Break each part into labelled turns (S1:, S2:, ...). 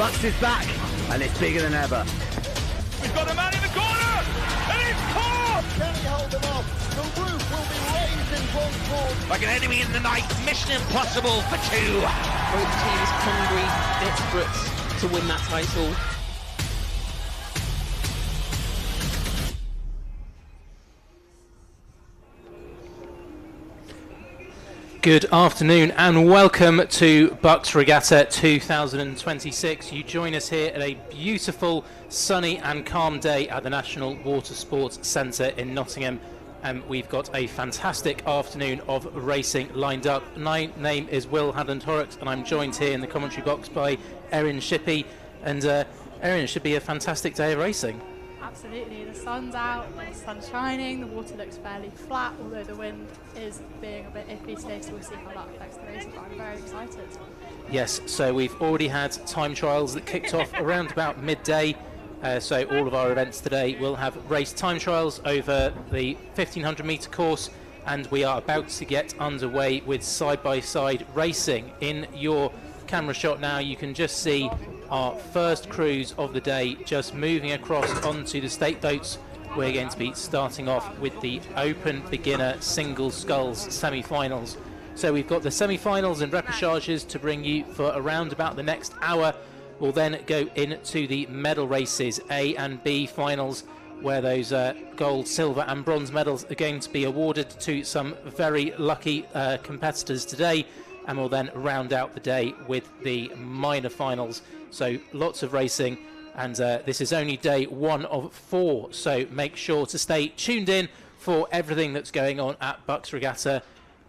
S1: BUCS is back, and it's bigger than ever.
S2: We've got a man in the corner, and it's caught!
S3: Can he hold them off? The roof will be raised in front court.
S2: Like an enemy in the night, mission impossible for two.
S4: Both teams hungry, desperate to win that title.
S5: Good afternoon and welcome to BUCS Regatta 2026. You join us here at a beautiful, sunny and calm day at the National Water Sports Centre in Nottingham. We've got a fantastic afternoon of racing lined up. My name is Will Hadland-Horrocks and I'm joined here in the commentary box by Erin Shippey. And Erin, it should be a fantastic day of racing.
S6: Absolutely, the sun's out, the sun's shining, the water looks fairly flat, although the wind is being a bit iffy today, so we'll see how that affects the race, but I'm very excited.
S5: Yes, so we've already had time trials that kicked off around about midday, so all of our events today will have race time trials over the 1500 metre course, and we are about to get underway with side-by-side racing. In your camera shot now, you can just see our first cruise of the day just moving across onto the state boats. We're going to be starting off with the Open Beginner Single Sculls semi-finals. So we've got the semi-finals and repechages to bring you for around about the next hour. We'll then go into the medal races, A and B finals, where those gold, silver and bronze medals are going to be awarded to some very lucky competitors today. And we'll then round out the day with the minor finals. So lots of racing, and this is only day 1 of 4, so make sure to stay tuned in for everything that's going on at BUCS Regatta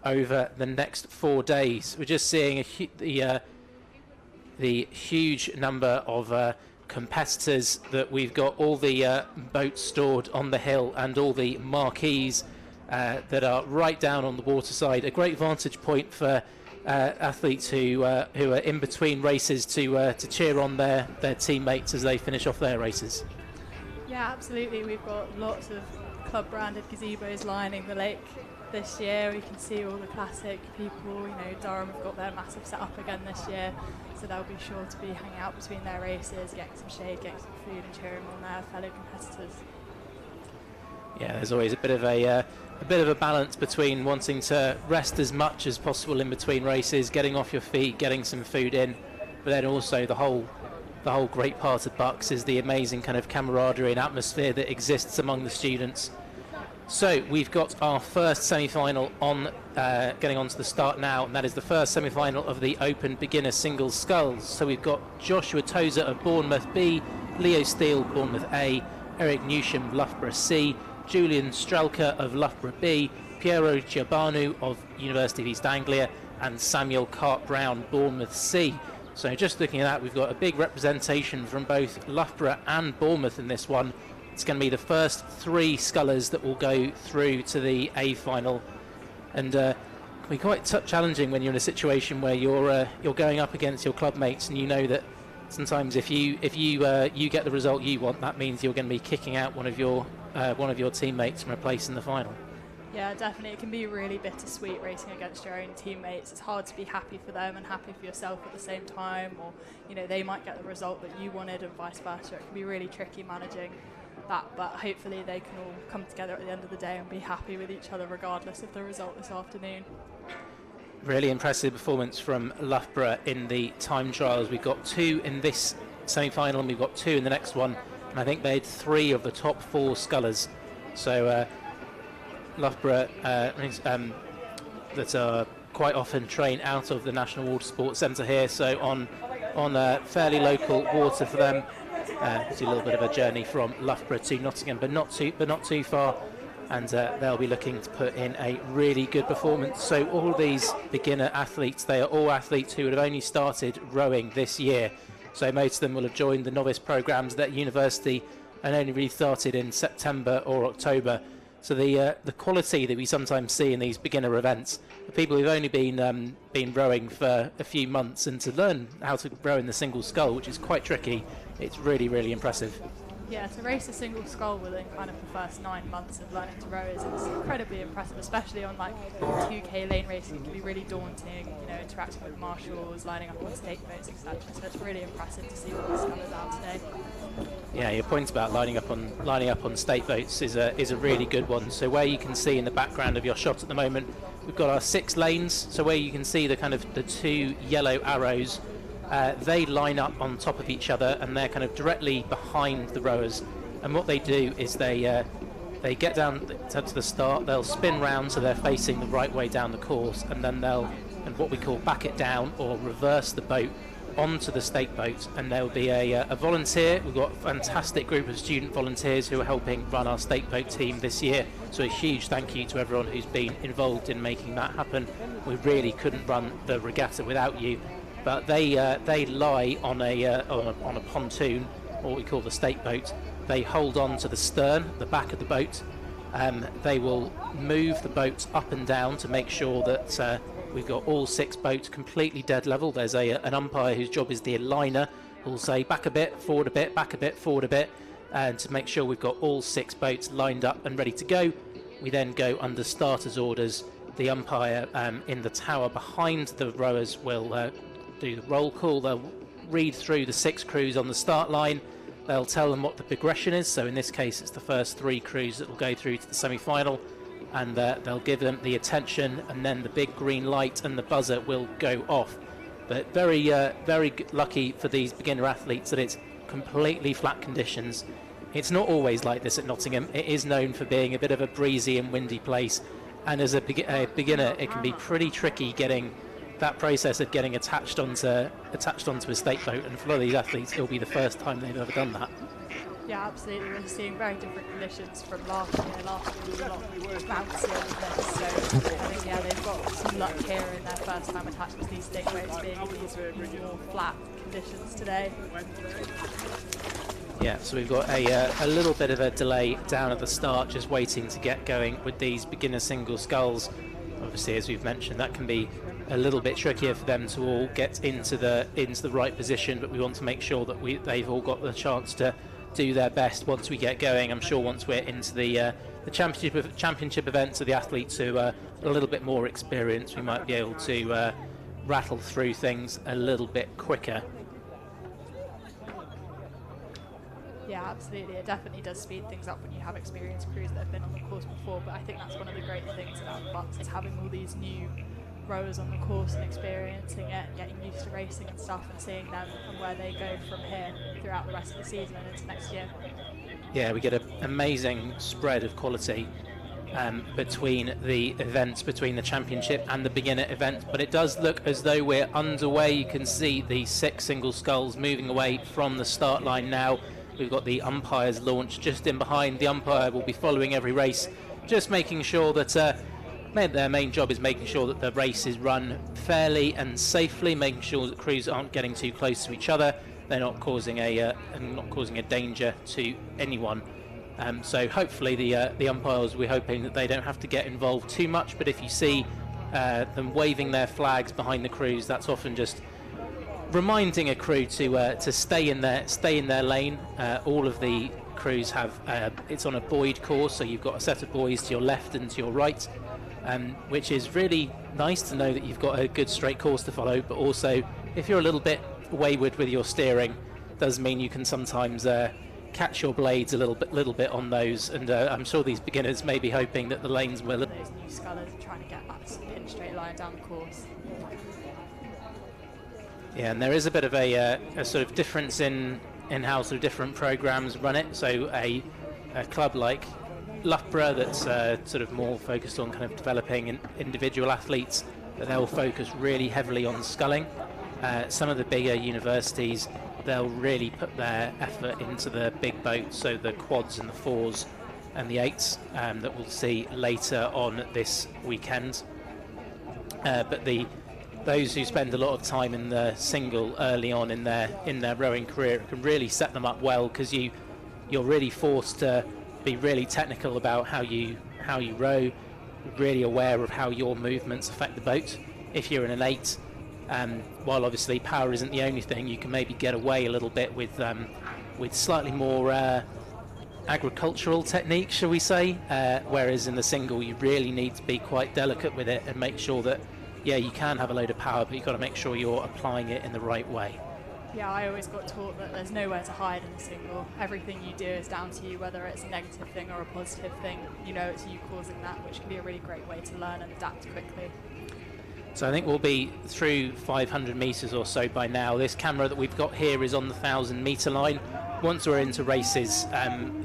S5: over the next 4 days. We're just seeing the huge number of competitors that we've got, all the boats stored on the hill and all the marquees that are right down on the waterside. A great vantage point for athletes who are in between races to cheer on their teammates as they finish off their races.
S6: Yeah, absolutely. We've got lots of club branded gazebos lining the lake this year. We can see all the classic people. You know, Durham have got their massive setup again this year, so they'll be sure to be hanging out between their races, getting some shade, getting some food and cheering on their fellow competitors.
S5: Yeah, there's always a bit of a balance between wanting to rest as much as possible in between races, getting off your feet, getting some food in, but then also the whole great part of BUCS is the amazing kind of camaraderie and atmosphere that exists among the students. So we've got our first semi-final on getting onto the start now, and that is the first semi-final of the Open Beginner Singles Sculls. So we've got Joshua Tozer of Bournemouth B, Leo Steele, Bournemouth A, Eric Newsham, Loughborough C, Julian Strelka of Loughborough B, Piero Giabanu of University of East Anglia, and Samuel Cart-Brown, Bournemouth C. So just looking at that, we've got a big representation from both Loughborough and Bournemouth in this one. It's going to be the first 3 scullers that will go through to the A final, and it can be quite challenging when you're in a situation where you're going up against your club mates, and you know that sometimes if you get the result you want, that means you're going to be kicking out one of your teammates from a place in the final.
S6: Yeah, definitely. It can be really bittersweet racing against your own teammates. It's hard to be happy for them and happy for yourself at the same time, or you know, they might get the result that you wanted and vice versa. It can be really tricky managing that, but hopefully they can all come together at the end of the day and be happy with each other regardless of the result this afternoon.
S5: Really impressive performance from Loughborough in the time trials. We've got 2 in this semi-final and we've got 2 in the next one, and I think they had 3 of the top 4 scullers. So Loughborough that are quite often train out of the National Water Sports Centre here, so on fairly local water for them. It's a little bit of a journey from Loughborough to Nottingham, but not too far, and they'll be looking to put in a really good performance. So all these beginner athletes, they are all athletes who would have only started rowing this year, so most of them will have joined the novice programs at university and only really started in September or October. So the quality that we sometimes see in these beginner events, the people who've only been rowing for a few months, and to learn how to row in the single scull, which is quite tricky, it's really, really impressive.
S6: Yeah, to race a single scull within kind of the first 9 months of learning to row is incredibly impressive, especially on like 2K lane racing. It can be really daunting, you know, interacting with marshals, lining up on stake boats, etc. So it's really impressive to see what the scullers are today.
S5: Yeah, your point about lining up on state boats is a really good one. So where you can see in the background of your shot at the moment, we've got our 6 lanes. So where you can see the kind of the 2 yellow arrows. They line up on top of each other and they're kind of directly behind the rowers, and what they do is they get down to the start, they'll spin round so they're facing the right way down the course, and then they'll what we call back it down or reverse the boat onto the stake boat, and there'll be a volunteer. We've got a fantastic group of student volunteers who are helping run our stake boat team this year, so a huge thank you to everyone who's been involved in making that happen. We really couldn't run the regatta without you. But they lie on a pontoon, or what we call the stake boat. They hold on to the stern, the back of the boat. They will move the boats up and down to make sure that we've got all 6 boats completely dead level. There's an umpire whose job is the aligner, who'll say back a bit, forward a bit, back a bit, forward a bit, and to make sure we've got all 6 boats lined up and ready to go. We then go under starters orders. The umpire in the tower behind the rowers will do the roll call. They'll read through the 6 crews on the start line. They'll tell them what the progression is, so in this case it's the first 3 crews that will go through to the semi-final, and they'll give them the attention, and then the big green light and the buzzer will go off. But very lucky for these beginner athletes that it's completely flat conditions. It's not always like this at Nottingham. It is known for being a bit of a breezy and windy place, and as a beginner it can be pretty tricky getting that process of getting attached onto a stake boat, and for a lot of these athletes it'll be the first time they've ever done that.
S6: Yeah, absolutely. We're seeing very different conditions from last year. Last year was a lot bouncier with this, so I think yeah, they've got some luck here in their first time attached to these stake boats being in these more flat conditions today.
S5: Yeah, so we've got a little bit of a delay down at the start, just waiting to get going with these beginner single sculls. Obviously, as we've mentioned, that can be a little bit trickier for them to all get into the right position, but we want to make sure that they've all got the chance to do their best once we get going. I'm sure once we're into the championship events of the athletes who are a little bit more experienced, we might be able to rattle through things a little bit quicker.
S6: Yeah, absolutely. It definitely does speed things up when you have experienced crews that have been on the course before, but I think that's one of the great things about BUCS is having all these new rowers on the course and experiencing it, getting used to racing and stuff, and seeing them and where they go from here throughout the rest of the season and into next year.
S5: Yeah, we get an amazing spread of quality between the events, between the championship and the beginner event, but it does look as though we're underway. You can see the 6 single sculls moving away from the start line now. We've got the umpires launch just in behind. The umpire will be following every race, just making sure that their main job is making sure that the race is run fairly and safely, making sure that crews aren't getting too close to each other. They're not causing a danger to anyone. So hopefully the umpires, we're hoping that they don't have to get involved too much. But if you see them waving their flags behind the crews, that's often just reminding a crew to stay in their lane. All of the crews have it's on a buoyed course, so you've got a set of buoys to your left and to your right. Which is really nice to know that you've got a good straight course to follow, but also if you're a little bit wayward with your steering, does mean you can sometimes catch your blades a little bit on those, and I'm sure these beginners may be hoping that the lanes will.
S6: Those new scullers are trying to get that pin straight line down the course.
S5: Yeah, and there is a bit of a sort of difference in how sort of different programs run it. So a club like Loughborough that's sort of more focused on kind of developing individual athletes, that they'll focus really heavily on sculling. Some of the bigger universities, they'll really put their effort into the big boats, so the quads and the 4s and the 8s that we'll see later on this weekend. But those who spend a lot of time in the single early on in their rowing career, it can really set them up well, because you're really forced to be really technical about how you row, really aware of how your movements affect the boat. If you're in an 8, while obviously power isn't the only thing, you can maybe get away a little bit with slightly more agricultural technique, shall we say, whereas in the single you really need to be quite delicate with it and make sure that, yeah, you can have a load of power, but you've got to make sure you're applying it in the right way.
S6: Yeah, I always got taught that there's nowhere to hide in the single. Everything you do is down to you, whether it's a negative thing or a positive thing. You know it's you causing that, which can be a really great way to learn and adapt quickly.
S5: So I think we'll be through 500 metres or so by now. This camera that we've got here is on the 1,000 metre line. Once we're into races,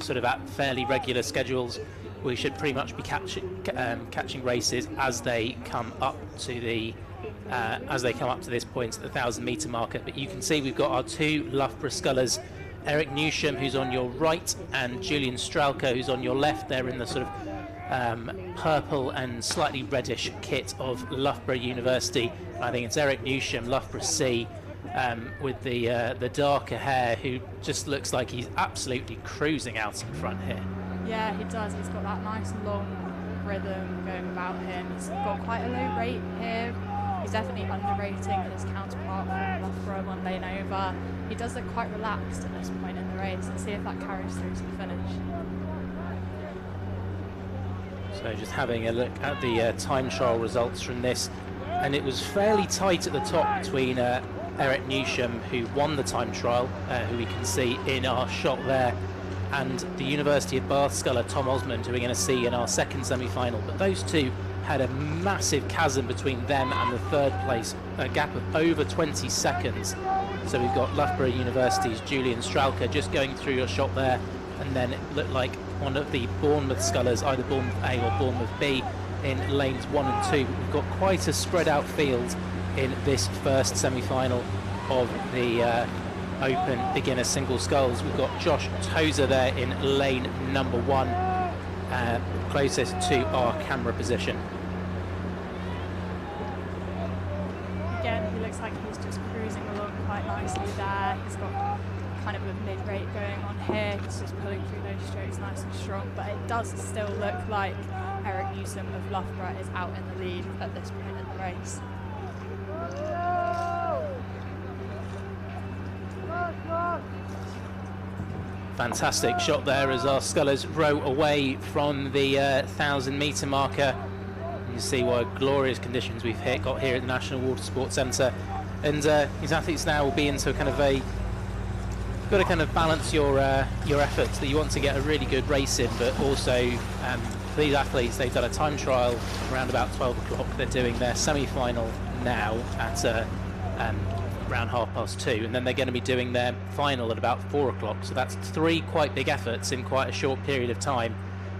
S5: sort of at fairly regular schedules, we should pretty much be catching races as they come up to the this point at the 1,000 metre marker. But you can see we've got our two Loughborough scullers, Eric Newsham, who's on your right, and Julian Strelka, who's on your left. They're in the sort of purple and slightly reddish kit of Loughborough University. I think it's Eric Newsham, Loughborough C, with the darker hair, who just looks like he's absolutely cruising out in front here.
S6: Yeah, he does. He's got that nice long rhythm going about him. He's got quite a low rate here. He's definitely underrating his counterpart from Loughborough one lane over. He does look quite relaxed at this point in the race. Let's see if that carries through to the finish.
S5: So just having a look at the time trial results from this, and it was fairly tight at the top between Eric Newsham, who won the time trial, who we can see in our shot there, and the University of Bath sculler Tom Osmond, who we're going to see in our second semi-final. But those two had a massive chasm between them and the third place, a gap of over 20 seconds. So we've got Loughborough University's Julian Strelka just going through your shot there, and then it looked like one of the Bournemouth scullers, either Bournemouth A or Bournemouth B, in lanes 1 and 2. But we've got quite a spread out field in this first semi-final of the Open Beginner Single Sculls. We've got Josh Tozer there in lane number 1, closest to our camera position.
S6: Again, he looks like he's just cruising along quite nicely there. He's got kind of a mid-rate going on here. He's just pulling through those strokes nice and strong, but it does still look like Eric Newsham of Loughborough is out in the lead at this point in the race.
S5: Fantastic shot there as our scullers row away from the 1,000 metre marker. You can see what glorious conditions we've got here at the National Water Sports Centre, and these athletes now will be into kind of a, you've got to kind of balance your efforts, that you want to get a really good race in, but also for these athletes, they've done a time trial around about 12 o'clock. They're doing their semi-final now at around 2:30, and then they're going to be doing their final at about 4 o'clock. So that's 3 quite big efforts in quite a short period of time.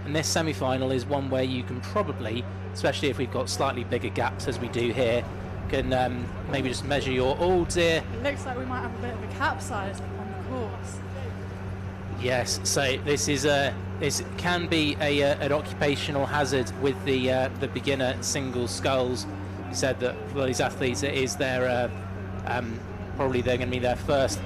S5: And this semi-final is one where you can probably, especially if we've got slightly bigger gaps as we do here, can maybe just measure your, oh dear.
S6: It looks like we might have a bit of a capsize on the course.
S5: Yes, so this is this can be an occupational hazard with the beginner single sculls. You said that for these athletes it is their probably they're going to be their first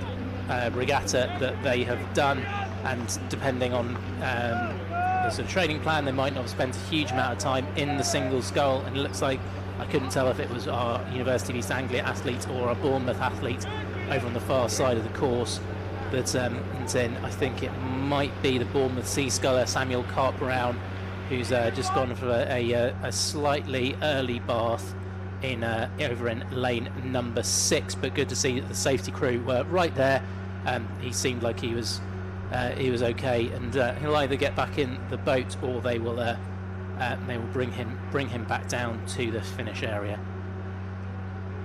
S5: regatta that they have done, and depending on the sort of training plan, they might not have spent a huge amount of time in the single scull. And it looks like, I couldn't tell if it was our University of East Anglia athlete or our Bournemouth athlete over on the far side of the course, but I think it might be the Bournemouth C sculler Samuel Carp-Brown, who's just gone for a slightly early bath in over in lane number 6. But good to see that the safety crew were right there. He seemed like he was okay, and he'll either get back in the boat or they will bring him back down to the finish area.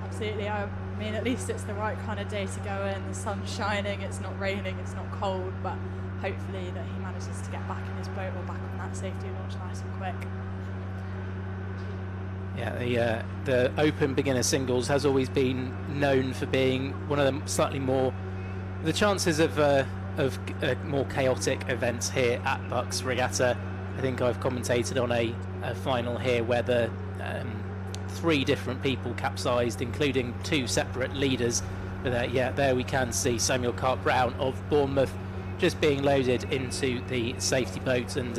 S6: Absolutely. I mean, at least it's the right kind of day to go in. The sun's shining, it's not raining, it's not cold, but hopefully that he manages to get back in his boat or back on that safety launch nice and quick.
S5: Yeah, the Open Beginner Singles has always been known for being one of the slightly more, the chances of more chaotic events here at BUCS Regatta. I think I've commentated on a final here where the 3 different people capsized, including 2 separate leaders. But there we can see Samuel Carp-Brown of Bournemouth just being loaded into the safety boat, and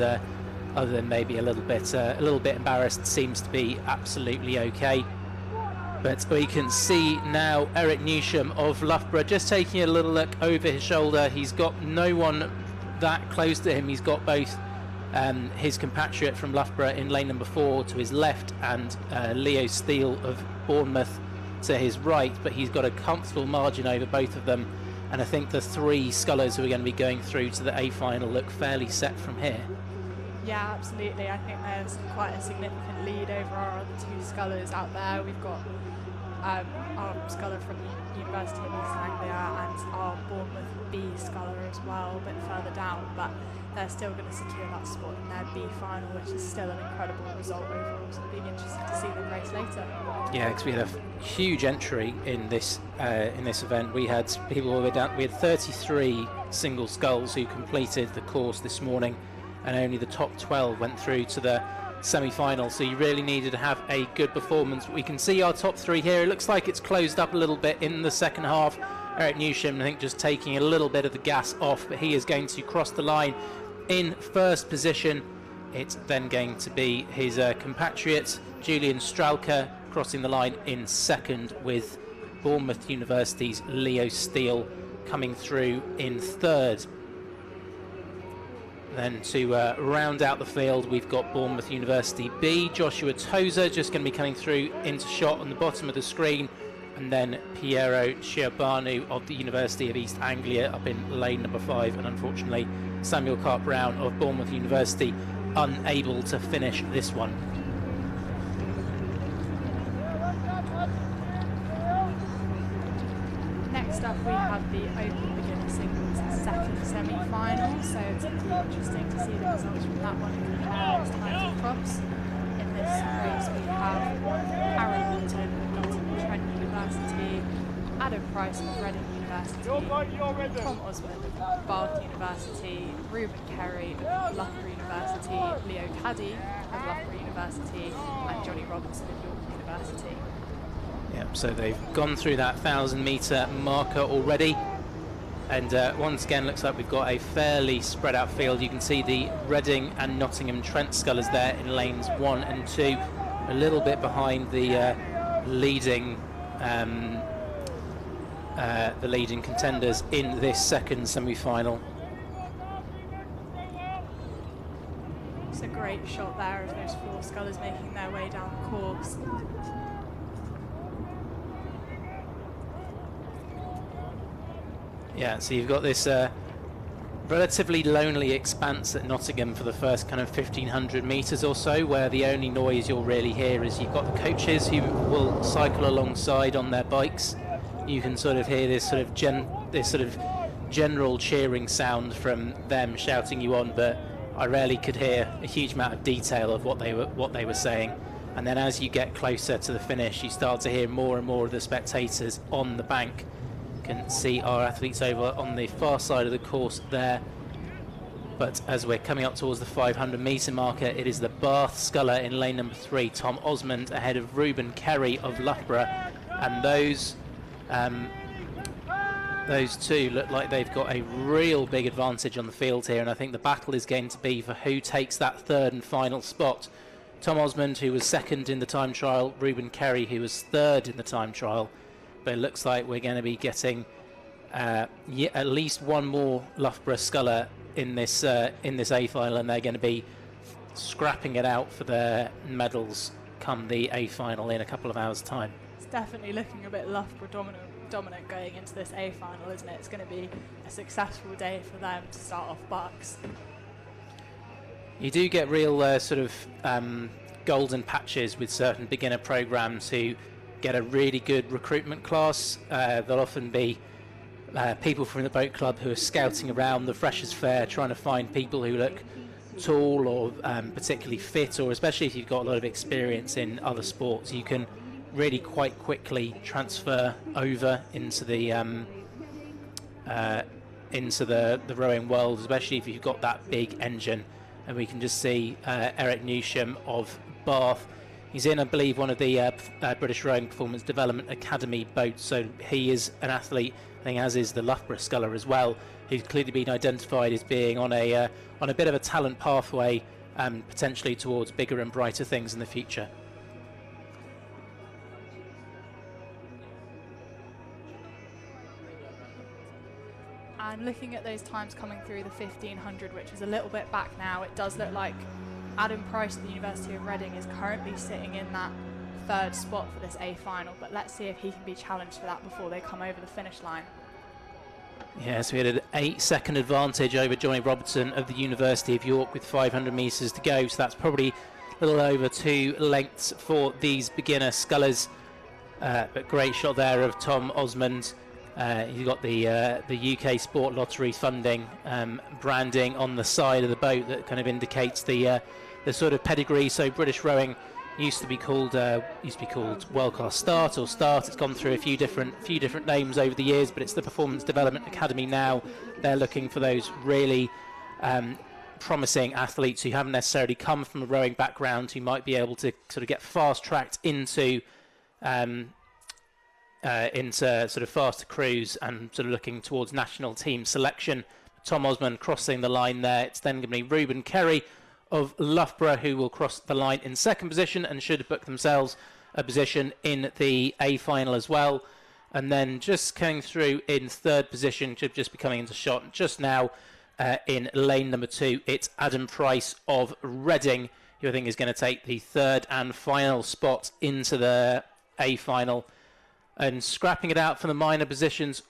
S5: other than maybe a little bit embarrassed, seems to be absolutely okay. But we can see now Eric Newsham of Loughborough just taking a little look over his shoulder. He's got no one that close to him. He's got both his compatriot from Loughborough in lane number 4 to his left, and Leo Steele of Bournemouth to his right, but he's got a comfortable margin over both of them, and I think the 3 scullers who are going to be going through to the A final look fairly set from here.
S6: Yeah, absolutely. I think there's quite a significant lead over our other 2 scullers out there. We've got our sculler from the University of East Anglia and our Bournemouth B sculler as well, a bit further down, but they're still going to secure that spot in their B final, which is still an incredible result overall, so it'll be interesting to see them race later. Yeah,
S5: because we had a huge entry in this event. We had people all the way down. We had 33 single sculls who completed the course this morning, and only the top 12 went through to the semi-final, so you really needed to have a good performance. We can see our top 3 here. It looks like it's closed up a little bit in the second half. Eric Newsham, I think, just taking a little bit of the gas off, but he is going to cross the line in first position. It's then going to be his compatriot Julian Stralka crossing the line in second, with Bournemouth University's Leo Steele coming through in third. Then to round out the field, we've got Bournemouth University B, Joshua Tozer just going to be coming through into shot on the bottom of the screen, and then Piero Sciabanu of the University of East Anglia up in lane number 5, and unfortunately Samuel Carp-Brown of Bournemouth University unable to finish this one.
S6: Next up we have the Open Beginner Singles second semi-final, so it's going to be interesting to see the results from that one and compare those times across. In this race we have Aaron Walton of Nottingham Trent University, Adam Price of Reading University, Tom Osmond of Bath University, Ruben Kerry of Loughborough University, Leo Caddy of Loughborough University, and Johnny Robinson of York University.
S5: Yep, so they've gone through that 1,000-metre marker already, and once again looks like we've got a fairly spread out field. You can see the Reading and Nottingham Trent scullers there in lanes 1 and 2, a little bit behind the leading contenders in this second semi-final.
S6: It's a great shot there of those 4 scullers making their way down the course.
S5: Yeah, so you've got this relatively lonely expanse at Nottingham for the first kind of 1,500 metres or so, where the only noise you'll really hear is you've got the coaches who will cycle alongside on their bikes. You can sort of hear this sort of general cheering sound from them shouting you on, but I rarely could hear a huge amount of detail of what they were saying. And then as you get closer to the finish, you start to hear more and more of the spectators on the bank. Can see our athletes over on the far side of the course there, but as we're coming up towards the 500-metre marker, it is the Bath sculler in lane number 3, Tom Osmond, ahead of Ruben Kerry of Loughborough, and those 2 look like they've got a real big advantage on the field here, and I think the battle is going to be for who takes that third and final spot. Tom Osmond, who was second in the time trial, Ruben Kerry, who was third in the time trial. But it looks like we're going to be getting at least one more Loughborough sculler in this A final, and they're going to be scrapping it out for their medals come the A final in a couple of hours' time.
S6: It's definitely looking a bit Loughborough dominant going into this A final, isn't it? It's going to be a successful day for them to start off BUCS.
S5: You do get real sort of golden patches with certain beginner programs who get a really good recruitment class. There'll often be people from the boat club who are scouting around the Freshers' Fair trying to find people who look tall or particularly fit, or especially if you've got a lot of experience in other sports, you can really quite quickly transfer over into the rowing world, especially if you've got that big engine. And we can just see Eric Newsham of Bath. He's in, I believe, one of the British Rowing Performance Development Academy boats, so he is an athlete, I think, as is the Loughborough sculler as well, who's clearly been identified as being on a bit of a talent pathway, potentially towards bigger and brighter things in the future.
S6: And looking at those times coming through the 1500, which is a little bit back now, it does look like Adam Price at the University of Reading is currently sitting in that third spot for this A final, but let's see if he can be challenged for that before they come over the finish line.
S5: Yeah, so we had an 8-second advantage over Johnny Robertson of the University of York with 500 metres to go, so that's probably a little over 2 lengths for these beginner scullers. But great shot there of Tom Osmond. He's got the UK Sport Lottery funding branding on the side of the boat that kind of indicates the sort of pedigree. So British rowing used to be called World Class Start or Start. It's gone through a few different names over the years, but it's the Performance Development Academy now. They're looking for those really promising athletes who haven't necessarily come from a rowing background, who might be able to sort of get fast tracked into sort of faster crews and sort of looking towards national team selection. Tom Osmond crossing the line there. It's then going to be Reuben Kerry of Loughborough who will cross the line in second position and should book themselves a position in the A final as well. And then just coming through in third position, should just be coming into shot just now in lane number 2. It's Adam Price of Reading, who I think is going to take the third and final spot into the A final. And scrapping it out from the minor positions,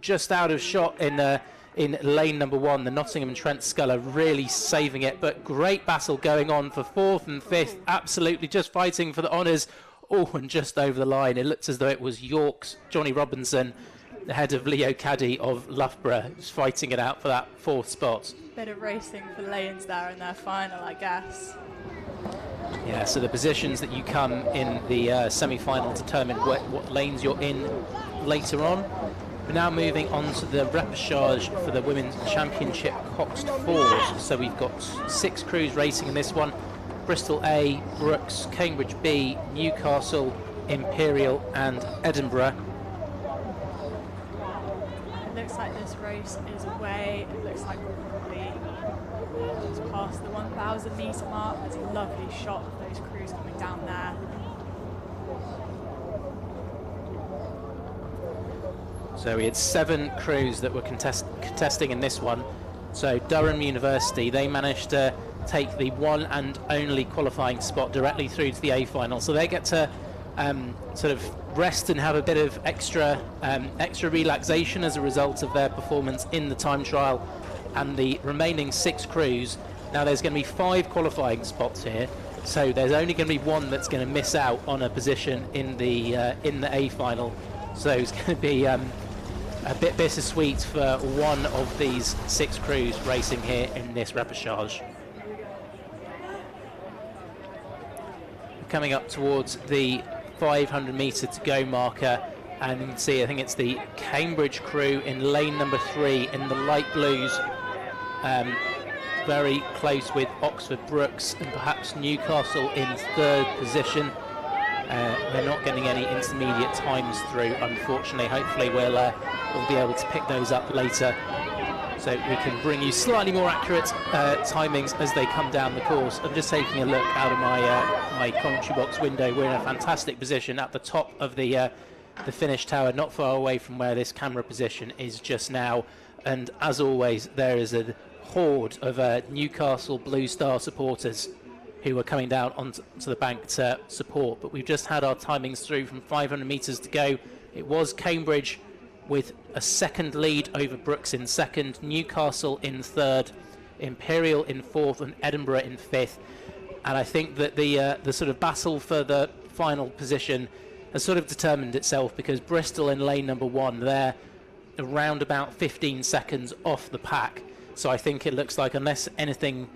S5: just out of shot in lane number 1, the Nottingham and Trent sculler really saving it, but great battle going on for 4th and 5th, absolutely just fighting for the honours, and just over the line. It looks as though it was York's Johnny Robinson, the head of Leo Caddy of Loughborough, who's fighting it out for that 4th spot.
S6: Bit of racing for lanes there in their final, I guess.
S5: Yeah, so the positions that you come in the semi-final determine what lanes you're in later on. We're now moving on to the repechage for the Women's Championship Coxed Fours. So we've got 6 crews racing in this one. Bristol A, Brooks, Cambridge B, Newcastle, Imperial and Edinburgh.
S6: It looks like this race is away. It looks like we're probably just past the 1,000 metre mark. There's a lovely shot of those crews coming down there.
S5: So we had 7 crews that were contesting in this one. So Durham University, they managed to take the one and only qualifying spot directly through to the A final. So they get to sort of rest and have a bit of extra relaxation as a result of their performance in the time trial. And the remaining 6 crews, now there's going to be 5 qualifying spots here, so there's only going to be 1 that's going to miss out on a position in the A final. So it's going to be a bit bittersweet for one of these 6 crews racing here in this repechage. Coming up towards the 500 metre to go marker, and you can see I think it's the Cambridge crew in lane number 3 in the light blues. Very close with Oxford Brooks and perhaps Newcastle in 3rd position. They're not getting any intermediate times through, unfortunately. Hopefully we'll be able to pick those up later, so we can bring you slightly more accurate timings as they come down the course. I'm just taking a look out of my commentary box window. We're in a fantastic position at the top of the finish tower, not far away from where this camera position is just now. And as always, there is a horde of Newcastle Blue Star supporters who are coming down onto the bank to support. But we've just had our timings through from 500 metres to go. It was Cambridge with a 2nd lead over Brooks in 2nd, Newcastle in 3rd, Imperial in 4th and Edinburgh in 5th. And I think that the sort of battle for the final position has sort of determined itself, because Bristol in lane number 1, they're around about 15 seconds off the pack. So I think it looks like, unless anything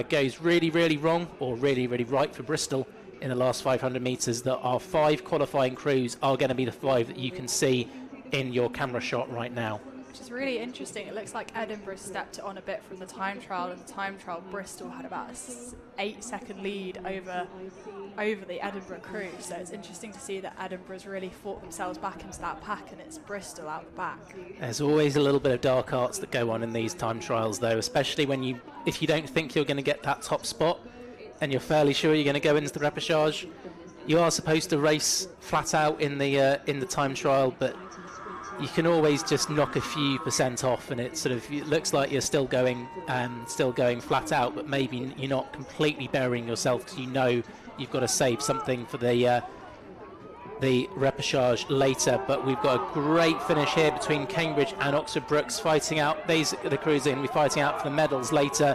S5: goes really, really wrong or really, really right for Bristol in the last 500 metres, that our 5 qualifying crews are going to be the 5 that you can see in your camera shot right now.
S6: Which is really interesting. It looks like Edinburgh stepped it on a bit from the time trial. In the time trial, Bristol had about an 8-second lead over the Edinburgh crew. So it's interesting to see that Edinburgh's really fought themselves back into that pack, and it's Bristol out the back.
S5: There's always a little bit of dark arts that go on in these time trials, though, especially if you don't think you're going to get that top spot and you're fairly sure you're going to go into the repechage. You are supposed to race flat out in the time trial, but you can always just knock a few % off, and it looks like you're still going flat out, but maybe you're not completely burying yourself because you know you've got to save something for the repechage later. But we've got a great finish here between Cambridge and Oxford Brookes, fighting out. The crews are going to be fighting out for the medals later,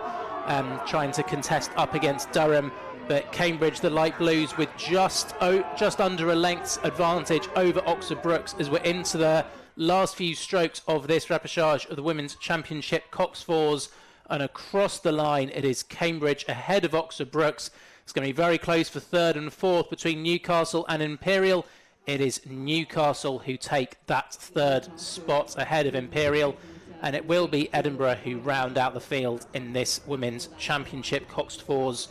S5: trying to contest up against Durham. But Cambridge, the light blues, with just under a length's advantage over Oxford Brookes as we're into the last few strokes of this repechage of the Women's Championship Cox Fours, and across the line it is Cambridge ahead of Oxford Brookes. It's going to be very close for third and fourth between Newcastle and Imperial. It is Newcastle who take that third spot ahead of Imperial, and it will be Edinburgh who round out the field in this Women's Championship Coxed Fours,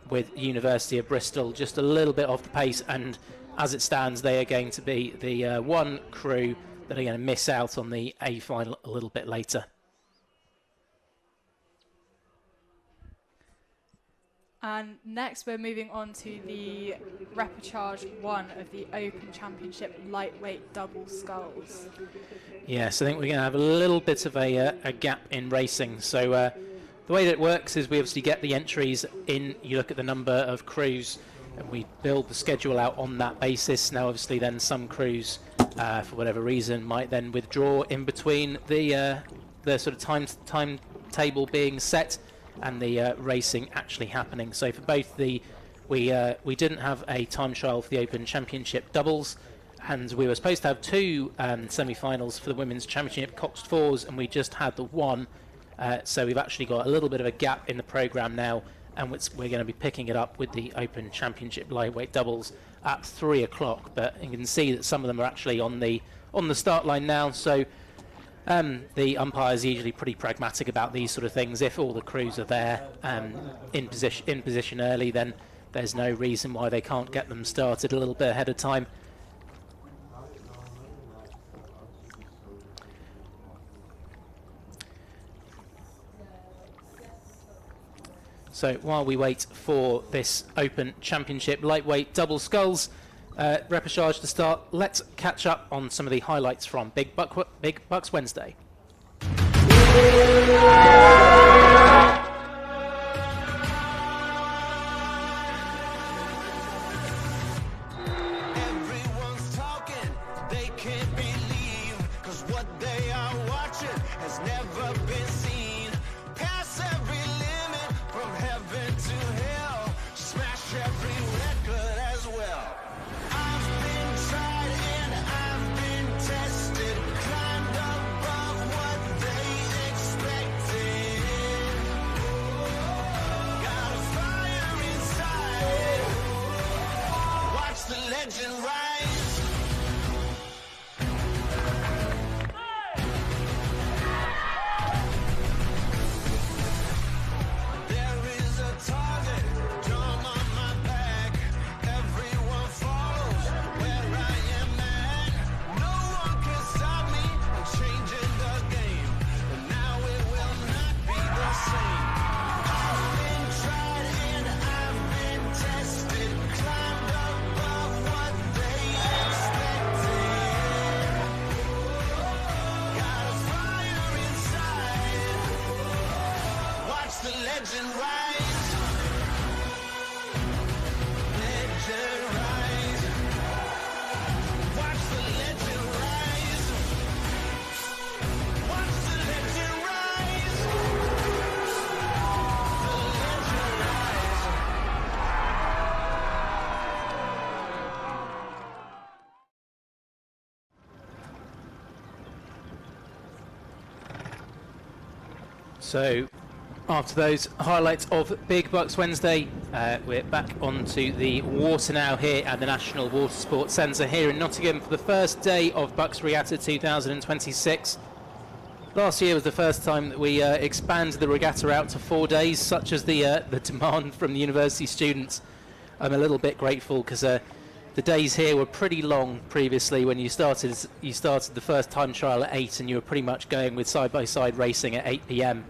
S5: with University of Bristol just a little bit off the pace, and as it stands they are going to be the one crew that are going to miss out on the A final a little bit later.
S6: And next we're moving on to the repechage 1 of the Open Championship lightweight double sculls.
S5: Yes, I think we're going to have a little bit of a gap in racing. So the way that it works is we obviously get the entries in, you look at the number of crews, and we build the schedule out on that basis. Now obviously then some crews, for whatever reason, might then withdraw in between the sort of timetable being set and the racing actually happening. So for both we didn't have a time trial for the Open Championship doubles, and we were supposed to have 2 semi-finals for the Women's Championship Coxed Fours, and we just had the one. So we've actually got a little bit of a gap in the programme now, and we're going to be picking it up with the Open Championship lightweight doubles at 3 o'clock. But you can see that some of them are actually on the start line now. So the umpires are usually pretty pragmatic about these sort of things. If all the crews are there in position early, then there's no reason why they can't get them started a little bit ahead of time. So while we wait for this Open Championship lightweight double sculls repechage to start, let's catch up on some of the highlights from Big BUCS Wednesday.
S7: Everyone's talking, they can't believe, 'cause what they are watching has never been seen. Pass every limit from heaven to hell, smash every record as well. I've been tried and I've been tested, climbed above what they expected. Got a fire inside, watch the legend rise. There is a target, drum on my back. Everyone follows where I am at. No one can stop me, I'm changing the game, and now it will not be the same. I've been tried and I've been tested, climbed above what they expected. Got a fire inside, watch the legend rise. Legend rise. Watch the legend rise. Watch the legend rise. The legend rise.
S5: So after those highlights of Big BUCS Wednesday, we're back onto the water now here at the National Water Sports Centre here in Nottingham for the first day of BUCS Regatta 2026. Last year was the first time that we expanded the regatta out to 4 days, such as the demand from the university students. I'm a little bit grateful because the days here were pretty long previously. When you started the first time trial at 8, and you were pretty much going with side-by-side racing at 8 p.m.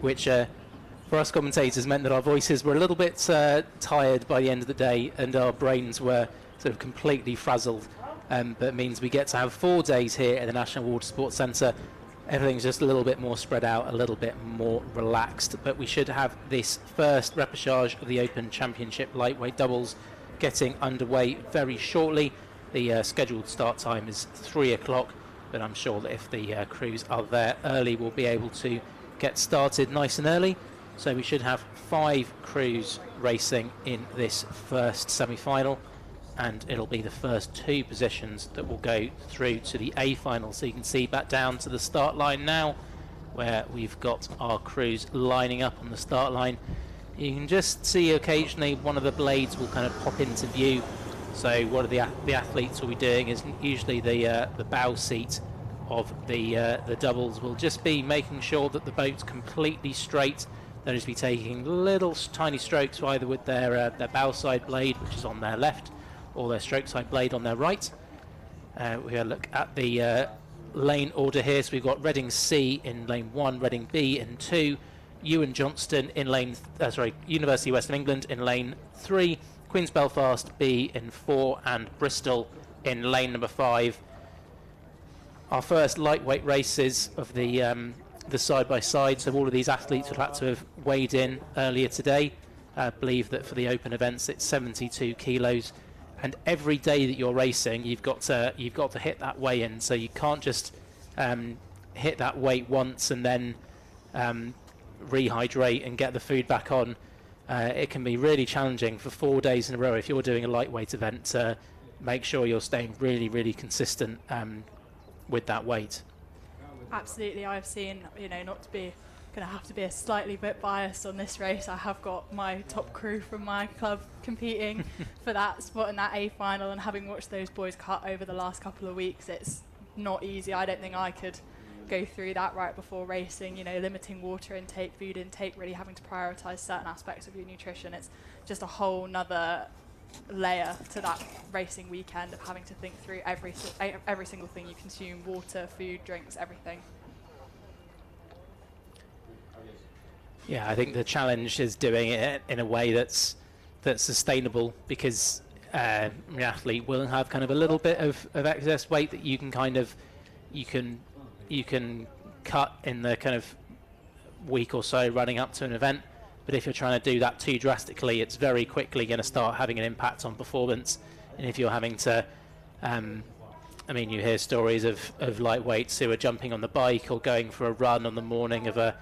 S5: Which for us commentators meant that our voices were a little bit tired by the end of the day, and our brains were sort of completely frazzled. but it means we get to have 4 days here at the National Water Sports Centre. Everything's just a little bit more spread out, a little bit more relaxed, but we should have this first repechage of the Open Championship lightweight doubles getting underway very shortly. The scheduled start time is 3 o'clock, but I'm sure that if the crews are there early, we'll be able to get started nice and early. So we should have 5 crews racing in this first semi-final, and it'll be the first 2 positions that will go through to the A final. So you can see back down to the start line now, where we've got our crews lining up on the start line. You can just see occasionally one of the blades will kind of pop into view. So what the athletes will be doing is usually the bow seat of the doubles will just be making sure that the boat's completely straight. They'll just be taking little tiny strokes either with their bow side blade, which is on their left, or their stroke side blade on their right. We'll look at the lane order here. So we've got Reading C in lane 1, Reading B in 2, Ewan Johnston in lane, University of Western England in lane 3, Queen's Belfast B in 4, and Bristol in lane number 5. Our first lightweight races of the side-by-side, so all of these athletes would have had to have weighed in earlier today. I believe that for the open events it's 72 kilos. And every day that you're racing, you've got to hit that weigh-in. So you can't just hit that weight once and then rehydrate and get the food back on. It can be really challenging for 4 days in a row if you're doing a lightweight event to make sure you're staying really, really consistent with that weight.
S6: Absolutely. I've seen, not to be going to have to be a slightly bit biased on this race. I have got my top crew from my club competing for that spot in that A final, and having watched those boys cut over the last couple of weeks, it's not easy. I don't think I could go through that right before racing, limiting water intake, food intake, really having to prioritise certain aspects of your nutrition. It's just a whole nother layer to that racing weekend of having to think through every single thing you consume: water, food, drinks, everything.
S5: Yeah, I think the challenge is doing it in a way that's sustainable, because an athlete will have kind of a little bit of excess weight that you can cut in the kind of week or so running up to an event. But if you're trying to do that too drastically, it's very quickly going to start having an impact on performance. And if you're having to, you hear stories of lightweights who are jumping on the bike or going for a run on the morning of a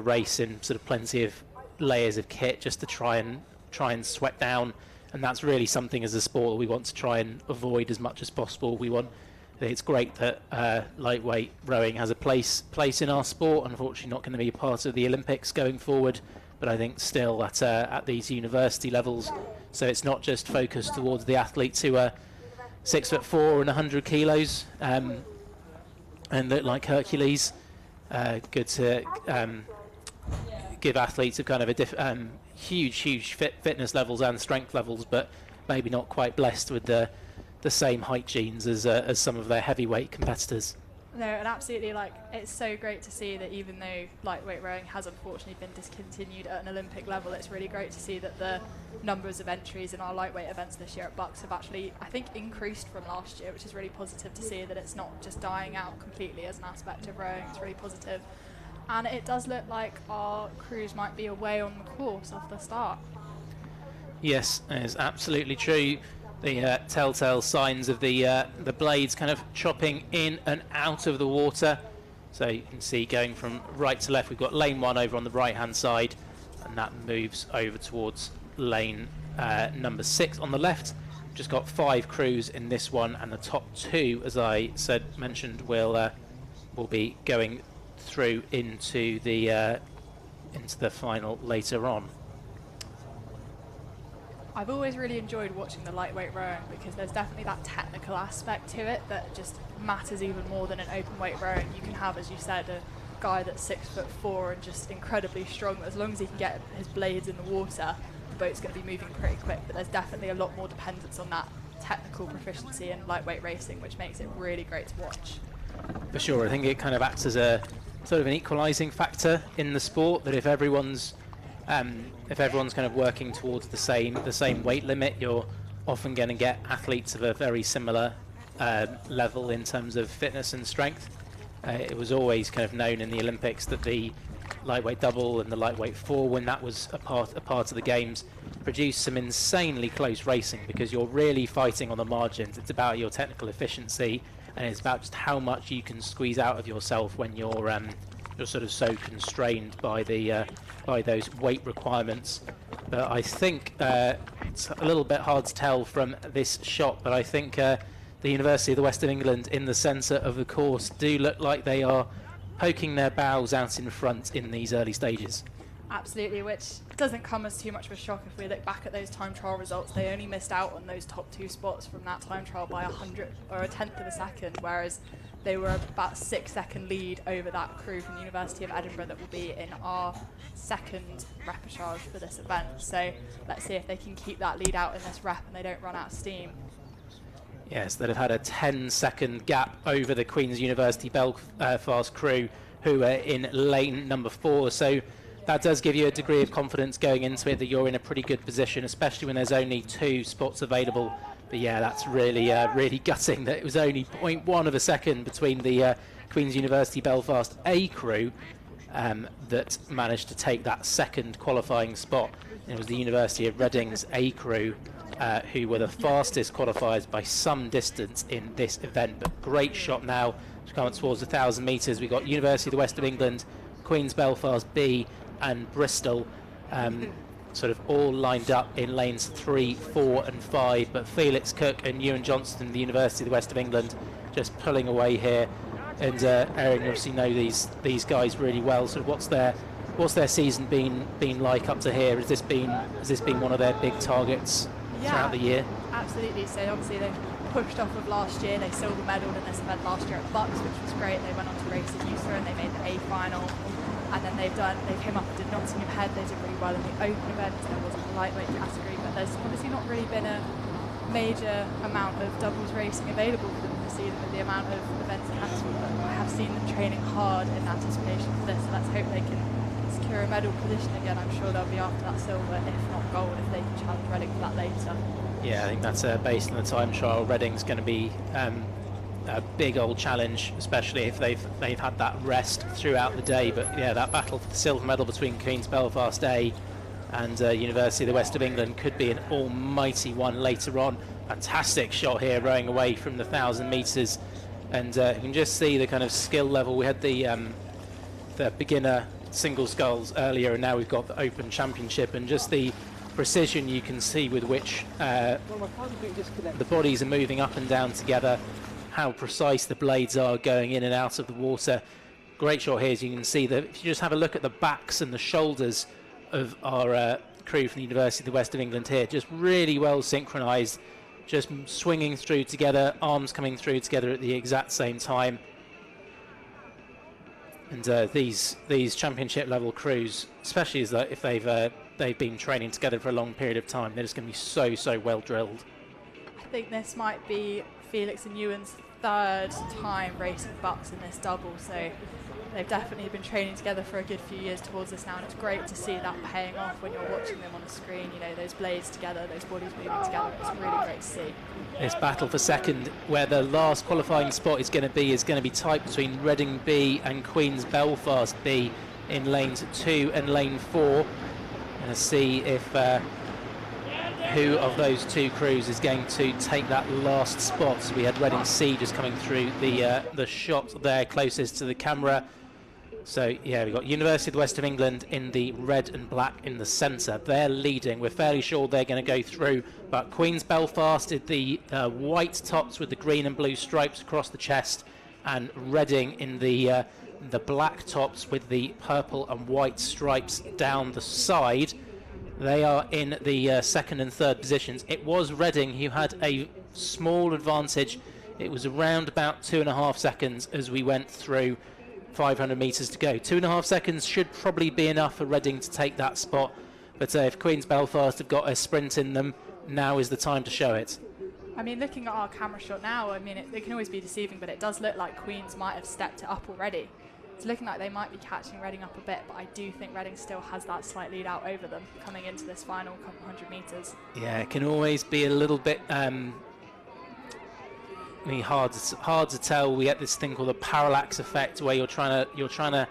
S5: race in sort of plenty of layers of kit just to try and sweat down. And that's really something as a sport we want to try and avoid as much as possible. It's great that lightweight rowing has a place in our sport. Unfortunately, not going to be a part of the Olympics going forward, but I think still at these university levels. So it's not just focused towards the athletes who are 6'4" and 100 kilos and look like Hercules. Good to give athletes a kind of huge fitness levels and strength levels, but maybe not quite blessed with the same height genes as some of their heavyweight competitors.
S6: No, and absolutely, it's so great to see that even though lightweight rowing has unfortunately been discontinued at an Olympic level, it's really great to see that the numbers of entries in our lightweight events this year at BUCS have actually, I think, increased from last year, which is really positive to see, that it's not just dying out completely as an aspect of rowing. It's really positive. And it does look like our crews might be away on the course off the start.
S5: Yes, that is absolutely true. The telltale signs of the blades kind of chopping in and out of the water. So you can see going from right to left, we've got lane 1 over on the right hand side, and that moves over towards lane number 6 on the left. Just got 5 crews in this one, and the top 2, as I mentioned, will be going through into the final later on.
S6: I've always really enjoyed watching the lightweight rowing, because there's definitely that technical aspect to it that just matters even more than an open weight rowing. You can have, as you said, a guy that's 6'4" and just incredibly strong. As long as he can get his blades in the water, the boat's going to be moving pretty quick. But there's definitely a lot more dependence on that technical proficiency in lightweight racing, which makes it really great to watch.
S5: For sure, I think it kind of acts as a sort of an equalising factor in the sport, that if everyone's kind of working towards the same weight limit, you're often going to get athletes of a very similar level in terms of fitness and strength. It was always kind of known in the Olympics that the lightweight double and the lightweight four, when that was a part of the games, produced some insanely close racing, because you're really fighting on the margins. It's about your technical efficiency, and it's about just how much you can squeeze out of yourself when you're sort of so constrained by the by those weight requirements. But I think it's a little bit hard to tell from this shot, but I think the University of the West of England in the centre of the course do look like they are poking their bows out in front in these early stages.
S6: Absolutely, which doesn't come as too much of a shock if we look back at those time trial results. They only missed out on those top 2 spots from that time trial by 100 or a tenth of a second, whereas they were about a 6-second lead over that crew from the University of Edinburgh that will be in our second repechage for this event. So let's see if they can keep that lead out in this rep and they don't run out of steam.
S5: Yes, they'd have had a 10-second gap over the Queen's University Belfast crew, who are in lane number 4. So that does give you a degree of confidence going into it that you're in a pretty good position, especially when there's only 2 spots available. But yeah, that's really, really gutting that it was only 0.1 of a second between the Queen's University Belfast A crew that managed to take that second qualifying spot. And it was the University of Reading's A crew who were the fastest qualifiers by some distance in this event. But great shot now to come towards 1,000 metres. We've got University of the West of England, Queen's Belfast B and Bristol sort of all lined up in lanes 3, 4 and 5, but Felix Cook and Ewan Johnston, the University of the West of England, just pulling away here. And Erin, you obviously know these guys really well. So what's their season been like up to here? Has this been one of their big targets throughout the year?
S6: Absolutely. So obviously they've pushed off of last year. They silver medalled in this event last year at BUCS, which was great. They went on to race at USA and they made the A final. And then they came up and did Nottingham Head. They did really well in the open event. There wasn't a lightweight category, but there's obviously not really been a major amount of doubles racing available for them this season with the amount of events cancelled. But I have seen them training hard in anticipation for this, so let's hope they can secure a medal position again. I'm sure they'll be after that silver, if not gold, if they can challenge Reading for that later.
S5: Yeah, I think that's based on the time trial. Reading's going to be a big old challenge, especially if they've had that rest throughout the day. But yeah, that battle for the silver medal between Queen's Belfast A and University of the West of England could be an almighty one later on. Fantastic shot here, rowing away from the 1,000 metres, and you can just see the kind of skill level. We had the beginner single sculls earlier, and now we've got the Open Championship, and just the precision you can see with which the bodies are moving up and down together, how precise the blades are going in and out of the water. Great shot here, as you can see that if you just have a look at the backs and the shoulders of our crew from the University of the West of England here, just really well synchronized, just swinging through together, arms coming through together at the exact same time. And these championship level crews, especially as if they've been training together for a long period of time, they're just going to be so well drilled.
S6: I think this might be Felix and Ewan's 3rd time racing BUCS in this double, so they've definitely been training together for a good few years towards this now, and it's great to see that paying off when you're watching them on the screen. You know, those blades together, those bodies moving together, it's really great to see.
S5: This battle for second, where the last qualifying spot is going to be tight between Reading B and Queen's Belfast B in lanes 2 and lane 4. And see if who of those 2 crews is going to take that last spot. So we had Reading C just coming through the shot there closest to the camera. So yeah, we've got University of the West of England in the red and black in the centre. They're leading. We're fairly sure they're going to go through. But Queen's Belfast did the white tops with the green and blue stripes across the chest, and Reading in the black tops with the purple and white stripes down the side. They are in the 2nd and 3rd positions. It was Reading who had a small advantage. It was around about 2.5 seconds as we went through 500 metres to go. 2.5 seconds should probably be enough for Reading to take that spot. But if Queen's Belfast have got a sprint in them, now is the time to show it.
S6: I mean, looking at our camera shot now, I mean, it can always be deceiving, but it does look like Queen's might have stepped it up already. It's looking like they might be catching Reading up a bit, but I do think Reading still has that slight lead out over them coming into this final couple hundred metres.
S5: Yeah, it can always be a little bit hard to tell. We get this thing called the parallax effect, where you're trying to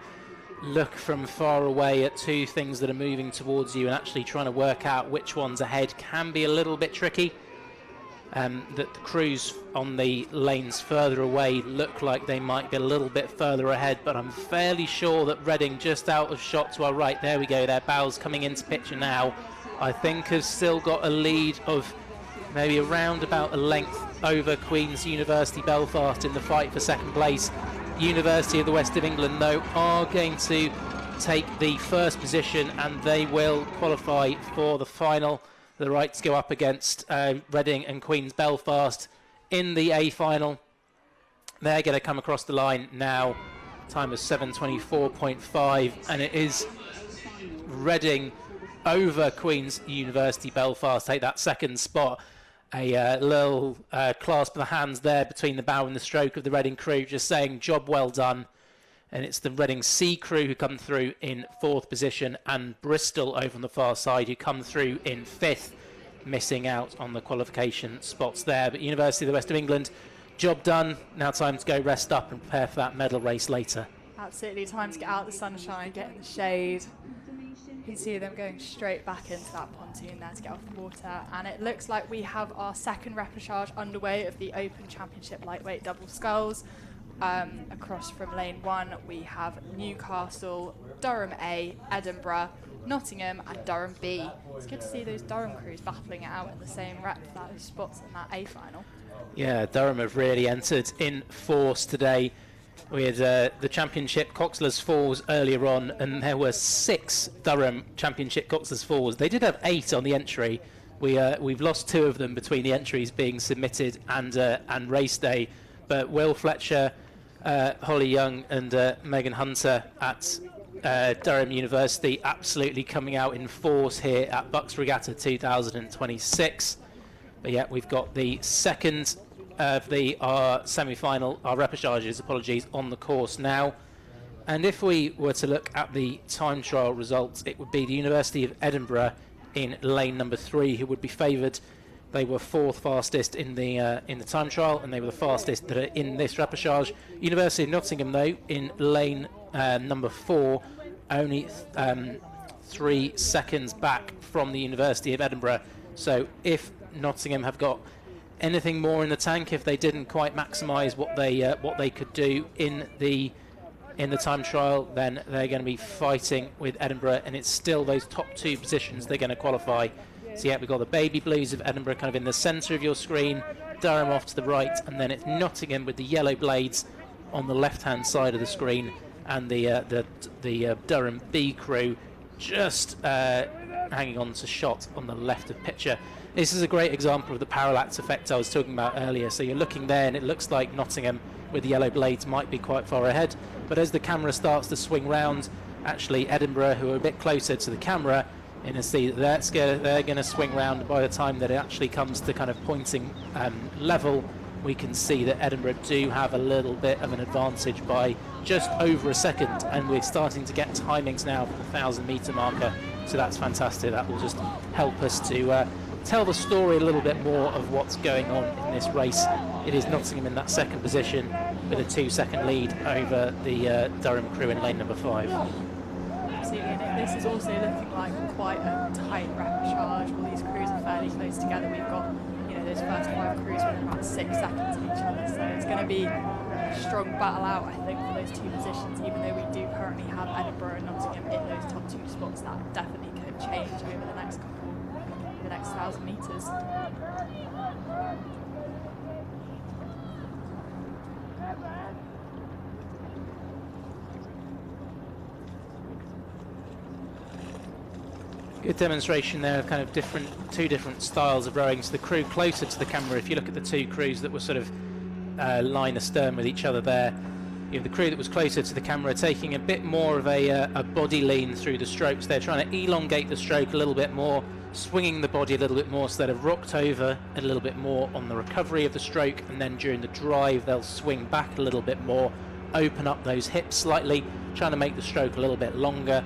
S5: look from far away at two things that are moving towards you and actually trying to work out which one's ahead can be a little bit tricky. That the crews on the lanes further away look like they might be a little bit further ahead, but I'm fairly sure that Reading, just out of shot to our right, there we go, their bows coming into picture now, I think have still got a lead of maybe around about a length over Queen's University Belfast in the fight for second place. University of the West of England, though, are going to take the first position and they will qualify for the final. The right to go up against Reading and Queen's Belfast in the A final. They're going to come across the line now. Time of 7:24.5, and it is Reading over Queen's University Belfast. Take that second spot. A little clasp of the hands there between the bow and the stroke of the Reading crew, just saying job well done. And it's the Reading C crew who come through in 4th position, and Bristol over on the far side who come through in 5th, missing out on the qualification spots there. But University of the West of England, job done. Now time to go rest up and prepare for that medal race later.
S6: Absolutely, time to get out of the sunshine, get in the shade. You can see them going straight back into that pontoon there to get off the water. And it looks like we have our second repechage underway of the Open Championship lightweight double sculls. Across from lane 1 we have Newcastle, Durham A, Edinburgh, Nottingham and Durham B. It's good to see those Durham crews battling it out in the same rep for those spots in that A final.
S5: Yeah, Durham have really entered in force today. We had the Championship Coxless fours earlier on, and there were 6 Durham Championship Coxless fours. They did have 8 on the entry. We've lost 2 of them between the entries being submitted and race day. But Will Fletcher, Holly Young and Megan Hunter at Durham University absolutely coming out in force here at BUCS Regatta 2026. But yeah, we've got the second of our semi-final, our repechages, apologies, on the course now. And if we were to look at the time trial results, it would be the University of Edinburgh in lane number 3 who would be favoured. They were 4th fastest in the time trial, and they were the fastest that are in this repechage. University of Nottingham, though, in lane number 4, only 3 seconds back from the University of Edinburgh. So if Nottingham have got anything more in the tank, if they didn't quite maximise what they could do in the time trial, then they're going to be fighting with Edinburgh, and it's still those top 2 positions they're going to qualify. So yeah, we've got the baby blues of Edinburgh kind of in the centre of your screen, Durham off to the right, and then it's Nottingham with the yellow blades on the left-hand side of the screen, and the Durham B crew just hanging on to shot on the left of picture. This is a great example of the parallax effect I was talking about earlier. So you're looking there, and it looks like Nottingham with the yellow blades might be quite far ahead, but as the camera starts to swing round, actually Edinburgh, who are a bit closer to the camera, and you see they're going to swing round. By the time that it actually comes to kind of pointing level, we can see that Edinburgh do have a little bit of an advantage by just over a second, and we're starting to get timings now for the 1,000-metre marker, so that's fantastic. That will just help us to tell the story a little bit more of what's going on in this race. It is Nottingham in that second position with a 2-second lead over the Durham crew in lane number 5.
S6: Absolutely, and this is also looking like quite a tight repechage. All these crews are fairly close together. We've got, those first 5 crews within about 6 seconds of each other, so it's going to be a strong battle out, I think, for those 2 positions. Even though we do currently have Edinburgh and Nottingham in those top 2 spots, that definitely could change over the next 1,000 metres.
S5: Good demonstration there of kind of two different styles of rowing. So the crew closer to the camera, if you look at the 2 crews that were sort of line astern with each other there, you have the crew that was closer to the camera taking a bit more of a body lean through the strokes. They're trying to elongate the stroke a little bit more, swinging the body a little bit more, so they've rocked over a little bit more on the recovery of the stroke, and then during the drive they'll swing back a little bit more open up those hips slightly, trying to make the stroke a little bit longer,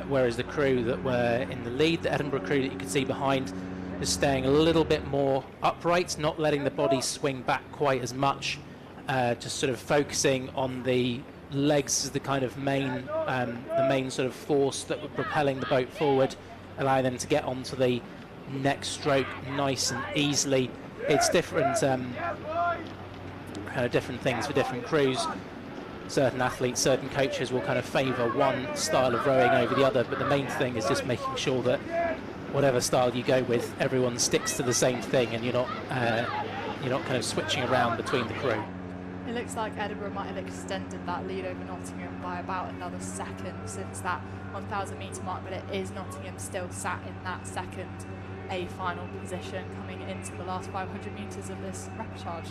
S5: whereas the crew that were in the lead, the Edinburgh crew that you can see behind, is staying a little bit more upright, not letting the body swing back quite as much, just sort of focusing on the legs as the kind of main sort of force that were propelling the boat forward, allowing them to get onto the next stroke nice and easily. It's different kind of different things for different crews. Certain athletes, certain coaches will kind of favour one style of rowing over the other, but the main thing is just making sure that whatever style you go with, everyone sticks to the same thing, and you're not kind of switching around between the crew.
S6: It looks like Edinburgh might have extended that lead over Nottingham by about another second since that 1,000 metre mark, but it is Nottingham still sat in that second A final position coming into the last 500 metres of this repechage.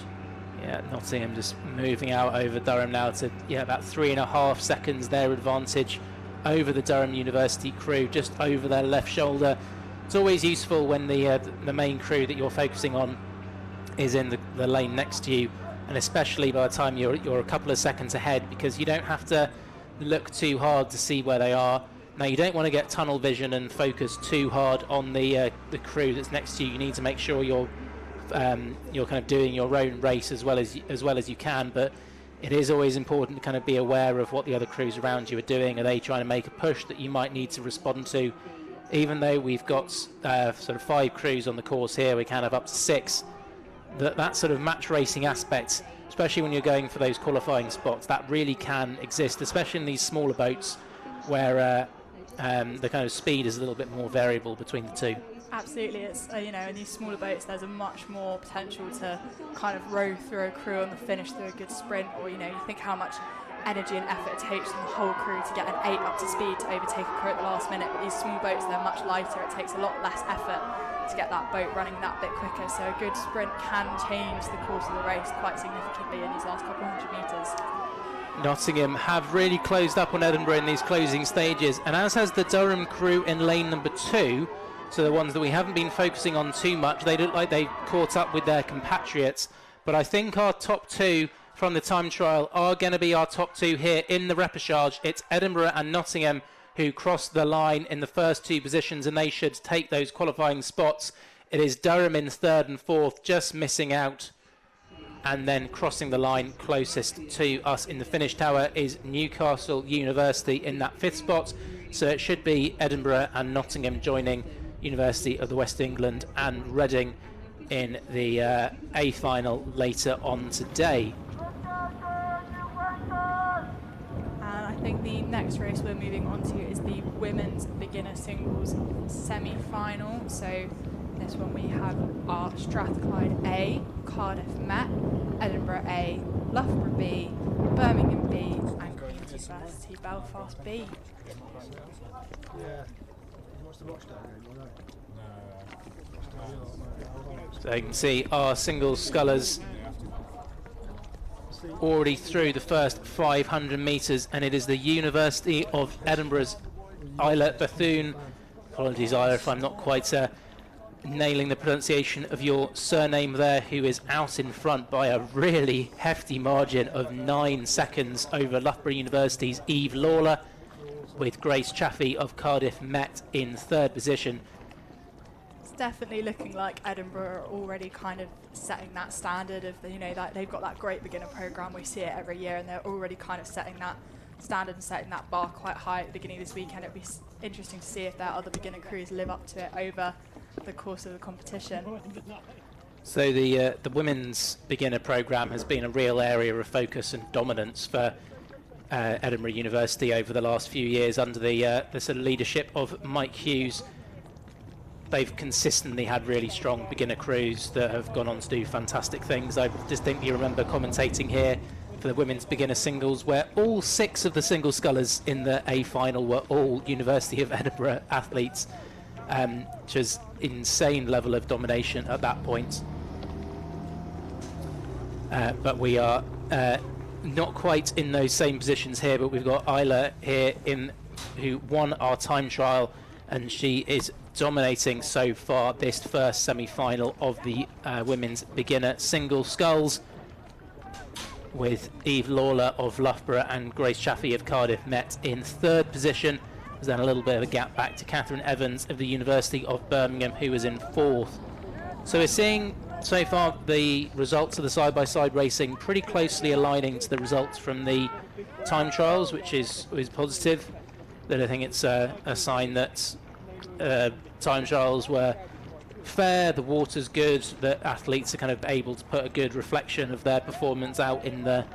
S5: Yeah, Nottingham just moving out over Durham now to about 3.5 seconds their advantage over the Durham University crew, just over their left shoulder. It's always useful when the main crew that you're focusing on is in the lane next to you, and especially by the time you're a couple of seconds ahead, because you don't have to look too hard to see where they are. Now, you don't want to get tunnel vision and focus too hard on the crew that's next to you. You need to make sure you're kind of doing your own race as well as you can, but it is always important to kind of be aware of what the other crews around you are doing. Are they trying to make a push that you might need to respond to? Even though we've got sort of 5 crews on the course here, we can have up to 6. That sort of match racing aspect, especially when you're going for those qualifying spots, that really can exist, especially in these smaller boats where the kind of speed is a little bit more variable between the two.
S6: Absolutely, it's in these smaller boats there's a much more potential to kind of row through a crew on the finish through a good sprint, or you think how much energy and effort it takes from the whole crew to get an 8 up to speed to overtake a crew at the last minute. But these small boats, they're much lighter, it takes a lot less effort to get that boat running that bit quicker, so a good sprint can change the course of the race quite significantly in these last couple of hundred metres.
S5: Nottingham have really closed up on Edinburgh in these closing stages, and as has the Durham crew in lane number 2. So the ones that we haven't been focusing on too much, they look like they caught up with their compatriots. But I think our top 2 from the time trial are going to be our top 2 here in the repechage. It's Edinburgh and Nottingham who crossed the line in the first 2 positions, and they should take those qualifying spots. It is Durham in 3rd and 4th, just missing out. And then crossing the line closest to us in the finish tower is Newcastle University in that 5th spot. So it should be Edinburgh and Nottingham joining University of the West of England and Reading in the A final later on today.
S6: And I think the next race we're moving on to is the women's beginner singles semi-final. So this one we have our Strathclyde A, Cardiff Met, Edinburgh A, Loughborough B, Birmingham B, and University Belfast B.
S5: So you can see our single scullers already through the first 500 metres, and it is the University of Edinburgh's Isla Bethune. Apologies, Isla, if I'm not quite nailing the pronunciation of your surname there, who is out in front by a really hefty margin of 9 seconds over Loughborough University's Eve Lawler, with Grace Chaffee of Cardiff Met in 3rd position.
S6: It's definitely looking like Edinburgh are already kind of setting that standard of that they've got that great beginner program. We see it every year, and they're already kind of setting that standard and setting that bar quite high at the beginning of this weekend. It'll be interesting to see if their other beginner crews live up to it over the course of the competition.
S5: So the women's beginner program has been a real area of focus and dominance for Edinburgh University over the last few years under the sort of leadership of Mike Hughes. They've consistently had really strong beginner crews that have gone on to do fantastic things. I distinctly remember commentating here for the women's beginner singles, where all 6 of the single scullers in the A final were all University of Edinburgh athletes, which is insane level of domination at that point. But we are not quite in those same positions here, but we've got Isla here who won our time trial, and she is dominating so far this first semi-final of the women's beginner single sculls. with Eve Lawler of Loughborough and Grace Chaffee of Cardiff met in 3rd position. There's then a little bit of a gap back to Catherine Evans of the University of Birmingham, who was in 4th. So we're seeing so far the results of the side-by-side racing pretty closely aligning to the results from the time trials, which is positive. But I think it's a sign that time trials were fair, the water's good, that athletes are kind of able to put a good reflection of their performance out in the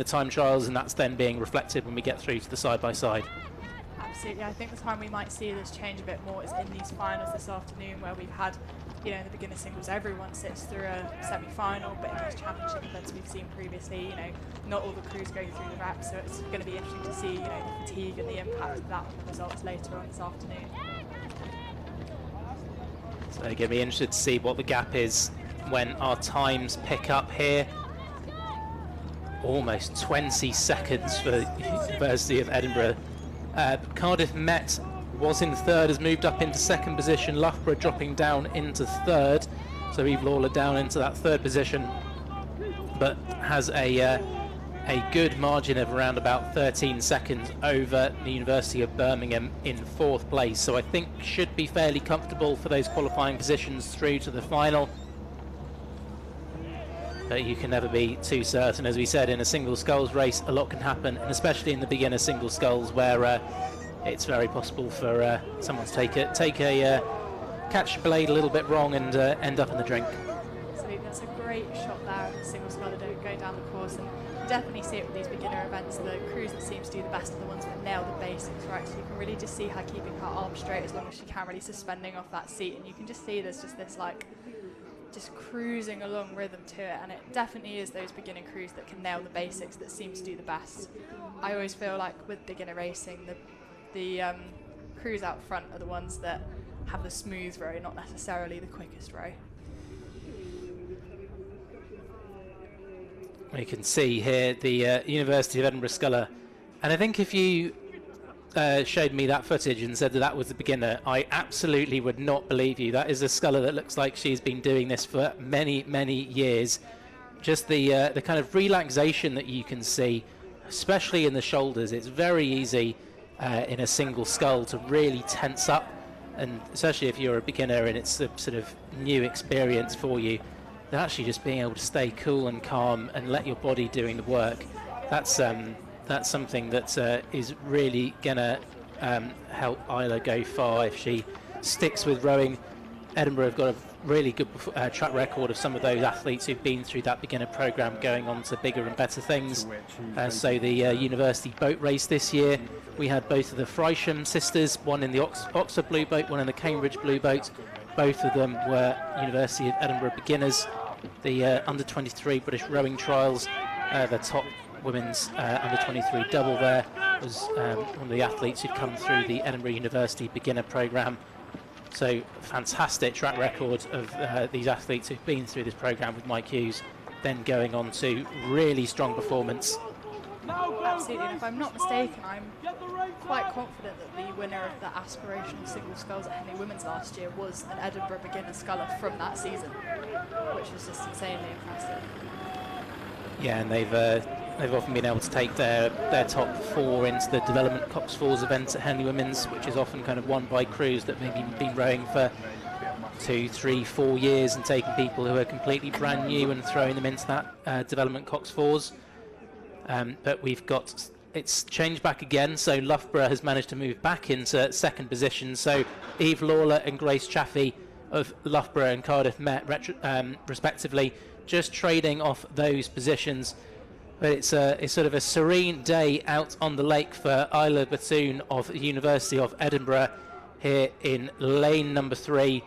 S5: time trials, and that's then being reflected when we get through to the side-by-side.
S6: Absolutely. I think the time we might see this change a bit more is in these finals this afternoon, where we've had, you know, in the beginner singles, everyone sits through a semi-final, but in those championship events we've seen previously, you know, not all the crews go through the reps, so it's going to be interesting to see, you know, the fatigue and the impact of that on the results later on this afternoon.
S5: So going to be interested to see what the gap is when our times pick up here. Almost 20 seconds for the University of Edinburgh. Cardiff Met was in 3rd, has moved up into 2nd position. Loughborough dropping down into 3rd. So Eve Lawler down into that 3rd position, but has a good margin of around about 13 seconds over the University of Birmingham in 4th place. So I think should be fairly comfortable for those qualifying positions through to the final. But you can never be too certain. As we said, in a single sculls race, a lot can happen, and especially in the beginner single sculls, where it's very possible for someone to catch a blade a little bit wrong and end up in the drink.
S6: Absolutely, that's a great shot there of the single sculler going down the course, and you definitely see it with these beginner events. The crews that seem to do the best are the ones that nail the basics, right? So you can really just see her keeping her arms straight as long as she can, really suspending off that seat, and you can just see there's just this like just cruising along rhythm to it, and it definitely is those beginner crews that can nail the basics that seem to do the best. I always feel like with beginner racing, the crews out front are the ones that have the smooth row, not necessarily the quickest row.
S5: You can see here the University of Edinburgh sculler, and I think if you showed me that footage and said that that was the beginner, I absolutely would not believe you. That is a sculler that looks like she's been doing this for many, many years. Just the kind of relaxation that you can see, especially in the shoulders. It's very easy in a single scull to really tense up, and especially if you're a beginner and it's a sort of new experience for you, that actually just being able to stay cool and calm and let your body doing the work, that's something that is really gonna help Isla go far if she sticks with rowing. Edinburgh have got a really good track record of some of those athletes who've been through that beginner program going on to bigger and better things. So the university boat race this year, we had both of the Frysham sisters, one in the Oxford Blue Boat, one in the Cambridge Blue Boat. Both of them were University of Edinburgh beginners. The under-23 British rowing trials, the top women's under-23 double there was one of the athletes who'd come through the Edinburgh University beginner program. So fantastic track record of these athletes who've been through this program with Mike Hughes, then going on to really strong performance.
S6: Absolutely, and if I'm not mistaken, I'm quite confident that the winner of the aspirational single sculls at Henley Women's last year was an Edinburgh beginner sculler from that season, which was just insanely impressive.
S5: Yeah, and they've often been able to take their top 4 into the development Cox Falls event at Henley Women's, which is often kind of won by crews that maybe been rowing for 2, 3, 4 years and taking people who are completely brand new and throwing them into that development Cox Falls. But it's changed back again, so Loughborough has managed to move back into 2nd position. So Eve Lawler and Grace Chaffee of Loughborough and Cardiff Met respectively, just trading off those positions. But it's sort of a serene day out on the lake for Isla Batoon of the University of Edinburgh here in lane number 3.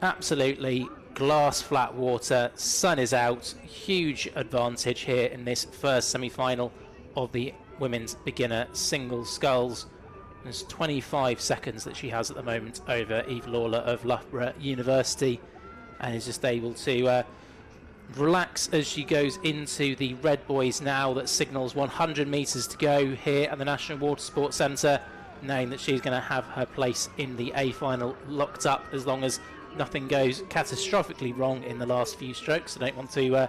S5: Absolutely glass flat water, sun is out, huge advantage here in this first semi-final of the women's beginner single sculls. There's 25 seconds that she has at the moment over Eve Lawler of Loughborough University, and is just able to relax as she goes into the red buoys now that signals 100 metres to go here at the National Water Sports Centre, knowing that she's going to have her place in the A final locked up as long as nothing goes catastrophically wrong in the last few strokes. I don't want to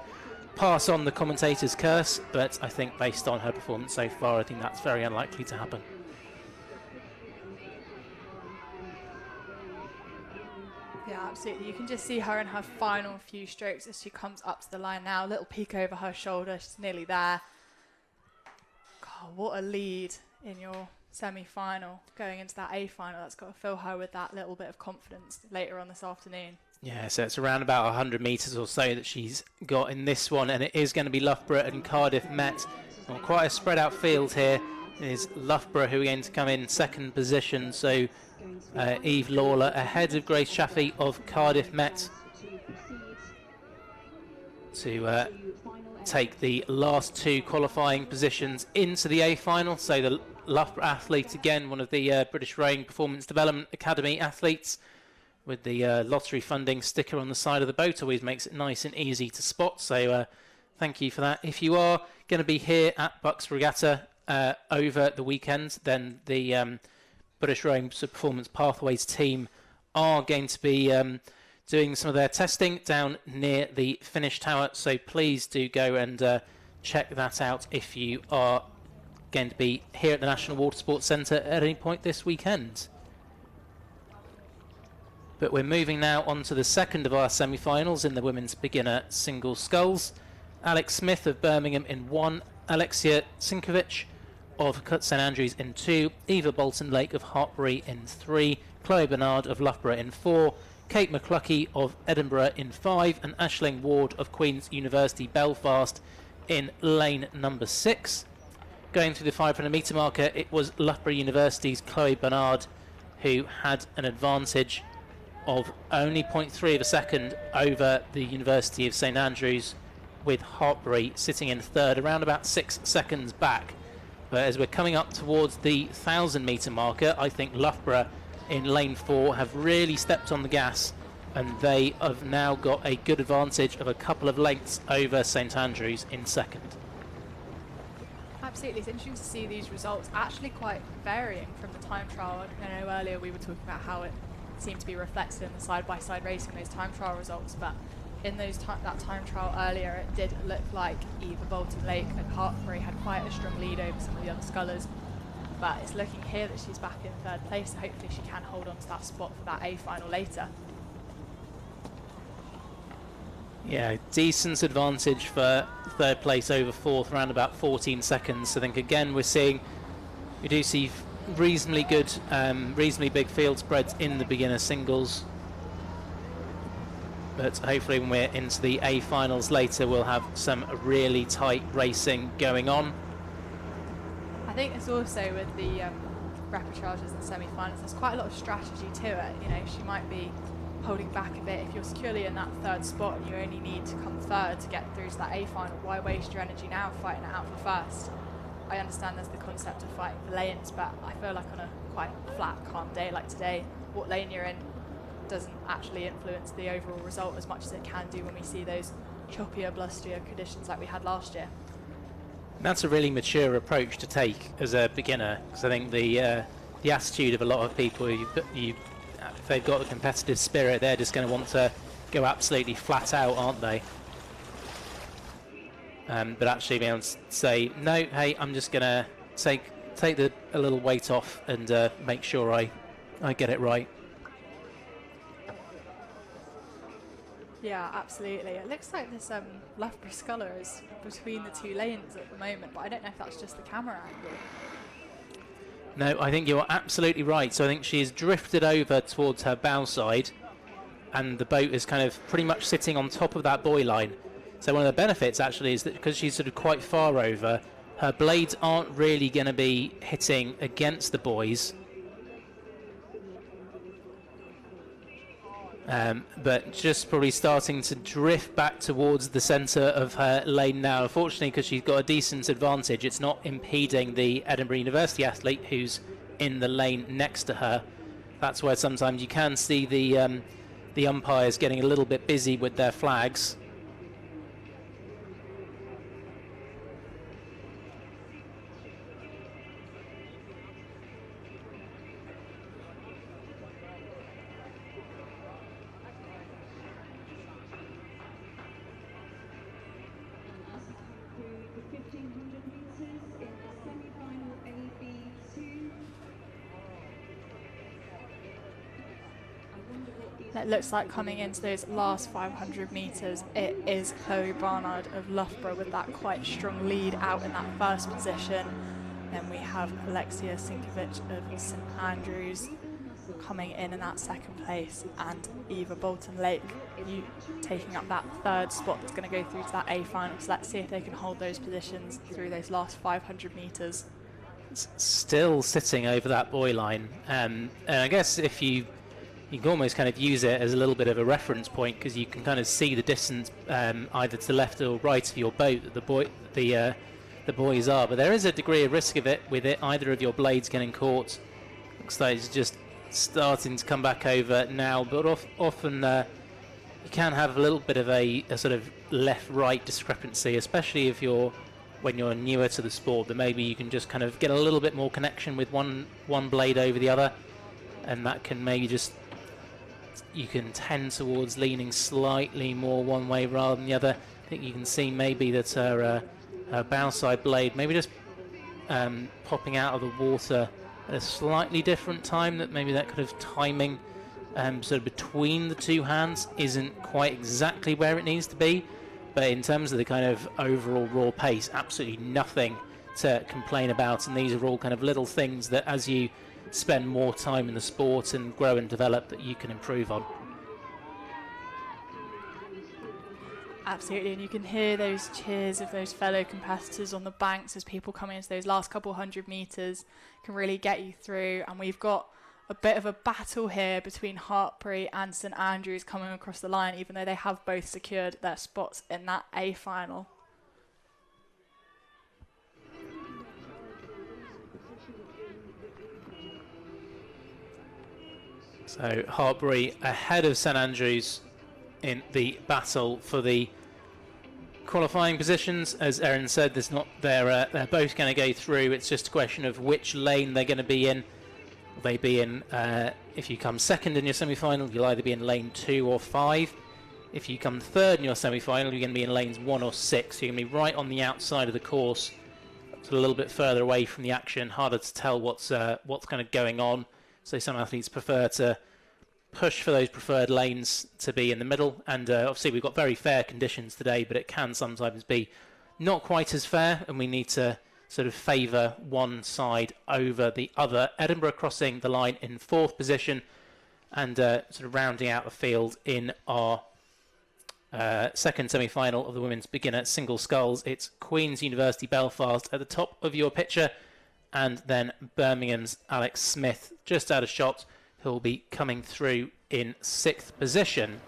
S5: pass on the commentator's curse, but I think based on her performance so far, I think that's very unlikely to happen.
S6: Yeah, absolutely. You can just see her in her final few strokes as she comes up to the line now. Little peek over her shoulder. She's nearly there. God, what a lead in your semi-final going into that A-final. That's got to fill her with that little bit of confidence later on this afternoon.
S5: Yeah, so it's around about 100 metres or so that she's got in this one, and it is going to be Loughborough and Cardiff Met. Well, quite a spread out field here. It is Loughborough who are going to come in second position, so Eve Lawler ahead of Grace Chaffee of Cardiff Met to take the last two qualifying positions into the A-final. So the Loughborough athlete, again, one of the British Rowing Performance Development Academy athletes, with the lottery funding sticker on the side of the boat, always makes it nice and easy to spot. So thank you for that. If you are going to be here at BUCS Regatta over the weekend, then the British Rowing Performance Pathways team are going to be doing some of their testing down near the finish tower. So please do go and check that out if you are going to be here at the National Water Sports Centre at any point this weekend. But we're moving now on to the second of our semi-finals in the women's beginner single sculls. Alex Smith of Birmingham in 1, Alexia Sinkovic of St Andrews in 2, Eva Bolton-Lake of Hartbury in 3, Chloe Bernard of Loughborough in 4, Kate McCluckey of Edinburgh in 5, and Aisling Ward of Queen's University Belfast in lane number 6. Going through the 500 metre marker, it was Loughborough University's Chloe Bernard who had an advantage of only 0.3 of a second over the University of St Andrews, with Hartbury sitting in third, around about 6 seconds back. But as we're coming up towards the 1,000 metre marker, I think Loughborough in lane 4 have really stepped on the gas, and they have now got a good advantage of a couple of lengths over St Andrews in second.
S6: Absolutely, it's interesting to see these results actually quite varying from the time trial. I know earlier we were talking about how it seemed to be reflected in the side-by-side racing, those time trial results, but in those that time trial earlier, it did look like Eva Bolton-Lake and Hartbury had quite a strong lead over some of the other scullers. But it's looking here that she's back in third place, so hopefully she can hold on to that spot for that A-final later.
S5: Yeah, decent advantage for third place over fourth, around about 14 seconds. I think again we do see reasonably good, reasonably big field spreads in the beginner singles. But hopefully when we're into the A-finals later, we'll have some really tight racing going on.
S6: I think it's also with the repechages and semi-finals, there's quite a lot of strategy to it. You know, she might be holding back a bit. If you're securely in that third spot and you only need to come third to get through to that A-final, why waste your energy now fighting it out for first? I understand there's the concept of fighting for lanes, but I feel like on a quite flat, calm day like today, what lane you're in doesn't actually influence the overall result as much as it can do when we see those choppier, blusterier conditions like we had last year.
S5: That's a really mature approach to take as a beginner, because I think the attitude of a lot of people, if they've got a competitive spirit, they're just going to want to go absolutely flat out, aren't they? But actually being able to say, no, hey, I'm just going to take a little weight off and make sure I get it right.
S6: Yeah, absolutely. It looks like this Loughborough sculler is between the two lanes at the moment, but I don't know if that's just the camera angle.
S5: No, I think you're absolutely right. So I think she's drifted over towards her bow side, and the boat is kind of pretty much sitting on top of that buoy line. So one of the benefits actually is that because she's sort of quite far over, her blades aren't really going to be hitting against the buoys. But just probably starting to drift back towards the centre of her lane now. Unfortunately, because she's got a decent advantage, it's not impeding the Edinburgh University athlete who's in the lane next to her. That's where sometimes you can see the umpires getting a little bit busy with their flags.
S6: It looks like coming into those last 500 metres, it is Chloe Barnard of Loughborough with that quite strong lead out in that first position. Then we have Alexia Sinkovic of St Andrews coming in that second place, and Eva Bolton-Lake taking up that third spot that's going to go through to that A final. So let's see if they can hold those positions through those last 500 metres.
S5: Still sitting over that buoy line, and I guess if you can almost kind of use it as a little bit of a reference point, because you can kind of see the distance either to the left or right of your boat that the buoys are. But there is a degree of risk of it with it, either of your blades getting caught. Looks like it's just starting to come back over now, but often you can have a little bit of a sort of left-right discrepancy, especially if when you're newer to the sport, that maybe you can just kind of get a little bit more connection with one blade over the other, and that can maybe just, you can tend towards leaning slightly more one way rather than the other. I think you can see maybe that her bow side blade maybe just popping out of the water at a slightly different time, that maybe that kind of timing sort of between the two hands isn't quite exactly where it needs to be. But in terms of the kind of overall raw pace, absolutely nothing to complain about. And these are all kind of little things that as you spend more time in the sport and grow and develop, that you can improve on.
S6: Absolutely, and you can hear those cheers of those fellow competitors on the banks as people come into those last couple 100 metres, can really get you through. And we've got a bit of a battle here between Hartpury and St Andrews coming across the line, even though they have both secured their spots in that A final.
S5: So Hartpury ahead of St Andrews in the battle for the qualifying positions. As Erin said, they're both going to go through. It's just a question of which lane they're going to be in. They be in, if you come second in your semi-final, you'll either be in lane 2 or 5. If you come third in your semi-final, you're going to be in lanes 1 or 6. So you're going to be right on the outside of the course, so a little bit further away from the action, harder to tell what's kind of going on. So some athletes prefer to push for those preferred lanes to be in the middle. And obviously we've got very fair conditions today, but it can sometimes be not quite as fair, and we need to sort of favour one side over the other. Edinburgh crossing the line in 4th position, and sort of rounding out the field in our second semi-final of the women's beginner single sculls. It's Queen's University Belfast at the top of your picture, and then Birmingham's Alex Smith just out of shot, who will be coming through in 6th position.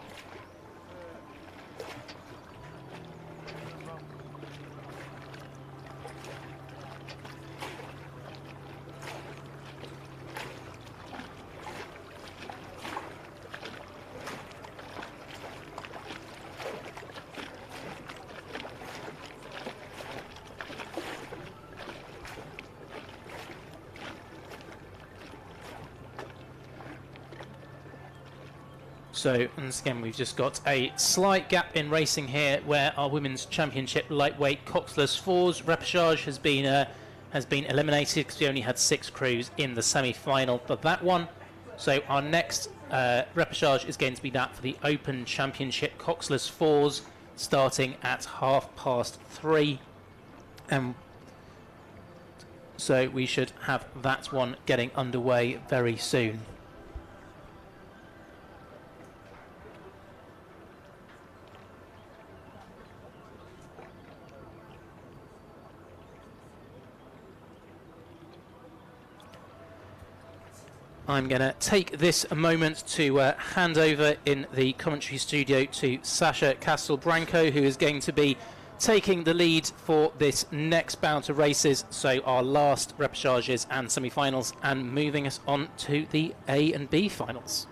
S5: So once again, we've just got a slight gap in racing here, where our women's championship lightweight Coxless fours repechage has been eliminated because we only had 6 crews in the semi-final for that one. So our next repechage is going to be that for the Open Championship Coxless fours, starting at 3:30, and so we should have that one getting underway very soon. I'm going to take this moment to hand over in the commentary studio to Sasha Castelbranco, who is going to be taking the lead for this next bout of races, so our last repechages and semi-finals, and moving us on to the A and B finals.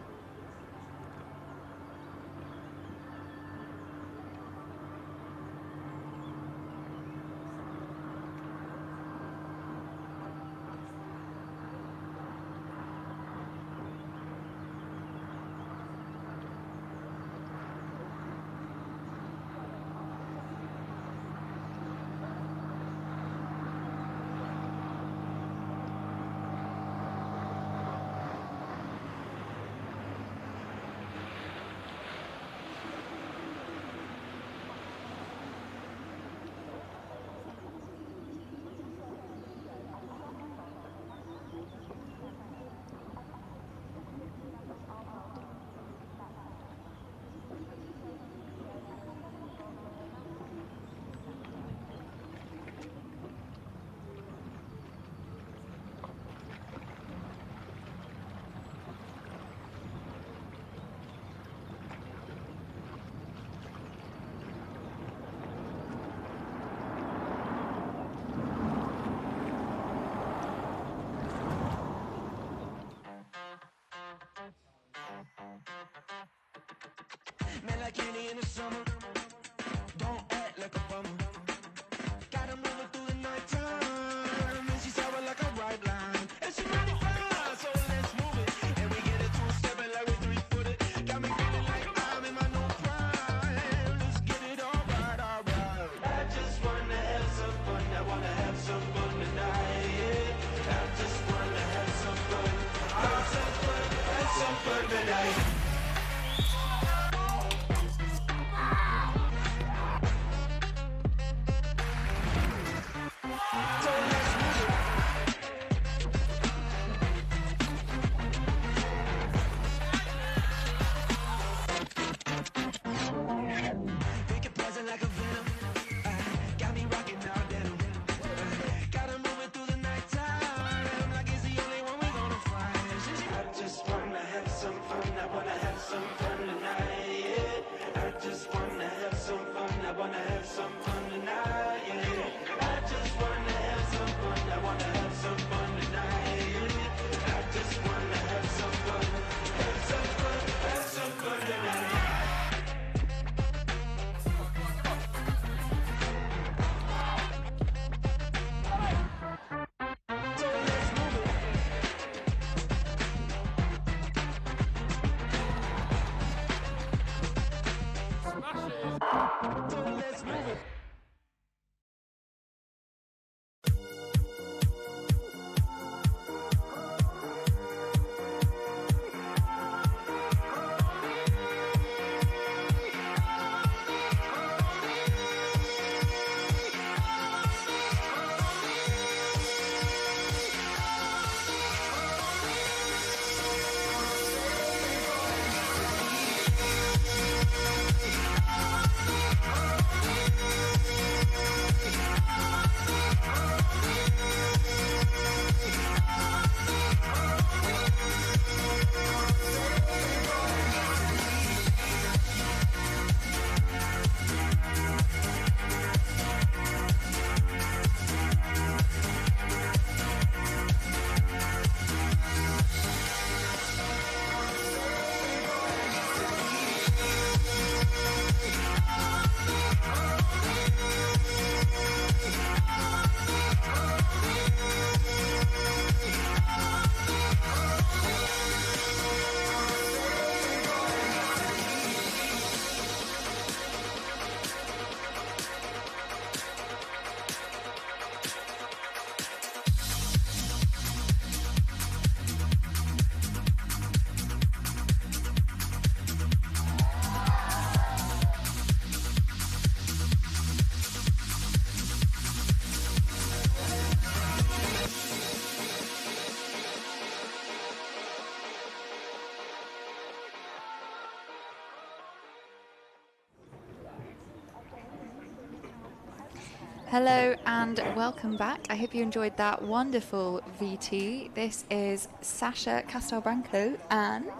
S8: Hello and welcome back. I hope you enjoyed that wonderful VT. This is Sasha Castelbranco and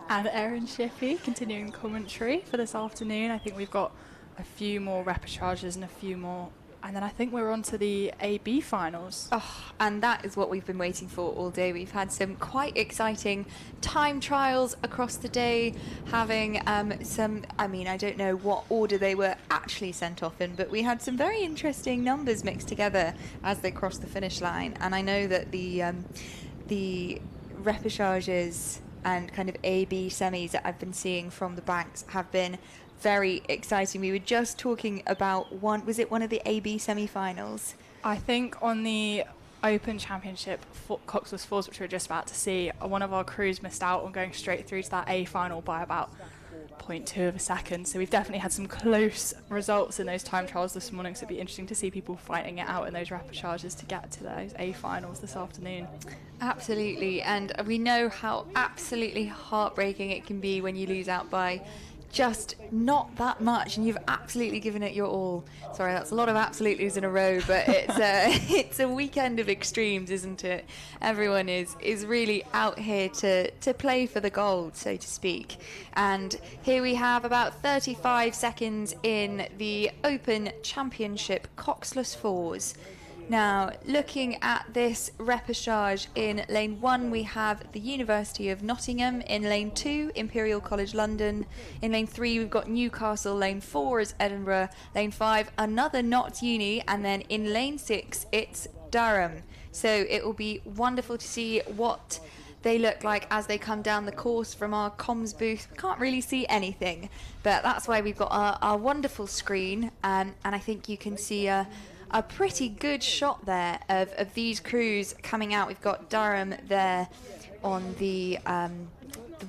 S6: Erin Shippey continuing commentary for this afternoon. I think we've got a few more repechages and a few more, and then I think we're on to the AB finals.
S8: Oh, and that is what we've been waiting for all day. We've had some quite exciting time trials across the day, having some, I mean, I don't know what order they were actually sent off in, but we had some very interesting numbers mixed together as they crossed the finish line. And I know that the repechages and kind of AB semis that I've been seeing from the banks have been very exciting. We were just talking about was it one of the AB semi-finals?
S6: I think on the Open Championship Coxless Fours, which we were just about to see, one of our crews missed out on going straight through to that A final by about 0.2 of a second. So we've definitely had some close results in those time trials this morning. So it'd be interesting to see people fighting it out in those repechages to get to those A finals this afternoon.
S8: Absolutely, and we know how absolutely heartbreaking it can be when you lose out by just not that much and you've absolutely given it your all. Sorry, that's a lot of absolutely's in a row, but it's a weekend of extremes, isn't it? Everyone is really out here to play for the gold, so to speak. And here we have about 35 seconds in the Open Championship Coxless Fours. Now, looking at this repechage, in lane 1 we have the University of Nottingham, in lane 2 Imperial College London, in lane 3 we've got Newcastle, lane 4 is Edinburgh, lane 5 another Notts Uni, and then in lane 6 it's Durham. So it will be wonderful to see what they look like as they come down the course from our comms booth. We can't really see anything, but that's why we've got our wonderful screen, and I think you can see a pretty good shot there of these crews coming out. We've got Durham there on the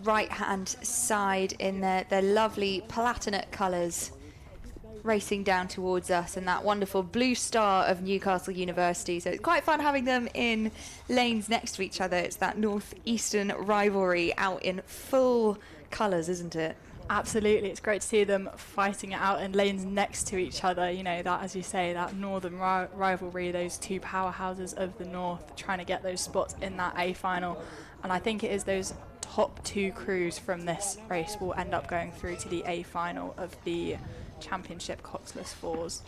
S8: right-hand side in their lovely platinate colours, racing down towards us, and that wonderful blue star of Newcastle University. So it's quite fun having them in lanes next to each other. It's that northeastern rivalry out in full colours, isn't it?
S6: Absolutely, it's great to see them fighting it out in lanes next to each other. You know, that, as you say, that northern rivalry, those two powerhouses of the north trying to get those spots in that A final. And I think it is those top 2 crews from this race will end up going through to the A final of the Championship Coxless Fours.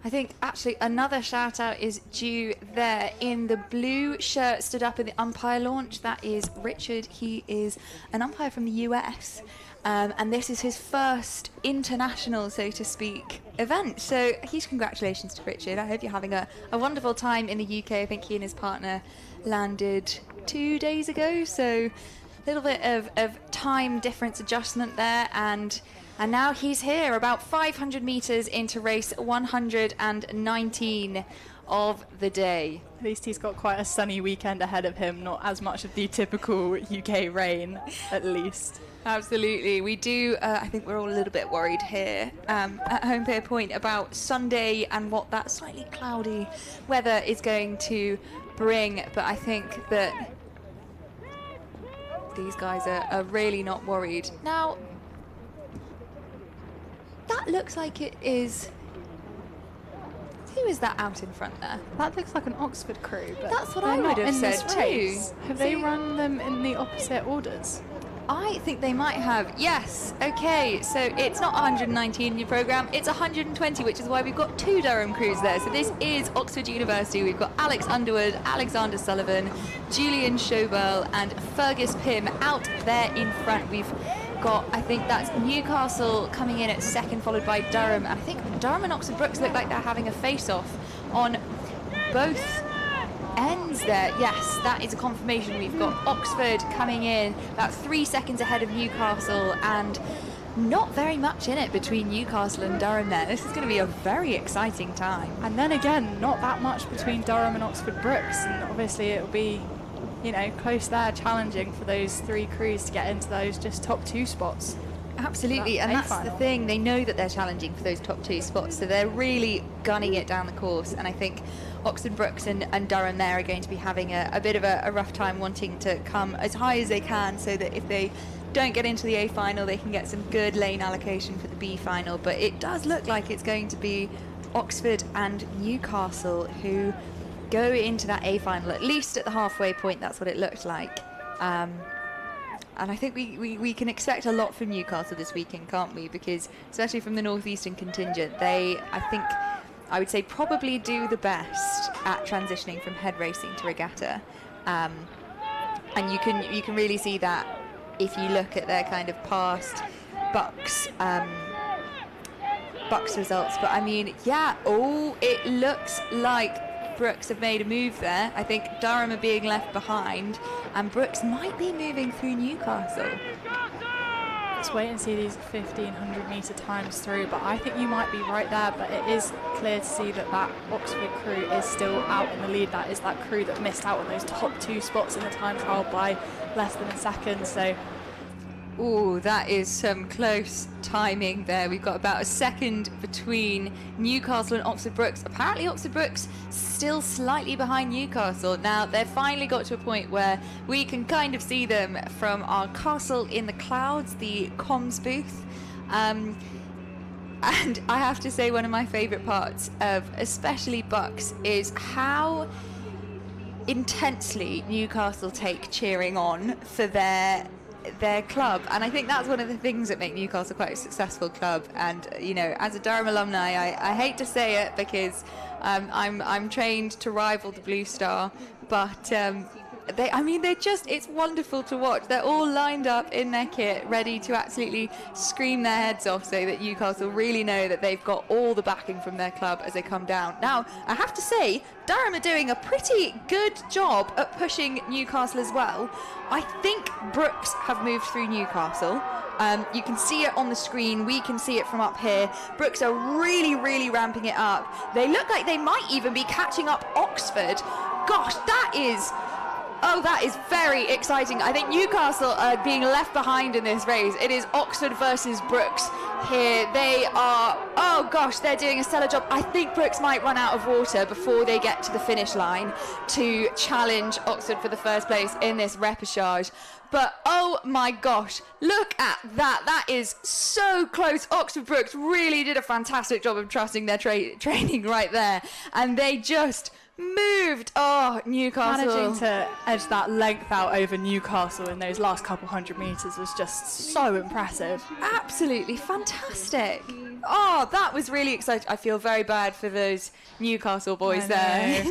S8: I think actually another shout out is due there in the blue shirt, stood up in the umpire launch. That is Richard. He is an umpire from the US. And this is his first international, so to speak, event. So huge congratulations to Richard. I hope you're having a wonderful time in the UK. I think he and his partner landed 2 days ago. So a little bit of time difference adjustment there. And now he's here about 500 metres into race 119 of the day.
S6: At least he's got quite a sunny weekend ahead of him, not as much of the typical UK rain, at least.
S8: Absolutely. We do, I think we're all a little bit worried here at Holme Pierpoint about Sunday and what that slightly cloudy weather is going to bring, but I think that these guys are really not worried. Now, that looks like it is... Who is that out in front there?
S6: That looks like an Oxford crew, but
S8: that's what I would have said too.
S6: Have they run them in the opposite orders?
S8: I think they might have. Yes. Okay. So it's not 119 in your programme. It's 120, which is why we've got 2 Durham crews there. So this is Oxford University. We've got Alex Underwood, Alexander Sullivan, Julian Schobel, and Fergus Pym out there in front. We've got, I think that's Newcastle coming in at second, followed by Durham. And I think Durham and Oxford Brookes look like they're having a face-off on both ends there. Yes, that is a confirmation. We've got Oxford coming in about 3 seconds ahead of Newcastle, and not very much in it between Newcastle and Durham there. This is going to be a very exciting time.
S6: And then again, not that much between Durham and Oxford Brookes, and obviously it'll be, you know, close there, challenging for those 3 crews to get into those just top 2 spots.
S8: Absolutely, and that's the thing. They know that they're challenging for those top 2 spots, so they're really gunning it down the course. And I think Oxford Brookes and Durham there are going to be having a bit of a rough time, wanting to come as high as they can, so that if they don't get into the A final, they can get some good lane allocation for the B final. But it does look like it's going to be Oxford and Newcastle, who go into that A final, at least at the halfway point. That's what it looked like. And I think we can expect a lot from Newcastle this weekend, can't we? Because especially from the northeastern contingent, they, I would say, probably do the best at transitioning from head racing to regatta. And you can really see that if you look at their kind of past BUCS results. But I mean, yeah, it looks like BUCS have made a move there. I think Durham are being left behind, and BUCS might be moving through Newcastle.
S6: Let's wait and see these 1500 metre times through, but I think you might be right there. But it is clear to see that Oxford crew is still out in the lead. That is that crew that missed out on those top 2 spots in the time trial by less than a second. So,
S8: ooh, that is some close timing there. We've got about a second between Newcastle and Oxford BUCS. Apparently Oxford BUCS still slightly behind Newcastle. Now, they've finally got to a point where we can kind of see them from our castle in the clouds, the comms booth. And I have to say, one of my favourite parts of especially BUCS is how intensely Newcastle take cheering on for their club, and I think that's one of the things that make Newcastle quite a successful club. And you know, as a Durham alumni, I hate to say it because I'm trained to rival the Blue Star, but it's wonderful to watch. They're all lined up in their kit, ready to absolutely scream their heads off, so that Newcastle really know that they've got all the backing from their club as they come down. Now, I have to say, Durham are doing a pretty good job at pushing Newcastle as well. I think BUCS have moved through Newcastle. You can see it on the screen. We can see it from up here. BUCS are really, really ramping it up. They look like they might even be catching up Oxford. Gosh, that is very exciting. I think Newcastle are being left behind in this race. It is Oxford versus BUCS here. They are, they're doing a stellar job. I think BUCS might run out of water before they get to the finish line to challenge Oxford for the first place in this repechage. But oh my gosh, look at that. That is so close. Oxford BUCS really did a fantastic job of trusting their training right there. And they just moved. Oh, Newcastle.
S6: Managing to edge that length out over Newcastle in those last couple 100 metres was just so impressive.
S8: Absolutely fantastic. Oh, that was really exciting. I feel very bad for those Newcastle boys there.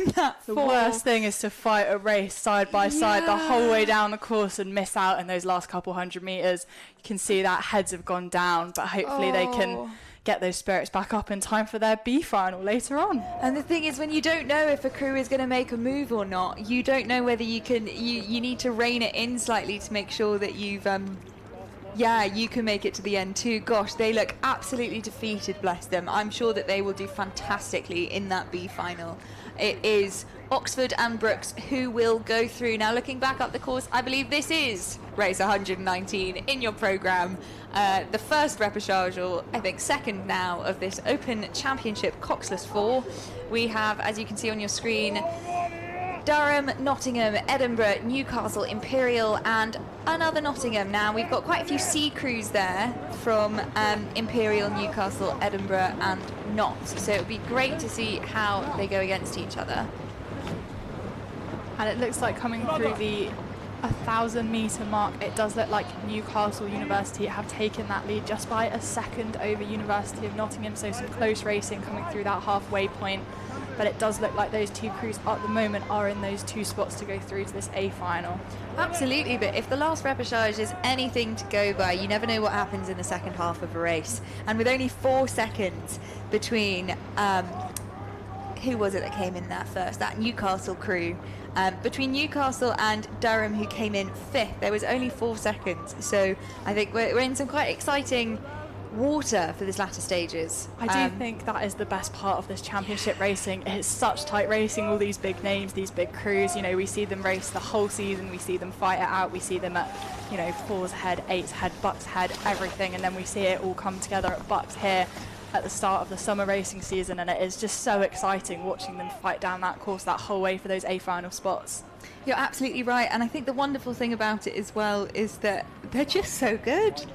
S6: The worst thing is to fight a race side by side the whole way down the course and miss out in those last couple 100 metres. You can see that heads have gone down, but hopefully they can get those spirits back up in time for their B final later on.
S8: And the thing is, when you don't know if a crew is going to make a move or not, you don't know whether you can, you need to rein it in slightly to make sure that you've you can make it to the end too. Gosh, they look absolutely defeated, bless them. I'm sure that they will do fantastically in that B final. It is Oxford and BUCS who will go through. Now, looking back up the course, I believe this is race 119 in your programme. The first repechage, or I think second now, of this Open Championship Coxless 4. We have, as you can see on your screen, Durham, Nottingham, Edinburgh, Newcastle, Imperial, and another Nottingham. Now, we've got quite a few C crews there from Imperial, Newcastle, Edinburgh, and Notts. So it would be great to see how they go against each other.
S6: And it looks like coming through the 1,000 metre mark, it does look like Newcastle University have taken that lead just by a second over University of Nottingham. So some close racing coming through that halfway point. But it does look like those two crews at the moment are in those 2 spots to go through to this A final.
S8: Absolutely, but if the last repechage is anything to go by, you never know what happens in the second half of a race. And with only 4 seconds between, who was it that came in there first? That Newcastle crew. Between Newcastle and Durham, who came in 5th, there was only 4 seconds. So I think we're in some quite exciting water for this latter stages.
S6: I do think that is the best part of this championship racing. It's such tight racing, all these big names, these big crews. You know, we see them race the whole season, we see them fight it out, we see them at, you know, 4s head, 8s head, BUCS head, everything, and then we see it all come together at BUCS here at the start of the summer racing season, and it is just so exciting watching them fight down that course that whole way for those A final spots.
S8: You're absolutely right, and I think the wonderful thing about it as well is that they're just so good.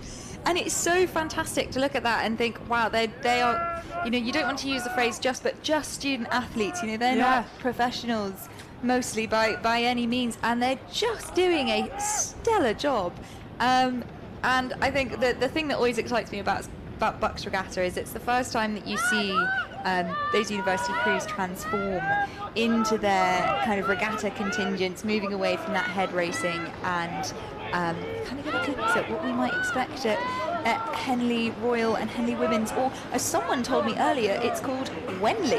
S8: And it's so fantastic to look at that and think, wow, they are, you know, you don't want to use the phrase just student athletes, you know, they're not professionals mostly by any means, and they're just doing a stellar job. And I think the thing that always excites me about BUCS Regatta is it's the first time that you see those university crews transform into their kind of regatta contingents, moving away from that head racing and kind of get a glimpse at what we might expect at Henley Royal and Henley Women's, or as someone told me earlier, it's called Wenley.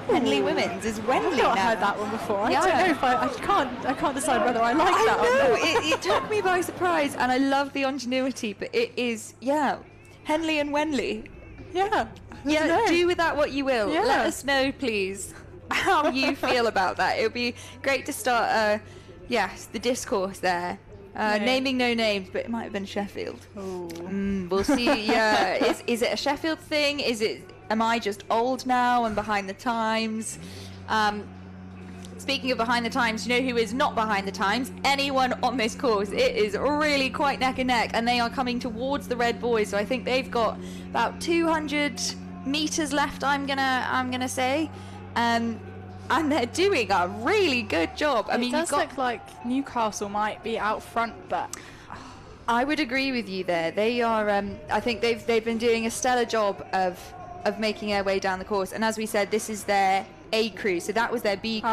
S8: Henley Women's is Wenley.
S6: I've not
S8: now.
S6: heard that one before. I don't know if I can't decide whether I like that
S8: I know,
S6: or not.
S8: it took me by surprise, and I love the ingenuity, but it is, Henley and Wenley.
S6: Yeah.
S8: Do with that what you will.
S6: Yeah.
S8: Let us know, please, how you feel about that. It would be great to start, the discourse there. Naming no names, but it might have been Sheffield. We'll see. Is it a Sheffield thing? Am I just old now and behind the times? Speaking of behind the times, you know who is not behind the times? Anyone on this course. It is really quite neck and neck, and they are coming towards the red boys. So I think they've got about 200 meters left. I'm gonna say. And they're doing a really good job. I mean,
S6: it does look like Newcastle might be out front, but
S8: I would agree with you there. They are. I think they've been doing a stellar job of making their way down the course. And as we said, this is their A crew, so that was their B crew,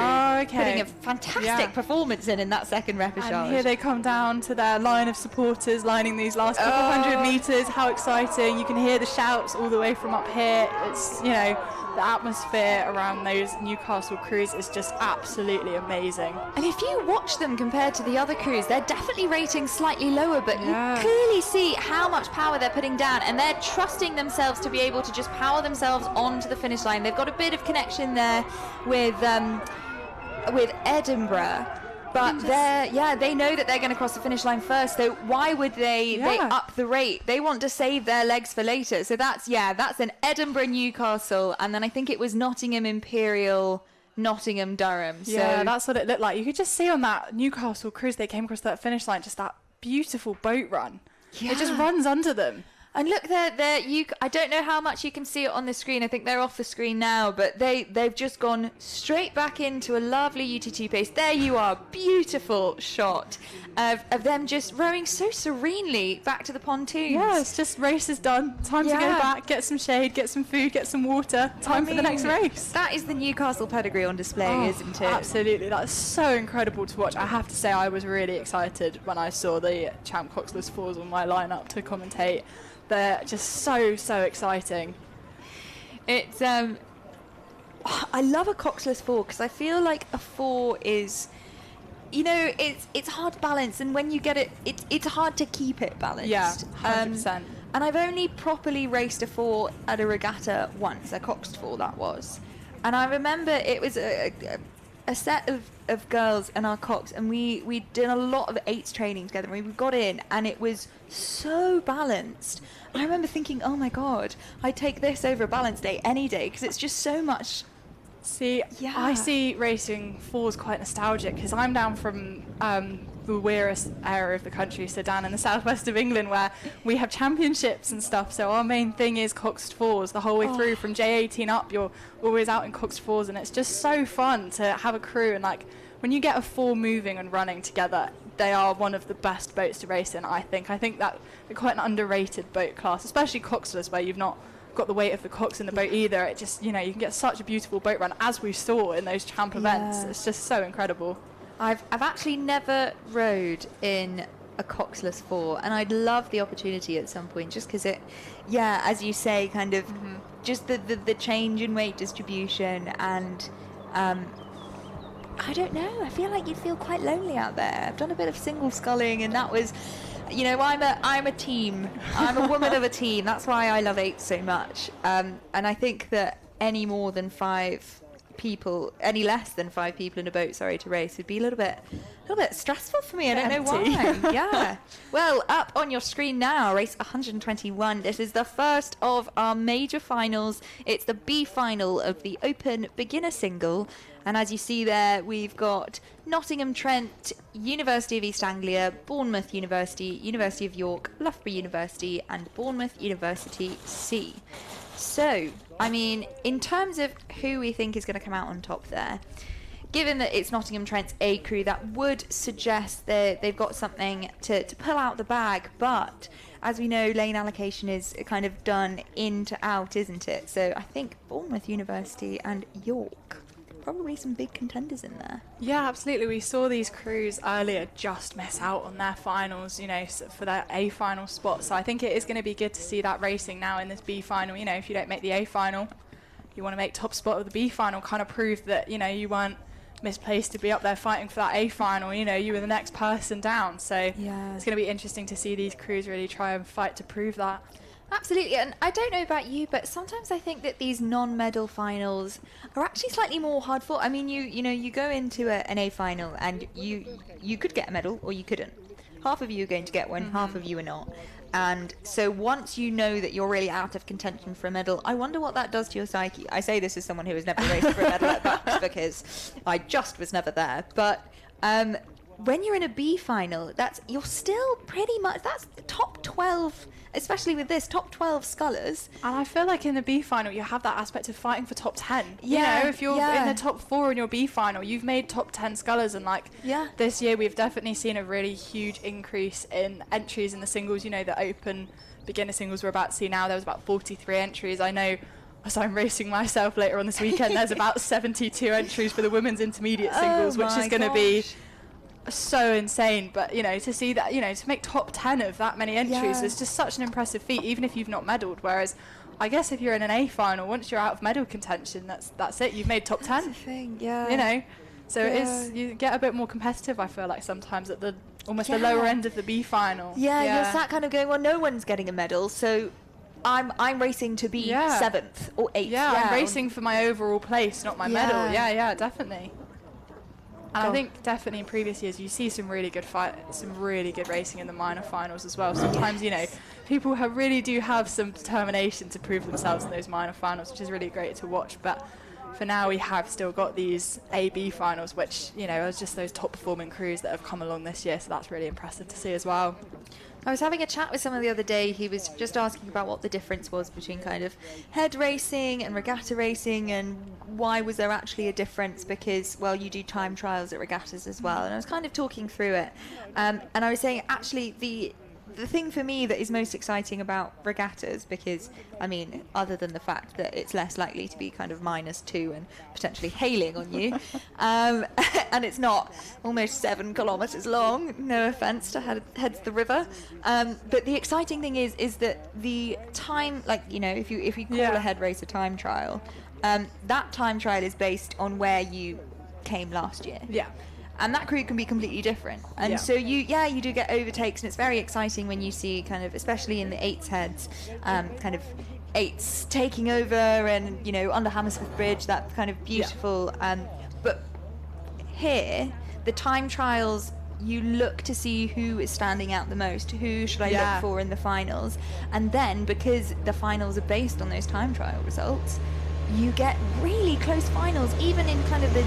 S8: putting a fantastic performance in that second repechage.
S6: And here they come down to their line of supporters, lining these last couple hundred meters. How exciting! You can hear the shouts all the way from up here. It's, you know, the atmosphere around those Newcastle crews is just absolutely amazing.
S8: And if you watch them compared to the other crews, they're definitely rating slightly lower, but you clearly see how much power they're putting down, and they're trusting themselves to be able to just power themselves onto the finish line. They've got a bit of connection there with Edinburgh, but they know that they're going to cross the finish line first, so why would they up the rate? They want to save their legs for later. So that's an Edinburgh Newcastle, and then I think it was Nottingham Imperial, Nottingham Durham. So
S6: That's what it looked like. You could just see on that Newcastle cruise, they came across that finish line, just that beautiful boat run. It just runs under them.
S8: And look, I don't know how much you can see it on the screen. I think they're off the screen now, but they've just gone straight back into a lovely UTT pace. There you are, beautiful shot of them just rowing so serenely back to the pontoons.
S6: Yeah, it's just race is done. Time to go back, get some shade, get some food, get some water. Time for the next race.
S8: That is the Newcastle pedigree on display, isn't it?
S6: Absolutely, that's so incredible to watch. I have to say, I was really excited when I saw the Champ Coxless fours on my lineup to commentate. They're just so exciting.
S8: It's I love a Coxless 4 because I feel like a 4 is, you know, it's hard to balance, and when you get it, it's hard to keep it balanced.
S6: Yeah, 100%.
S8: And I've only properly raced a 4 at a regatta once, a coxed 4 that was, and I remember it was a set of girls and our cox, and we did a lot of 8s training together. We got in, and it was so balanced. I remember thinking, oh my god, I'd take this over a balance day any day, because it's just so much.
S6: I see racing 4s quite nostalgic, because I'm down from the weirdest area of the country, so down in the southwest of England, where we have championships and stuff, so our main thing is coxed 4s the whole way through. From J18 up, you're always out in coxed 4s, and it's just so fun to have a crew. And like, when you get a 4 moving and running together, they are one of the best boats to race in, I think that they're quite an underrated boat class, especially Coxless, where you've not got the weight of the cox in the boat either. It just, you know, you can get such a beautiful boat run, as we saw in those champ events. It's just so incredible.
S8: I've actually never rowed in a Coxless 4, and I'd love the opportunity at some point, just because it, as you say, kind of just the change in weight distribution, and I don't know, I feel like you'd feel quite lonely out there. I've done a bit of single sculling, and that was, you know, I'm a team. I'm a woman of a team. That's why I love 8 so much. And I think that any less than 5 people in a boat, to race would be a little bit little bit stressful for me. I don't know why. Yeah. Well, up on your screen now, race 121. This is the first of our major finals. It's the B final of the Open Beginner Single. And as you see there, we've got Nottingham Trent, University of East Anglia, Bournemouth University, University of York, Loughborough University, and Bournemouth University C. So, I mean, in terms of who we think is going to come out on top there, given that it's Nottingham Trent's A crew, that would suggest that they've got something to pull out the bag. But as we know, lane allocation is kind of done in to out, isn't it? So I think Bournemouth University and York, probably some big contenders in there.
S6: Yeah, absolutely. We saw these crews earlier just miss out on their finals, you know, for their A final spot. So I think it is going to be good to see that racing now in this B final. You know, if you don't make the A final, you want to make top spot of the B final, kind of prove that, you know, you weren't misplaced to be up there fighting for that A final. You know, you were the next person down. So
S8: Yeah.
S6: it's going to be interesting to see these crews really try and fight to prove that.
S8: Absolutely, and I don't know about you, but sometimes I think that these non-medal finals are actually slightly more hard fought. I mean, you know, you go into an A final and you could get a medal or you couldn't. Half of you are going to get one, half of you are not. And so once you know that you're really out of contention for a medal, I wonder what that does to your psyche. I say this as someone who has never raced for a medal at BUCS because I just was never there. But when you're in a B final, you're still pretty much, that's the top 12, especially with this, top 12 scullers.
S6: And I feel like in the B final, you have that aspect of fighting for top 10.
S8: Yeah,
S6: you know, if you're
S8: yeah.
S6: in the top 4 in your B final, you've made top 10 scullers. And like
S8: Yeah.
S6: this year, we've definitely seen a really huge increase in entries in the singles. You know, the Open Beginner Singles we're about to see now, there was about 43 entries. I know, as I'm racing myself later on this weekend, there's about 72 entries for the women's intermediate singles, which is going to be so insane. But you know, to see that, you know, to make top 10 of that many entries is just such an impressive feat, even if you've not medalled. Whereas I guess if you're in an A final, once you're out of medal contention, that's it, you've made top 10.
S8: That's the thing, yeah.
S6: You know, so
S8: Yeah.
S6: it is, you get a bit more competitive, I feel like, sometimes at the almost the
S8: Yeah.
S6: lower end of the B final.
S8: Yeah, you're sat kind of going, well, no one's getting a medal, so I'm racing to be
S6: Yeah.
S8: 7th or 8th.
S6: I'm racing for my overall place, not my medal.
S8: Yeah.
S6: Yeah, definitely. And I
S8: Go.
S6: think definitely in previous years you see some really good racing in the minor finals as well. Sometimes, you know, people really do have some determination to prove themselves in those minor finals, which is really great to watch. But for now, we have still got these A-B finals, which, you know, are just those top performing crews that have come along this year. So that's really impressive to see as well.
S8: I was having a chat with someone the other day. He was just asking about what the difference was between kind of head racing and regatta racing, and why was there actually a difference, because, well, you do time trials at regattas as well. And I was kind of talking through it. And I was saying, actually, the thing for me that is most exciting about regattas, because, I mean, other than the fact that it's less likely to be kind of -2 and potentially hailing on you, and it's not almost 7 kilometres long, no offence to heads the river, but the exciting thing is that the time, like, you know, if you call a head race a time trial, that time trial is based on where you came last year.
S6: Yeah.
S8: And that crew can be completely different. And so you do get overtakes, and it's very exciting when you see kind of, especially in the 8s heads, kind of 8s taking over, and, you know, under Hammersmith Bridge, that kind of beautiful. But here, the time trials, you look to see who is standing out the most, who should I look for in the finals. And then, because the finals are based on those time trial results, you get really close finals, even in kind of the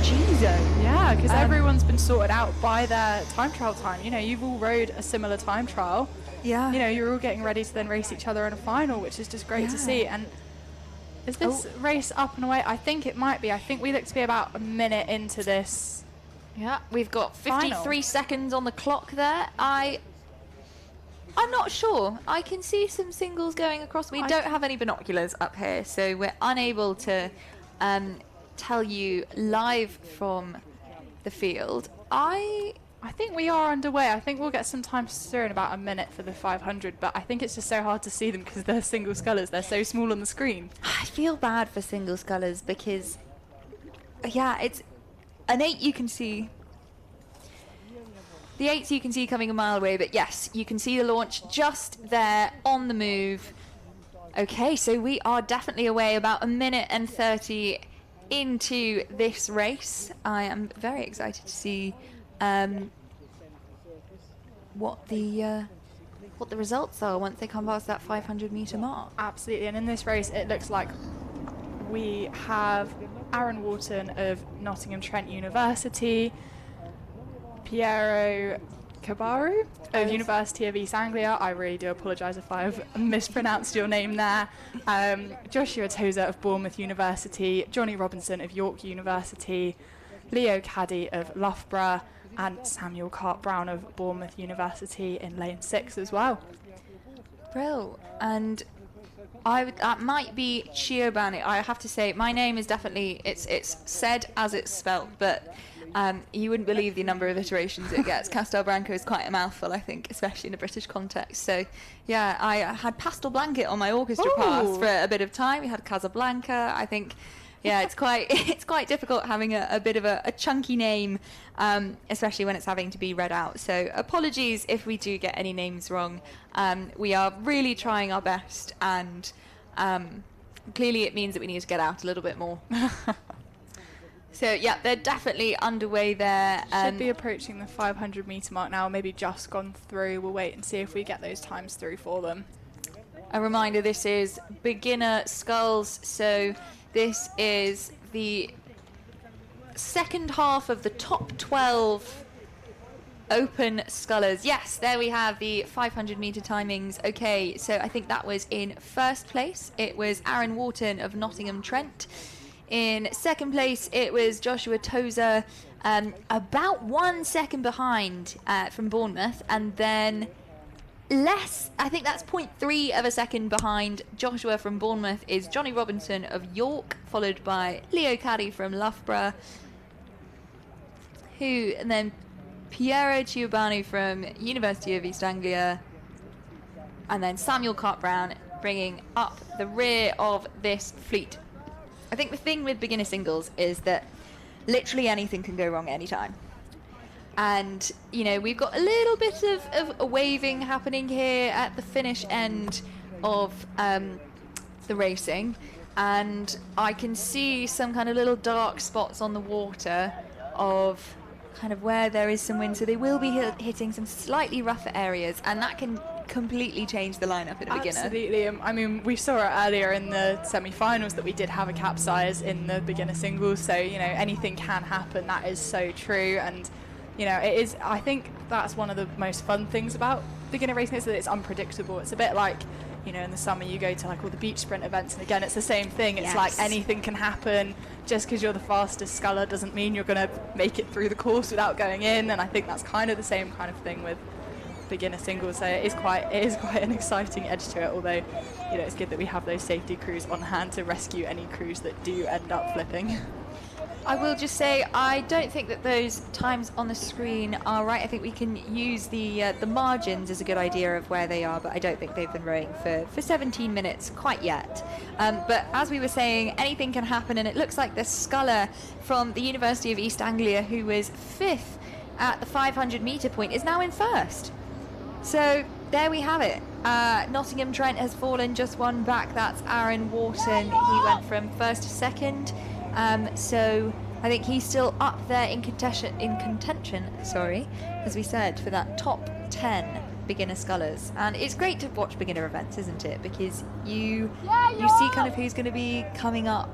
S8: G zone.
S6: Yeah, because everyone's been sorted out by their time trial time. You know, you've all rode a similar time trial.
S8: Yeah.
S6: You know, you're all getting ready to then race each other in a final, which is just great to see. And is this race up and away? I think it might be. I think we look to be about a minute into this.
S8: Yeah, we've got 53
S6: Final.
S8: seconds on the clock there. I'm not sure. I can see some singles going across. We don't have any binoculars up here, so we're unable to tell you live from the field. I
S6: think we are underway. I think we'll get some time steer in about a minute for the 500, but I think it's just so hard to see them because they're single scullers. They're so small on the screen.
S8: I feel bad for single scullers because, yeah, it's an 8 you can see. The 8s you can see coming a mile away, but yes, you can see the launch just there on the move. Okay, so we are definitely away about a minute and 30 into this race. I am very excited to see what the results are once they come past that 500-meter mark.
S6: Absolutely, and in this race, it looks like we have Aaron Wharton of Nottingham Trent University, Piero Cabaru of University of East Anglia. I really do apologise if I've mispronounced your name there. Joshua Tozer of Bournemouth University, Johnny Robinson of York University, Leo Caddy of Loughborough, and Samuel Cart-Brown of Bournemouth University in lane 6 as well.
S8: Brill. And that might be Chiobani. I have to say, my name is definitely, it's said as it's spelt, but you wouldn't believe the number of iterations it gets. Castelbranco is quite a mouthful, I think, especially in a British context. So, yeah, I had Pastel Blanket on my orchestra pass for a bit of time. We had Casablanca. I think, yeah, it's quite difficult having a bit of a chunky name, especially when it's having to be read out. So, apologies if we do get any names wrong. We are really trying our best, and clearly it means that we need to get out a little bit more. So, yeah, they're definitely underway there.
S6: Should be approaching the 500-meter mark now, maybe just gone through. We'll wait and see if we get those times through for them.
S8: A reminder, this is beginner sculls, so this is the second half of the top 12 open scullers. Yes, there we have the 500-meter timings. Okay, so I think that was in first place. It was Aaron Wharton of Nottingham Trent. In second place, it was Joshua Tozer, about 1 second behind from Bournemouth, and then less, I think that's 0.3 of a second behind Joshua from Bournemouth is Johnny Robinson of York, followed by Leo Caddy from Loughborough, and then Piero Chiobani from University of East Anglia, and then Samuel Cart-Brown bringing up the rear of this fleet. I think the thing with beginner singles is that literally anything can go wrong anytime. And, you know, we've got a little bit of a waving happening here at the finish end of the racing. And I can see some kind of little dark spots on the water of kind of where there is some wind. So they will be hitting some slightly rougher areas. And that can completely change the lineup at a beginner.
S6: Absolutely. I mean, we saw it earlier in the semi-finals that we did have a capsize in the beginner singles. So, you know, anything can happen. That is so true. And, you know, it is, I think that's one of the most fun things about beginner racing is that it's unpredictable. It's a bit like, you know, in the summer you go to like all the beach sprint events, and again, it's the same thing. It's
S8: Yes.
S6: like anything can happen. Just because you're the fastest sculler doesn't mean you're going to make it through the course without going in. And I think that's kind of the same kind of thing with beginner singles. So it is quite an exciting edge to it, although, you know, it's good that we have those safety crews on hand to rescue any crews that do end up flipping.
S8: I will just say I don't think that those times on the screen are right. I think we can use the margins as a good idea of where they are, but I don't think they've been rowing for 17 minutes quite yet. But as we were saying, anything can happen, and it looks like the sculler from the University of East Anglia, who was 5th at the 500-meter point, is now in 1st. So there we have it. Nottingham Trent has fallen just one back. That's Aaron Wharton. He went from 1st to 2nd. So I think he's still up there in contention, as we said, for that top 10 beginner scullers. And it's great to watch beginner events, isn't it? Because you see kind of who's going to be coming up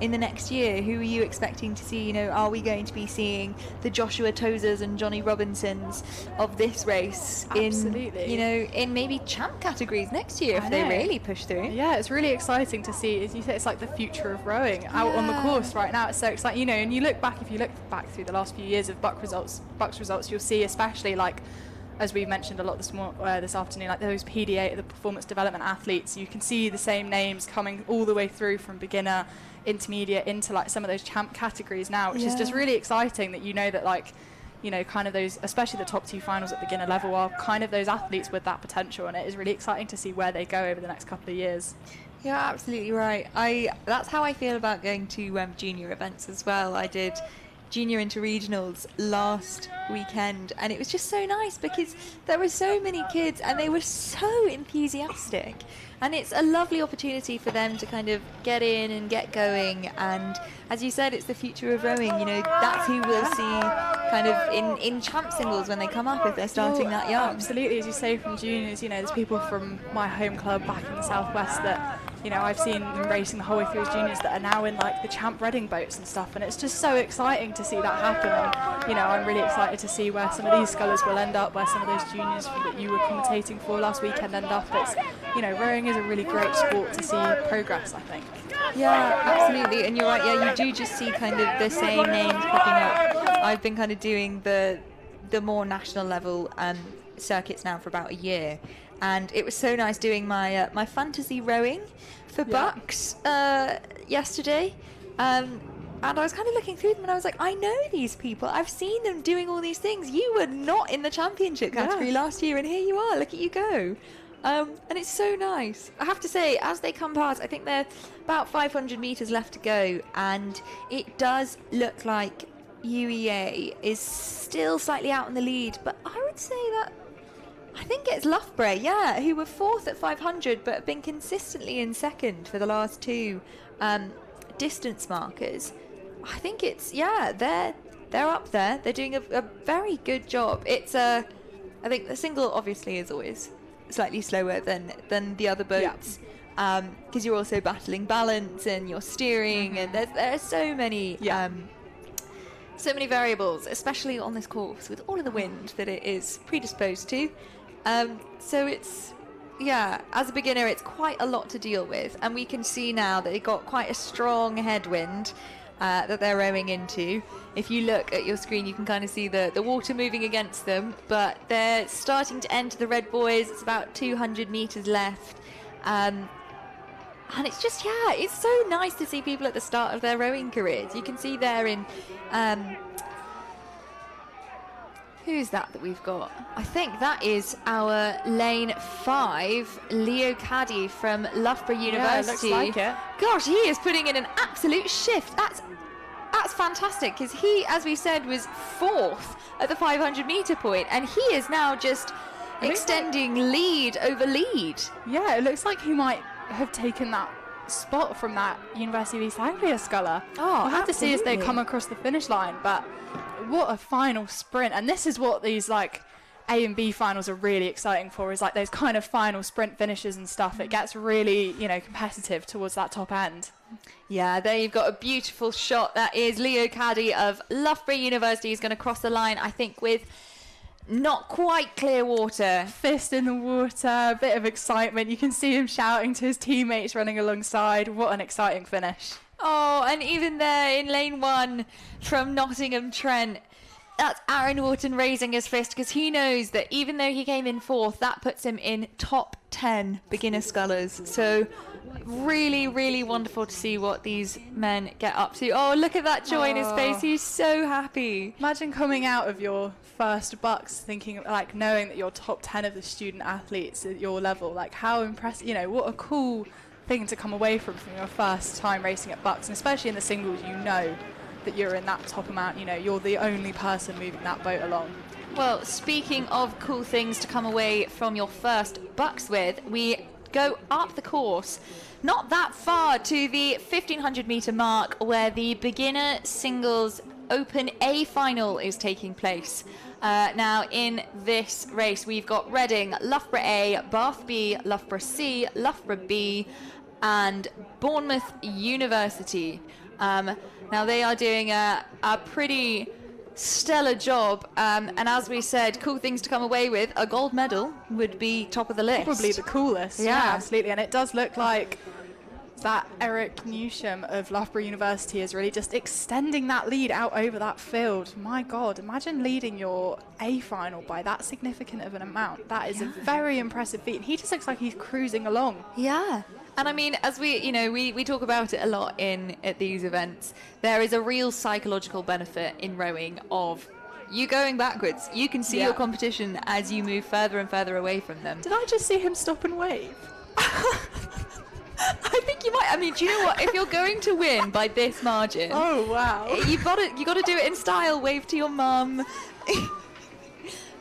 S8: in the next year. Who are you expecting to see? You know, are we going to be seeing the Joshua Tozers and Johnny Robinsons of this race
S6: Absolutely.
S8: in maybe champ categories next year if they really push through?
S6: Yeah, it's really exciting to see. As you say, it's like the future of rowing out on the course right now. It's so exciting, you know. And if you look back through the last few years of BUCS results, you'll see, especially like, as we mentioned a lot this afternoon, like those PDA, the performance development athletes, you can see the same names coming all the way through from beginner, intermediate into like some of those champ categories now, which is just really exciting that, you know, that like, you know, kind of those, especially the top 2 finals at beginner level are kind of those athletes with that potential, and it is really exciting to see where they go over the next couple of years.
S8: You're absolutely right. That's how I feel about going to junior events as well. I did junior interregionals last weekend, and it was just so nice because there were so many kids and they were so enthusiastic, and it's a lovely opportunity for them to kind of get in and get going. And as you said, it's the future of rowing. You know, that's who we'll see kind of in champ singles when they come up, if they're starting that young.
S6: Absolutely, as you say, from juniors, you know, there's people from my home club back in the southwest that, you know, I've seen them racing the whole way through as juniors that are now in like the champ Reading boats and stuff, and it's just so exciting to see that happen. And, you know, I'm really excited to see where some of these scullers will end up, where some of those juniors that you were commentating for last weekend end up. It's, you know, rowing is a really great sport to see progress, I think.
S8: Yeah, absolutely, and you're right. Yeah, you do just see kind of the same names popping up. I've been kind of doing the more national level circuits now for about a year, and it was so nice doing my my fantasy rowing for BUCS yesterday. And I was kind of looking through them and I was like, I know these people. I've seen them doing all these things. You were not in the championship category last year, and here you are. Look at you go. And it's so nice. I have to say, as they come past, I think they're about 500 metres left to go, and it does look like UEA is still slightly out in the lead, but I would say that I think it's Loughborough, who were 4th at 500 but have been consistently in 2nd for the last 2 distance markers. I think it's, they're up there. They're doing a very good job. It's I think the single obviously is always slightly slower than the other boats, because you're also battling balance and you're steering, and there are so many variables, especially on this course with all of the wind that it is predisposed to. So it's, as a beginner, it's quite a lot to deal with, and we can see now that they've got quite a strong headwind that they're rowing into. If you look at your screen, you can kind of see the water moving against them, but they're starting to enter the red buoys. It's about 200 metres left. And it's just, it's so nice to see people at the start of their rowing careers. You can see there in... who's that we've got? I think that is our lane 5, Leo Caddy from Loughborough University.
S6: Yeah, looks like it.
S8: Gosh, he is putting in an absolute shift. That's fantastic, because he, as we said, was 4th at the 500 metre point, and he is now just extending lead over lead.
S6: Yeah, it looks like he might have taken that spot from that University of East Anglia sculler.
S8: Oh,
S6: we'll have to see as they come across the finish line, but what a final sprint. And this is what these like A and B finals are really exciting for, is like those kind of final sprint finishes and stuff. It gets really, you know, competitive towards that top end.
S8: Yeah, there you've got a beautiful shot. That is Leo Caddy of Loughborough University. He's going to cross the line, I think, with not quite clear water.
S6: Fist in the water, a bit of excitement. You can see him shouting to his teammates running alongside. What an exciting finish.
S8: Oh, and even there in lane 1 from Nottingham Trent, that's Aaron Wharton raising his fist, because he knows that even though he came in 4th, that puts him in top 10 beginner scullers. So really, really wonderful to see what these men get up to. Oh, look at that joy in his face. He's so happy.
S6: Imagine coming out of your first BUCS thinking, like, knowing that you're top 10 of the student athletes at your level. Like, how impressive, you know, what a cool thing to come away from your first time racing at BUCS, and especially in the singles, you know that you're in that top amount, you know, you're the only person moving that boat along.
S8: Well, speaking of cool things to come away from your first BUCS with, we go up the course not that far to the 1500 metre mark, where the beginner singles Open A final is taking place. Now in this race we've got Reading, Loughborough A, Bath B, Loughborough C, Loughborough B and Bournemouth University. Now they are doing a pretty stellar job, and as we said, cool things to come away with. A gold medal would be top of the list.
S6: Probably the coolest.
S8: Yeah,
S6: absolutely. And it does look like that Eric Newsham of Loughborough University is really just extending that lead out over that field. My God, imagine leading your A final by that significant of an amount. That is a very impressive feat. And he just looks like he's cruising along.
S8: Yeah. And I mean, as we talk about it a lot at these events, there is a real psychological benefit in rowing of you going backwards. You can see your competition as you move further and further away from them.
S6: Did I just see him stop and wave?
S8: I think you might. I mean, do you know what? If you're going to win by this margin,
S6: Oh, wow.
S8: you got to do it in style. Wave to your mum.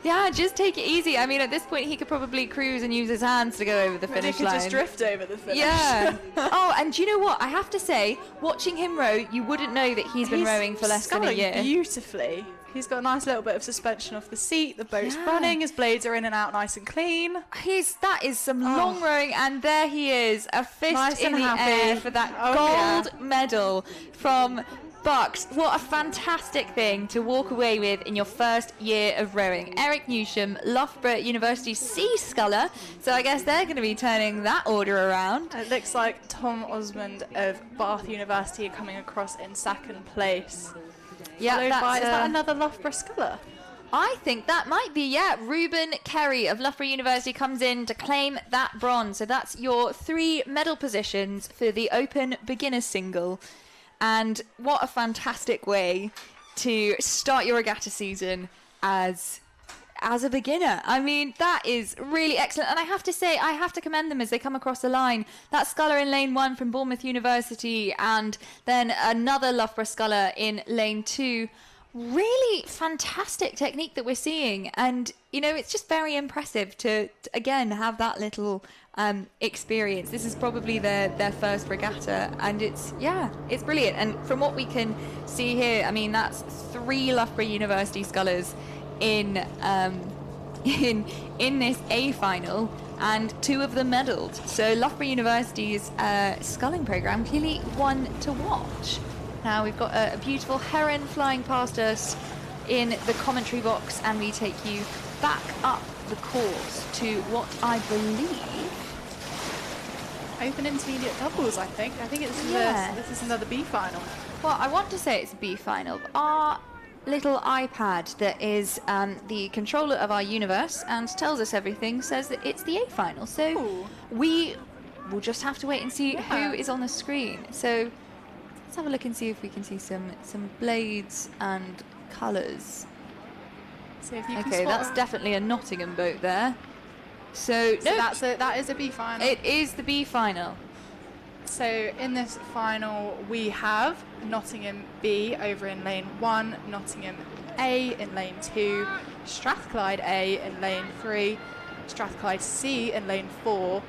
S8: Yeah, just take it easy. I mean, at this point, he could probably cruise and use his hands to go over the
S6: Maybe
S8: finish
S6: he could
S8: line.
S6: just drift over the finish.
S8: Yeah. Oh, and do you know what? I have to say, watching him row, you wouldn't know that he's been rowing for less than a
S6: sculling
S8: year.
S6: beautifully. He's got a nice little bit of suspension off the seat. The boat's
S8: Yeah.
S6: running. His blades are in and out nice and clean.
S8: That is some long rowing, and there he is, a fist
S6: Nice
S8: in
S6: and
S8: the
S6: happy.
S8: air for that
S6: Oh,
S8: gold medal from BUCS. What a fantastic thing to walk away with in your first year of rowing. Eric Newsham, Loughborough University Sea Sculler. So I guess they're going to be turning that order around.
S6: It looks like Tom Osmond of Bath University are coming across in second place.
S8: Yeah,
S6: Followed
S8: that's
S6: by, is that another Loughborough Sculler?
S8: I think that might be, yeah. Reuben Kerry of Loughborough University comes in to claim that bronze. So that's your 3 medal positions for the Open Beginner Single. And what a fantastic way to start your regatta season as a beginner. I mean, that is really excellent. And I have to say, I have to commend them as they come across the line. That sculler in lane 1 from Bournemouth University, and then another Loughborough sculler in lane 2. Really fantastic technique that we're seeing, and you know, it's just very impressive to again have that little experience. This is probably their first regatta, and it's brilliant. And from what we can see here, I mean, that's 3 Loughborough University scullers in this A final, and 2 of them medalled. So Loughborough University's sculling program clearly one to watch. Now we've got a beautiful heron flying past us in the commentary box, and we take you back up the course to what I believe
S6: Open intermediate doubles, I think. I think it's this is another B final.
S8: Well, I want to say it's a B final, but our little iPad that is the controller of our universe and tells us everything says that it's the A final. So
S6: Ooh.
S8: we will just have to wait and see who is on the screen. So let's have a look and see if we can see some blades and colours.
S6: See if you can
S8: Okay,
S6: spot
S8: that's
S6: her.
S8: definitely a Nottingham boat there. So no,
S6: That is a B final.
S8: it is the B final.
S6: So in this final, we have Nottingham B over in lane 1, Nottingham A in lane 2, Strathclyde A in lane 3, Strathclyde C in lane 4,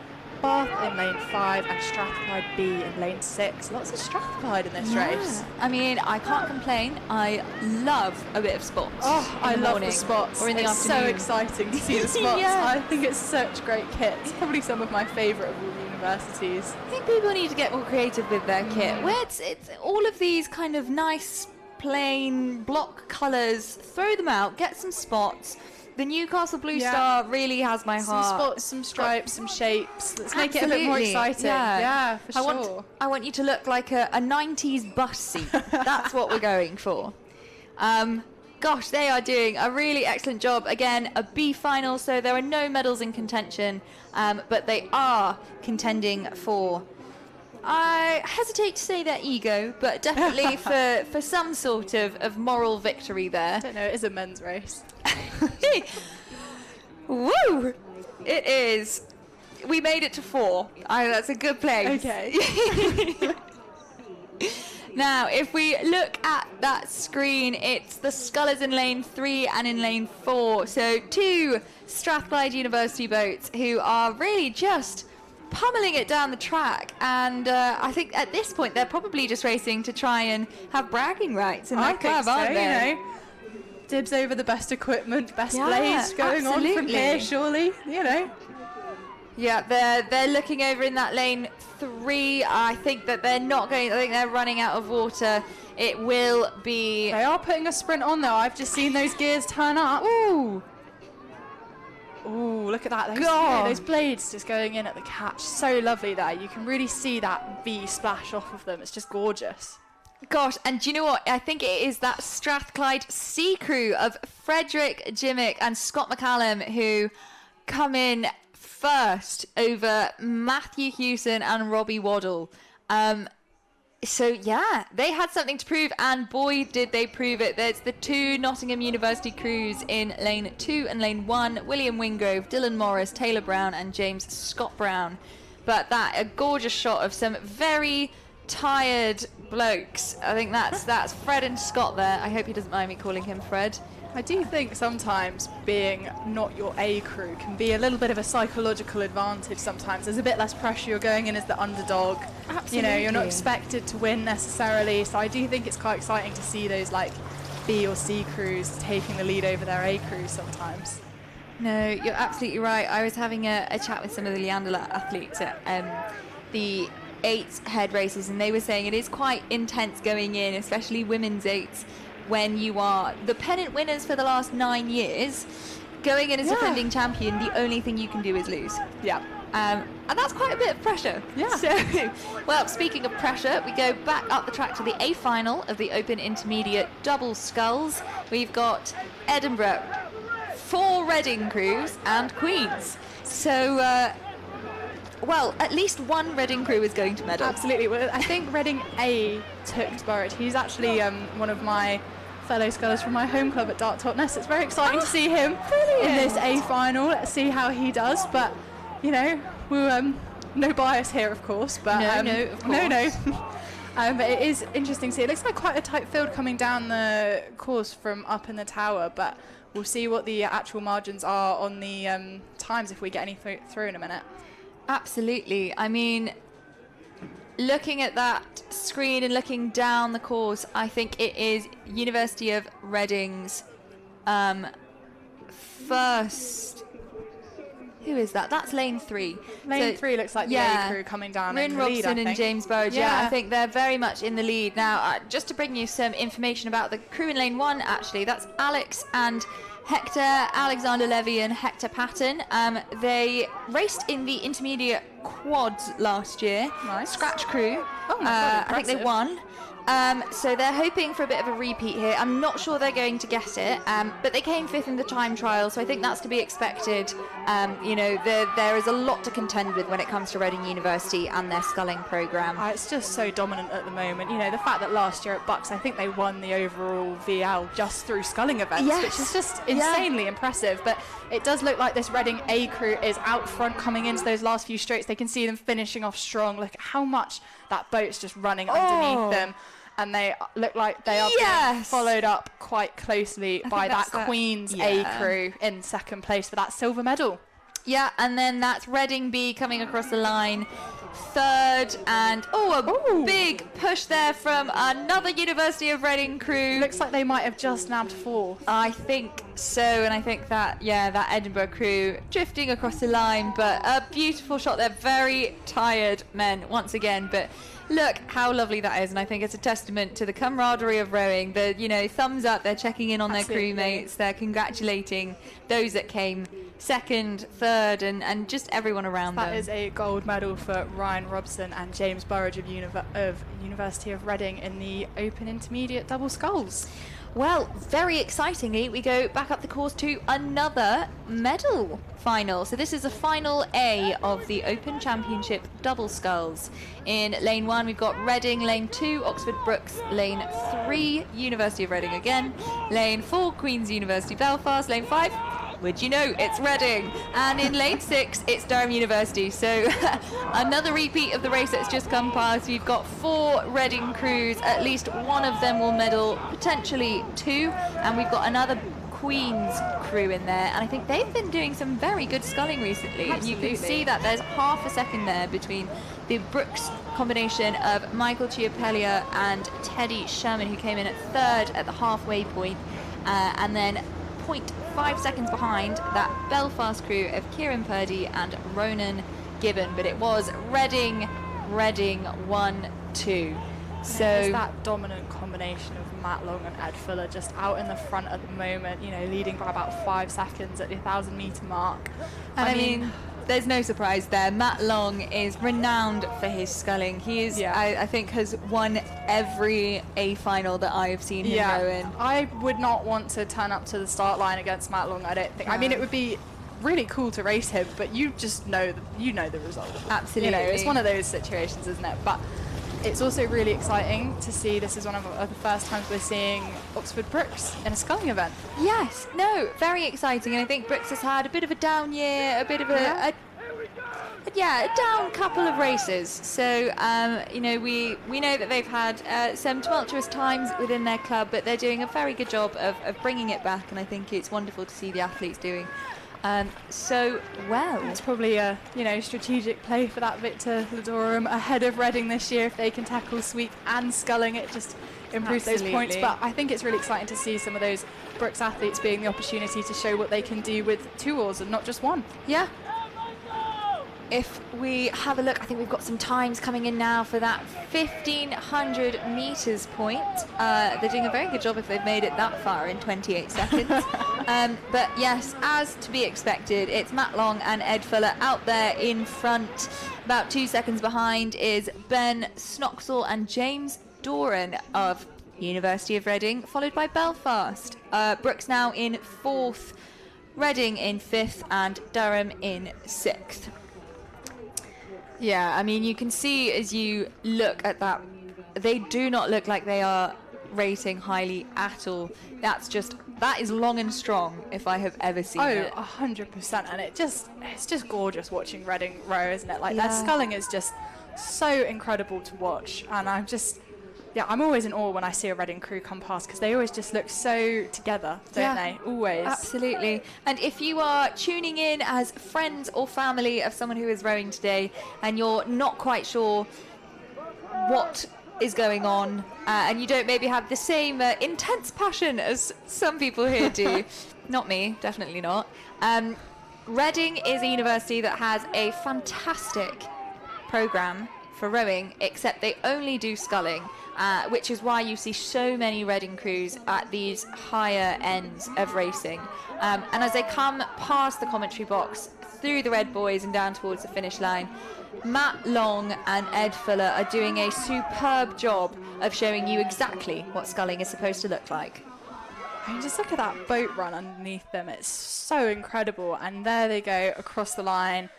S6: Bath in lane 5, and Strathclyde B in lane 6. Lots of Strathclyde in this race.
S8: I mean, I can't complain. I love a bit of spots.
S6: Oh, I
S8: in the
S6: love
S8: morning
S6: the spots.
S8: or in the
S6: It's so
S8: afternoon.
S6: exciting to see the spots.
S8: Yeah.
S6: I think it's such great kit. It's probably some of my favourite of all the universities.
S8: I think people need to get more creative with their kit. Where it's all of these kind of nice, plain block colours. Throw them out. Get some spots. The Newcastle Blue
S6: Yeah.
S8: Star really has my
S6: Some
S8: heart.
S6: spots, some stripes, some shapes. Let's make it a bit more
S8: Absolutely,
S6: exciting.
S8: yeah.
S6: For sure.
S8: I want you to look like a 90s bus seat. That's what we're going for. Gosh, they are doing a really excellent job. Again, a B final, so there are no medals in contention, but they are contending for, I hesitate to say their ego, but definitely for some sort of moral victory there.
S6: I don't know, it is a men's race.
S8: Woo! It is. We made it to 4. That's a good place.
S6: Okay.
S8: Now, if we look at that screen, it's the scullers in lane 3 and in lane 4. So 2 Strathclyde University boats who are really just pummeling it down the track. And I think at this point, they're probably just racing to try and have bragging rights in their club, aren't they?
S6: You know. Dibs over the best equipment, best
S8: Yeah,
S6: blades going on from
S8: absolutely.
S6: here, surely. You know.
S8: Yeah, they're looking over in that lane 3. I think that they're not going. I think they're running out of water. It will be.
S6: They are putting a sprint on though. I've just seen those gears turn up.
S8: Ooh,
S6: Ooh, look at that. Those,
S8: God.
S6: those blades just going in at the catch. So lovely there. You can really see that V splash off of them. It's just gorgeous.
S8: gosh! And do you know what? I think it is that Strathclyde Sea Crew of Frederick Jimmick and Scott McCallum who come in first over Matthew Hewson and Robbie Waddle. So yeah, they had something to prove, and boy did they prove it. There's the 2 Nottingham University crews in lane 2 and lane 1, William Wingrove, Dylan Morris, Taylor Brown and James Scott Brown. but a gorgeous shot of some very tired blokes. I think that's Fred and Scott there. I hope he doesn't mind me calling him Fred.
S6: I do think sometimes being not your A crew can be a little bit of a psychological advantage sometimes. There's a bit less pressure, you're going in as the underdog.
S8: Absolutely.
S6: You know, you're not expected to win necessarily, so I do think it's quite exciting to see those like B or C crews taking the lead over their A crews sometimes.
S8: No, you're absolutely right. I was having a chat with some of the Leander athletes at the 8 head races, and they were saying it is quite intense going in, especially women's 8s, when you are the pennant winners for the last 9 years. Going in as defending champion, the only thing you can do is lose.
S6: Yeah.
S8: And that's quite a bit of pressure.
S6: Yeah.
S8: So, well, speaking of pressure, we go back up the track to the A final of the Open Intermediate Double Sculls. We've got Edinburgh, 4 Reading crews and Queens. So, well, at least one Reading crew is going to medal.
S6: Absolutely. Well, I think Reading A took Burridge. He's actually one of my fellow scullers from my home club at Dart Totnes. It's very exciting to see him in this A final. Let's see how he does. But, you know, we'll, no bias here, of course. But
S8: No, of course.
S6: But it is interesting to see. It looks like quite a tight field coming down the course from up in the tower. But we'll see what the actual margins are on the times if we get any through in a minute.
S8: Absolutely. I mean, looking at that screen and looking down the course, I think it is University of Reading's first. Who is that? That's lane 3.
S6: Lane 3 looks like the A crew coming down in
S8: Ryn
S6: the lead,
S8: Robson
S6: I
S8: and
S6: think.
S8: James Burridge. Yeah, I think they're very much in the lead. Now, just to bring you some information about the crew in lane 1, actually, that's Alex and Hector, Alexander Levy and Hector Patton. They raced in the intermediate quads last year.
S6: Nice.
S8: Scratch crew.
S6: Oh my God,
S8: I think they
S6: impressive.
S8: won. So they're hoping for a bit of a repeat here. I'm not sure they're going to get it, but they came 5th in the time trial, so I think that's to be expected. You know, there is a lot to contend with when it comes to Reading University and their sculling programme.
S6: It's just so dominant at the moment. You know, the fact that last year at BUCS, I think they won the overall VL just through sculling events, which is just insanely impressive. But it does look like this Reading A crew is out front coming into those last few straights. They can see them finishing off strong. Look at how much that boat's just running underneath them. And they look like they are being followed up quite closely by that Queen's A crew in 2nd place for that silver medal.
S8: Yeah, and then that's Reading B coming across the line 3rd, and a big push there from another University of Reading crew.
S6: Looks like they might have just nabbed 4th.
S8: I think so, and I think that, that Edinburgh crew drifting across the line, but a beautiful shot. They're very tired men once again, but look how lovely that is, and I think it's a testament to the camaraderie of rowing. The, you know, thumbs up, they're checking in on their crewmates, they're congratulating those that came 2nd, 3rd, and just everyone around them.
S6: That is a gold medal for Ryan Robson and James Burridge of University of Reading in the Open Intermediate Double Sculls.
S8: Well, very excitingly, we go back up the course to another medal final. So this is a final A of the Open Championship Double Sculls. In lane 1, we've got Reading, lane 2, Oxford Brookes, lane 3, University of Reading again, lane 4, Queen's University Belfast, lane 5, would you know, it's Reading, and in lane 6 it's Durham University. So another repeat of the race that's just come past. We've got 4 Reading crews, at least one of them will medal, potentially 2, and we've got another Queen's crew in there, and I think they've been doing some very good sculling recently. And you can see that there's half a second there between the Brookes combination of Michael Chiapellia and Teddy Sherman, who came in at 3rd at the halfway point, and then 0.5 seconds behind that Belfast crew of Kieran Purdy and Ronan Gibbon. But it was Reading 1-2. So
S6: there's that dominant combination of Matt Long and Ed Fuller just out in the front at the moment, you know, leading by about 5 seconds at the 1,000 metre mark.
S8: And I mean, there's no surprise there. Matt Long is renowned for his sculling. He is, I think, has won every A final that I have seen him go in.
S6: I would not want to turn up to the start line against Matt Long, I don't think. I mean, it would be really cool to race him, but you just know, the result.
S8: Absolutely.
S6: You know, it's one of those situations, isn't it? But it's also really exciting to see. This is one of the first times we're seeing Oxford Brookes in a sculling event.
S8: Yes, no, very exciting. And I think Brookes has had a bit of a down year, a bit of a Yeah, down couple of races. So, you know, we know that they've had some tumultuous times within their club, but they're doing a very good job of bringing it back, and I think it's wonderful to see the athletes doing so well.
S6: It's probably a strategic play for that Victor Ladorum ahead of Reading this year. If they can tackle sweep and sculling, it just improves those points. But I think it's really exciting to see some of those BUCS athletes being the opportunity to show what they can do with 2 oars and not just 1.
S8: Yeah. If we have a look, I think we've got some times coming in now for that 1500 metres point. They're doing a very good job if they've made it that far in 28 seconds. But yes, as to be expected, it's Matt Long and Ed Fuller out there in front. About 2 seconds behind is Ben Snoxall and James Doran of University of Reading, followed by Belfast. BUCS now in 4th, Reading in 5th, and Durham in 6th. Yeah, I mean, you can see as you look at that, they do not look like they are rating highly at all. That is long and strong if I have ever seen it.
S6: 100%, and it's just gorgeous watching Reading row, isn't it? Like, their sculling is just so incredible to watch, and I'm always in awe when I see a Reading crew come past, because they always just look so together, don't they? Always.
S8: Absolutely. And if you are tuning in as friends or family of someone who is rowing today and you're not quite sure what is going on, and you don't maybe have the same intense passion as some people here do, not me, definitely not. Reading is a university that has a fantastic programme for rowing, except they only do sculling. Which is why you see so many Reading crews at these higher ends of racing. And as they come past the commentary box, through the red boys and down towards the finish line, Matt Long and Ed Fuller are doing a superb job of showing you exactly what sculling is supposed to look like.
S6: I mean, just look at that boat run underneath them. It's so incredible. And there they go across the line,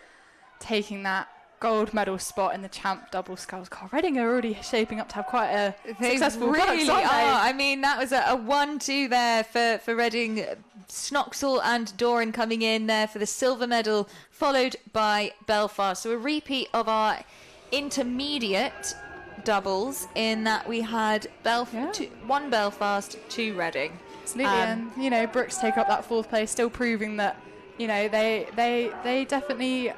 S6: taking that gold medal spot in the champ double sculls. God, Reading are already shaping up to have quite a successful
S8: really
S6: BUCS, aren't they?
S8: I mean, that was a 1-2 there for Reading. Snoxall and Doran coming in there for the silver medal, followed by Belfast. So a repeat of our intermediate doubles in that we had 1 Belfast, 2 Reading.
S6: Absolutely, and BUCS take up that 4th place, still proving that they definitely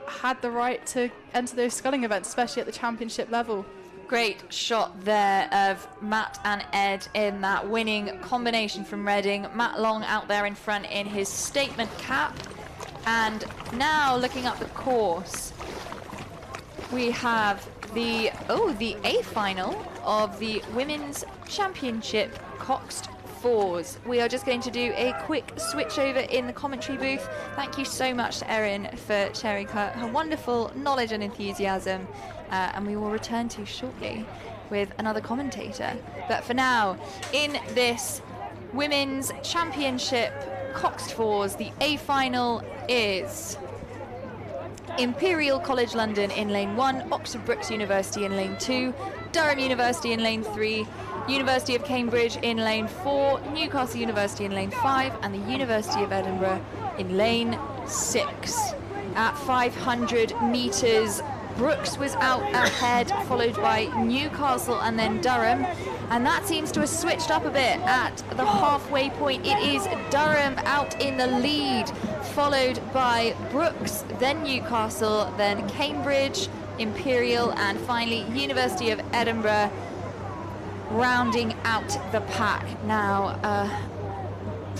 S6: had the right to enter those sculling events, especially at the championship level.
S8: Great shot there of Matt and Ed in that winning combination from Reading. Matt Long out there in front in his statement cap. And now looking up the course, we have the A final of the Women's Championship Coxed Fours. We are just going to do a quick switch over in the commentary booth. Thank you so much to Erin for sharing her wonderful knowledge and enthusiasm, and we will return to you shortly with another commentator. But for now, in this Women's Championship Coxed Fours, the A final is Imperial College London in lane 1, Oxford Brookes University in lane 2, Durham University in lane 3, University of Cambridge in lane 4, Newcastle University in lane 5, and the University of Edinburgh in lane 6. At 500 metres, BUCS was out ahead, followed by Newcastle and then Durham. And that seems to have switched up a bit at the halfway point. It is Durham out in the lead, followed by BUCS, then Newcastle, then Cambridge, Imperial, and finally University of Edinburgh rounding out the pack. Now,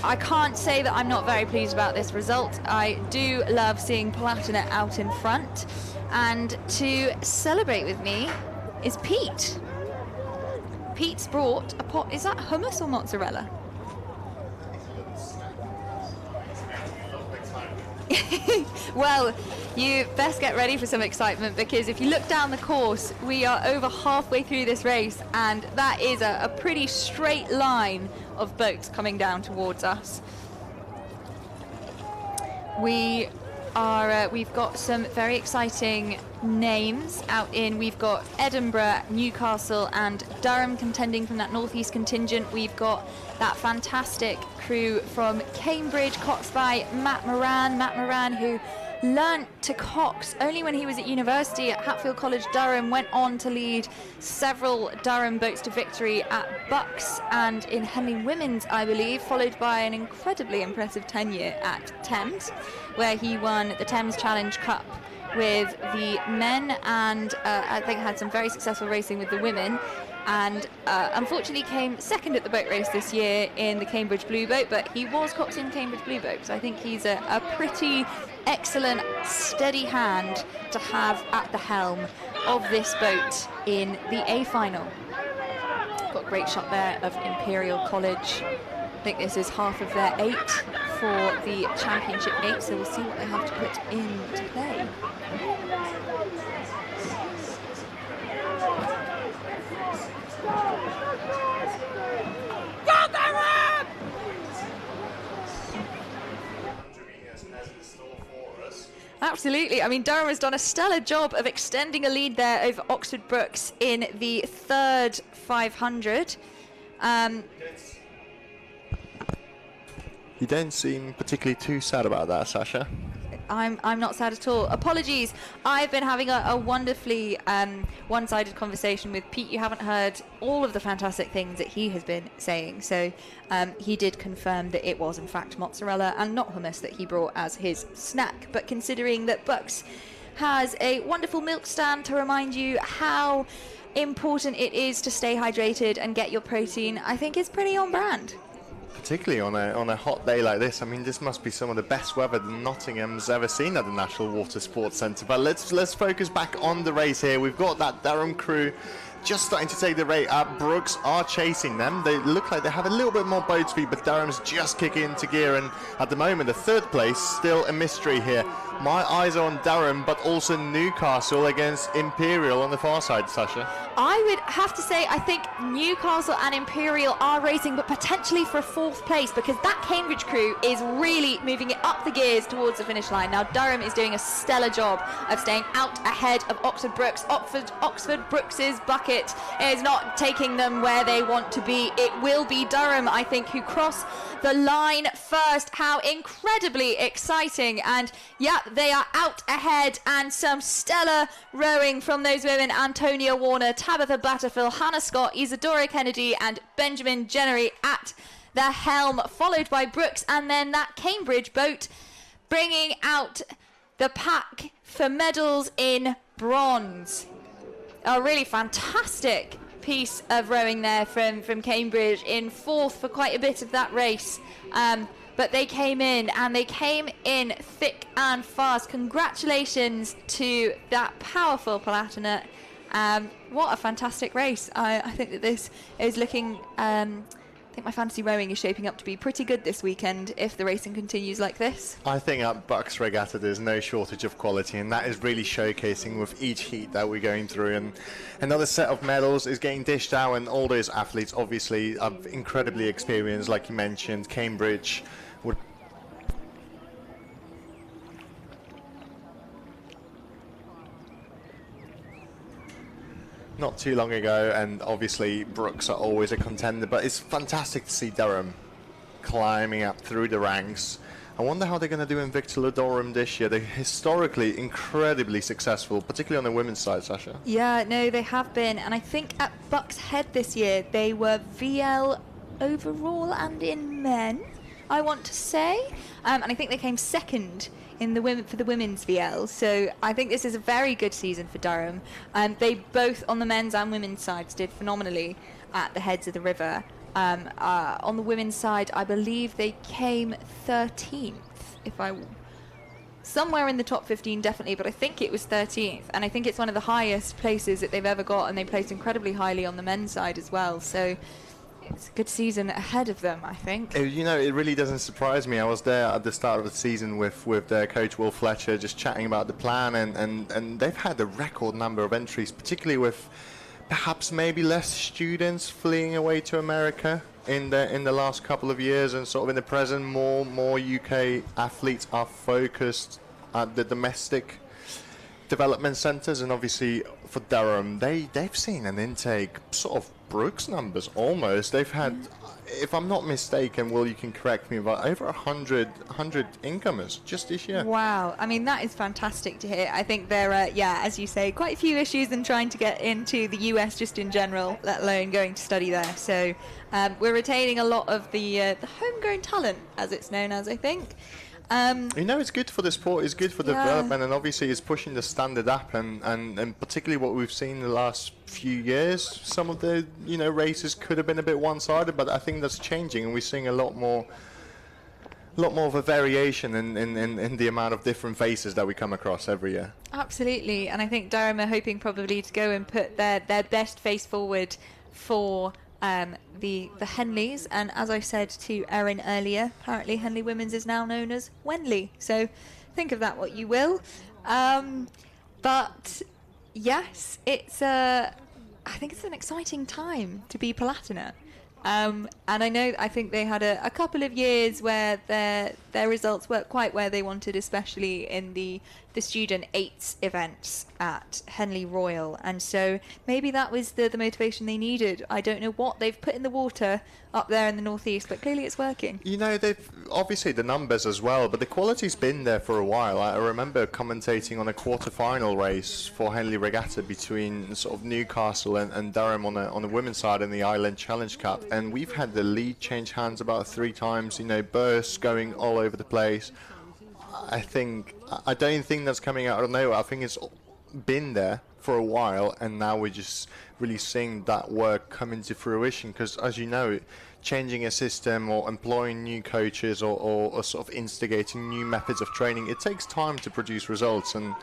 S8: I can't say that I'm not very pleased about this result. I do love seeing Palatinate out in front. And to celebrate with me is Pete. Pete's brought a pot. Is that hummus or mozzarella? Well, you best get ready for some excitement, because if you look down the course, we are over halfway through this race, and that is a pretty straight line of boats coming down towards us. We've got some very exciting names out in. We've got Edinburgh, Newcastle and Durham contending from that northeast contingent. We've got that fantastic crew from Cambridge, coxed by Matt Moran. Matt Moran, who learnt to cox only when he was at university at Hatfield College, Durham, went on to lead several Durham boats to victory at BUCS and in Henley Women's, I believe, followed by an incredibly impressive tenure at Thames, where he won the Thames Challenge Cup with the men and I think had some very successful racing with the women, and unfortunately came second at the boat race this year in the Cambridge Blue Boat, but he was coxing Cambridge Blue Boat, so I think he's a pretty excellent steady hand to have at the helm of this boat in the A final. Got a great shot there of Imperial College. I think this is half of their 8 for the Championship 8, so we'll see what they have to put into play. Absolutely. I mean, Durham has done a stellar job of extending a lead there over Oxford Brookes in the third 500.
S9: You don't seem particularly too sad about that, Sasha.
S8: I'm not sad at all. Apologies. I've been having a wonderfully one-sided conversation with Pete. You haven't heard all of the fantastic things that he has been saying. So he did confirm that it was, in fact, mozzarella and not hummus that he brought as his snack. But considering that BUCS has a wonderful milk stand to remind you how important it is to stay hydrated and get your protein, I think it's pretty on brand.
S9: Particularly on a hot day like this. I mean, this must be some of the best weather that Nottingham's ever seen at the National Water Sports Centre. But let's focus back on the race here. We've got that Durham crew just starting to take the rate up. Brookes are chasing them. They look like they have a little bit more boat speed, but Durham's just kicking into gear, and at the moment the third place still a mystery here. My eyes are on Durham, but also Newcastle against Imperial on the far side, Sasha.
S8: I would have to say I think Newcastle and Imperial are racing, but potentially for 4th place, because that Cambridge crew is really moving it up the gears towards the finish line. Now Durham is doing a stellar job of staying out ahead of Oxford Brookes. Oxford Brookes' bucket is not taking them where they want to be. It will be Durham, I think, who cross the line first. How incredibly exciting. And yeah, they are out ahead, and some stellar rowing from those women. Antonia Warner, Tabitha Batterfield, Hannah Scott, Isadora Kennedy and Benjamin Jennery at the helm, followed by Brookes, and then that Cambridge boat bringing out the pack for medals in bronze. A really fantastic piece of rowing there from Cambridge, in 4th for quite a bit of that race. But they came in, and they came in thick and fast. Congratulations to that powerful Palatinate. What a fantastic race. I think that this is looking... I think my fantasy rowing is shaping up to be pretty good this weekend if the racing continues like this.
S9: I think at BUCS Regatta there's no shortage of quality, and that is really showcasing with each heat that we're going through. And another set of medals is getting dished out, and all those athletes obviously are incredibly experienced, like you mentioned. Cambridge would... not too long ago, and obviously Brookes are always a contender, but it's fantastic to see Durham climbing up through the ranks. I wonder how they're going to do in Victor Durham this year. They're historically incredibly successful, particularly on the women's side, Sasha.
S8: Yeah, no, they have been, and I think at Bucks Head this year they were VL overall and in men, I want to say, and I think they came second in the women for the women's VL. So I think this is a very good season for Durham. They both on the men's and women's sides did phenomenally at the heads of the river. On the women's side, I believe they came 13th, somewhere in the top 15 definitely, but I think it was 13th, and I think it's one of the highest places that they've ever got, and they placed incredibly highly on the men's side as well. So it's a good season ahead of them, I think.
S9: You know, it really doesn't surprise me. I was there at the start of the season with their coach Will Fletcher, just chatting about the plan, and they've had a record number of entries, particularly with perhaps maybe less students fleeing away to America in the last couple of years, and sort of in the present more UK athletes are focused at the domestic development centres, and obviously for Durham, they've seen an intake sort of Brooks numbers almost. They've had, if I'm not mistaken, Will, you can correct me, but over 100 incomers just this year.
S8: Wow, I mean, that is fantastic to hear. I think there are, yeah, as you say, quite a few issues in trying to get into the US just in general, let alone going to study there. So we're retaining a lot of the homegrown talent, as it's known as, I think.
S9: It's good for the sport, it's good for development, and obviously it's pushing the standard up, and particularly what we've seen in the last few years, some of the races could have been a bit one-sided, but I think that's changing, and we're seeing a lot more of a variation in the amount of different faces that we come across every year.
S8: Absolutely, and I think Durham are hoping probably to go and put their best face forward for the Henleys, and as I said to Erin earlier, apparently Henley Women's is now known as Wenley, so think of that what you will. But yes, I think it's an exciting time to be Palatinate. And I think they had a couple of years where their results weren't quite where they wanted, especially in the student 8s events at Henley Royal, and so maybe that was the motivation they needed. I don't know what they've put in the water up there in the northeast, but clearly it's working.
S9: They've obviously the numbers as well, but the quality's been there for a while. I remember commentating on a quarter-final race for Henley Regatta between sort of Newcastle and Durham on the women's side in the Island Challenge Cup, and we've had the lead change hands about 3 times, bursts going all over the place. I don't think that's coming out of nowhere. I think it's been there for a while, and now we're just really seeing that work come into fruition, because as you know, changing a system or employing new coaches or sort of instigating new methods of training, it takes time to produce results, and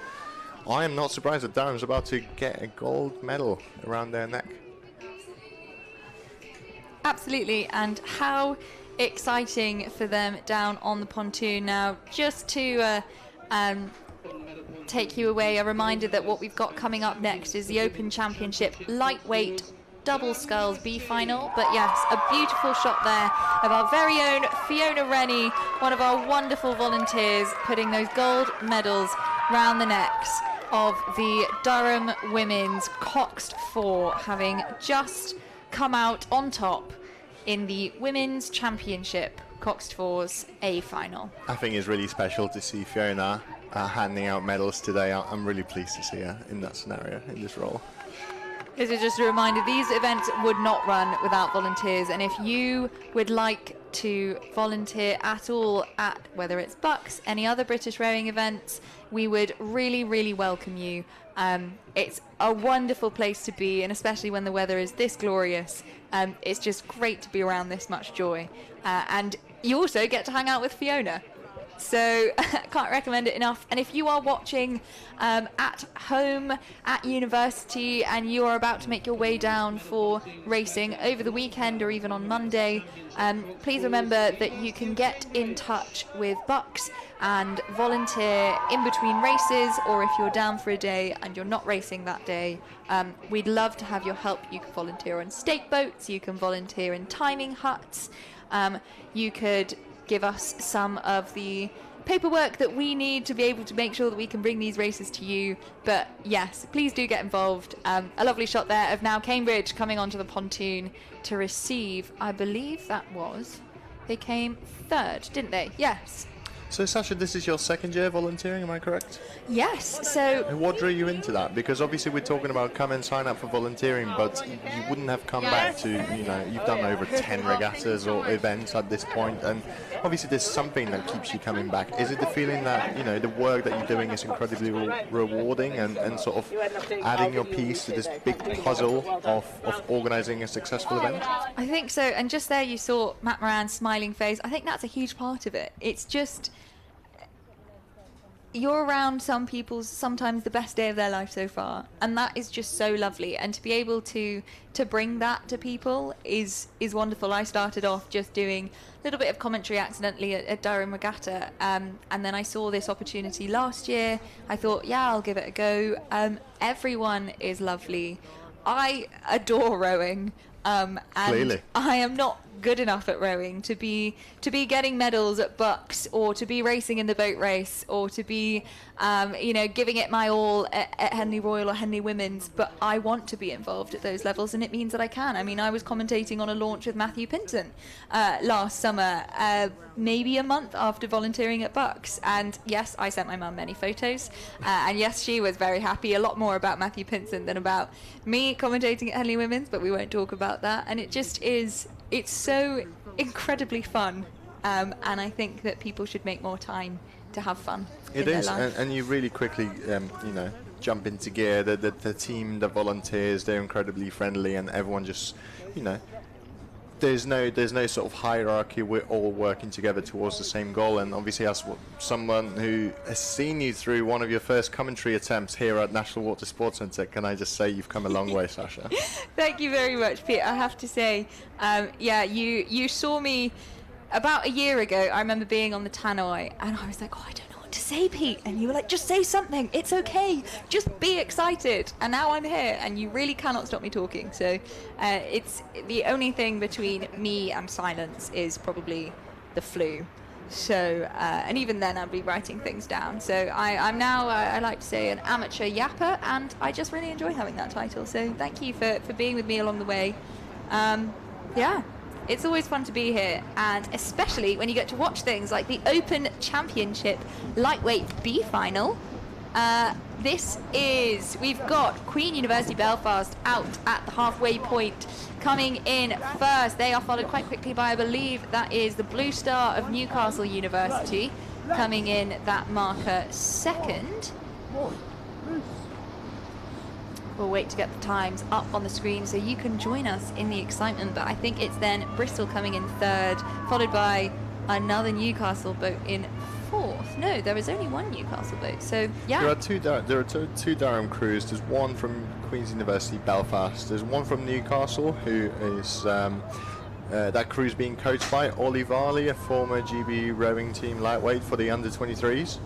S9: I am not surprised that Durham's about to get a gold medal around their neck.
S8: Absolutely, and how exciting for them down on the pontoon. Now, just to take you away, a reminder that what we've got coming up next is the Open Championship lightweight double sculls B final. But yes, a beautiful shot there of our very own Fiona Rennie, one of our wonderful volunteers, putting those gold medals round the necks of the Durham women's coxed 4, having just come out on top in the Women's Championship Coxed 4's A final.
S9: I think it's really special to see Fiona handing out medals today. I'm really pleased to see her in that scenario, in this role.
S8: This is just a reminder, these events would not run without volunteers, and if you would like to volunteer at all at whether it's BUCS, any other British rowing events, we would really, really welcome you. It's a wonderful place to be, and especially when the weather is this glorious, it's just great to be around this much joy. And you also get to hang out with Fiona. So can't recommend it enough. And if you are watching at home, at university, and you are about to make your way down for racing over the weekend or even on Monday, please remember that you can get in touch with BUCS and volunteer in between races, or if you're down for a day and you're not racing that day, we'd love to have your help. You can volunteer on stake boats, you can volunteer in timing huts, you could give us some of the paperwork that we need to be able to make sure that we can bring these races to you. But yes, please do get involved. A lovely shot there of now Cambridge coming onto the pontoon to receive, I believe they came 3rd, didn't they? Yes.
S9: So Sasha, this is your 2nd year volunteering, am I correct?
S8: Yes, so...
S9: And what drew you into that? Because obviously we're talking about come and sign up for volunteering, but you wouldn't have come back to, you've done over 10 regattas or events at this point, and obviously there's something that keeps you coming back. Is it the feeling that, the work that you're doing is incredibly rewarding and sort of adding your piece to this big puzzle of organising a successful event?
S8: I think so, and just there you saw Matt Moran's smiling face. I think that's a huge part of it. It's just... you're around some people's sometimes the best day of their life so far, and that is just so lovely, and to be able to bring that to people is wonderful. I started off just doing a little bit of commentary accidentally at Durham Regatta, and then I saw this opportunity last year. I thought, yeah, I'll give it a go. Everyone is lovely. I adore rowing. And
S9: Clearly.
S8: I am not good enough at rowing to be getting medals at BUCS, or to be racing in the boat race, or to be giving it my all at Henley Royal or Henley Women's, but I want to be involved at those levels, and it means that I can. I mean, I was commentating on a launch with Matthew Pinton last summer, maybe a month after volunteering at BUCS, and yes, I sent my mum many photos, and yes, she was very happy, a lot more about Matthew Pinton than about me commentating at Henley Women's, but we won't talk about that. And it just is, it's so incredibly fun, and I think that people should make more time to have fun.
S9: It is, and you really quickly, jump into gear. The team, the volunteers, they're incredibly friendly, and everyone just, there's no sort of hierarchy. We're all working together towards the same goal. And obviously, as someone who has seen you through one of your first commentary attempts here at National Water Sports Centre, can I just say you've come a long way, Sasha?
S8: Thank you very much, Pete. I have to say, you saw me about a year ago. I remember being on the tannoy, and I was like, I don't know what to say, Pete. And you were like, just say something. It's okay. Just be excited. And now I'm here, and you really cannot stop me talking. So it's the only thing between me and silence is probably the flu. So, and even then I'd be writing things down. So I'm now, I like to say, an amateur yapper, and I just really enjoy having that title. So thank you for being with me along the way. It's always fun to be here, and especially when you get to watch things like the Open Championship Lightweight B Final. We've got Queen University Belfast out at the halfway point, coming in first. They are followed quite quickly by, I believe, that is the Blue Star of Newcastle University, coming in that marker second. We'll wait to get the times up on the screen so you can join us in the excitement, but I think it's then Bristol coming in third, followed by another Newcastle boat in fourth. No, there is only one Newcastle boat, so yeah.
S9: There are two Durham crews. There's one from Queen's University Belfast. There's one from Newcastle, who is that crew's being coached by Ollie Varley, a former GB rowing team lightweight for the under-23s.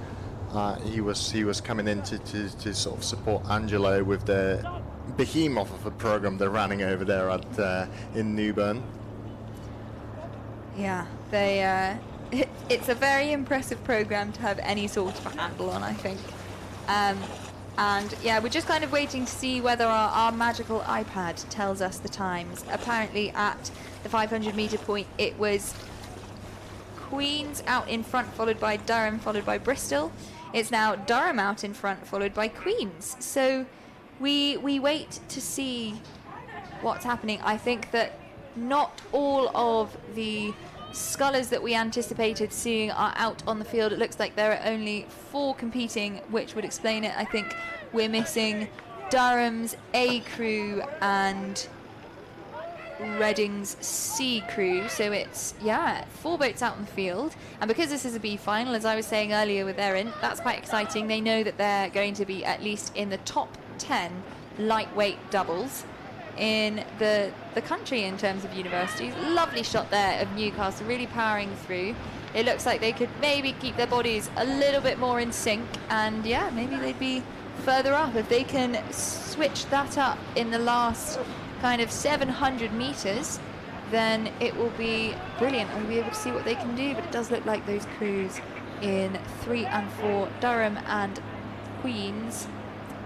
S9: He was coming in to sort of support Angelo with the behemoth of a program they're running over there at in Newburn.
S8: Yeah, it's a very impressive program to have any sort of a handle on, I think. And yeah, we're just kind of waiting to see whether our magical iPad tells us the times. Apparently at the 500 metre point it was Queen's out in front, followed by Durham, followed by Bristol. It's now Durham out in front, followed by Queen's. So we wait to see what's happening. I think that not all of the scullers that we anticipated seeing are out on the field. It looks like there are only 4 competing, which would explain it. I think we're missing Durham's A crew and Reading's C crew, so it's 4 boats out in the field. And because this is a B final, as I was saying earlier with Erin, that's quite exciting. They know that they're going to be at least in the top 10 lightweight doubles in the country in terms of universities. Lovely shot there of Newcastle really powering through. It looks like they could maybe keep their bodies a little bit more in sync, and maybe they'd be further up if they can switch that up in the last kind of 700 meters. Then it will be brilliant, and we'll be able to see what they can do. But it does look like those crews in 3 and 4, Durham and Queen's,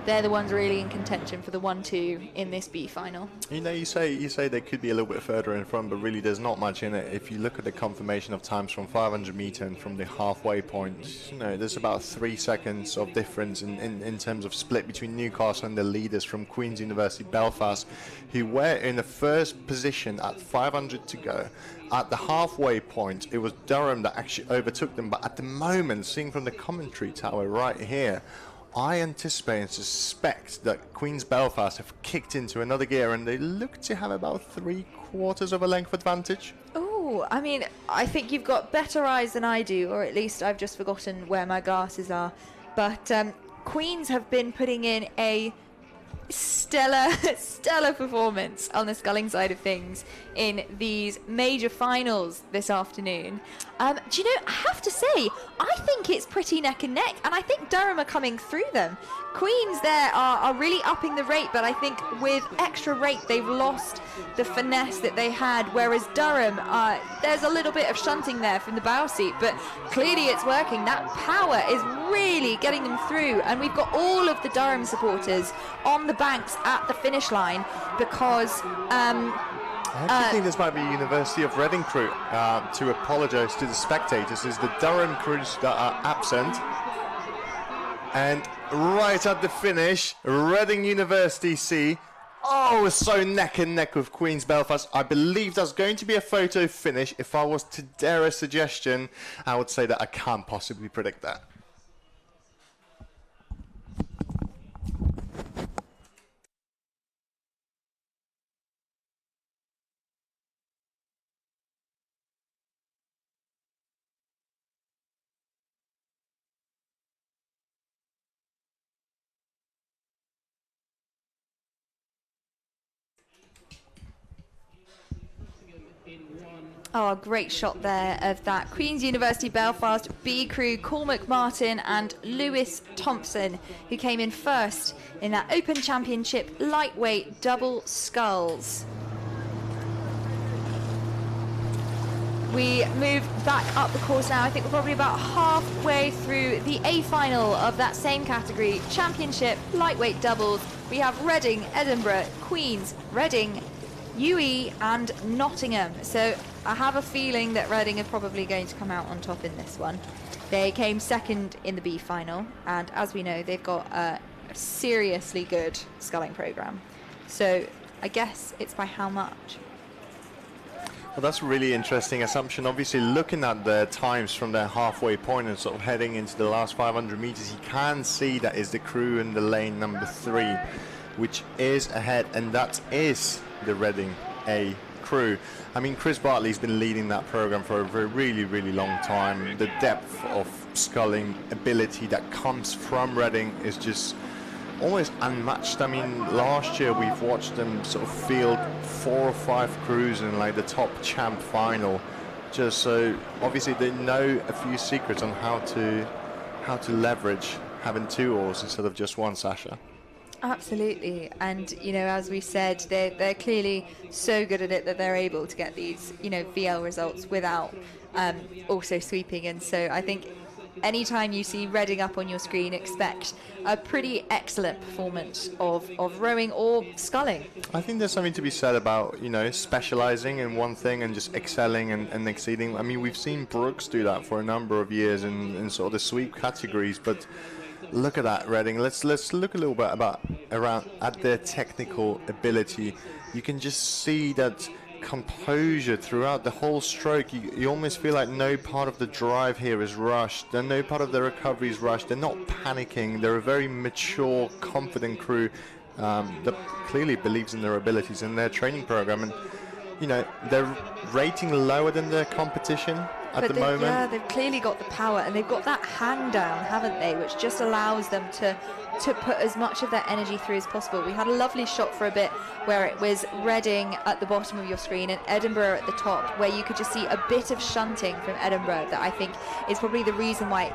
S8: they're the ones really in contention for the 1-2 in this B final.
S9: You say they could be a little bit further in front, but really there's not much in it. If you look at the confirmation of times from 500 meter and from the halfway point, there's about 3 seconds of difference in terms of split between Newcastle and the leaders from Queen's University Belfast, who were in the first position at 500 to go. At the halfway point, it was Durham that actually overtook them, but at the moment, seeing from the commentary tower right here, I anticipate and suspect that Queen's Belfast have kicked into another gear, and they look to have about 3/4 of a length advantage.
S8: Oh, I mean, I think you've got better eyes than I do, or at least I've just forgotten where my glasses are. But Queen's have been putting in a stellar performance on the sculling side of things in these major finals this afternoon. Do you know, I have to say, I think it's pretty neck and neck, and I think Durham are coming through them. Queens there are really upping the rate, but I think with extra rate they've lost the finesse that they had, whereas Durham, there's a little bit of shunting there from the bow seat, but clearly it's working. That power is really getting them through, and we've got all of the Durham supporters on the banks at the finish line because
S9: I actually think this might be University of Reading crew to apologise to the spectators, as the Durham crews that are absent. And right at the finish, Reading University C. Oh, so neck and neck with Queen's Belfast. I believe that's going to be a photo finish. If I was to dare a suggestion, I would say that I can't possibly predict that.
S8: Oh, a great shot there of that Queen's University Belfast B crew, Cormac Martin and Lewis Thompson, who came in first in that Open Championship lightweight double sculls. We move back up the course now. I think we're probably about halfway through the A final of that same category, Championship lightweight doubles. We have Reading, Edinburgh, Queen's, Reading, UE and Nottingham. So I have a feeling that Reading are probably going to come out on top in this one. They came second in the B final, and as we know, they've got a seriously good sculling program. So I guess it's by how much.
S9: Well, that's a really interesting assumption. Obviously, looking at the times from their halfway point and sort of heading into the last 500 meters, you can see that is the crew in the lane number 3, which is ahead, and that is the Reading A crew. I mean, Chris Bartley's been leading that program for a really, really long time. The depth of sculling ability that comes from Reading is just almost unmatched. I mean, last year we've watched them sort of field 4 or 5 crews in like the top champ final. Just so obviously they know a few secrets on how to leverage having 2 oars instead of just 1, Sasha.
S8: Absolutely, and you know, as we said, they're clearly so good at it that they're able to get these, you know, VL results without also sweeping. And so I think anytime you see Reading up on your screen, expect a pretty excellent performance of rowing or sculling.
S9: I think there's something to be said about, you know, specializing in one thing and just excelling and exceeding. I mean, we've seen Brooks do that for a number of years in sort of the sweep categories, but look at that, Reading. Let's look a little bit around at their technical ability. You can just see that composure throughout the whole stroke. You almost feel like no part of the drive here is rushed, and no part of the recovery is rushed. They're not panicking. They're a very mature, confident crew that clearly believes in their abilities and their training program. And you know, they're rating lower than their competition at the moment.
S8: Yeah, they've clearly got the power, and they've got that hang down, haven't they, which just allows them to put as much of their energy through as possible. We had a lovely shot for a bit where it was Reading at the bottom of your screen and Edinburgh at the top, where you could just see a bit of shunting from Edinburgh that I think is probably the reason why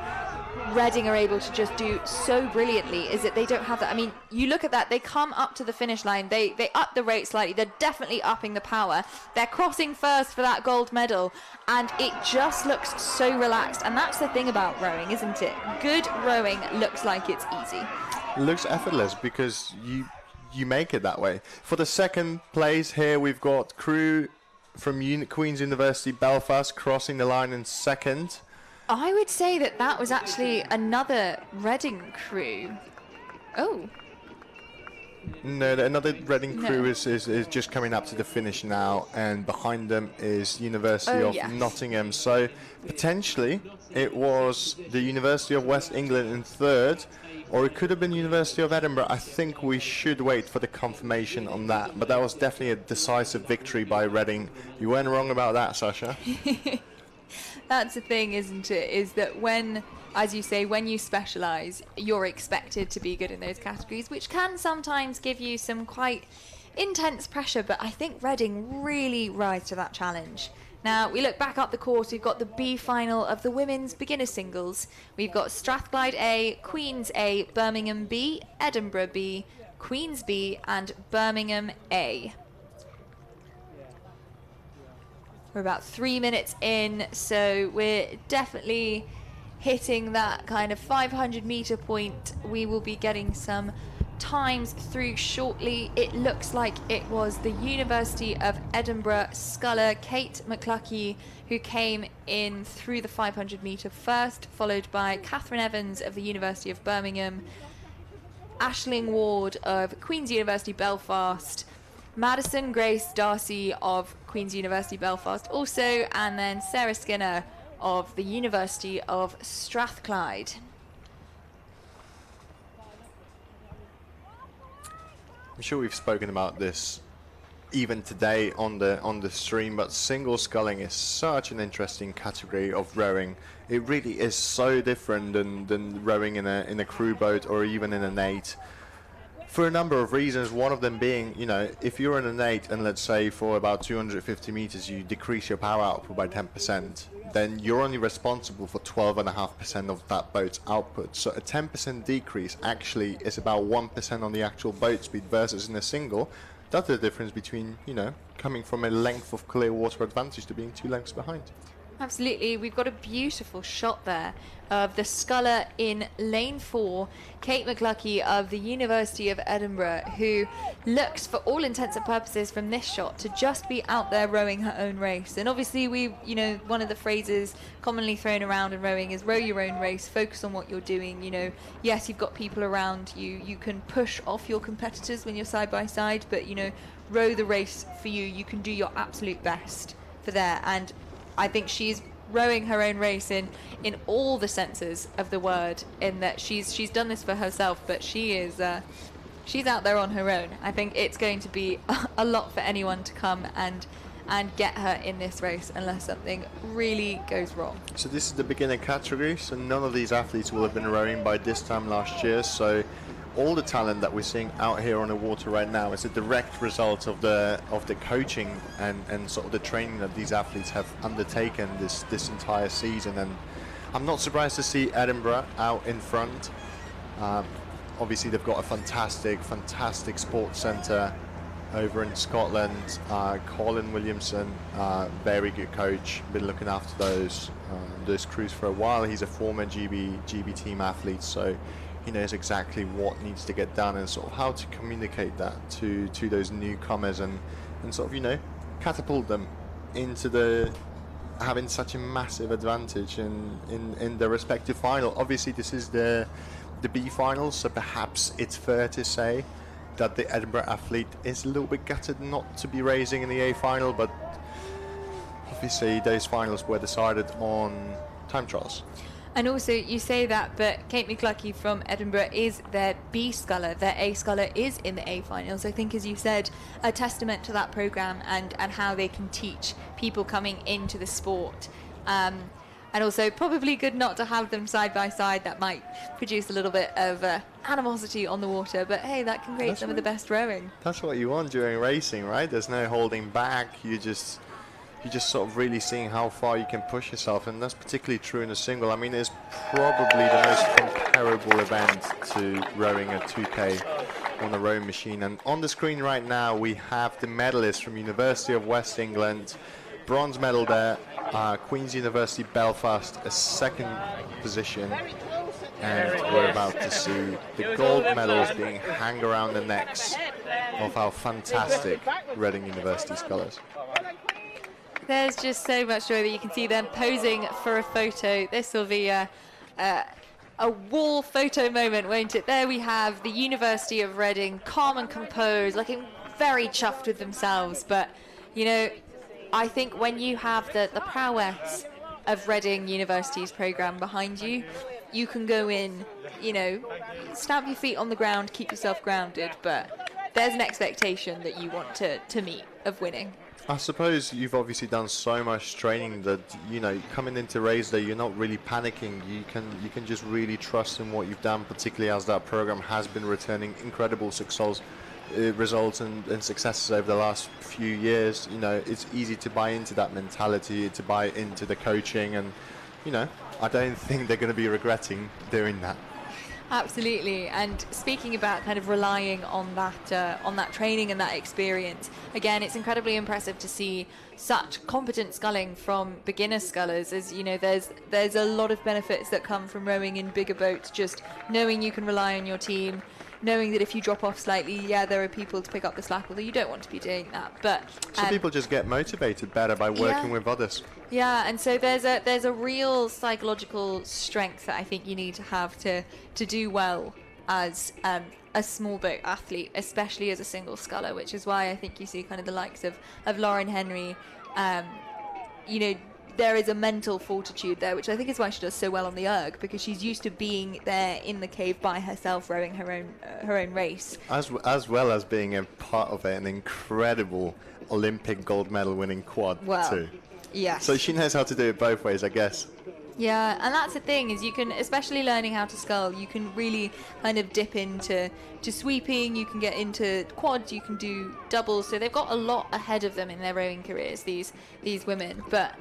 S8: Reading are able to just do so brilliantly, is that they don't have that. I mean, you look at that, they come up to the finish line, they up the rate slightly, they're definitely upping the power, they're crossing first for that gold medal, and it just looks so relaxed. And that's the thing about rowing, isn't it? Good rowing looks like it's easy.
S9: It looks effortless because you make it that way. For the second place here, we've got crew from Queen's University Belfast crossing the line in second.
S8: I would say that was actually another Reading crew. Oh.
S9: No, another Reading crew is just coming up to the finish now, and behind them is University of Nottingham. So potentially it was the University of West England in third, or it could have been University of Edinburgh. I think we should wait for the confirmation on that, but that was definitely a decisive victory by Reading. You weren't wrong about that, Sasha.
S8: That's the thing, isn't it? Is that when, as you say, when you specialise, you're expected to be good in those categories, which can sometimes give you some quite intense pressure. But I think Reading really rise to that challenge. Now, we look back up the course, we've got the B final of the women's beginner singles. We've got Strathclyde A, Queen's A, Birmingham B, Edinburgh B, Queen's B, and Birmingham A. We're about 3 minutes in, so we're definitely hitting that kind of 500 metre point. We will be getting some times through shortly. It looks like it was the University of Edinburgh sculler Kate McCluskey who came in through the 500 metre first, followed by Catherine Evans of the University of Birmingham, Aisling Ward of Queen's University Belfast, Madison Grace Darcy of Queen's University Belfast also, and then Sarah Skinner of the University of Strathclyde.
S9: I'm sure we've spoken about this even today on the stream, but single sculling is such an interesting category of rowing. It really is so different than rowing in a crew boat or even in an 8. For a number of reasons, one of them being, you know, if you're in an 8 and let's say for about 250 meters you decrease your power output by 10%, then you're only responsible for 12.5% of that boat's output. So a 10% decrease actually is about 1% on the actual boat speed, versus in a single, that's the difference between, you know, coming from a length of clear water advantage to being 2 lengths behind.
S8: Absolutely, we've got a beautiful shot there of the sculler in lane 4, Kate McCluskey of the University of Edinburgh, who looks, for all intents and purposes from this shot, to just be out there rowing her own race. And obviously one of the phrases commonly thrown around in rowing is row your own race, focus on what you're doing. You know, yes, you've got people around you, you can push off your competitors when you're side by side, but you know, row the race for you. You can do your absolute best for there. And I think she's rowing her own race in all the senses of the word, in that she's done this for herself, but she's out there on her own. I think it's going to be a lot for anyone to come and get her in this race unless something really goes wrong.
S9: So this is the beginner category, so none of these athletes will have been rowing by this time last year, so all the talent that we're seeing out here on the water right now is a direct result of the coaching and sort of the training that these athletes have undertaken this entire season. And I'm not surprised to see Edinburgh out in front. Obviously they've got a fantastic sports centre over in Scotland. Colin Williamson, very good coach, been looking after those crews for a while. He's a former GB team athlete, so he knows exactly what needs to get done and sort of how to communicate that to those newcomers and sort of, you know, catapult them into having such a massive advantage in their respective final. Obviously this is the B final, so perhaps it's fair to say that the Edinburgh athlete is a little bit gutted not to be racing in the A final, but obviously those finals were decided on time trials.
S8: And also, you say that, but Kate McCluskey from Edinburgh is their B sculler. Their A sculler is in the A finals. I think, as you said, a testament to that programme and how they can teach people coming into the sport. And also, probably good not to have them side by side. That might produce a little bit of animosity on the water. But hey, that can create some of the best rowing.
S9: That's what you want during racing, right? There's no holding back. You're just sort of really seeing how far you can push yourself, and that's particularly true in a single. I mean, it's probably the most comparable event to rowing a 2K on a rowing machine. And on the screen right now, we have the medalists from University of West England. Bronze medal there, Queen's University Belfast, a second position. And we're about to see the gold medals being hanged around the necks of our fantastic Reading University scholars.
S8: There's just so much joy that you can see them posing for a photo. This will be a wall photo moment, won't it? There we have the University of Reading, calm and composed, looking very chuffed with themselves. But, you know, I think when you have the prowess of Reading University's programme behind you, you can go in, you know, stamp your feet on the ground, keep yourself grounded, but there's an expectation that you want to meet of winning.
S9: I suppose you've obviously done so much training that, you know, coming into race day, you're not really panicking. You can just really trust in what you've done, particularly as that program has been returning incredible success, results and successes over the last few years. You know, it's easy to buy into that mentality, to buy into the coaching, and, you know, I don't think they're going to be regretting doing that.
S8: Absolutely. And speaking about kind of relying on that training and that experience, again, it's incredibly impressive to see such competent sculling from beginner scullers. As you know, there's a lot of benefits that come from rowing in bigger boats, just knowing you can rely on your team, knowing that if you drop off slightly, yeah, there are people to pick up the slack, although you don't want to be doing that. But
S9: so people just get motivated better by working with others.
S8: Yeah, and so there's a real psychological strength that I think you need to have to do well as a small boat athlete, especially as a single sculler, which is why I think you see kind of the likes of Lauren Henry. You know, there is a mental fortitude there, which I think is why she does so well on the erg, because she's used to being there in the cave by herself, rowing her own race.
S9: As well as being a part of an incredible Olympic gold medal winning quad too.
S8: Yes.
S9: So she knows how to do it both ways, I guess.
S8: Yeah, and that's the thing, is you can, especially learning how to scull, you can really kind of dip into sweeping, you can get into quads, you can do doubles, so they've got a lot ahead of them in their rowing careers, these women. But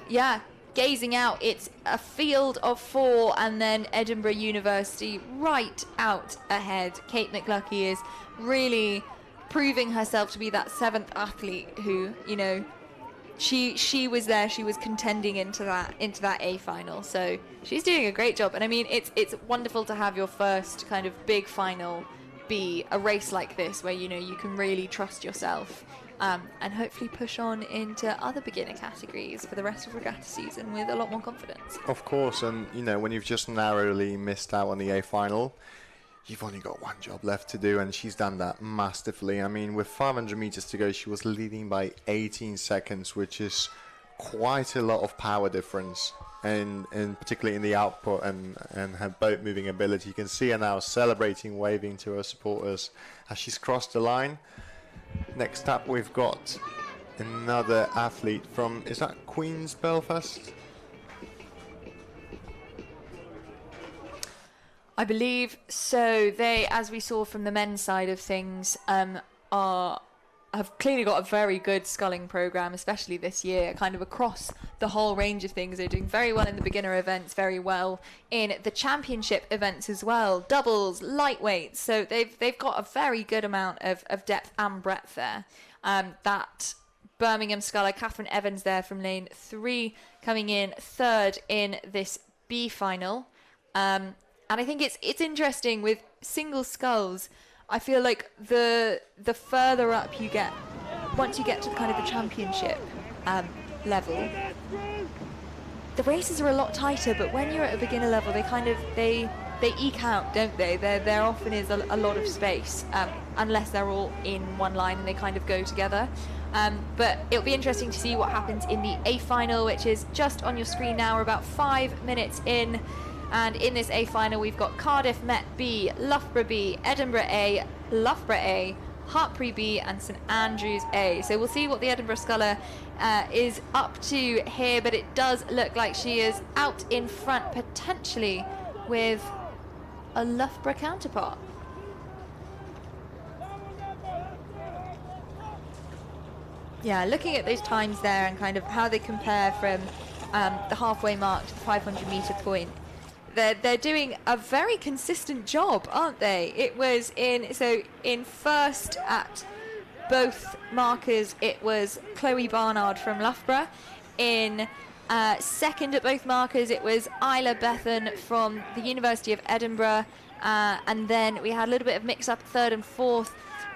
S8: yeah, gazing out, it's a field of 4, and then Edinburgh University right out ahead. Kate McLuckie is really proving herself to be that 7th athlete who, you know, she was there, she was contending into that A final, so she's doing a great job. And I mean, it's wonderful to have your first kind of big final be a race like this, where, you know, you can really trust yourself, and hopefully push on into other beginner categories for the rest of regatta season with a lot more confidence.
S9: Of course, and you know, when you've just narrowly missed out on the A final, you've only got one job left to do, and she's done that masterfully. I mean, with 500 meters to go, she was leading by 18 seconds, which is quite a lot of power difference, and particularly in the output and her boat moving ability. You can see her now celebrating, waving to her supporters as she's crossed the line. Next up, we've got another athlete from, is that Queen's Belfast?
S8: I believe so. They, as we saw from the men's side of things, have clearly got a very good sculling program, especially this year, kind of across the whole range of things. They're doing very well in the beginner events, very well in the championship events as well, doubles, lightweights. So they've got a very good amount of depth and breadth there. That Birmingham sculler, Catherine Evans, there from lane 3, coming in 3rd in this B final. And I think it's interesting with single sculls. I feel like the further up you get, once you get to kind of the championship level, the races are a lot tighter. But when you're at a beginner level, they eke out, don't they? There often is a lot of space, unless they're all in one line and they kind of go together. But it'll be interesting to see what happens in the A final, which is just on your screen now. We're about 5 minutes in. And in this A final, we've got Cardiff Met B, Loughborough B, Edinburgh A, Loughborough A, Hartpury B, and St Andrews A. So we'll see what the Edinburgh sculler is up to here, but it does look like she is out in front, potentially with a Loughborough counterpart. Yeah, looking at those times there and kind of how they compare from the halfway mark to the 500 metre point. They're doing a very consistent job, aren't they? It was in first at both markers, it was Chloe Barnard from Loughborough. In second at both markers, it was Isla Bethan from the University of Edinburgh. And then we had a little bit of mix-up, 3rd and 4th.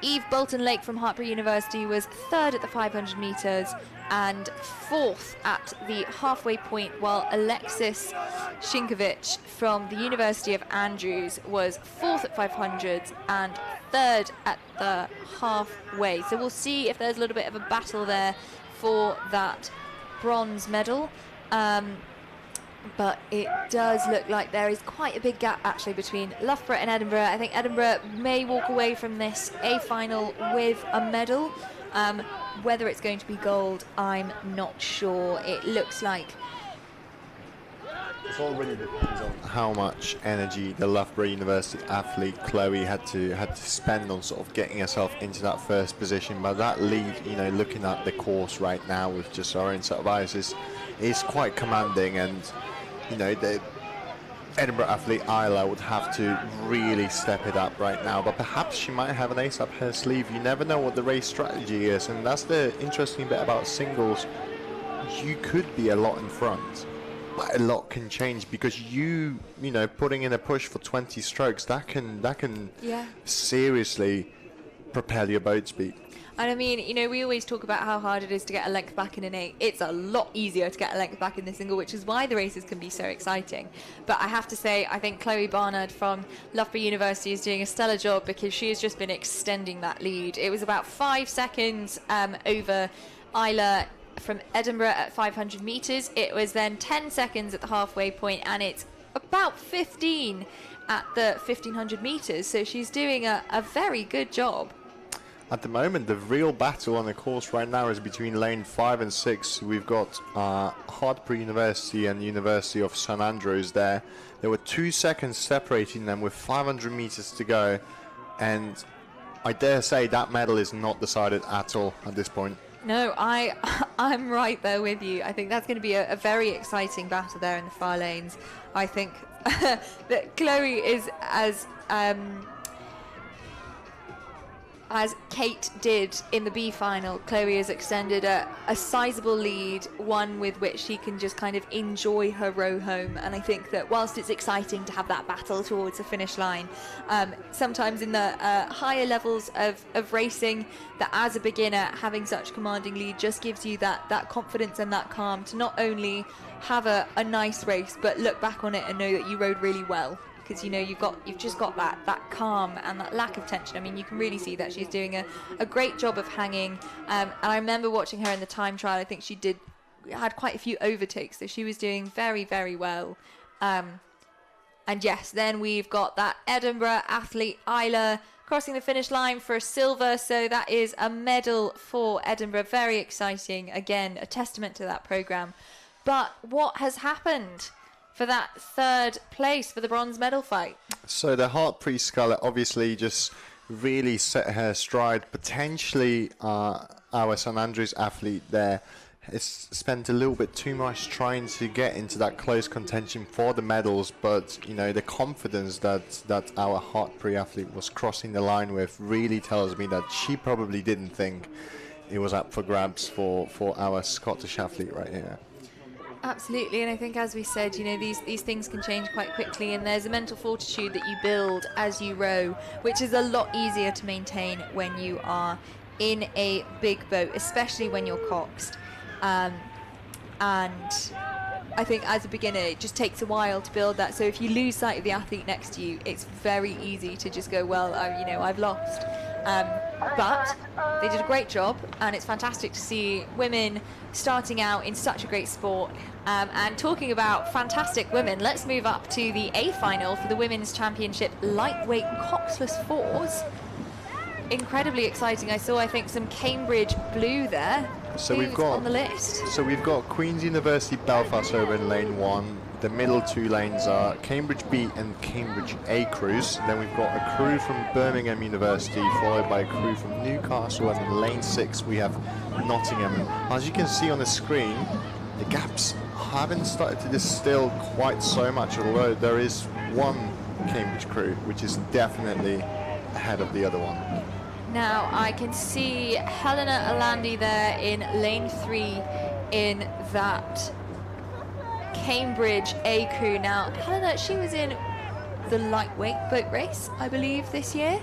S8: Eve Bolton-Lake from Hartpury University was 3rd at the 500 metres and 4th at the halfway point, while Alexis Shinkovich from the University of Andrews was 4th at 500 and 3rd at the halfway. So we'll see if there's a little bit of a battle there for that bronze medal. but it does look like there is quite a big gap actually between Loughborough and Edinburgh. I think Edinburgh may walk away from this A final with a medal. Whether it's going to be gold, I'm not sure. It looks like
S9: it already depends on how much energy the Loughborough University athlete Chloe had to spend on sort of getting herself into that first position. But that lead, you know, looking at the course right now with just our own set of eyes is quite commanding, and you know the Edinburgh athlete Isla would have to really step it up right now, but perhaps she might have an ace up her sleeve. You never know what the race strategy is, and that's the interesting bit about singles. You could be a lot in front, but a lot can change because you know, putting in a push for 20 strokes, that can seriously propel your boat speed.
S8: And I mean, you know, we always talk about how hard it is to get a length back in an 8. It's a lot easier to get a length back in the single, which is why the races can be so exciting. But I have to say, I think Chloe Barnard from Loughborough University is doing a stellar job because she has just been extending that lead. It was about 5 seconds over Isla from Edinburgh at 500 metres. It was then 10 seconds at the halfway point, and it's about 15 at the 1500 metres. So she's doing a very good job.
S9: At the moment, the real battle on the course right now is between lane 5 and 6. We've got Hartpury University and University of St Andrews there. There were 2 seconds separating them with 500 meters to go, and I dare say that medal is not decided at all at this point.
S8: No, I'm right there with you. I think that's going to be a very exciting battle there in the far lanes. I think that Chloe is as Kate did in the B final. Chloe has extended a sizable lead, one with which she can just kind of enjoy her row home. And I think that whilst it's exciting to have that battle towards the finish line, sometimes in the higher levels of racing, that as a beginner, having such commanding lead just gives you that confidence and that calm to not only have a nice race, but look back on it and know that you rode really well. Because you know you've just got that calm and that lack of tension. I mean, you can really see that she's doing a great job of hanging. And I remember watching her in the time trial. I think she had quite a few overtakes, so she was doing very, very well. And yes, then we've got that Edinburgh athlete Isla crossing the finish line for a silver. So that is a medal for Edinburgh. Very exciting. Again, a testament to that programme. But what has happened for that third place for the bronze medal fight? So
S9: the Hartpury sculler obviously just really set her stride. Potentially our St Andrews athlete there has spent a little bit too much trying to get into that close contention for the medals, but you know, the confidence that our Hartpury athlete was crossing the line with really tells me that she probably didn't think it was up for grabs for our Scottish athlete right here.
S8: Absolutely, and I think, as we said, you know, these things can change quite quickly, and there's a mental fortitude that you build as you row, which is a lot easier to maintain when you are in a big boat, especially when you're coxed. And I think as a beginner, it just takes a while to build that. So if you lose sight of the athlete next to you, it's very easy to just go, well, I've lost. But they did a great job, and it's fantastic to see women starting out in such a great sport. And talking about fantastic women, let's move up to the A final for the Women's Championship Lightweight Coxless Fours. Incredibly exciting. I think, some Cambridge blue there.
S9: So we've got
S8: on the list.
S9: So we've got Queen's University Belfast over in lane 1. The middle 2 lanes are Cambridge B and Cambridge A crews. Then we've got a crew from Birmingham University, followed by a crew from Newcastle, and in lane 6 we have Nottingham. As you can see on the screen, the gaps haven't started to distill quite so much, although there is one Cambridge crew which is definitely ahead of the other one.
S8: Now I can see Helena Alandi there in lane 3 in that Cambridge A crew. Now Helena, she was in the lightweight boat race, I believe, this year,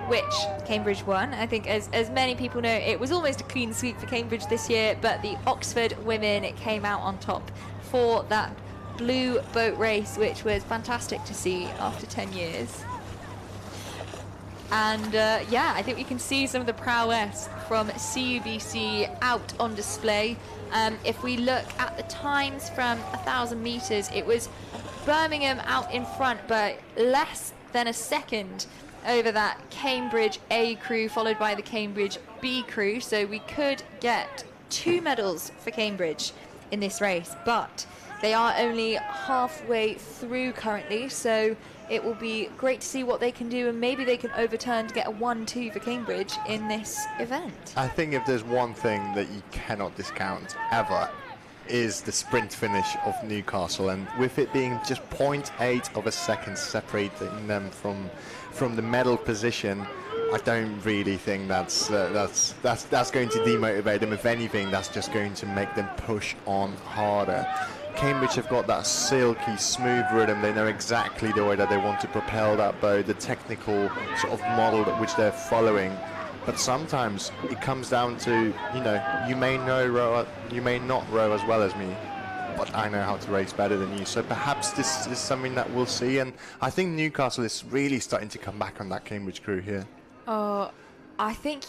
S8: which Cambridge won. I think as many people know, it was almost a clean sweep for Cambridge this year, but the Oxford women came out on top for that blue boat race, which was fantastic to see after 10 years. And yeah, I think we can see some of the prowess from CUBC out on display. If we look at the times from 1,000 meters, it was Birmingham out in front, but less than a second over that Cambridge A crew, followed by the Cambridge B crew. So we could get 2 medals for Cambridge in this race, but they are only halfway through currently, so it will be great to see what they can do, and maybe they can overturn to get a 1-2 for Cambridge in this event.
S9: I think if there's one thing that you cannot discount ever, is the sprint finish of Newcastle, and with it being just 0.8 of a second separating them from the medal position, I don't really think that's going to demotivate them. If anything, that's just going to make them push on harder. Cambridge have got that silky, smooth rhythm. They know exactly the way that they want to propel that boat, the technical sort of model which they're following. But sometimes it comes down to, you know, you may not row as well as me, but I know how to race better than you. So perhaps this is something that we'll see. And I think Newcastle is really starting to come back on that Cambridge crew here.
S8: Oh, I think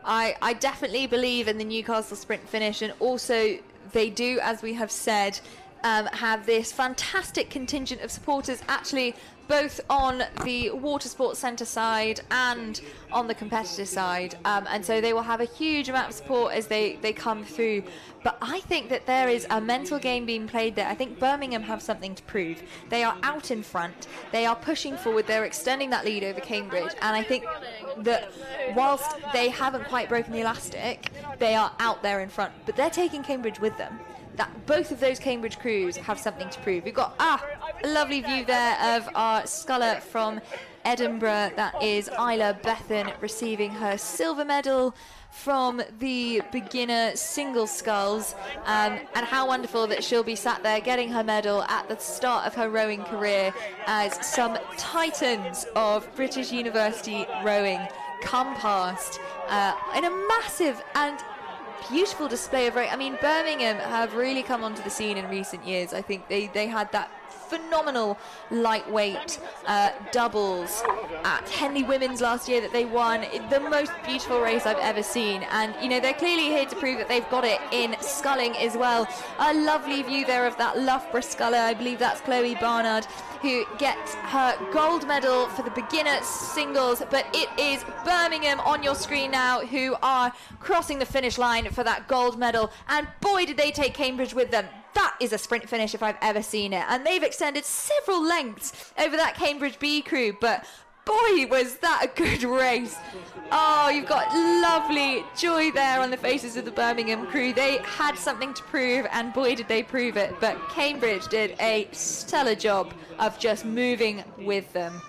S8: I definitely believe in the Newcastle sprint finish, and also they do, as we have said, have this fantastic contingent of supporters, actually both on the water sports centre side and on the competitor side, and so they will have a huge amount of support as they come through. But I think that there is a mental game being played there. I think Birmingham have something to prove. They are out in front, they are pushing forward, they're extending that lead over Cambridge, and I think that whilst they haven't quite broken the elastic, they are out there in front, but they're taking Cambridge with them. That both of those Cambridge crews have something to prove. We've got a lovely view there of our sculler from Edinburgh. That is Isla Bethan receiving her silver medal from the beginner single sculls, and how wonderful that she'll be sat there getting her medal at the start of her rowing career as some titans of British University rowing come past in a massive and beautiful display of rowing. I mean, Birmingham have really come onto the scene in recent years. I think they had that phenomenal lightweight doubles at Henley Women's last year that they won. The most beautiful race I've ever seen, and you know, they're clearly here to prove that they've got it in sculling as well. A lovely view there of that Loughborough sculler. I believe that's Chloe Barnard, who gets her gold medal for the beginner singles, but it is Birmingham on your screen now who are crossing the finish line for that gold medal, and boy did they take Cambridge with them. That is a sprint finish if I've ever seen it, and they've extended several lengths over that Cambridge B crew, but boy was that a good race. Oh, you've got lovely joy there on the faces of the Birmingham crew. They had something to prove, and boy did they prove it, but Cambridge did a stellar job of just moving with them.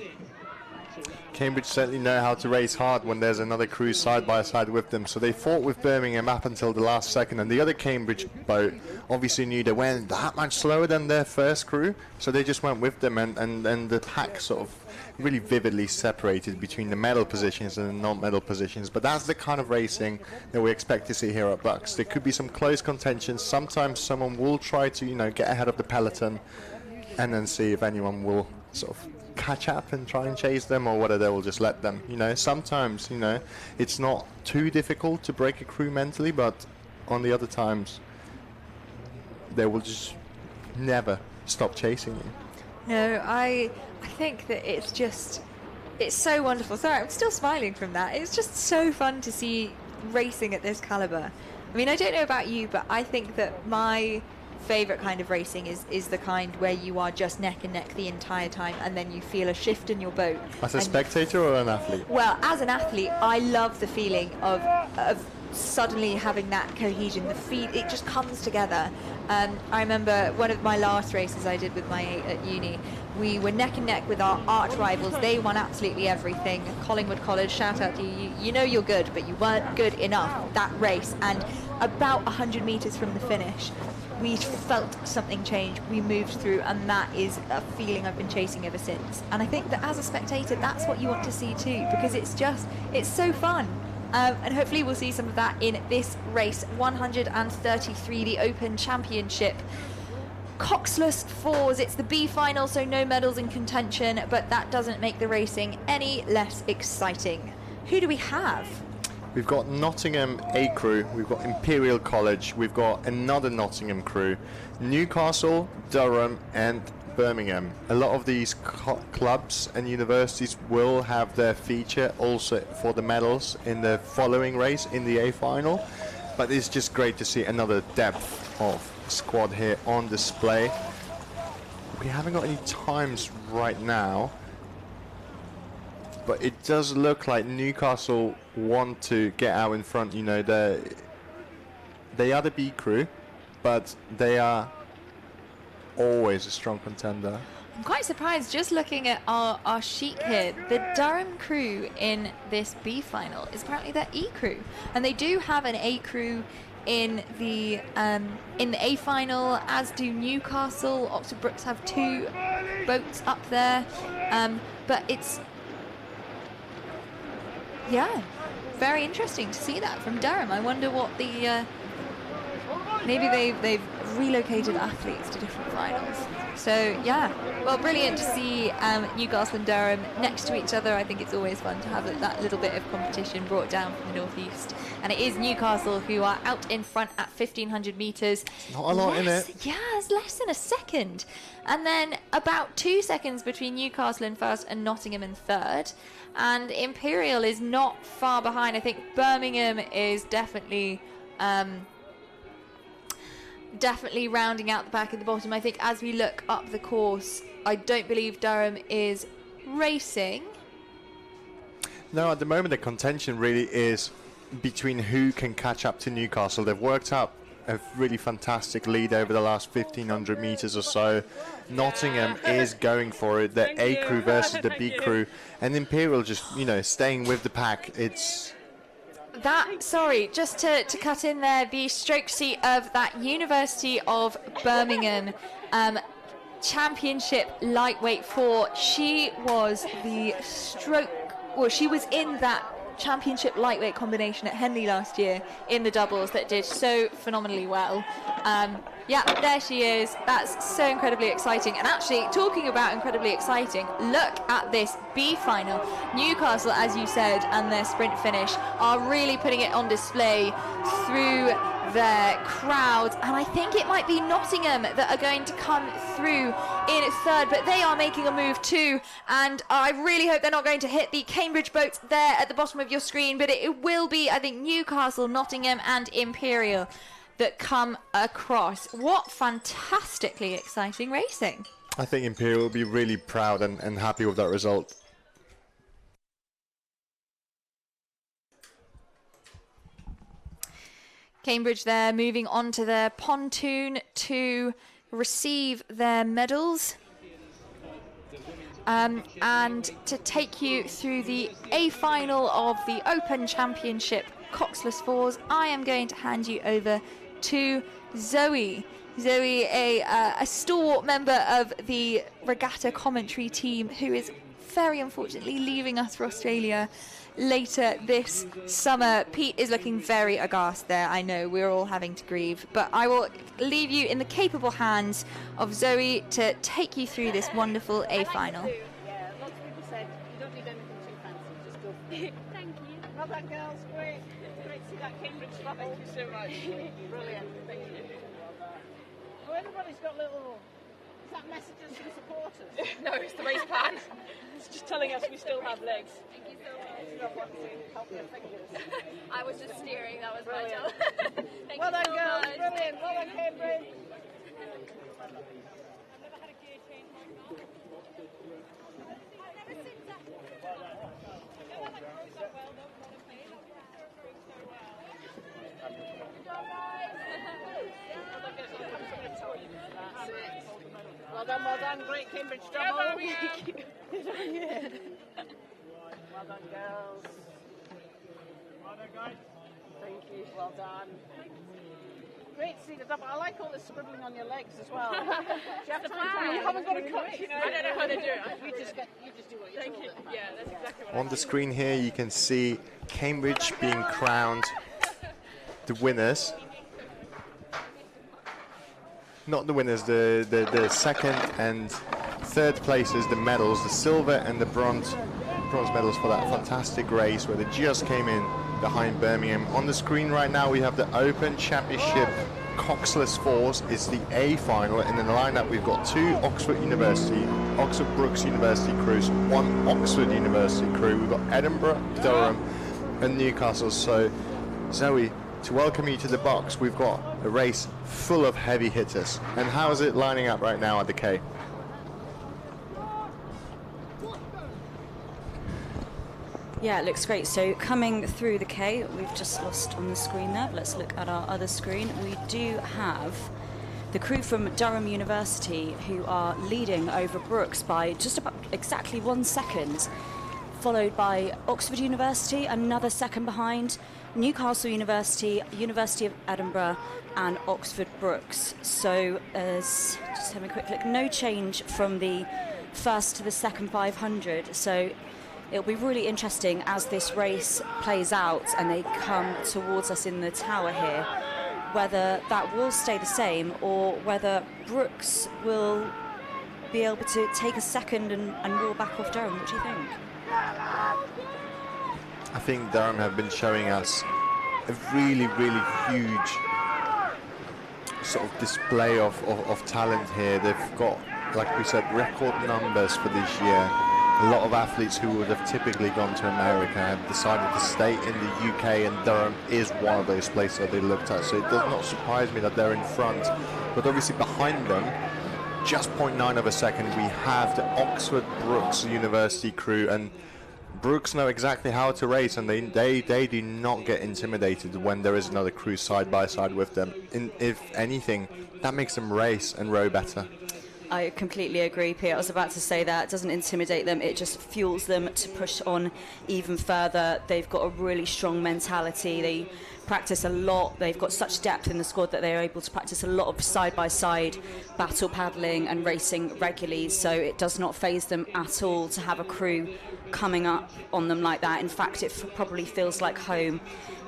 S9: Cambridge certainly know how to race hard when there's another crew side by side with them. So they fought with Birmingham up until the last second, and the other Cambridge boat obviously knew they went that much slower than their first crew, so they just went with them, and the pack sort of really vividly separated between the medal positions and the non-medal positions. But that's the kind of racing that we expect to see here at BUCS. There could be some close contention. Sometimes someone will try to, you know, get ahead of the peloton and then see if anyone will sort of catch up and try and chase them, or whether they will just let them. You know, sometimes, you know, it's not too difficult to break a crew mentally, but on the other times they will just never stop chasing you.
S8: No, I think that it's so wonderful. Sorry, I'm still smiling from that. It's just so fun to see racing at this caliber. I mean, I don't know about you, but I think that my favourite kind of racing is the kind where you are just neck and neck the entire time, and then you feel a shift in your boat.
S9: As a spectator or an athlete?
S8: Well, as an athlete, I love the feeling of suddenly having that cohesion. The feet, it just comes together. I remember one of my last races I did with my at uni. We were neck and neck with our arch rivals. They won absolutely everything. Collingwood College, shout out to you. You know you're good, but you weren't good enough that race. And about 100 metres from the finish, we felt something change. We moved through, and that is a feeling I've been chasing ever since. And I think that as a spectator, that's what you want to see too, because it's so fun. And hopefully we'll see some of that in this race, 133, the Open Championship. Coxless fours. It's the B final, so no medals in contention, but that doesn't make the racing any less exciting. Who do we have?
S9: We've got Nottingham A crew, we've got Imperial College, we've got another Nottingham crew, Newcastle, Durham and Birmingham. A lot of these clubs and universities will have their feature also for the medals in the following race in the A final, but it's just great to see another depth of squad here on display. We haven't got any times right now, but it does look like Newcastle want to get out in front. You know, they are the B crew, but they are always a strong contender.
S8: I'm quite surprised just looking at our sheet here. The Durham crew in this B final is apparently their E crew, and they do have an A crew in the A final, as do Newcastle. Oxford Brookes have 2 boats up there, but it's very interesting to see that from Durham. I wonder what the maybe they've relocated athletes to different finals. So yeah, well, brilliant to see Newcastle and Durham next to each other. I think it's always fun to have that little bit of competition brought down from the northeast. And it is Newcastle who are out in front at 1,500 metres.
S9: Not a lot in it.
S8: Yeah, it's less than a second. And then about 2 seconds between Newcastle in first and Nottingham in third. And Imperial is not far behind. I think Birmingham is definitely rounding out the back at the bottom. I think as we look up the course, I don't believe Durham is racing.
S9: No, at the moment the contention really is between who can catch up to Newcastle. They've worked up a really fantastic lead over the last 1,500 metres or so. Nottingham is going for it. The A crew versus the B crew, and Imperial just, you know, staying with the pack. It's
S8: that, sorry, just to cut in there, the stroke seat of that University of Birmingham Championship Lightweight 4. She was the stroke, well, she was in that Championship Lightweight combination at Henley last year in the doubles that did so phenomenally well. Yeah, there she is. That's so incredibly exciting. And actually, talking about incredibly exciting, look at this B final. Newcastle, as you said, and their sprint finish are really putting it on display through their crowd. And I think it might be Nottingham that are going to come through in third, but they are making a move too. And I really hope they're not going to hit the Cambridge boats there at the bottom of your screen, but it will be, I think, Newcastle, Nottingham and Imperial that come across. What fantastically exciting racing.
S9: I think Imperial will be really proud and happy with that result.
S8: Cambridge there moving on to their pontoon to receive their medals. And to take you through the A final of the Open Championship Coxless Fours, I am going to hand you over to Zoe. Zoe, a stalwart member of the regatta commentary team, who is very unfortunately leaving us for Australia later this summer. Pete is looking very aghast there. I know we're all having to grieve, but I will leave you in the capable hands of Zoe to take you through this wonderful A final.
S10: Yeah, lots of people said you don't need anything too fancy, just go for it. Thank you. Well done, girls. Great. Great to see that Cambridge spot. Thank you so much. Brilliant. Thank you. Well, everybody's got little. Is that messages from supporters?
S11: No, it's the race plan. It's just telling us we still have legs.
S10: Thank you so much. Help your fingers.
S11: I was just steering, that was
S10: Brilliant.
S11: my job. Thank
S10: Well
S11: you
S10: done,
S11: so
S10: girls.
S11: much.
S10: Brilliant. Well done, Cambridge. Well done, great Cambridge double.
S11: Well
S10: done, girls.
S11: Well done, guys.
S10: Thank you, well done. Great to see the double. I like all the scribbling on your legs as well. Do you have time? You haven't got a coach, you know.
S11: I don't know how to do it.
S10: You just do what you're
S11: Thank you.
S10: told.
S11: Yeah, that's exactly what
S9: On the screen here you can see Cambridge being crowned the winners. not the winners, the second and third places, the medals, the silver and the bronze medals for that fantastic race where they just came in behind Birmingham. On the screen right now we have the Open Championship Coxless Fours. It's the A final, and in the lineup we've got 2 Oxford Brookes University crews, 1 Oxford University crew. We've got Edinburgh, Durham and Newcastle. So Zoe, to welcome you to the box, we've got a race full of heavy hitters. And how is it lining up right now at the K?
S12: Yeah, it looks great. So coming through the K, we've just lost on the screen there. Let's look at our other screen. We do have the crew from Durham University who are leading over Brookes by just about exactly 1 second, followed by Oxford University, another second behind, Newcastle University, University of Edinburgh and Oxford Brookes. So as just having a quick look, no change from the first to the second 500. So it'll be really interesting as this race plays out and they come towards us in the tower here, whether that will stay the same or whether Brookes will be able to take a second and roar back off Durham. What do you think?
S9: I think Durham have been showing us a really, really huge sort of display of talent here. They've got, like we said, record numbers for this year. A lot of athletes who would have typically gone to America have decided to stay in the UK, and Durham is one of those places that they looked at. So it does not surprise me that they're in front. But obviously behind them, just 0.9 of a second, we have the Oxford Brookes University crew, and Brookes know exactly how to race, and they do not get intimidated when there is another crew side by side with them. If anything, that makes them race and row better.
S12: I completely agree, Pete. I was about to say that. It doesn't intimidate them, it just fuels them to push on even further. They've got a really strong mentality. They practice a lot. They've got such depth in the squad that they're able to practice a lot of side-by-side battle paddling and racing regularly, so it does not faze them at all to have a crew coming up on them like that. In fact, it probably feels like home.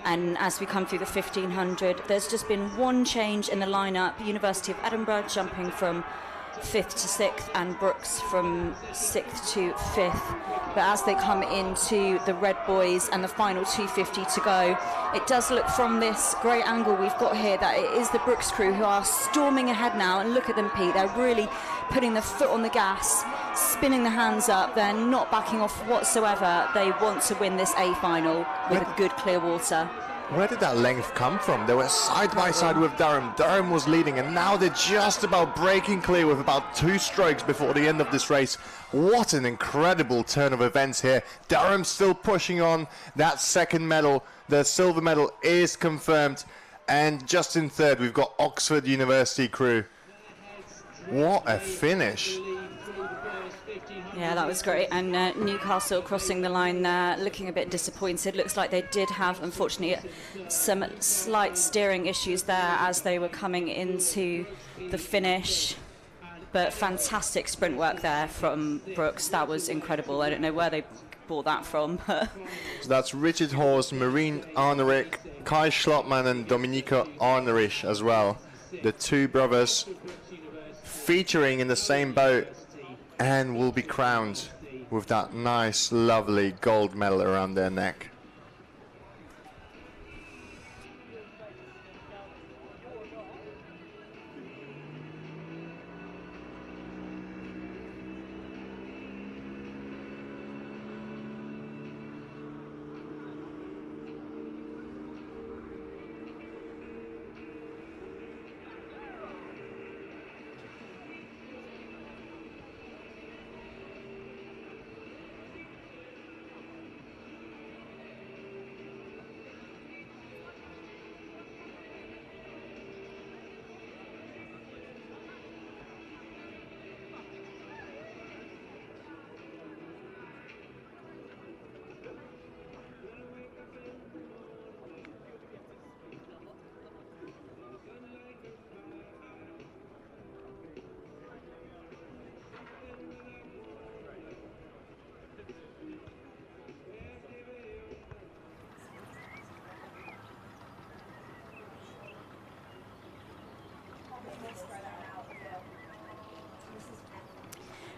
S12: And as we come through the 1500, there's just been one change in the lineup. University of Edinburgh jumping from 5th to 6th and Brookes from 6th to 5th. But as they come into the Red Boys and the final 250 to go, it does look from this great angle we've got here that it is the Brookes crew who are storming ahead now. And look at them, Pete, they're really putting the foot on the gas, spinning the hands up. They're not backing off whatsoever. They want to win this A final with a good clear water.
S9: Where did that length come from? They were side by side with Durham. Durham was leading, and now they're just about breaking clear with about 2 strokes before the end of this race. What an incredible turn of events here. Durham still pushing on. That second medal, the silver medal, is confirmed. And just in third, we've got Oxford University crew. What a finish.
S12: Yeah, that was great. And Newcastle crossing the line there, looking a bit disappointed. Looks like they did have, unfortunately, some slight steering issues there as they were coming into the finish. But fantastic sprint work there from Brookes. That was incredible. I don't know where they bought that from. So
S9: that's Richard Horst, Marine Arnerick, Kai Schlottmann and Domenico Arnerich as well. The 2 brothers featuring in the same boat, and will be crowned with that nice, lovely gold medal around their neck.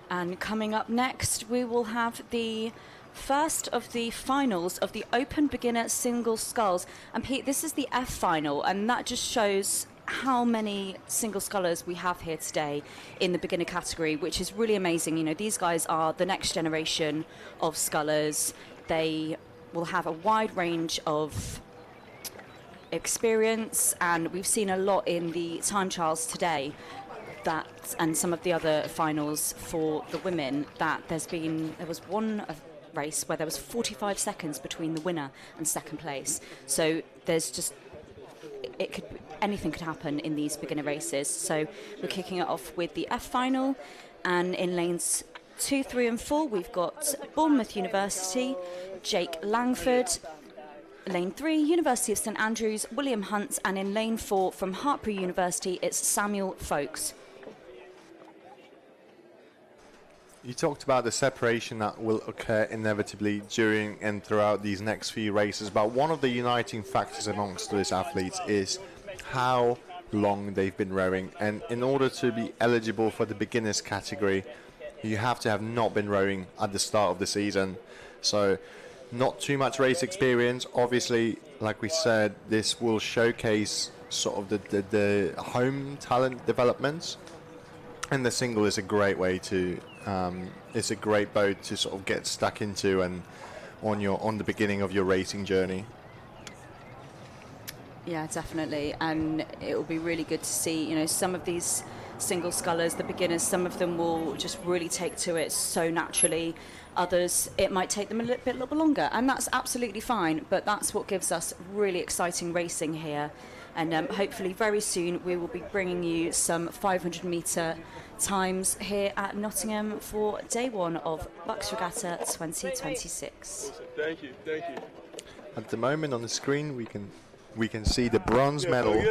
S12: And coming up next, we will have the first of the finals of the Open Beginner Single Sculls. And Pete, this is the F final, and that just shows how many single scullers we have here today in the beginner category, which is really amazing. You know, these guys are the next generation of scullers. They will have a wide range of experience, and we've seen a lot in the time trials today, that and some of the other finals for the women, that there was one race where there was 45 seconds between the winner and second place. So there's just, anything could happen in these beginner races. So we're kicking it off with the F final, and in lanes 2, 3 and 4 we've got Bournemouth University, Jake Langford. Lane 3, University of St Andrews, William Hunt, and in lane 4 from Hartpury University, it's Samuel Folkes.
S9: You talked about the separation that will occur inevitably during and throughout these next few races, but one of the uniting factors amongst these athletes is how long they've been rowing. And in order to be eligible for the beginners category, you have to have not been rowing at the start of the season. So not too much race experience. Obviously, like we said, this will showcase sort of the home talent developments, and the single is a great way to it's a great boat to sort of get stuck into and on the beginning of your racing journey.
S12: Yeah, definitely, and it will be really good to see, you know, some of these single scullers, the beginners, some of them will just really take to it so naturally. Others, it might take them a little bit longer, and that's absolutely fine, but that's what gives us really exciting racing here. And hopefully very soon we will be bringing you some 500 metre times here at Nottingham for day one of BUCS Regatta 2026.
S2: Thank you.
S9: At the moment on the screen we can see the bronze medal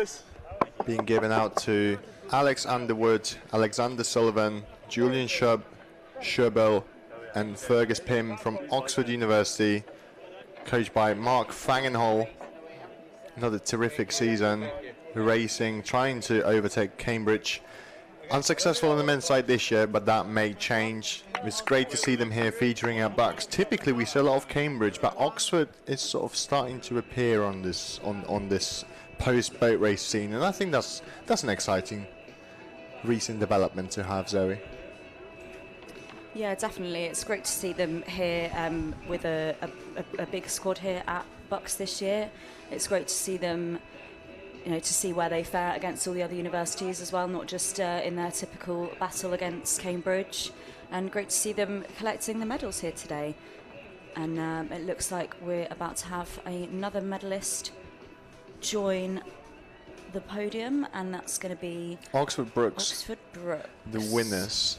S9: being given out to Alex Underwood, Alexander Sullivan, Julian Scherbel and Fergus Pym from Oxford University, coached by Mark Fangenhol. Another terrific season, racing, trying to overtake Cambridge. Unsuccessful on the men's side this year, but that may change. It's great to see them here featuring our BUCS. Typically we see a lot of Cambridge, but Oxford is sort of starting to appear on this post boat race scene, and I think that's an exciting recent development to have, Zoe.
S12: Yeah, definitely. It's great to see them here with a big squad here at BUCS this year. It's great to see them, you know, to see where they fare against all the other universities as well, not just in their typical battle against Cambridge. And great to see them collecting the medals here today. And it looks like we're about to have another medalist join the podium, and that's going to be
S9: Oxford Brookes, the winners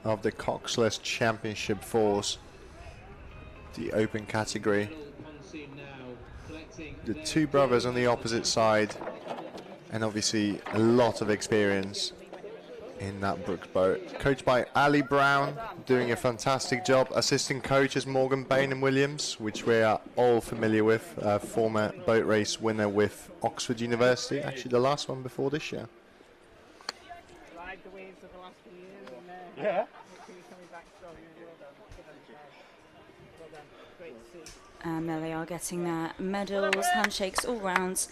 S9: of the Coxless Championship Fours, the open category. The two brothers on the opposite side, and obviously a lot of experience in that Brookes boat. Coached by Ali Brown, doing a fantastic job. Assistant coaches Morgan Bain and Williams, which we are all familiar with, former boat race winner with Oxford University, actually the last one before this year.
S10: Ride the waves of the last few years, and
S2: Yeah.
S10: coming back strong. Well done. Great to see.
S12: And there they are getting their medals, handshakes all rounds.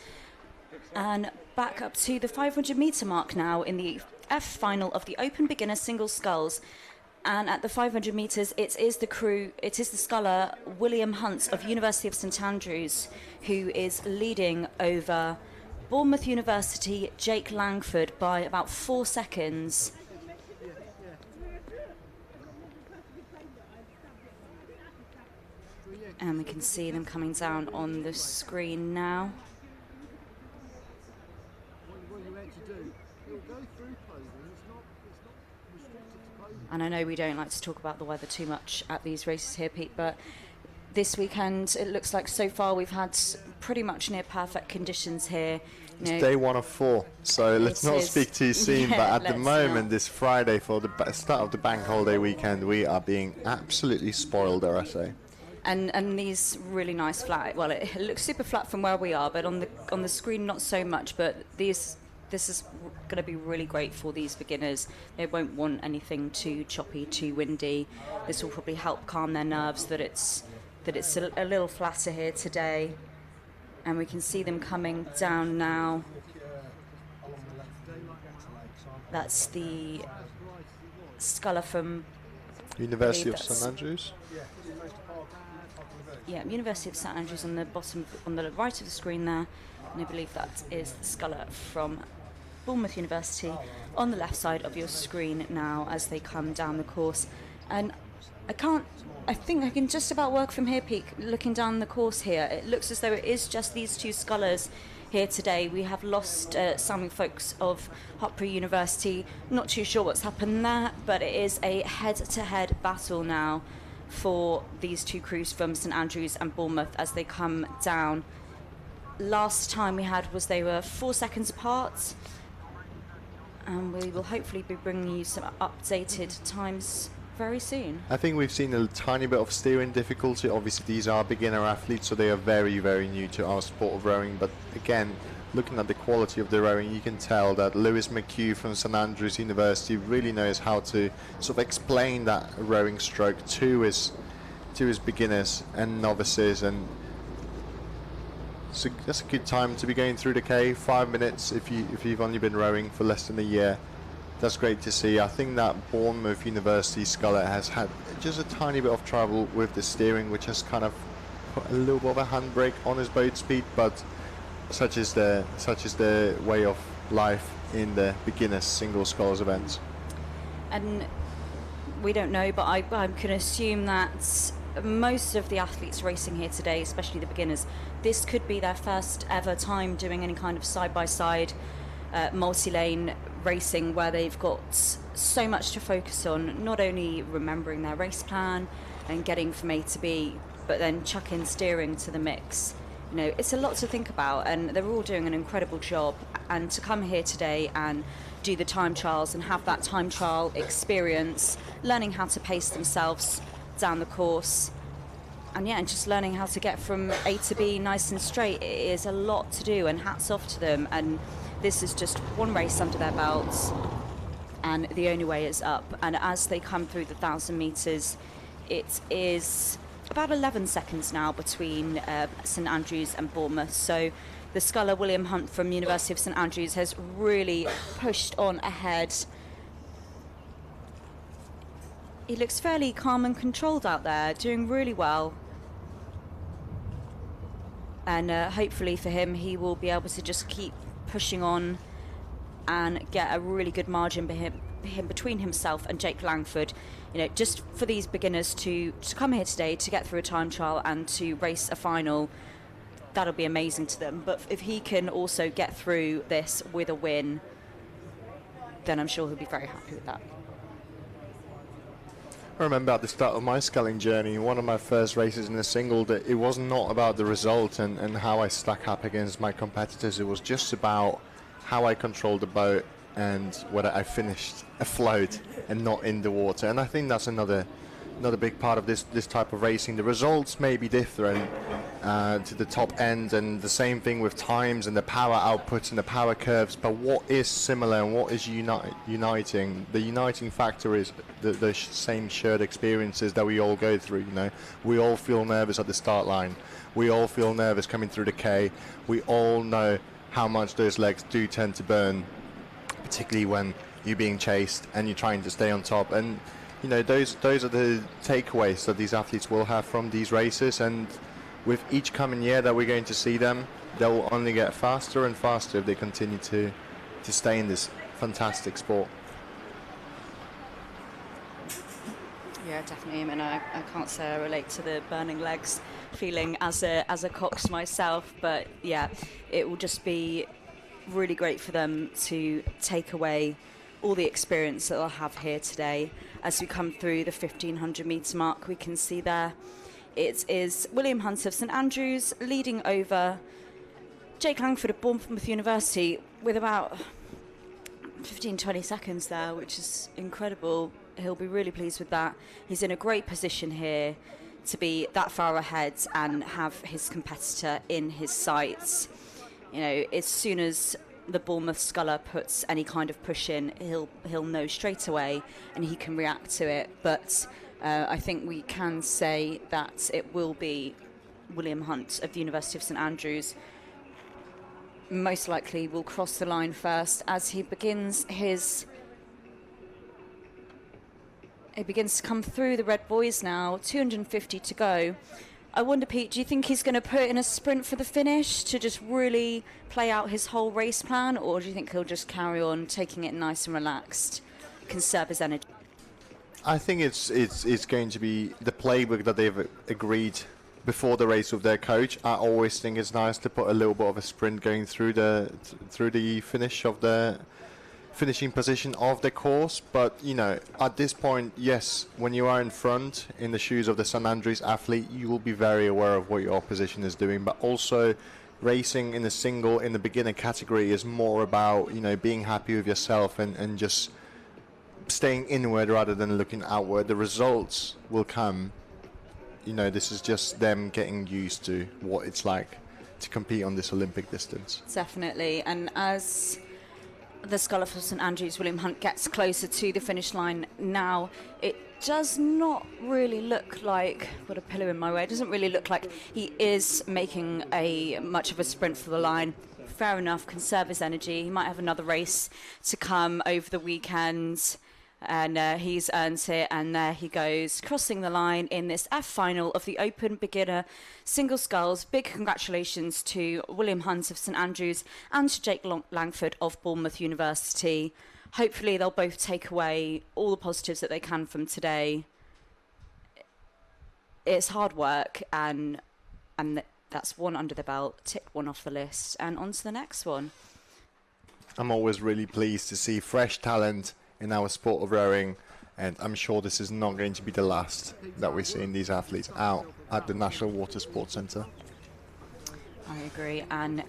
S12: And back up to the 500 metre mark now in the F final of the Open Beginner Single Sculls. And at the 500 metres, it is the sculler William Hunt of University of St Andrews who is leading over Bournemouth University Jake Langford by about 4 seconds. And we can see them coming down on the screen now. And I know we don't like to talk about the weather too much at these races here, Pete, but this weekend it looks like so far we've had pretty much near perfect conditions here.
S9: It's day 1 of 4, so let's not speak too soon, but at the moment, this Friday for the start of the bank holiday weekend, we are being absolutely spoiled, dare I say.
S12: And these really nice flat, well, it looks super flat from where we are, but on the screen not so much, but these this is going to be really great for these beginners. They won't want anything too choppy, too windy. This will probably help calm their nerves that it's a little flatter here today. And we can see them coming down now. That's the sculler from
S9: University of St Andrews.
S12: Yeah, University of St Andrews on the bottom, on the right of the screen there. And I believe that is the sculler from Bournemouth University on the left side of your screen now as they come down the course. And I think I can just about work from here, Pete, looking down the course here. It looks as though it is just these two scullers here today. We have lost some folks of Hertfordshire University. Not too sure what's happened there, but it is a head-to-head battle now for these two crews from St Andrews and Bournemouth as they come down. Last time we had was they were 4 seconds apart, and we will hopefully be bringing you some updated times very soon.
S9: I think we've seen a tiny bit of steering difficulty. Obviously these are beginner athletes, so they are very, very new to our sport of rowing, but again, looking at the quality of the rowing, you can tell that Lewis McHugh from St Andrews University really knows how to sort of explain that rowing stroke to his beginners and novices, and so that's a good time to be going through the K. 5 minutes if you've only been rowing for less than a year. That's great to see. I think that Bournemouth University sculler has had just a tiny bit of trouble with the steering, which has kind of put a little bit of a handbrake on his boat speed, but such is the way of life in the beginners single sculls events.
S12: And we don't know, but I can assume that most of the athletes racing here today, especially the beginners, this could be their first ever time doing any kind of side-by-side multi-lane racing, where they've got so much to focus on, not only remembering their race plan and getting from A to B, but then chuck in steering to the mix. You know, it's a lot to think about, and they're all doing an incredible job. And to come here today and do the time trials and have that time trial experience, learning how to pace themselves down the course, and yeah, and just learning how to get from A to B nice and straight, it is a lot to do, and hats off to them. And this is just one race under their belts, and the only way is up. And as they come through the 1,000 metres, it is about 11 seconds now between St Andrews and Bournemouth. So the sculler William Hunt from University of St Andrews has really pushed on ahead. He looks fairly calm and controlled out there, doing really well. And hopefully for him, he will be able to just keep pushing on and get a really good margin between himself and Jake Langford. You know, just for these beginners to come here today, to get through a time trial and to race a final, that'll be amazing to them. But if he can also get through this with a win, then I'm sure he'll be very happy with that.
S9: I remember at the start of my sculling journey, one of my first races in a single, that it was not about the result and how I stack up against my competitors. It was just about how I controlled the boat and whether I finished afloat and not in the water. And I think that's another big part of this type of racing. The results may be different to the top end, and the same thing with times and the power outputs and the power curves, but what is similar and what is uniting? The uniting factor is the same shared experiences that we all go through. You know, we all feel nervous at the start line, we all feel nervous coming through the K, we all know how much those legs do tend to burn, particularly when you're being chased and you're trying to stay on top. And you know, those are the takeaways that these athletes will have from these races, and with each coming year that we're going to see them, they will only get faster and faster if they continue to stay in this fantastic sport.
S12: Yeah, definitely. I mean, I can't say I relate to the burning legs feeling as a cox myself, but yeah, it will just be really great for them to take away all the experience that they'll have here today. As we come through the 1,500 metre mark, we can see there it is William Hunt of St Andrews leading over Jake Langford of Bournemouth University with about 15-20 seconds there, which is incredible. He'll be really pleased with that. He's in a great position here to be that far ahead and have his competitor in his sights. You know, as soon as the Bournemouth sculler puts any kind of push in, he'll know straight away and he can react to it. But I think we can say that it will be William Hunt of the University of St Andrews. Most likely will cross the line first as he begins to come through the red boys now. 250 to go. I wonder, Pete, do you think he's going to put in a sprint for the finish to just really play out his whole race plan, or do you think he'll just carry on taking it nice and relaxed, conserve his energy?
S9: I think it's going to be the playbook that they've agreed before the race with their coach. I always think it's nice to put a little bit of a sprint going through the finish of the finishing position of the course, but you know, at this point, yes, when you are in front in the shoes of the St Andrews athlete, you will be very aware of what your opposition is doing. But also, racing in the beginner category is more about, you know, being happy with yourself and just staying inward rather than looking outward. The results will come. You know, this is just them getting used to what it's like to compete on this Olympic distance.
S12: Definitely, and as the sculler for St Andrews, William Hunt, gets closer to the finish line now, it does not really look like, got a pillow in my way, it doesn't really look like he is making much of a sprint for the line. Fair enough, conserve his energy. He might have another race to come over the weekend, and he's earned it, and there he goes, crossing the line in this F final of the Open Beginner Single Sculls. Big congratulations to William Hunt of St Andrews and to Jake Langford of Bournemouth University. Hopefully they'll both take away all the positives that they can from today. It's hard work, and that's one under the belt, tick one off the list, and on to the next one.
S9: I'm always really pleased to see fresh talent in our sport of rowing, and I'm sure this is not going to be the last that we're seeing these athletes out at the National Water Sports Centre.
S12: I agree, and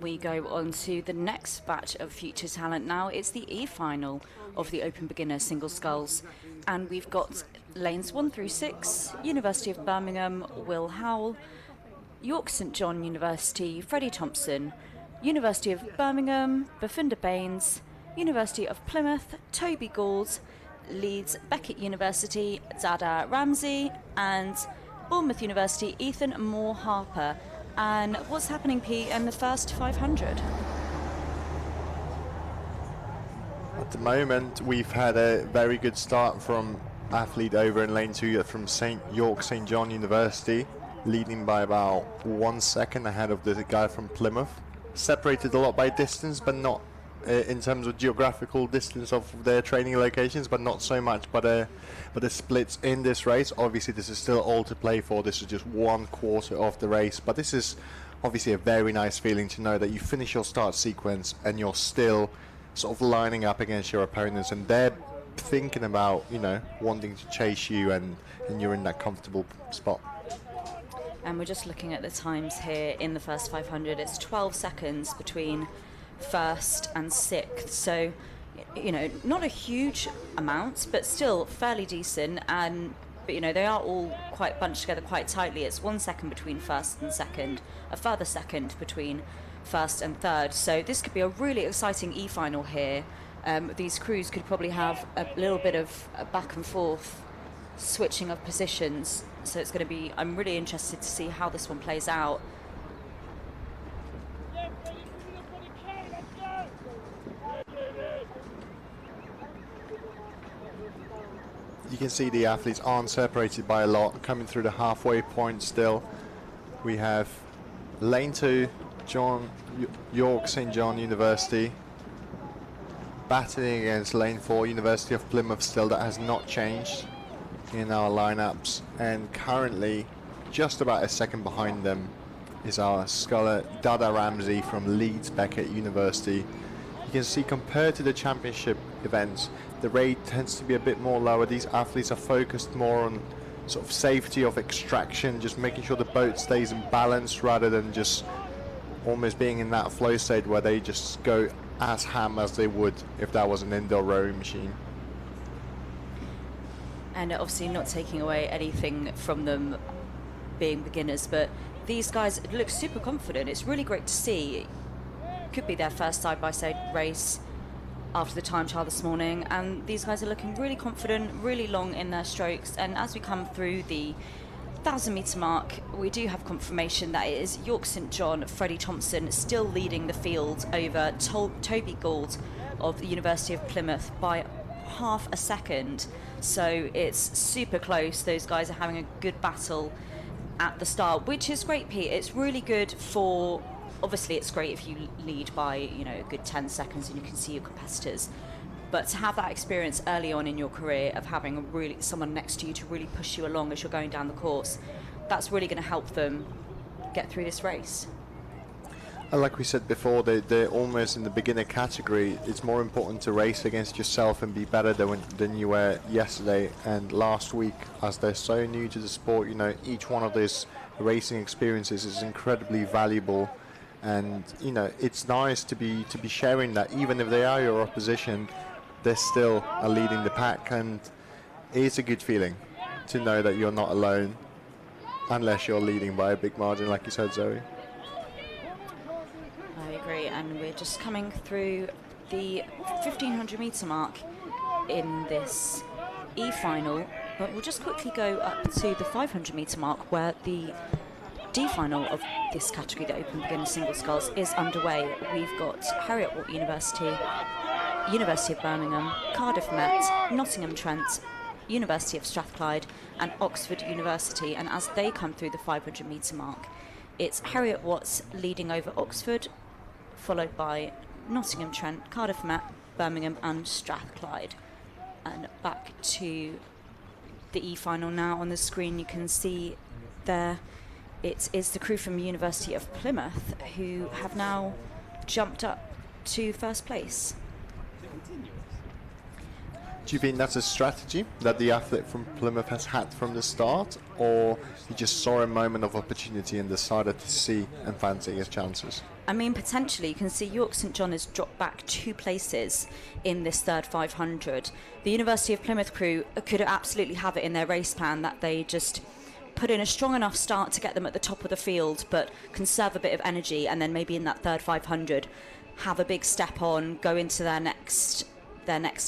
S12: we go on to the next batch of future talent now. It's the E-final of the Open Beginner Single Sculls, and we've got lanes 1 through 6, University of Birmingham, Will Howell, York St John University, Freddie Thompson, University of Birmingham, Bafinda Baines, University of Plymouth, Toby Gould, Leeds Beckett University, Dada Ramsey, and Bournemouth University, Ethan Moore Harper. And what's happening, Pete, in the first 500?
S9: At the moment, we've had a very good start from athlete over in lane 2 from York St John University, leading by about 1 second ahead of the guy from Plymouth. Separated a lot by distance, but not in terms of geographical distance of their training locations, but not so much but the splits in this race. Obviously this is still all to play for. This is just 1/4 of the race, but this is obviously a very nice feeling to know that you finish your start sequence and you're still sort of lining up against your opponents, and they're thinking about, you know, wanting to chase you, and you're in that comfortable spot.
S12: And we're just looking at the times here in the first 500. It's 12 seconds between first and sixth, so you know, not a huge amount, but still fairly decent. But you know, they are all quite bunched together quite tightly. It's 1 second between first and second, a further second between first and third, so this could be a really exciting E-final here. These crews could probably have a little bit of a back and forth switching of positions, so it's going to be, I'm really interested to see how this one plays out.
S9: You can see the athletes aren't separated by a lot, coming through the halfway point still. We have lane 2, York St John University, battling against lane 4, University of Plymouth still. That has not changed in our lineups, and currently just about a second behind them is our sculler Dada Ramsey from Leeds Beckett University. You can see, compared to the championship events, the rate tends to be a bit more lower. These athletes are focused more on sort of safety of extraction, just making sure the boat stays in balance rather than just almost being in that flow state where they just go as ham as they would if that was an indoor rowing machine.
S12: And obviously not taking away anything from them being beginners, but these guys look super confident. It's really great to see, could be their first side-by-side race after the time trial this morning, and these guys are looking really confident, really long in their strokes. And as we come through the 1,000-metre mark, we do have confirmation that it is York St John, Freddie Thompson, still leading the field over Toby Gould of the University of Plymouth by half a second. So it's super close. Those guys are having a good battle at the start, which is great, Pete. It's really good for, obviously it's great if you lead by, you know, a good 10 seconds and you can see your competitors. But to have that experience early on in your career of having someone next to you to really push you along as you're going down the course, that's really going to help them get through this race.
S9: And like we said before, they're almost in the beginner category. It's more important to race against yourself and be better than you were yesterday and last week, as they're so new to the sport. You know, each one of these racing experiences is incredibly valuable, and you know, it's nice to be sharing that. Even if they are your opposition, they still are leading the pack, and it's a good feeling to know that you're not alone, unless you're leading by a big margin, like you said, Zoe.
S12: I agree, and we're just coming through the 1,500 metre mark in this E-final, but we'll just quickly go up to the 500 metre mark, where the D-final of this category, the Open Beginner Single Sculls, is underway. We've got Heriot-Watt University, University of Birmingham, Cardiff Met, Nottingham Trent, University of Strathclyde and Oxford University, and as they come through the 500 metre mark, it's Heriot-Watt's leading over Oxford, followed by Nottingham Trent, Cardiff Met, Birmingham and Strathclyde. And back to the E-final now. On the screen you can see there it is the crew from University of Plymouth who have now jumped up to first place.
S9: Do you think that's a strategy that the athlete from Plymouth has had from the start, or he just saw a moment of opportunity and decided to see and fancy his chances?
S12: I mean, potentially, you can see York St John has dropped back 2 places in this third 500. The University of Plymouth crew could absolutely have it in their race plan that they just put in a strong enough start to get them at the top of the field, but conserve a bit of energy, and then maybe in that third 500 have a big step on, go into their next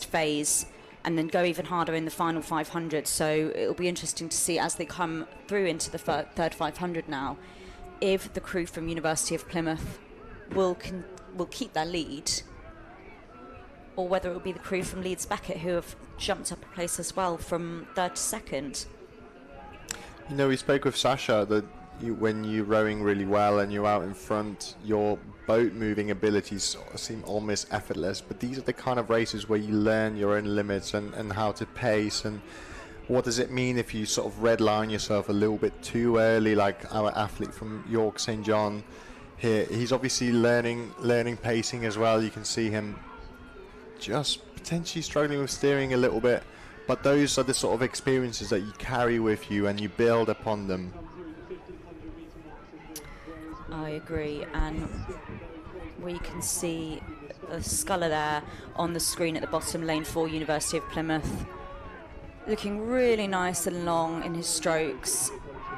S12: phase, and then go even harder in the final 500. So it'll be interesting to see as they come through into the third 500 now, if the crew from University of Plymouth will keep their lead, or whether it will be the crew from Leeds Beckett who have jumped up a place as well from third to second.
S9: You know, we spoke with Sasha that when you're rowing really well and you're out in front, your boat moving abilities seem almost effortless, but these are the kind of races where you learn your own limits and how to pace, and what does it mean if you sort of redline yourself a little bit too early, like our athlete from York St John here. He's obviously learning pacing as well. You can see him just potentially struggling with steering a little bit, but those are the sort of experiences that you carry with you and you build upon them.
S12: I agree, and we can see a sculler there on the screen at the bottom, lane 4, University of Plymouth, looking really nice and long in his strokes.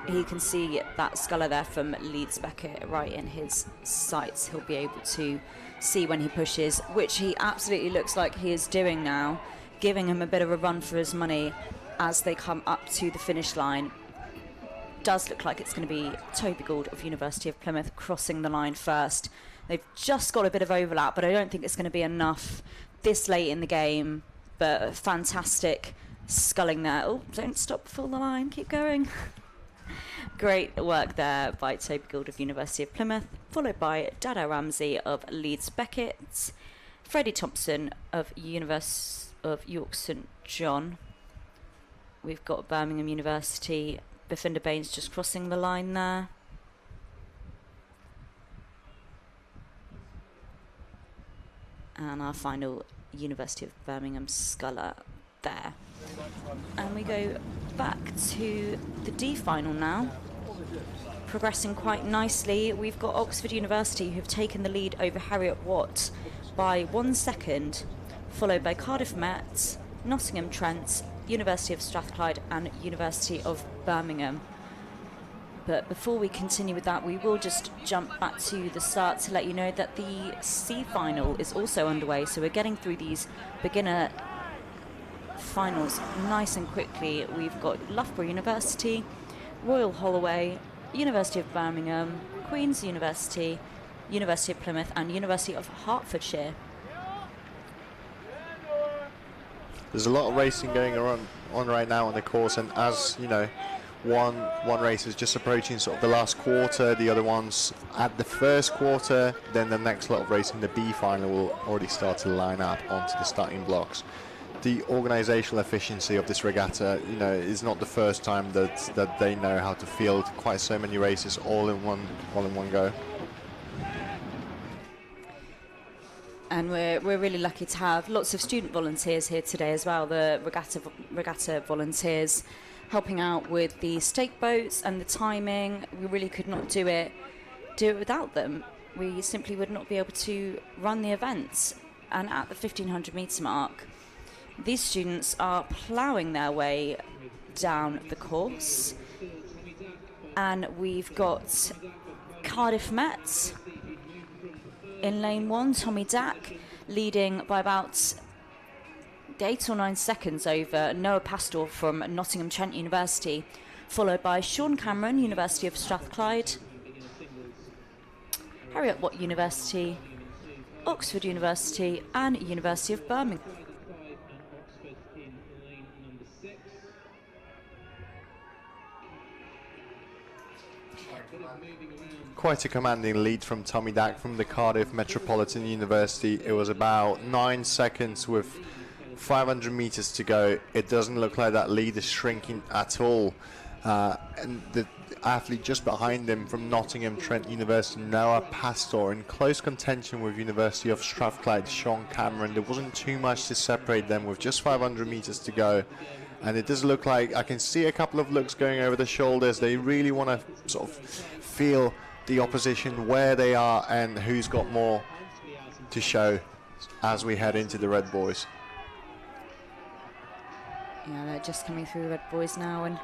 S12: He can see that sculler there from Leeds Beckett right in his sights. He'll be able to see when he pushes, which he absolutely looks like he is doing now, giving him a bit of a run for his money as they come up to the finish line. Does look like it's going to be Toby Gould of University of Plymouth crossing the line first. They've just got a bit of overlap, but I don't think it's going to be enough this late in the game. But fantastic sculling there. Oh, don't stop before the line, keep going. Great work there by Toby Gould of University of Plymouth, followed by Dada Ramsey of Leeds Beckett, Freddie Thompson of York St John. We've got Birmingham University, Bifinder Baines just crossing the line there. And our final University of Birmingham sculler there. And we go back to the D final now. Progressing quite nicely. We've got Oxford University who've taken the lead over Heriot-Watt by 1 second, followed by Cardiff Met, Nottingham Trent, University of Strathclyde and University of Birmingham. But before we continue with that, we will just jump back to the start to let you know that the C final is also underway. So we're getting through these beginner finals nice and quickly. We've got Loughborough University, Royal Holloway, University of Birmingham, Queen's University, University of Plymouth and University of Hertfordshire.
S9: There's a lot of racing going on right now on the course, and as you know, one race is just approaching sort of the last quarter, the other one's at the first quarter, then the next lot of racing, the B final, will already start to line up onto the starting blocks. The organisational efficiency of this regatta, you know, is not the first time that they know how to field quite so many races all in one go.
S12: And we're really lucky to have lots of student volunteers here today as well, the regatta volunteers helping out with the stake boats and the timing. We really could not do it without them. We simply would not be able to run the events. And at the 1500 metre mark, these students are ploughing their way down the course. And we've got Cardiff Met in lane 1, Tommy Dack leading by about 8 or 9 seconds over Noah Pastor from Nottingham Trent University, followed by Sean Cameron, University of Strathclyde, Harriet Watt University, Oxford University and University of Birmingham.
S9: Quite a commanding lead from Tommy Dack from the Cardiff Metropolitan University. It was about 9 seconds with 500 meters to go. It doesn't look like that lead is shrinking at all. And the athlete just behind him from Nottingham Trent University, Noah Pastor, in close contention with University of Strathclyde, Sean Cameron. There wasn't too much to separate them with just 500 meters to go. And it does look like I can see a couple of looks going over the shoulders. They really want to sort of feel the opposition, where they are and who's got more to show as we head into the Red Boys.
S12: Yeah, they're just coming through the Red Boys now, and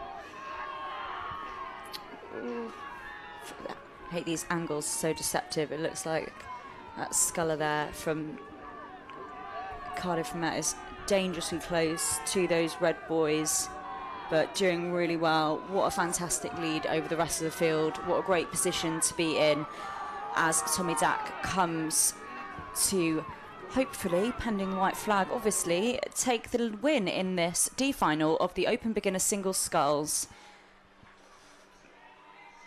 S12: I hate these angles, so deceptive. It looks like that sculler there from Cardiff Met is dangerously close to those Red Boys, but doing really well. What a fantastic lead over the rest of the field. What a great position to be in as Tommy Dack comes to, hopefully, pending the white flag, obviously, take the win in this D final of the Open Beginner Singles Sculls.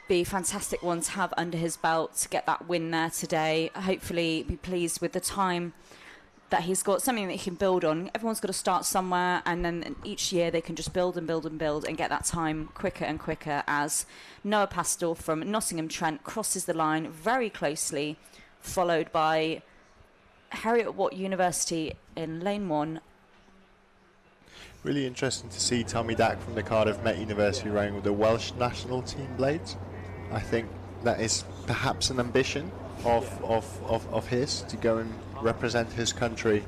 S12: Be a fantastic one to have under his belt to get that win there today. Hopefully be pleased with the time that he's got, something that he can build on. Everyone's got to start somewhere, and then each year they can just build and build and build and get that time quicker and quicker as Noah Pastor from Nottingham Trent crosses the line very closely, followed by Harriet Watt University in lane 1.
S9: Really interesting to see Tommy Dack from the Cardiff Met University running with the Welsh national team blades. I think that is perhaps an ambition of his to go and represent his country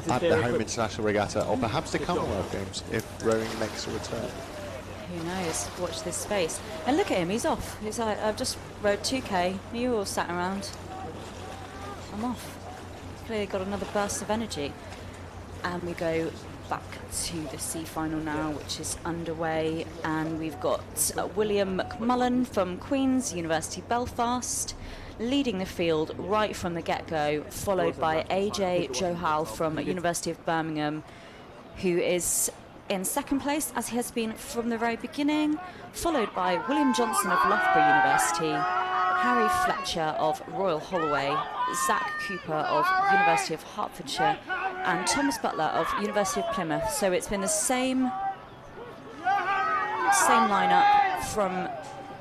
S9: at the home international regatta, or perhaps the Commonwealth Games if rowing makes a return.
S12: Who knows? Watch this space. And look at him, he's off. He's like, I've just rowed 2k, you all sat around. I'm off. He's clearly got another burst of energy. And we go back to the C final now, which is underway, and we've got William McMullen from Queen's University Belfast leading the field right from the get-go, followed by AJ Johal from University of Birmingham, who is in second place, as he has been from the very beginning, followed by William Johnson of Loughborough University, Harry Fletcher of Royal Holloway, Zach Cooper of University of Hertfordshire, and Thomas Butler of University of Plymouth. So it's been the same lineup from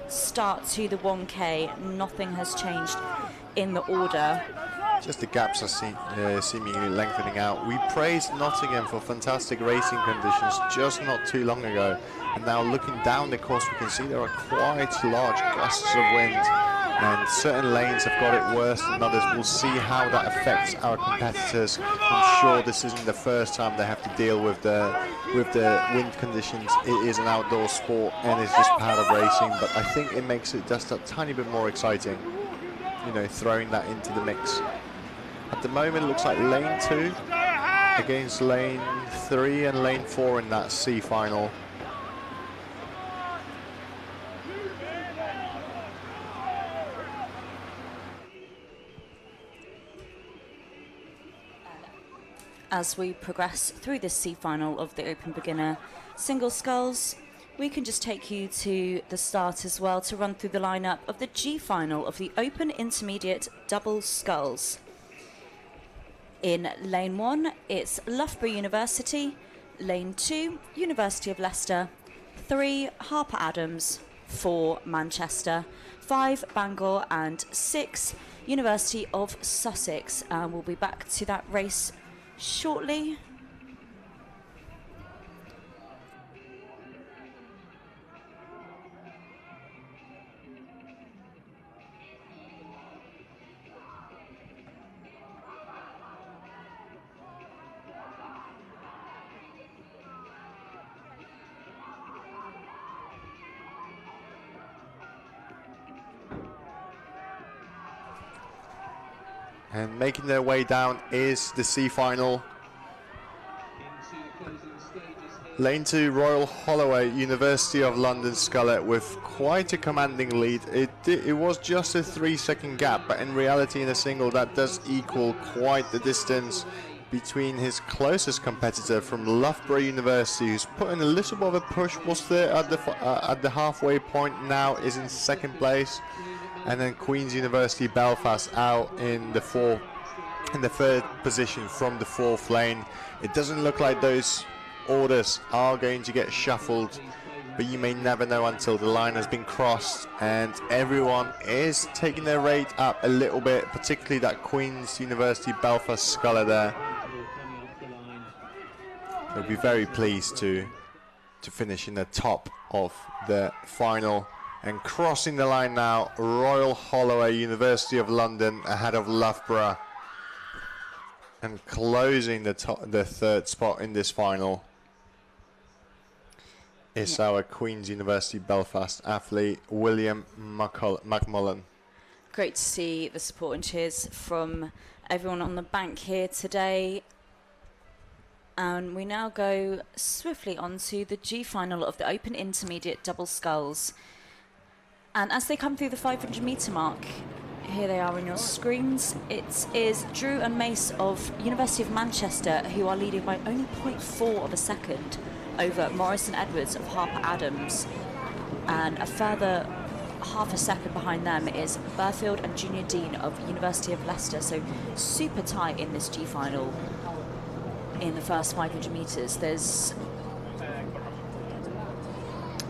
S12: start to the 1K. Nothing has changed in the order.
S9: Just the gaps are seemingly lengthening out. We praised Nottingham for fantastic racing conditions just not too long ago, and now looking down the course we can see there are quite large gusts of wind and certain lanes have got it worse than others. We'll see how that affects our competitors. I'm sure this isn't the first time they have to deal with the wind conditions. It is an outdoor sport and it's just part of racing, but I think it makes it just a tiny bit more exciting, you know, throwing that into the mix. At the moment, it looks like lane 2 against lane 3 and lane 4 in that C final.
S12: As we progress through this C final of the Open Beginner Single Sculls, we can just take you to the start as well to run through the lineup of the G final of the Open Intermediate Double Sculls. In lane 1, it's Loughborough University, lane 2, University of Leicester, 3, Harper Adams, 4, Manchester, 5, Bangor, and 6, University of Sussex. And we'll be back to that race shortly.
S9: And making their way down is the C final. Lane 2, Royal Holloway, University of London Scullet, with quite a commanding lead. It was just a 3-second gap, but in reality in a single that does equal quite the distance between his closest competitor from Loughborough University, who's put in a little bit of a push, was there at the halfway point, now is in second place. And then Queen's University Belfast out in the third position from the 4th lane. It doesn't look like those orders are going to get shuffled, but you may never know until the line has been crossed, and everyone is taking their rate up a little bit, particularly that Queen's University Belfast sculler there. They'll be very pleased to finish in the top of the final. And crossing the line now, Royal Holloway, University of London, ahead of Loughborough. And closing the 3rd spot in this final is our Queen's University Belfast athlete, William McMullen.
S12: Great to see the support and cheers from everyone on the bank here today. And we now go swiftly on to the G final of the Open Intermediate Double Sculls. And as they come through the 500 metre mark, here they are on your screens. It is Drew and Mace of University of Manchester who are leading by only 0.4 of a second over Morris and Edwards of Harper Adams. And a further half a second behind them is Burfield and Junior Dean of University of Leicester. So super tight in this G final in the first 500 metres. There's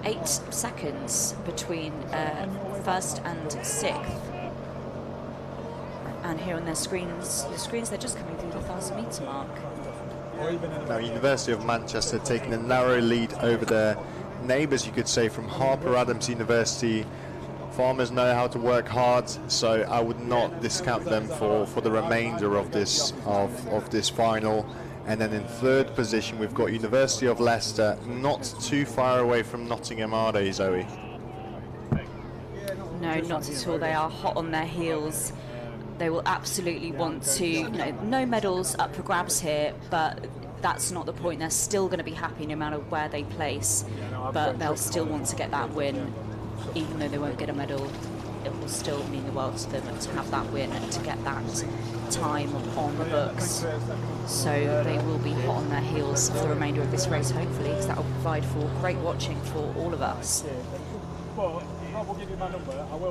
S12: 8 seconds between 1st and 6th. And here on their screens, they're just coming through the 1,000 metre mark.
S9: Now, University of Manchester taking a narrow lead over their neighbours, you could say, from Harper Adams University. Farmers know how to work hard, so I would not discount them for the remainder of this final. And then in 3rd position, we've got University of Leicester, not too far away from Nottingham, are they, Zoe?
S12: No, not at all. They are hot on their heels. They will absolutely want to, no medals up for grabs here, but that's not the point. They're still going to be happy no matter where they place, but they'll still want to get that win, even though they won't get a medal. It will still mean the world to them to have that win and to get that time on the books. So they will be hot on their heels for the remainder of this race, hopefully, because that will provide for great watching for all of us.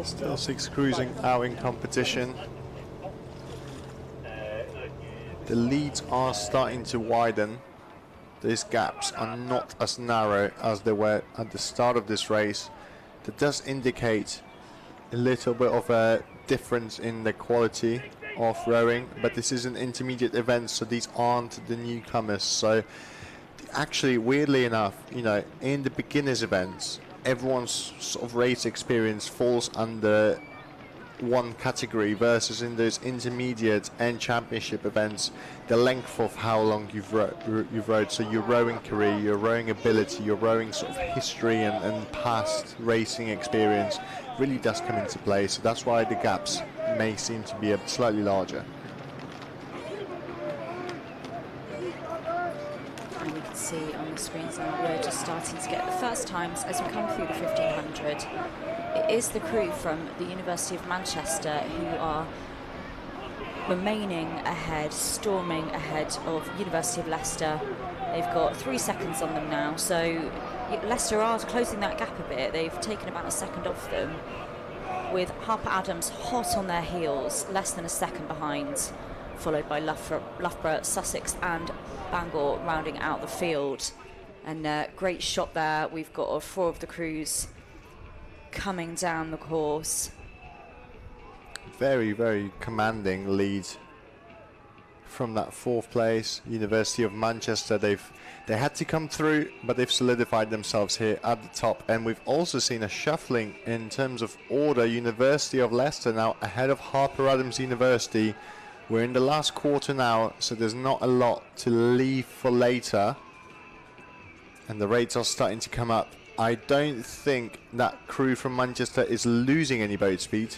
S9: Still 6 cruising out in competition. The leads are starting to widen. These gaps are not as narrow as they were at the start of this race. That does indicate a little bit of a difference in the quality of rowing, but this is an intermediate event, so these aren't the newcomers. So actually, weirdly enough, in the beginners events, everyone's sort of race experience falls under one category versus in those intermediate and championship events, the length of how long you've rowed. So your rowing career, your rowing ability, your rowing sort of history and past racing experience really does come into play. So that's why the gaps may seem to be slightly larger.
S12: And we can see on the screens now we're just starting to get the first times as we come through the 1500. It is the crew from the University of Manchester who are remaining ahead, storming ahead of University of Leicester. They've got 3 seconds on them now, so Leicester are closing that gap a bit. They've taken about a second off them, with Harper Adams hot on their heels, less than a second behind, followed by Loughborough, Sussex and Bangor rounding out the field. And great shot there. We've got 4 of the crews coming down the course.
S9: Very, very commanding lead from that 4th place. University of Manchester, they had to come through, but they've solidified themselves here at the top. And we've also seen a shuffling in terms of order. University of Leicester now ahead of Harper Adams University. We're in the last quarter now, so there's not a lot to leave for later. And the rates are starting to come up. I don't think that crew from Manchester is losing any boat speed.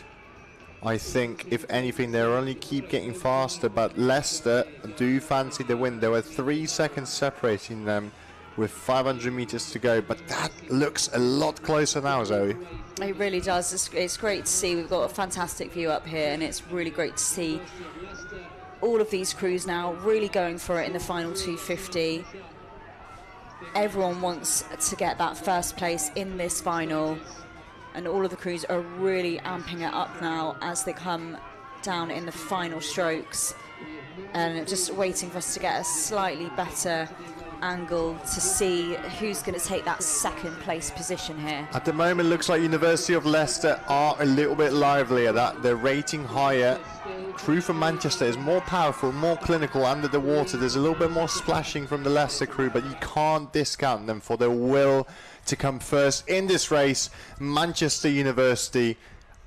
S9: I think, if anything, they'll only keep getting faster, but Leicester do fancy the win. There were 3 seconds separating them with 500 meters to go, but that looks a lot closer now, Zoe.
S12: It really does. It's great to see. We've got a fantastic view up here, and it's really great to see all of these crews now really going for it in the final 250. Everyone wants to get that first place in this final, and all of the crews are really amping it up now as they come down in the final strokes, and just waiting for us to get a slightly better angle to see who's going to take that second place position here.
S9: At the moment, looks like University of Leicester are a little bit livelier. That they're rating higher. Crew from Manchester is more powerful, more clinical under the water. There's a little bit more splashing from the Leicester crew, but you can't discount them for their will to come first in this race. Manchester University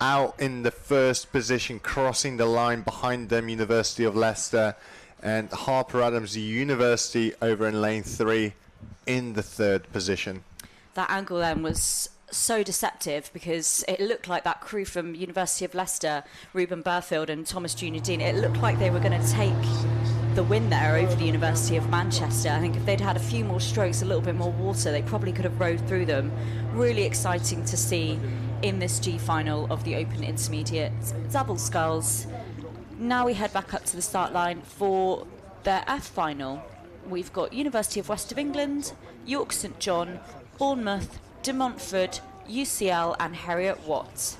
S9: out in the first position, crossing the line behind them, University of Leicester, and Harper Adams University over in lane 3 in the 3rd position.
S12: That angle then was so deceptive because it looked like that crew from University of Leicester, Ruben Burfield and Thomas Junior Dean, it looked like they were going to take the win there over the University of Manchester. I think if they'd had a few more strokes, a little bit more water, they probably could have rode through them. Really exciting to see in this G final of the Open Intermediate double sculls. Now we head back up to the start line for their F final. We've got University of West of England, York St John, Bournemouth, De Montfort, UCL and Heriot Watt.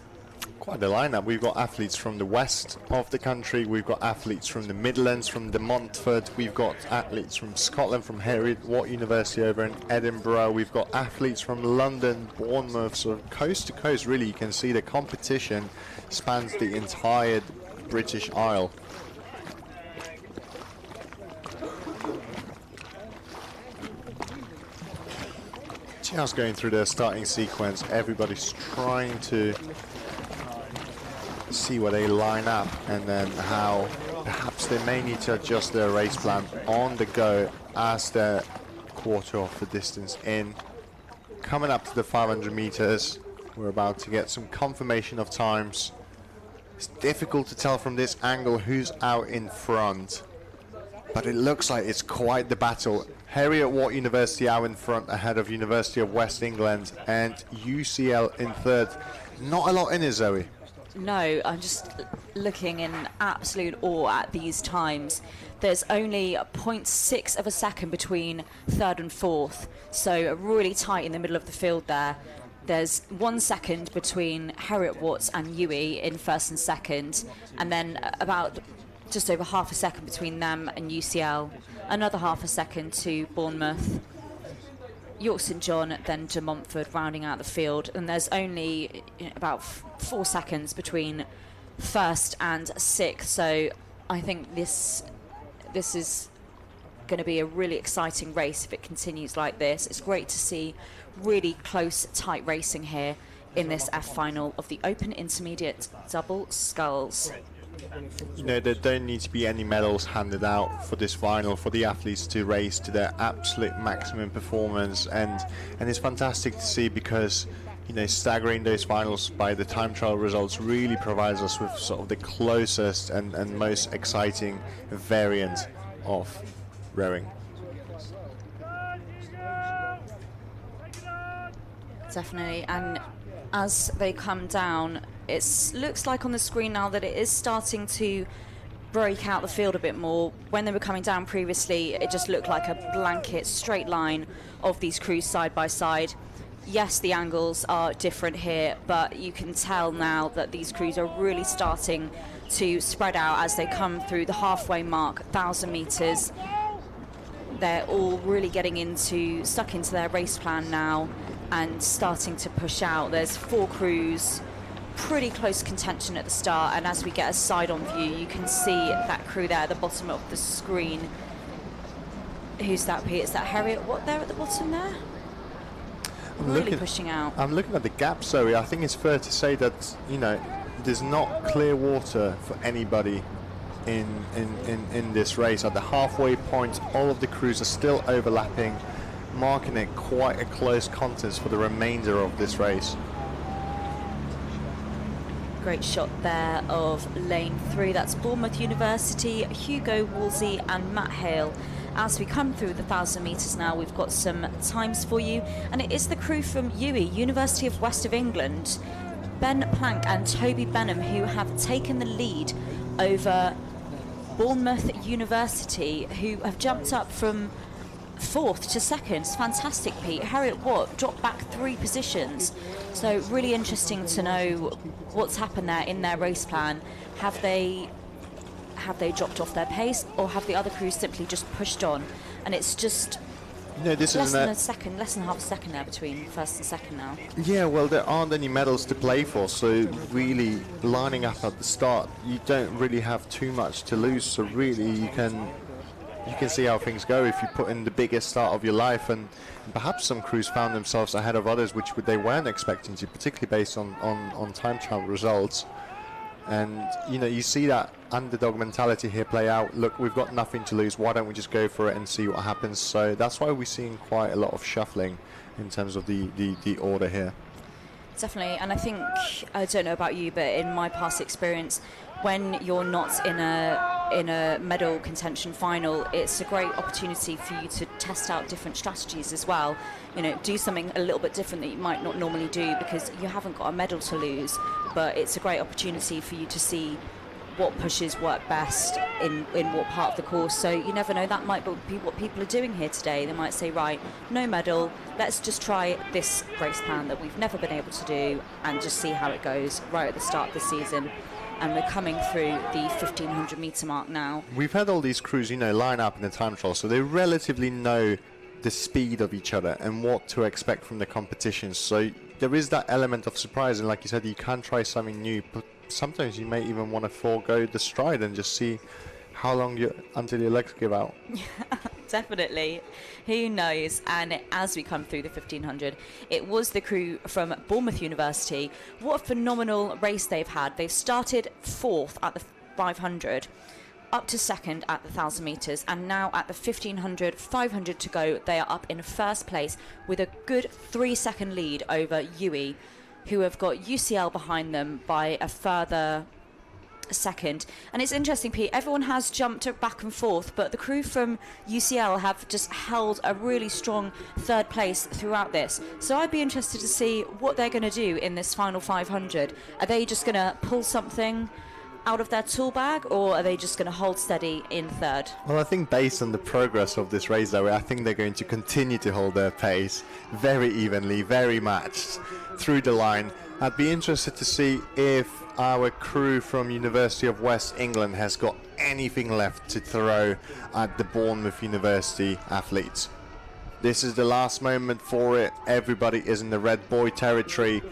S9: Quite a lineup. We've got athletes from the west of the country, we've got athletes from the Midlands, from De Montfort, we've got athletes from Scotland, from Heriot Watt University over in Edinburgh, we've got athletes from London, Bournemouth, sort of coast to coast really. You can see the competition spans the entire British Isle. Just going through their starting sequence, everybody's trying to see where they line up and then how perhaps they may need to adjust their race plan on the go as they're quarter of the distance in. Coming up to the 500 meters, we're about to get some confirmation of times. It's difficult to tell from this angle who's out in front, but it looks like it's quite the battle. Heriot Watt University out in front ahead of University of West England, and UCL in 3rd. Not a lot in it, Zoe.
S12: No, I'm just looking in absolute awe at these times. There's only 0.6 of a second between 3rd and 4th, so really tight in the middle of the field there. There's 1 second between Heriot Watt and UWE in 1st and 2nd, and then about just over half a second between them and UCL. Another half a second to Bournemouth, York St John, then De Montfort rounding out the field, and there's only about 4 seconds between 1st and 6th. So I think this is going to be a really exciting race if it continues like this. It's great to see really close, tight racing here in this F final of the Open Intermediate Double Sculls.
S9: You know, there don't need to be any medals handed out for this final for the athletes to race to their absolute maximum performance, and it's fantastic to see, because you know, staggering those finals by the time trial results really provides us with sort of the closest and most exciting variant of rowing.
S12: Definitely, and as they come down, it looks like on the screen now that it is starting to break out the field a bit more. When they were coming down previously, it just looked like a blanket straight line of these crews side by side. Yes, the angles are different here, but you can tell now that these crews are really starting to spread out as they come through the halfway mark, 1,000 meters. They're all really getting stuck into their race plan now and starting to push out. There's 4 crews, pretty close contention at the start, and as we get a side-on view, you can see that crew there at the bottom of the screen. Who's that, Pete? Is that Harriet Watt there at the bottom there? Really pushing out.
S9: I'm looking at the gap, Zoe. I think it's fair to say that, you know, there's not clear water for anybody in this race. At the halfway point, all of the crews are still overlapping, marking it quite a close contest for the remainder of this race.
S12: Great shot there of lane 3. That's Bournemouth University, Hugo Woolsey and Matt Hale. As we come through the 1,000 metres now, we've got some times for you, and it is the crew from UWE, University of West of England, Ben Plank and Toby Benham, who have taken the lead over Bournemouth University, who have jumped up from 4th to 2nd. It's fantastic, Pete. Harriet Watt dropped back 3 positions. So really interesting to know what's happened there in their race plan. Have they dropped off their pace, or have the other crews simply just pushed on? And it's just less than half a second there between first and second now.
S9: Yeah, well, there aren't any medals to play for, so really lining up at the start, you don't really have too much to lose. So really, you can see how things go if you put in the biggest start of your life, and perhaps some crews found themselves ahead of others, which they weren't expecting to, particularly based on time trial results. And you know, you see that underdog mentality here play out. Look, we've got nothing to lose, why don't we just go for it and see what happens? So that's why we're seeing quite a lot of shuffling in terms of the order here.
S12: Definitely, and I think, I don't know about you, but in my past experience, when you're not in a medal contention final, it's a great opportunity for you to test out different strategies as well. You know, do something a little bit different that you might not normally do, because you haven't got a medal to lose, but it's a great opportunity for you to see what pushes work best in what part of the course. So you never know, that might be what people are doing here today. They might say, right, no medal, let's just try this race plan that we've never been able to do and just see how it goes right at the start of the season. And we're coming through the 1,500 metre mark now.
S9: We've had all these crews, you know, line up in the time trial, so they relatively know the speed of each other and what to expect from the competitions. So there is that element of surprise, and like you said, you can try something new, but sometimes you may even want to forego the stride and just see how long until your legs give out.
S12: Definitely. Who knows? And as we come through the 1,500, it was the crew from Bournemouth University. What a phenomenal race they've had. They've started 4th at the 500, up to 2nd at the 1,000 metres, and now at the 1,500, 500 to go, they are up in 1st place with a good 3-second lead over UWE, who have got UCL behind them by a further second. And it's interesting, Pete, everyone has jumped back and forth, but the crew from UCL have just held a really strong 3rd place throughout this. So I'd be interested to see what they're going to do in this final 500. Are they just going to pull something out of their tool bag, or are they just going to hold steady in 3rd?
S9: Well, I think based on the progress of this race, though, I think they're going to continue to hold their pace very evenly, very matched through the line. I'd be interested to see if our crew from University of West England has got anything left to throw at the Bournemouth University athletes. This is the last moment for it. Everybody is in the red boy territory.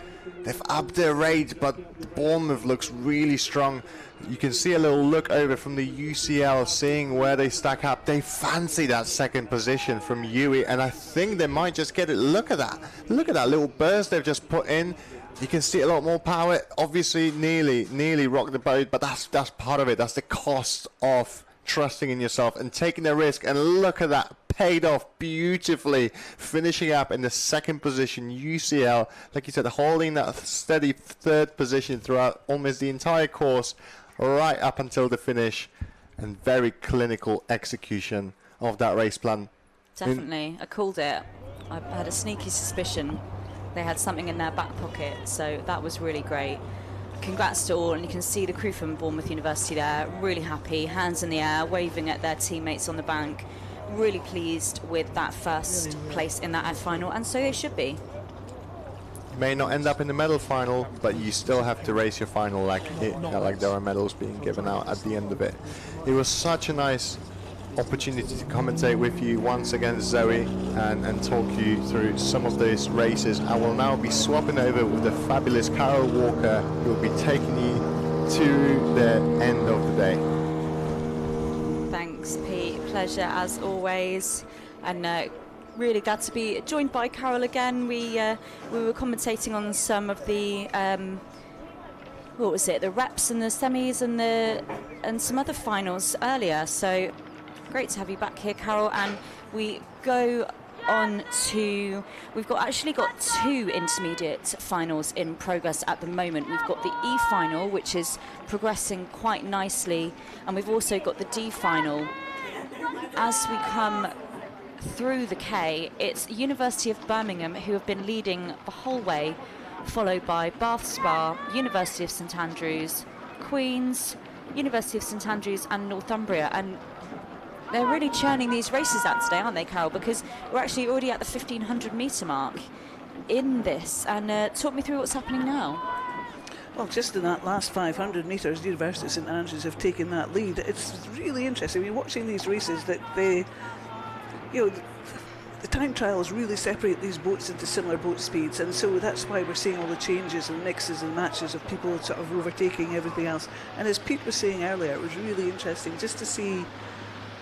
S9: They've upped their rate, but Bournemouth looks really strong. You can see a little look over from the UCL, seeing where they stack up. They fancy that 2nd position from UWE, and I think they might just get it. Look at that. Look at that little burst they've just put in. You can see a lot more power. Obviously, nearly rocked the boat, but that's part of it. That's the cost of trusting in yourself and taking the risk. And look at that, paid off beautifully, finishing up in the second position. UCL, like you said, holding that steady third position throughout almost the entire course, right up until the finish, and very clinical execution of that race plan.
S12: Definitely, I called it. I had a sneaky suspicion they had something in their back pocket, so that was really great. Congrats to all, and you can see the crew from Bournemouth University there, really happy, hands in the air, waving at their teammates on the bank. Really pleased with that first place in that final, and so they should be.
S9: You may not end up in the medal final, but you still have to race your final like there are medals being given out at the end of it. It was such a nice opportunity to commentate with you once again, Zoe, and talk you through some of those races. I will now be swapping over with the fabulous Carol Walker, who will be taking you to the end of the day.
S12: Thanks, Pete. Pleasure as always, and really glad to be joined by Carol again. We were commentating on some of the what was it? The reps and the semis and some other finals earlier. So great to have you back here, Carol. And we go on to, we've actually got two intermediate finals in progress at the moment. We've got the E final, which is progressing quite nicely, and we've also got the D final. As we come through the K, it's University of Birmingham who have been leading the whole way, followed by Bath Spa, University of St Andrews, Queen's, University of St Andrews and Northumbria. And they're really churning these races out today, aren't they, Carol? Because we're actually already at the 1500 metre mark in this. And talk me through what's happening now.
S13: Well, just in that last 500 metres, University of St Andrews have taken that lead. It's really interesting. I mean, watching these races, that they, you know, the time trials really separate these boats into similar boat speeds, and so that's why we're seeing all the changes and mixes and matches of people sort of overtaking everything else. And as Pete was saying earlier, it was really interesting just to see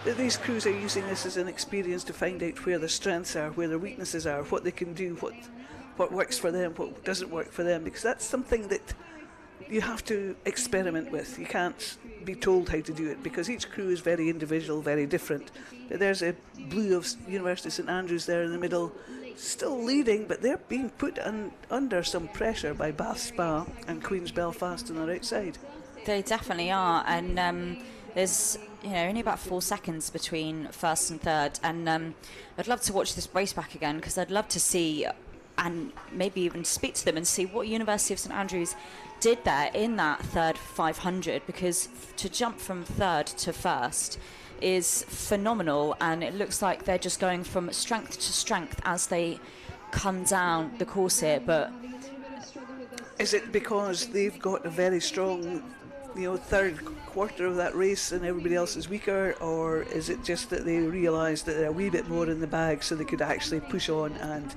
S13: that these crews are using this as an experience to find out where their strengths are, where their weaknesses are, what they can do, what works for them, what doesn't work for them, because that's something that you have to experiment with. You can't be told how to do it, because each crew is very individual, very different. There's a blue of University of St Andrews there in the middle, still leading, but they're being put under some pressure by Bath Spa and Queen's Belfast on their outside.
S12: They definitely are, and there's only about 4 seconds between first and third, and I'd love to watch this race back again, because I'd love to see, and maybe even speak to them and see what University of St Andrews did there in that third 500, because to jump from third to first is phenomenal, and it looks like they're just going from strength to strength as they come down the course here. But
S13: is it because they've got a very strong third quarter of that race and everybody else is weaker, or is it just that they realised that they're a wee bit more in the bag so they could actually push on and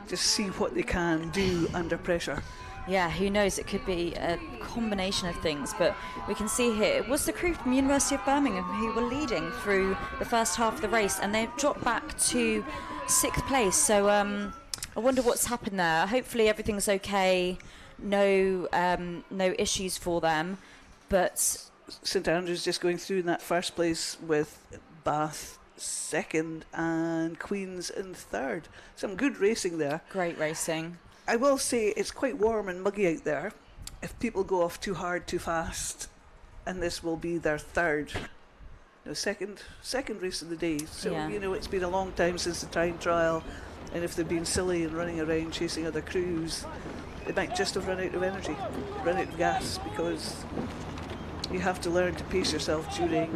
S13: just see what they can do under pressure?
S12: Yeah, who knows, it could be a combination of things, but we can see here it was the crew from University of Birmingham who were leading through the first half of the race, and they've dropped back to 6th place. So I wonder what's happened there. Hopefully everything's okay, no issues for them. But
S13: St Andrews just going through in that first place, with Bath second and Queen's in third. Some good racing there.
S12: Great racing.
S13: I will say it's quite warm and muggy out there. If people go off too hard, too fast, and this will be their third, second race of the day. So
S12: yeah.
S13: It's been a long time since the time trial, and if they've been silly and running around chasing other crews, they might just have run out of energy, run out of gas, because you have to learn to pace yourself during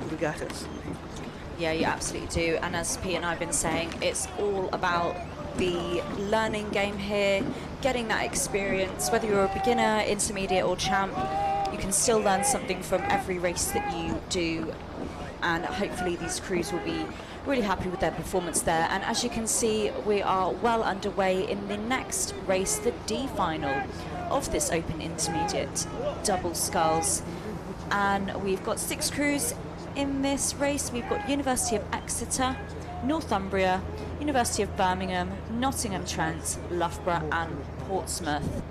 S13: regattas.
S12: Yeah, you absolutely do. And as Pete and I have been saying, it's all about the learning game here, getting that experience. Whether you're a beginner, intermediate or champ, you can still learn something from every race that you do, and hopefully these crews will be really happy with their performance there. And as you can see, we are well underway in the next race, the D final of this Open Intermediate double sculls, and we've got 6 crews in this race. We've got University of Exeter, Northumbria, University of Birmingham, Nottingham Trent, Loughborough and Portsmouth.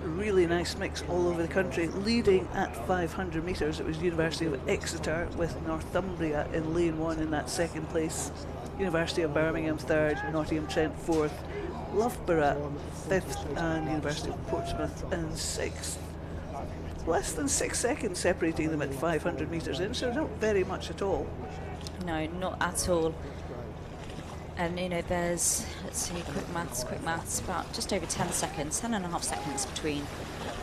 S13: Really nice mix all over the country. Leading at 500 metres, it was University of Exeter with Northumbria in lane 1 in that second place. University of Birmingham third, Nottingham Trent fourth, Loughborough fifth and University of Portsmouth in sixth. Less than 6 seconds separating them at 500 metres in, so not very much at all.
S12: No, not at all. And you know, there's, let's see, quick maths, about just over 10 seconds, 10.5 seconds between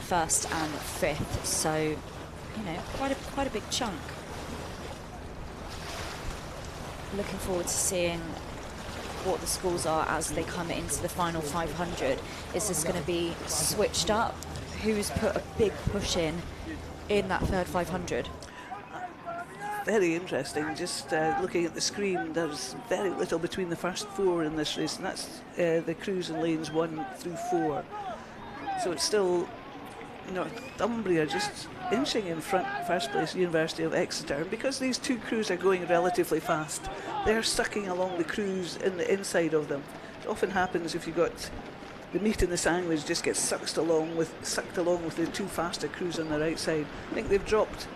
S12: first and fifth. So, you know, quite a big chunk. Looking forward to seeing what the scores are as they come into the final 500. Is this going to be switched up? Who's put a big push in that third 500?
S13: Very interesting. Just looking at the screen, there's very little between the first 4 in this race, and that's the crews in lanes 1 through 4. So it's still Northumbria just inching in front, first place, University of Exeter. And because these two crews are going relatively fast, they're sucking along the crews in the inside of them. It often happens if you've got the meat in the sandwich, just gets sucked along with the two faster crews on the right side. I think they've dropped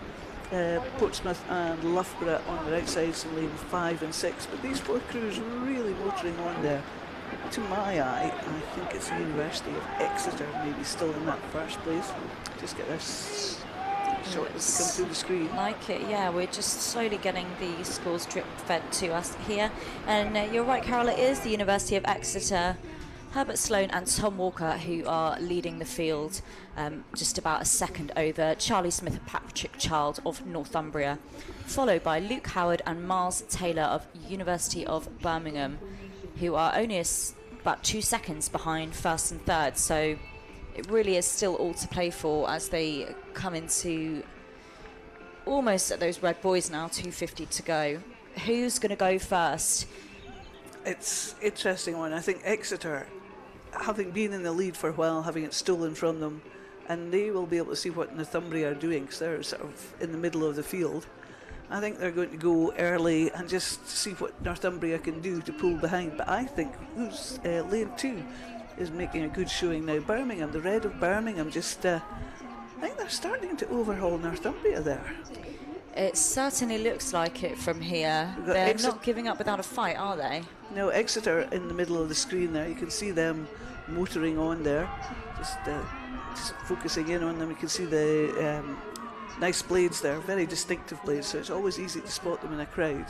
S13: Portsmouth and Loughborough on the right sides in lane 5 and 6, but these 4 crews really motoring on there. To my eye, I think it's the University of Exeter maybe still in that first place. Just get this shot as they come through the screen.
S12: Like it, yeah, we're just slowly getting the scores drip fed to us here. And you're right, Carol, it is the University of Exeter, Herbert Sloan and Tom Walker who are leading the field, just about a second over Charlie Smith and Patrick Child of Northumbria, followed by Luke Howard and Miles Taylor of University of Birmingham, who are only about 2 seconds behind first and third. So it really is still all to play for as they come into almost at those red boys now, 2:50 to go. Who's going to go first?
S13: It's an interesting one. I think Exeter, having been in the lead for a while, having it stolen from them, and they will be able to see what Northumbria are doing because they're sort of in the middle of the field. I think they're going to go early and just see what Northumbria can do to pull behind. But I think lane 2 is making a good showing now. Birmingham, the red of Birmingham, just I think they're starting to overhaul Northumbria there.
S12: It certainly looks like it from here. They're not giving up without a fight, are they?
S13: No, Exeter in the middle of the screen there. You can see them motoring on there. Just focusing in on them. You can see the nice blades there, very distinctive blades, so it's always easy to spot them in a crowd.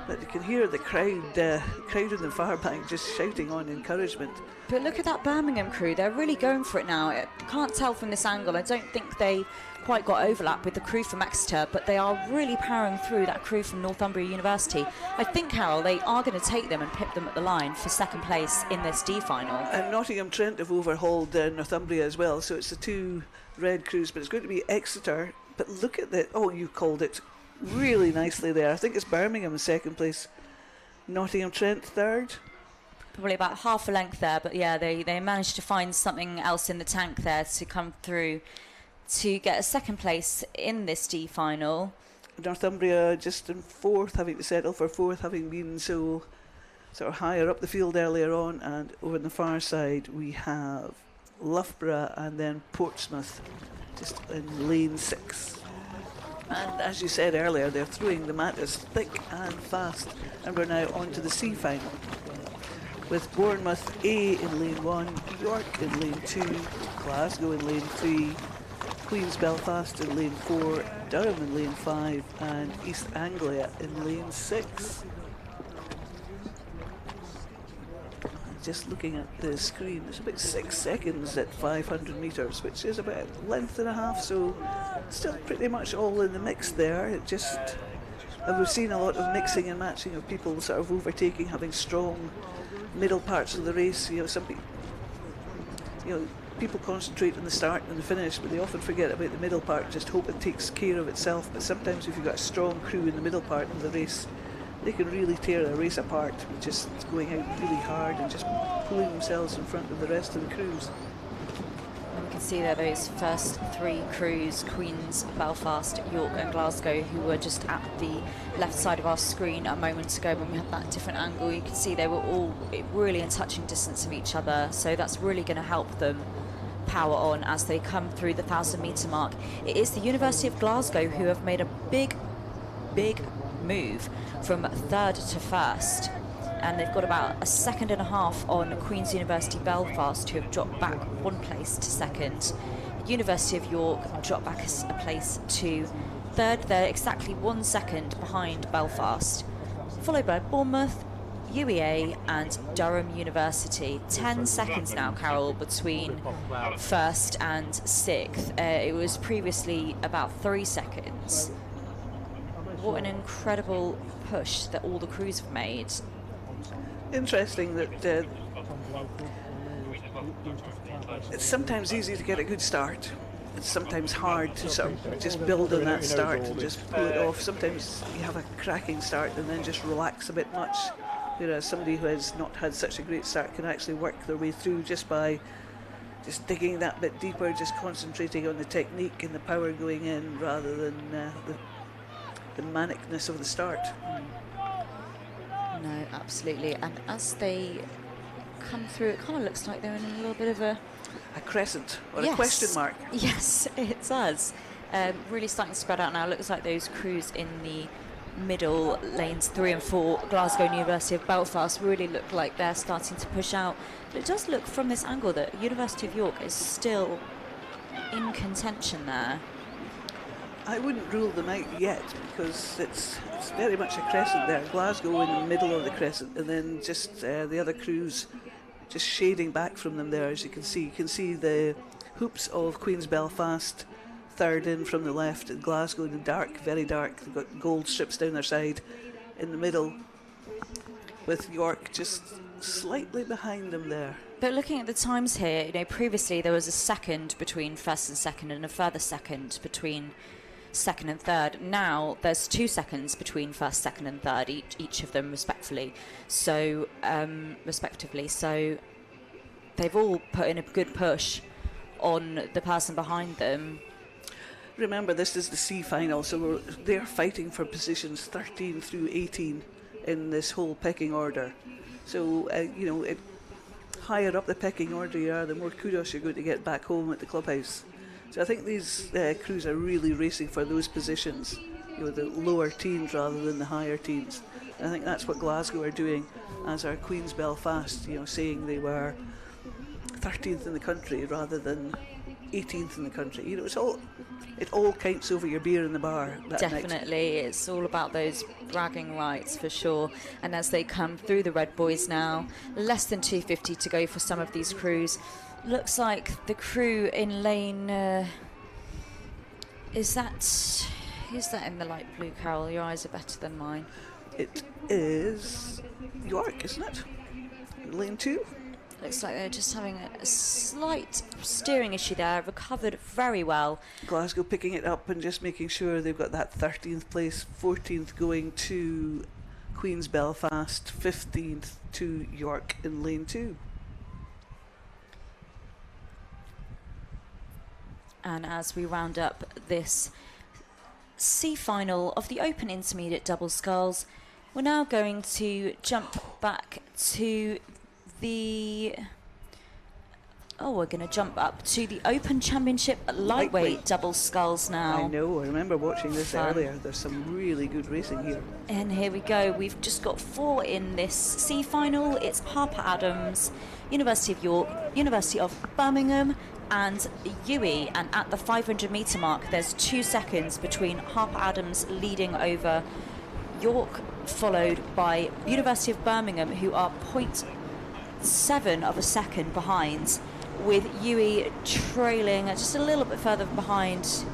S13: But you can hear the crowd in the far bank just shouting on encouragement.
S12: But look at that Birmingham crew, they're really going for it now. I can't tell from this angle, I don't think they quite got overlap with the crew from Exeter, but they are really powering through that crew from Northumbria University. I think, Carol, they are going to take them and pip them at the line for second place in this D final.
S13: And Nottingham Trent have overhauled Northumbria as well, so it's the 2 red crews, but it's going to be Exeter. But look at the, you called it really nicely there. I think it's Birmingham in second place, Nottingham Trent third.
S12: Probably about half a length there, but yeah, they managed to find something else in the tank there to come through to get a second place in this D final.
S13: Northumbria just in fourth, having to settle for fourth, having been so sort of higher up the field earlier on. And over on the far side we have Loughborough and then Portsmouth just in lane 6. And as you said earlier, they're throwing the mat as thick and fast, and we're now on to the C final with Bournemouth A in lane 1, York in lane 2, Glasgow in lane 3, Queen's Belfast in lane 4, Durham in lane 5 and East Anglia in lane 6. Just looking at the screen, it's about 6 seconds at 500 metres, which is about a length and a half, so still pretty much all in the mix there. It just, we've seen a lot of mixing and matching of people sort of overtaking, having strong middle parts of the race. People concentrate on the start and the finish, but they often forget about the middle part, just hope it takes care of itself. But sometimes if you've got a strong crew in the middle part of the race, they can really tear a race apart with just going out really hard and just pulling themselves in front of the rest of the crews.
S12: And we can see there those first three crews, Queen's, Belfast, York and Glasgow, who were just at the left side of our screen a moment ago when we had that different angle. You can see they were all really in touching distance of each other, so that's really going to help them power on as they come through the 1,000-metre mark. It is the University of Glasgow who have made a big move from third to first, and they've got about a second and a half on Queen's University Belfast, who have dropped back one place to second. University of York dropped back a place to third. They're exactly 1 second behind Belfast, followed by Bournemouth, UEA and Durham University. 10 seconds now, Carol, between first and sixth. It was previously about 3 seconds. What an incredible push that all the crews have made.
S13: Interesting that it's sometimes easy to get a good start. It's sometimes hard to sort of just build on that start and just pull it off. Sometimes you have a cracking start and then just relax a bit much, whereas somebody who has not had such a great start can actually work their way through just by just digging that bit deeper, just concentrating on the technique and the power going in rather than the manicness of the start.
S12: No, absolutely. And as they come through, it kind of looks like they're in a little bit of a
S13: crescent or
S12: yes.
S13: a question mark.
S12: Yes, it does. Really starting to spread out now. It looks like those crews in the middle lanes 3 and 4, Glasgow University of Belfast, really look like they're starting to push out. But it does look from this angle that University of York is still in contention there.
S13: I wouldn't rule them out yet because it's very much a crescent there. Glasgow in the middle of the crescent, and then just the other crews just shading back from them there, as you can see. You can see the hoops of Queen's Belfast, third in from the left, and Glasgow in the dark, very dark. They've got gold strips down their side in the middle, with York just slightly behind them there.
S12: But looking at the times here, you know, previously there was a second between first and second and a further second between second and third. Now there's 2 seconds between first, second and third, each of them respectively. So so they've all put in a good push on the person behind them.
S13: Remember, this is the C final, so they're fighting for positions 13 through 18 in this whole pecking order. So you know, higher up the pecking order you are, the more kudos you're going to get back home at the clubhouse. So I think these crews are really racing for those positions, you know, the lower teens rather than the higher teens. And I think that's what Glasgow are doing, as are Queen's Belfast, you know, saying they were 13th in the country rather than 18th in the country. You know, it all counts over your beer in the bar that
S12: Definitely,
S13: night.
S12: It's all about those bragging rights for sure. And as they come through the Red Boys now, less than 250 to go for some of these crews. Looks like the crew in lane, who's that in the light blue, Carol? Your eyes are better than mine.
S13: It is York, isn't it? Lane 2.
S12: Looks like they're just having a slight steering issue there, recovered very well.
S13: Glasgow picking it up and just making sure they've got that 13th place, 14th going to Queen's Belfast, 15th to York in lane 2.
S12: And as we round up this C final of the Open Intermediate Double Sculls, we're now going to jump back to the... we're going to jump up to the Open Championship Lightweight Double Sculls now.
S13: I know, I remember watching this earlier. There's some really good racing here.
S12: And here we go. We've just got 4 in this C final. It's Harper Adams, University of York, University of Birmingham, and UE. And at the 500 metre mark, there's 2 seconds between Harper Adams leading over York, followed by University of Birmingham, who are 0.7 of a second behind, with UE trailing just a little bit further behind.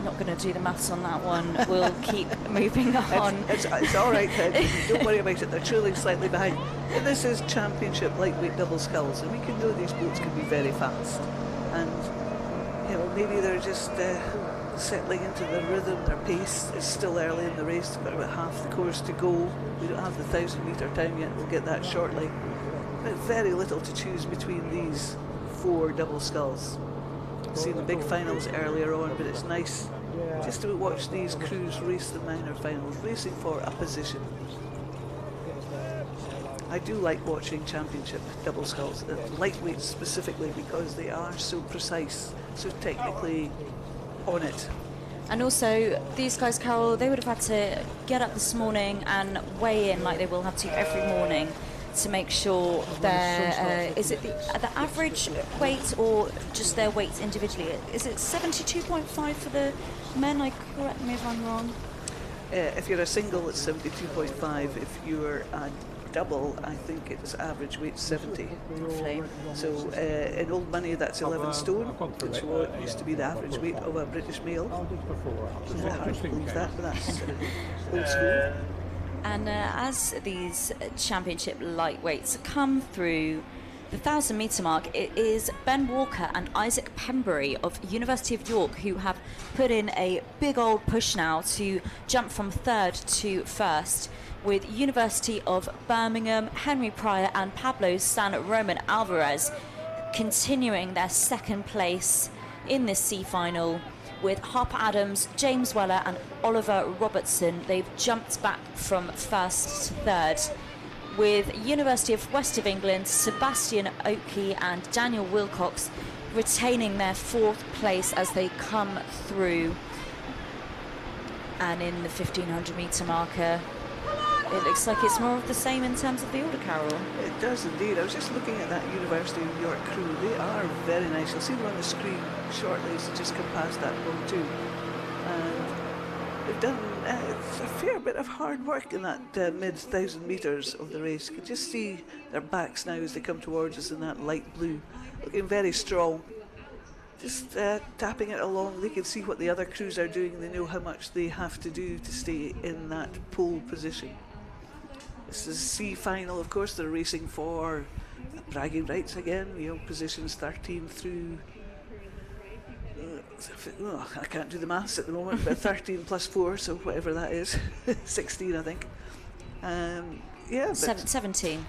S12: Not going to do the maths on that one. We'll keep moving on.
S13: It's all right, Ted. Don't worry about it. They're trailing slightly behind. But this is Championship Lightweight Double Sculls, and we can know these boats can be very fast. And you know, maybe they're just settling into their rhythm, their pace. It's still early in the race. They've got about half the course to go. We don't have the 1,000 metre time yet. We'll get that shortly. very little to choose between these 4 double sculls. Seen the big finals earlier on, but it's nice just to watch these crews race the minor finals, racing for a position. I do like watching championship double sculls, lightweights specifically, because they are so precise, so technically on it.
S12: And also, these guys, Carol, they would have had to get up this morning and weigh in like they will have to every morning to make sure their, is it the average weight or just their weights individually? Is it 72.5 for the men? Correct me if I'm wrong.
S13: If you're a single, it's 72.5. If you're a double, I think it's average weight 70.
S12: Lovely.
S13: So in old money, that's 11 stone, which used to be the average weight of a British male. It's hard to believe that, but that's old school.
S12: And as these championship lightweights come through the 1,000-metre mark, it is Ben Walker and Isaac Pembury of University of York who have put in a big old push now to jump from 3rd to 1st, with University of Birmingham, Henry Pryor and Pablo San Roman Alvarez continuing their 2nd place in this C final, with Harper Adams, James Weller and Oliver Robertson. They've jumped back from 1st to 3rd, with University of West of England, Sebastian Oakley and Daniel Wilcox retaining their 4th place as they come through. And in the 1,500 metre marker, it looks like it's more of the same in terms of the order, Carol.
S13: It does indeed. I was just looking at that University of York crew. They are very nice. You'll see them on the screen shortly, so just come past that one too. And they've done a fair bit of hard work in that mid 1,000 metres of the race. You can just see their backs now as they come towards us in that light blue, looking very strong. Just tapping it along. They can see what the other crews are doing. They know how much they have to do to stay in that pole position. This is C final, of course. They're racing for bragging rights again. You know, positions 13 through. I can't do the maths at the moment, but 13 plus 4, so whatever that is, 16, I think. Yeah,
S12: 17.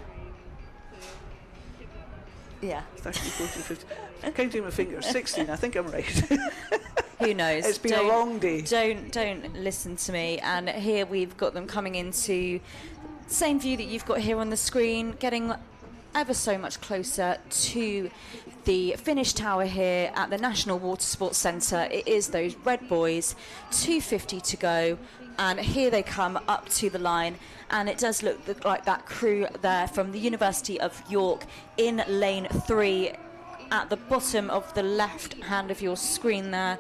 S12: Yeah.
S13: 13, 14, 15. I'm counting my fingers. 16. I think I'm right.
S12: Who knows?
S13: It's been a long day.
S12: Don't listen to me. And here we've got them coming into same view that you've got here on the screen, getting ever so much closer to the finish tower here at the National Water Sports Centre. It is those red boys, 2:50 to go, and here they come up to the line, and it does look like that crew there from the University of York in lane 3 at the bottom of the left hand of your screen there,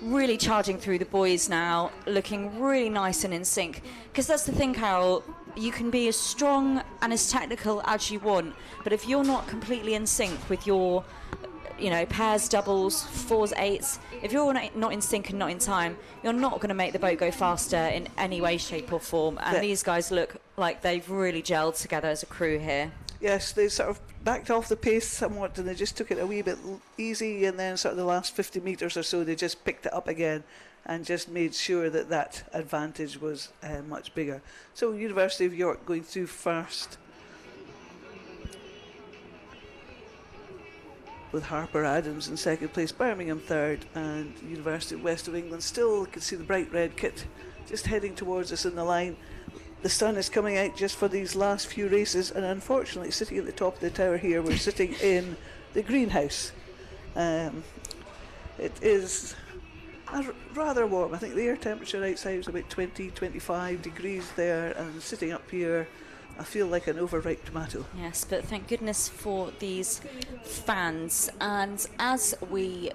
S12: really charging through the boys now, looking really nice and in sync. Because that's the thing, Carol, you can be as strong and as technical as you want, but if you're not completely in sync with your, you know, pairs, doubles, 4s, 8s, if you're not in sync and not in time, you're not going to make the boat go faster in any way, shape or form. And these guys look like they've really gelled together as a crew here.
S13: Yes, they sort of backed off the pace somewhat and they just took it a wee bit easy, and then sort of the last 50 metres or so they just picked it up again and just made sure that that advantage was much bigger. So University of York going through first, with Harper Adams in 2nd place, Birmingham 3rd, and University of West of England still, you can see the bright red kit just heading towards us in the line. The sun is coming out just for these last few races, and unfortunately sitting at the top of the tower here, we're sitting in the greenhouse. It is rather warm. I think the air temperature outside is about 20-25 degrees there, and sitting up here I feel like an overripe tomato.
S12: Yes, but thank goodness for these fans. And as we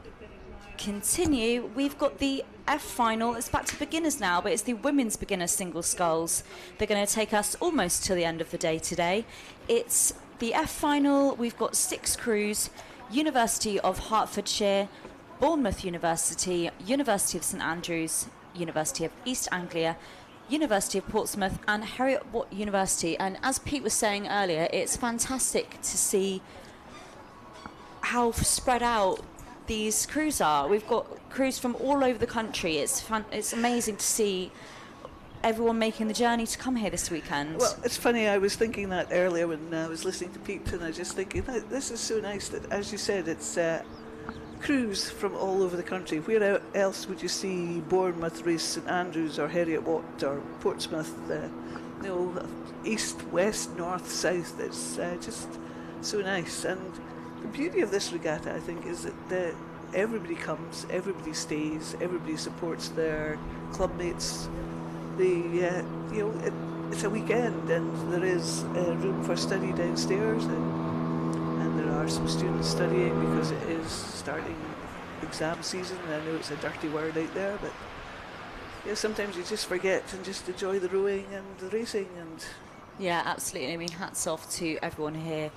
S12: continue, we've got the F final. It's back to beginners now, but it's the women's beginner single sculls. They're going to take us almost to the end of the day today. It's the F final. We've got 6 crews: University of Hertfordshire, Bournemouth University, University of St Andrews, University of East Anglia, University of Portsmouth and Heriot-Watt University. And as Pete was saying earlier, it's fantastic to see how spread out these crews are. We've got crews from all over the country. It's amazing to see everyone making the journey to come here this weekend?
S13: Well, it's funny, I was thinking that earlier when I was listening to Pete, and I was just thinking, this is so nice that, as you said, it's crews from all over the country. Where else would you see Bournemouth race St Andrews or Heriot Watt or Portsmouth, east, west, north, south? It's just so nice. And the beauty of this regatta, I think, is that everybody comes, everybody stays, everybody supports their clubmates. It's a weekend, and there is room for study downstairs, and there are some students studying because it is starting exam season. I know it's a dirty word out there, but sometimes you just forget and just enjoy the rowing and the racing. And
S12: yeah, absolutely. I mean, hats off to everyone here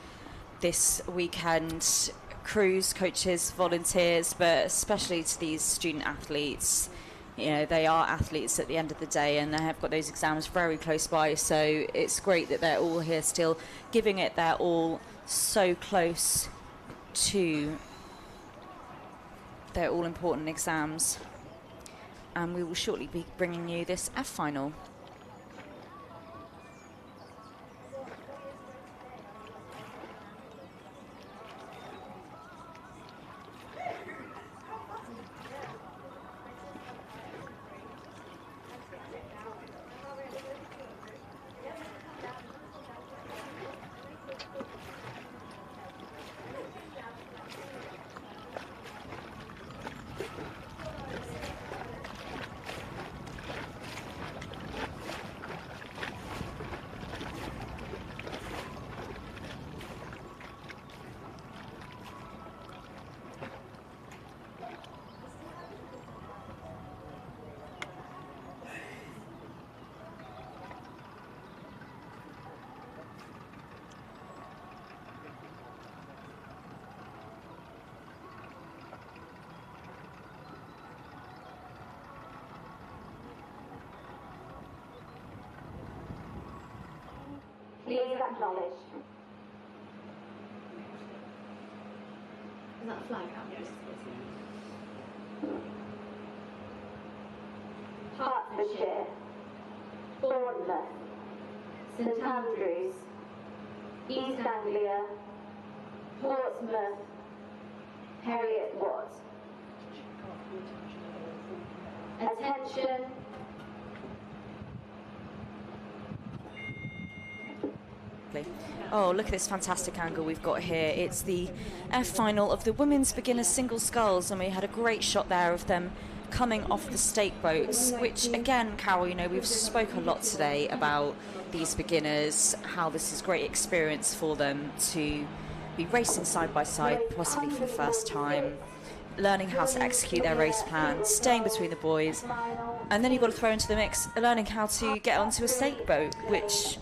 S12: this weekend. Crews, coaches, volunteers, but especially to these student athletes. They are athletes at the end of the day, and they have got those exams very close by, so it's great that they're all here still giving it their all, so close to their all-important exams. And we will shortly be bringing you this F final.
S10: Please acknowledge. Is that flag up? Yes. Hertfordshire, Bournemouth, St Andrews, East Anglia, Portsmouth, Heriot Watt. Attention.
S12: Oh, look at this fantastic angle we've got here. It's the F final of the women's beginners single sculls, and we had a great shot there of them coming off the stake boats, which again, Carol, we've spoke a lot today about these beginners, how this is great experience for them to be racing side by side, possibly for the first time, learning how to execute their race plan, staying between the boys, and then you've got to throw into the mix learning how to get onto a stake boat, which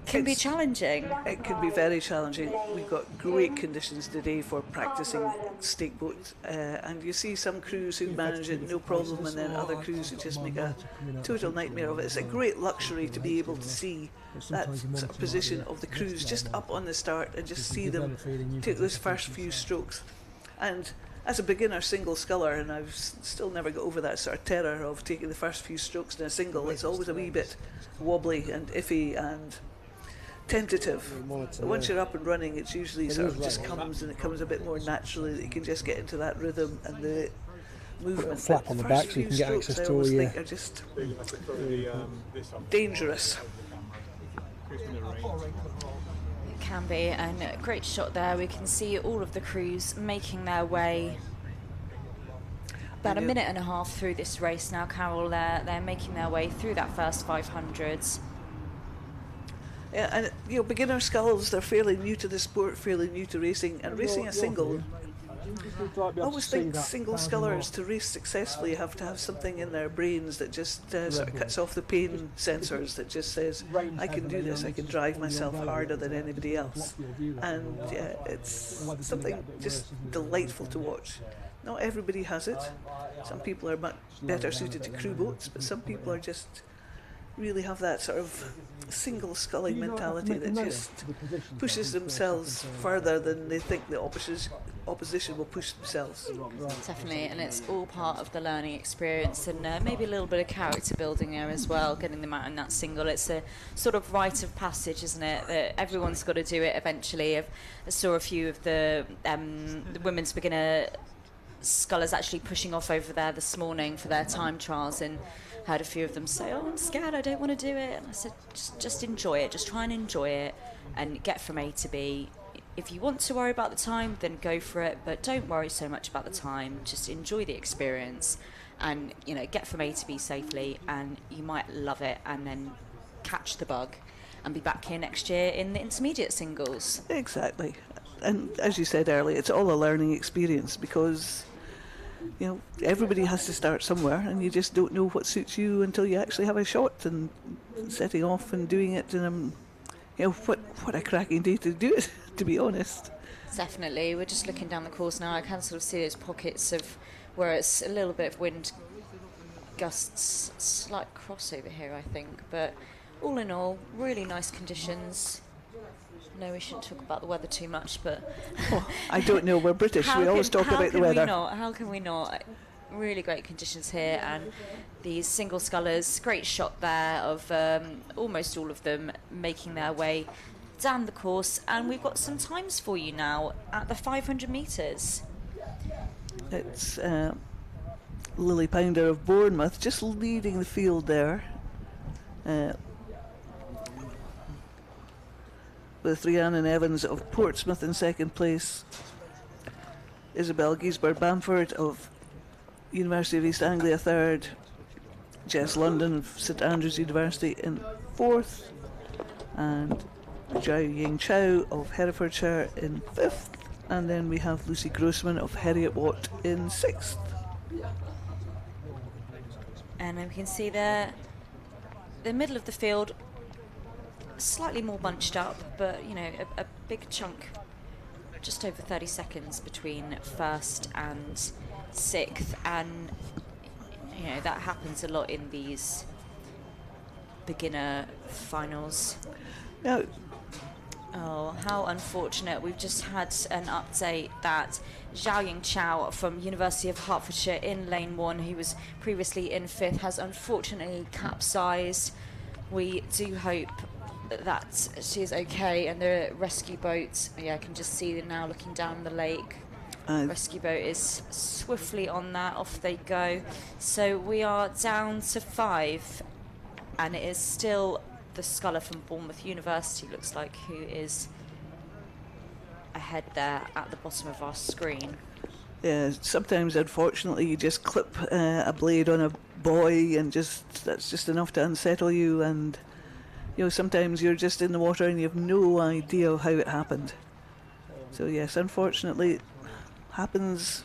S12: can be challenging.
S13: It can be very challenging. We've got great conditions today for practicing stake boats, and you see some crews who manage it no problem, and then other crews who just make a total nightmare of it. It's a great luxury to be able to see that sort of position of the crews just up on the start and just see them take those first few strokes. And as a beginner single sculler, and I've still never got over that sort of terror of taking the first few strokes in a single, it's always a wee bit wobbly and iffy and tentative. But once you're up and running, it's usually sort of just comes, and it comes a bit more naturally that you can just get into that rhythm and the movement.
S14: Flap on the back so you can get access to all your...
S13: Are just dangerous.
S12: It can be, and a great shot there. We can see all of the crews making their way. About a minute and a half through this race now, Carol. They're making their way through that first 500s.
S13: Yeah, and beginner sculls, they're fairly new to the sport, fairly new to racing, and racing a single. I always think single scullers, to race successfully, have to have something in their brains that just sort of cuts off the pain sensors, that just says, I can do this, I can drive myself harder than anybody else. And it's something just delightful to watch. Not everybody has it. Some people are much better suited to crew boats, but some people are just really have that sort of single sculling mentality that just pushes themselves further than they think the opposition will push themselves.
S12: Definitely, and it's all part of the learning experience, and maybe a little bit of character building there as well, getting them out in that single. It's a sort of rite of passage, isn't it, that everyone's got to do it eventually. I saw a few of the women's beginner scullers actually pushing off over there this morning for their time trials, and heard a few of them say, "Oh, I'm scared, I don't want to do it." And I said, just enjoy it, just try and enjoy it and get from A to B. If you want to worry about the time, then go for it, but don't worry so much about the time. Just enjoy the experience and, you know, get from A to B safely, and you might love it and then catch the bug and be back here next year in the intermediate singles.
S13: Exactly. And as you said earlier, it's all a learning experience, because you know, everybody has to start somewhere, and you just don't know what suits you until you actually have a shot, and setting off and doing it. And you know, what a cracking day to do it, to be honest.
S12: Definitely. We're just looking down the course now. I can sort of see those pockets of where it's a little bit of wind gusts, slight crossover here, I think. But all in all, really nice conditions. No, we shouldn't talk about the weather too much, but...
S13: I don't know, we're British, we always talk about the weather.
S12: How can we not? Really great conditions here, and these single scullers, great shot there of almost all of them making their way down the course, and we've got some times for you now at the 500 metres.
S13: It's Lily Pounder of Bournemouth just leading the field there. With Rhiannon Evans of Portsmouth in second place, Isabel Giesberg-Bamford of University of East Anglia third, Jess London of St Andrews University in fourth, and Zhao Ying Chow of Herefordshire in fifth, and then we have Lucy Grossman of Heriot Watt in sixth.
S12: And we can see there, the middle of the field, slightly more bunched up, but you know, a big chunk, just over 30 seconds between first and sixth, and you know, that happens a lot in these beginner finals.
S13: No.
S12: Oh, how unfortunate. We've just had an update that Zhao Ying Chow from University of Hertfordshire in lane 1, who was previously in fifth, has unfortunately capsized. We do hope that she is okay, and the rescue boat, yeah, I can just see them now looking down the lake. Rescue boat is swiftly on that, off they go. So we are down to 5, and it is still the sculler from Bournemouth University, looks like, who is ahead there at the bottom of our screen.
S13: Yeah, sometimes unfortunately you just clip a blade on a buoy, and that's just enough to unsettle you, and you know, sometimes you're just in the water and you have no idea how it happened. So yes, unfortunately it happens,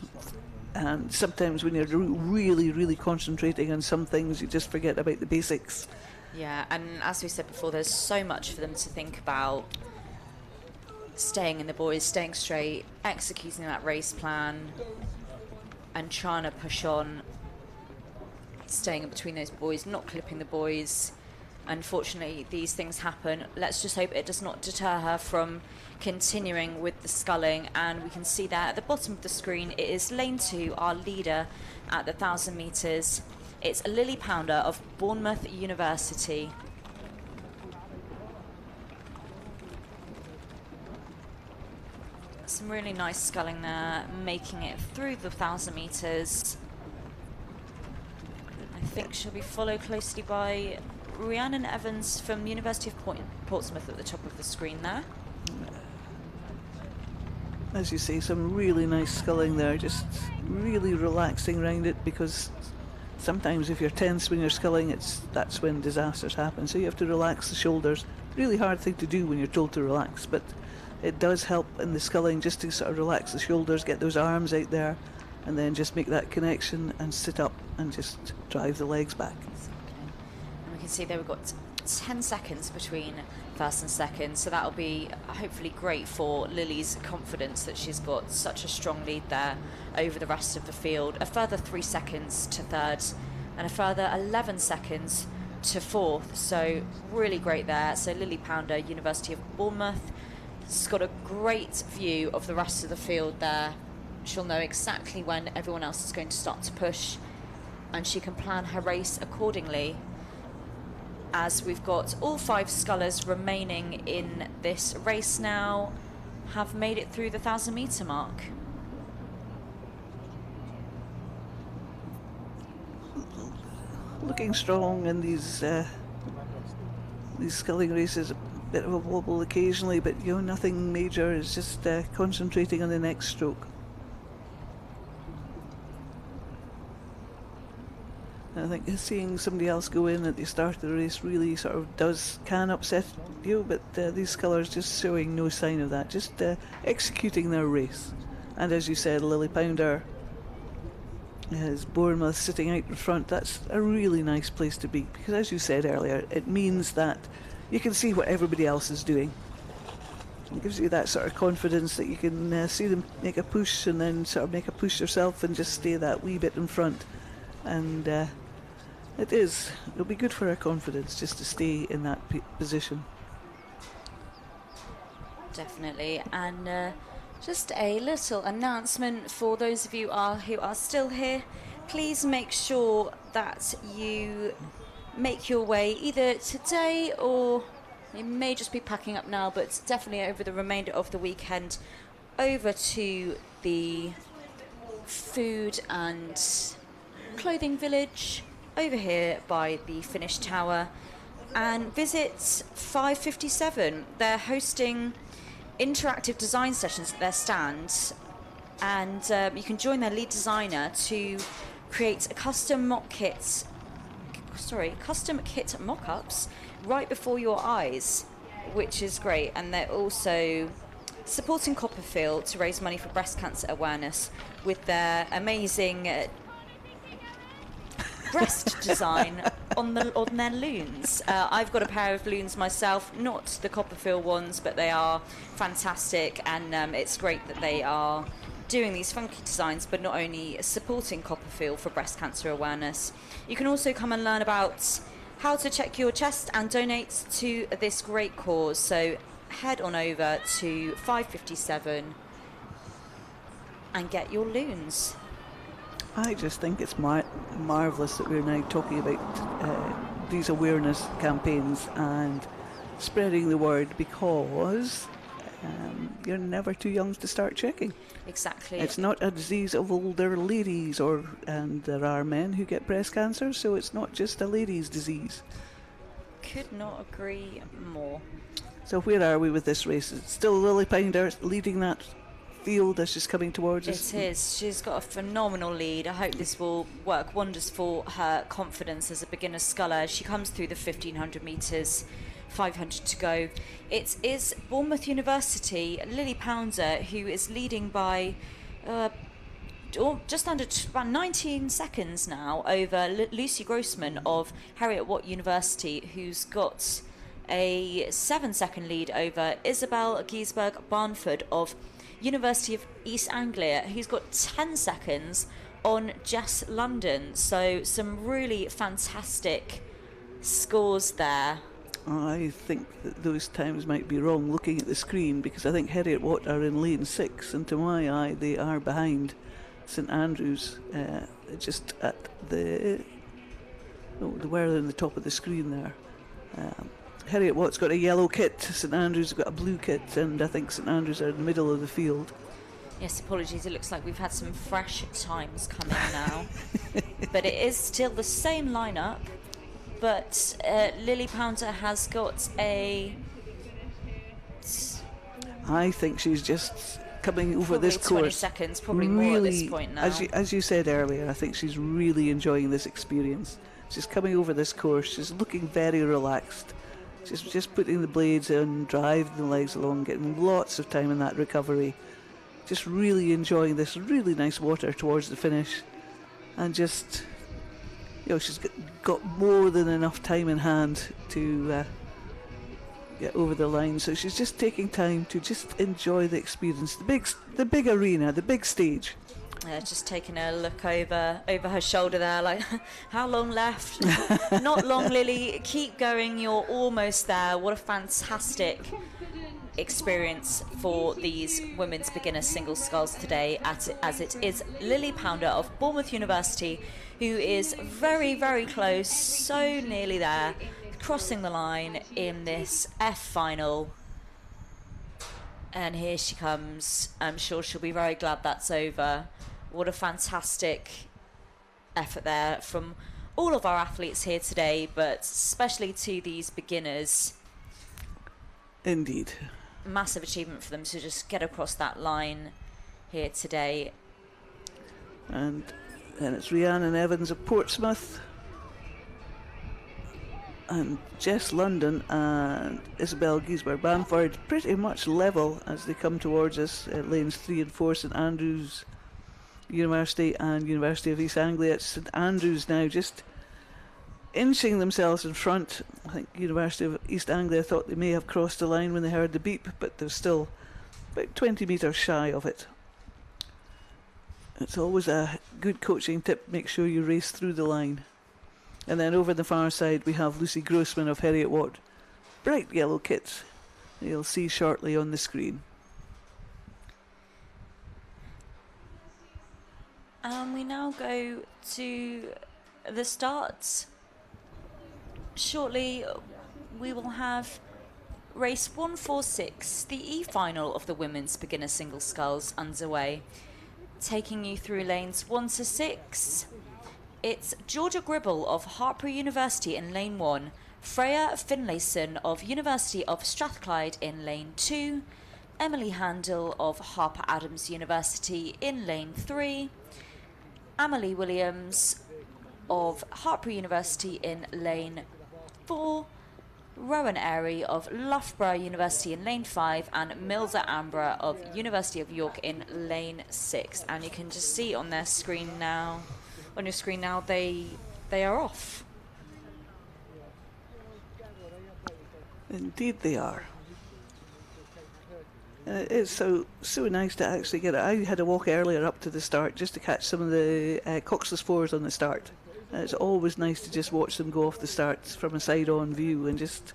S13: and sometimes when you're really, really concentrating on some things, you just forget about the basics.
S12: Yeah, and as we said before, there's so much for them to think about. Staying in the buoys, staying straight, executing that race plan, and trying to push on, staying in between those buoys, not clipping the buoys. Unfortunately, these things happen. Let's just hope it does not deter her from continuing with the sculling. And we can see there at the bottom of the screen, it is lane 2, our leader at the 1,000 metres. It's Lily Pounder of Bournemouth University. Some really nice sculling there, making it through the 1,000 metres. I think she'll be followed closely by Rhiannon Evans from the University of Portsmouth at the top of the screen there.
S13: As you say, some really nice sculling there, just really relaxing around it, because sometimes if you're tense when you're sculling, that's when disasters happen. So you have to relax the shoulders. Really hard thing to do when you're told to relax, but it does help in the sculling just to sort of relax the shoulders, get those arms out there, and then just make that connection and sit up and just drive the legs back.
S12: And we can see there we've got 10 seconds between first and second, so that'll be hopefully great for Lily's confidence that she's got such a strong lead there over the rest of the field. A further 3 seconds to third, and a further 11 seconds to 4th, so really great there. So Lily Pounder, University of Bournemouth, has got a great view of the rest of the field there. She'll know exactly when everyone else is going to start to push, and she can plan her race accordingly, as we've got all 5 scullers remaining in this race now have made it through the 1,000-metre mark.
S13: Looking strong in these sculling races. A bit of a wobble occasionally, but you know, nothing major. It's just concentrating on the next stroke. I think seeing somebody else go in at the start of the race really sort of can upset you, but these scullers just showing no sign of that, just executing their race. And as you said, Lily Pounder has Bournemouth sitting out in front. That's a really nice place to be, because as you said earlier, it means that you can see what everybody else is doing. It gives you that sort of confidence that you can see them make a push and then sort of make a push yourself and just stay that wee bit in front. And it'll be good for our confidence just to stay in that position.
S12: Definitely. And just a little announcement for those of you who are still here. Please make sure that you make your way either today, or you may just be packing up now, but definitely over the remainder of the weekend, over to the food and clothing village over here by the Finish Tower, and visit 557. They're hosting interactive design sessions at their stand, and you can join their lead designer to create a custom kit mock-ups right before your eyes, which is great. And they're also supporting Copperfield to raise money for breast cancer awareness with their amazing breast design on their loons. I've got a pair of loons myself, not the Copperfield ones, but they are fantastic, and it's great that they are doing these funky designs, but not only supporting Copperfield for breast cancer awareness. You can also come and learn about how to check your chest and donate to this great cause. So head on over to 557 and get your loons.
S13: I just think it's marvellous that we're now talking about these awareness campaigns and spreading the word, because you're never too young to start checking.
S12: Exactly.
S13: It's not a disease of older ladies, and there are men who get breast cancer, so it's not just a ladies' disease.
S12: Could not agree more.
S13: So where are we with this race? It's still Lily Pounder leading that field as she's coming towards us.
S12: It is. She's got a phenomenal lead. I hope this will work wonders for her confidence as a beginner sculler. She comes through the 1,500 metres, 500 to go. It is Bournemouth University, Lily Pounder, who is leading by just under about 19 seconds now over Lucy Grossman of Heriot-Watt University, who's got a 7-second lead over Isabel Giesberg-Barnford of University of East Anglia, who's got 10 seconds on Jess London. So some really fantastic scores there.
S13: I think that those times might be wrong looking at the screen, because I think Heriot-Watt are in lane 6, and to my eye they are behind St Andrews, just at the where in the top of the screen there. Heriot-Watt's got a yellow kit, St Andrews have got a blue kit, and I think St Andrews are in the middle of the field.
S12: Yes, apologies, it looks like we've had some fresh times coming now. But it is still the same lineup, but Lily Pounder has got a...
S13: I think she's just coming over
S12: probably
S13: this course.
S12: 20 seconds, probably
S13: really,
S12: more at this point now.
S13: As you said earlier, I think she's really enjoying this experience. She's coming over this course, she's looking very relaxed. She's just putting the blades in, driving the legs along, getting lots of time in that recovery. Just really enjoying this really nice water towards the finish. And just, she's got more than enough time in hand to get over the line. So she's just taking time to just enjoy the experience. The big arena, the big stage.
S12: Just taking a look over her shoulder there, like, how long left? Not long, Lily. Keep going. You're almost there. What a fantastic experience for these women's beginner single sculls today, as it is Lily Pounder of Bournemouth University, who is very, very close, so nearly there, crossing the line in this F final. And here she comes. I'm sure she'll be very glad that's over. What a fantastic effort there from all of our athletes here today, but especially to these beginners.
S13: Indeed.
S12: Massive achievement for them to just get across that line here today.
S13: And then it's Rhiannon Evans of Portsmouth, and Jess London and Isabel Giesberg-Bamford pretty much level as they come towards us at lanes 3 and 4, St Andrews University and University of East Anglia. It's St Andrews now just inching themselves in front. I think University of East Anglia thought they may have crossed the line when they heard the beep, but they're still about 20 metres shy of it. It's always a good coaching tip, make sure you race through the line. And then over the far side we have Lucy Grossman of Heriot Watt. Bright yellow kits, you'll see shortly on the screen.
S12: We now go to the starts. Shortly we will have race 146, the E-final of the women's beginner single sculls, underway. Taking you through lanes 1 to 6, it's Georgia Gribble of Hartpury University in lane 1, Freya Finlayson of University of Strathclyde in lane 2, Emily Handel of Harper Adams University in lane 3, Amelie Williams of Hartpury University in lane 4, Rowan Airy of Loughborough University in lane 5, and Milza Ambra of University of York in lane 6. And you can just see on their screen now, on your screen now, they are off.
S13: Indeed they are. It's so nice to actually get it. I had a walk earlier up to the start just to catch some of the Coxless 4s on the start. It's always nice to just watch them go off the starts from a side-on view and just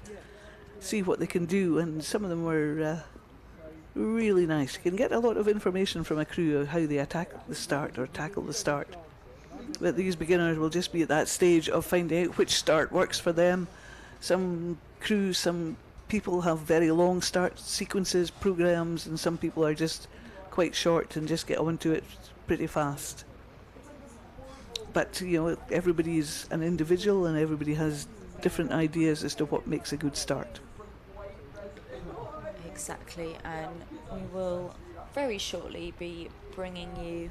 S13: see what they can do. And some of them were really nice. You can get a lot of information from a crew of how they attack the start or tackle the start. But these beginners will just be at that stage of finding out which start works for them. Some crews, some people have very long start sequences, programs, and some people are just quite short and just get onto it pretty fast. But, you know, everybody is an individual and everybody has different ideas as to what makes a good start.
S12: Exactly, and we will very shortly be bringing you...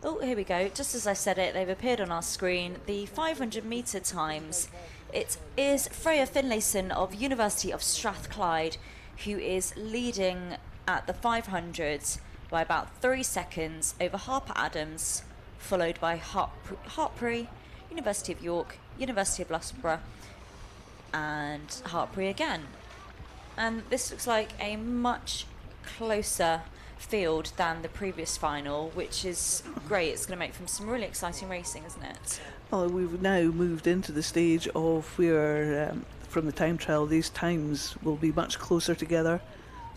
S12: Oh, here we go. Just as I said it, they've appeared on our screen. The 500 metre times. It is Freya Finlayson of University of Strathclyde who is leading at the 500s by about 3 seconds over Harper Adams, followed by Hartpury, University of York, University of Loughborough, and Hartpury again. And this looks like a much closer field than the previous final, which is great. It's going to make for some really exciting racing, isn't it?
S13: Well, we've now moved into the stage of where, from the time trial, these times will be much closer together.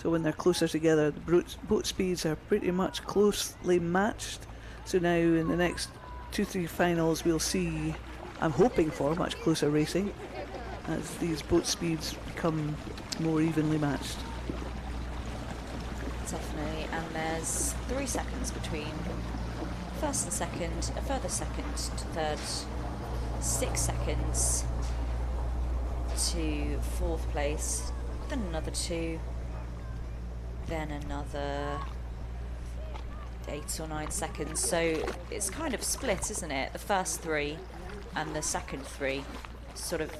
S13: So when they're closer together, the boat speeds are pretty much closely matched. So now in the next 2-3 finals we'll see, I'm hoping for, much closer racing as these boat speeds become more evenly matched.
S12: Definitely, and there's 3 seconds between first and second, a further second to third, 6 seconds to fourth place, then another 2, then another 8 or 9 seconds. So it's kind of split, isn't it? The first 3 and the second 3 sort of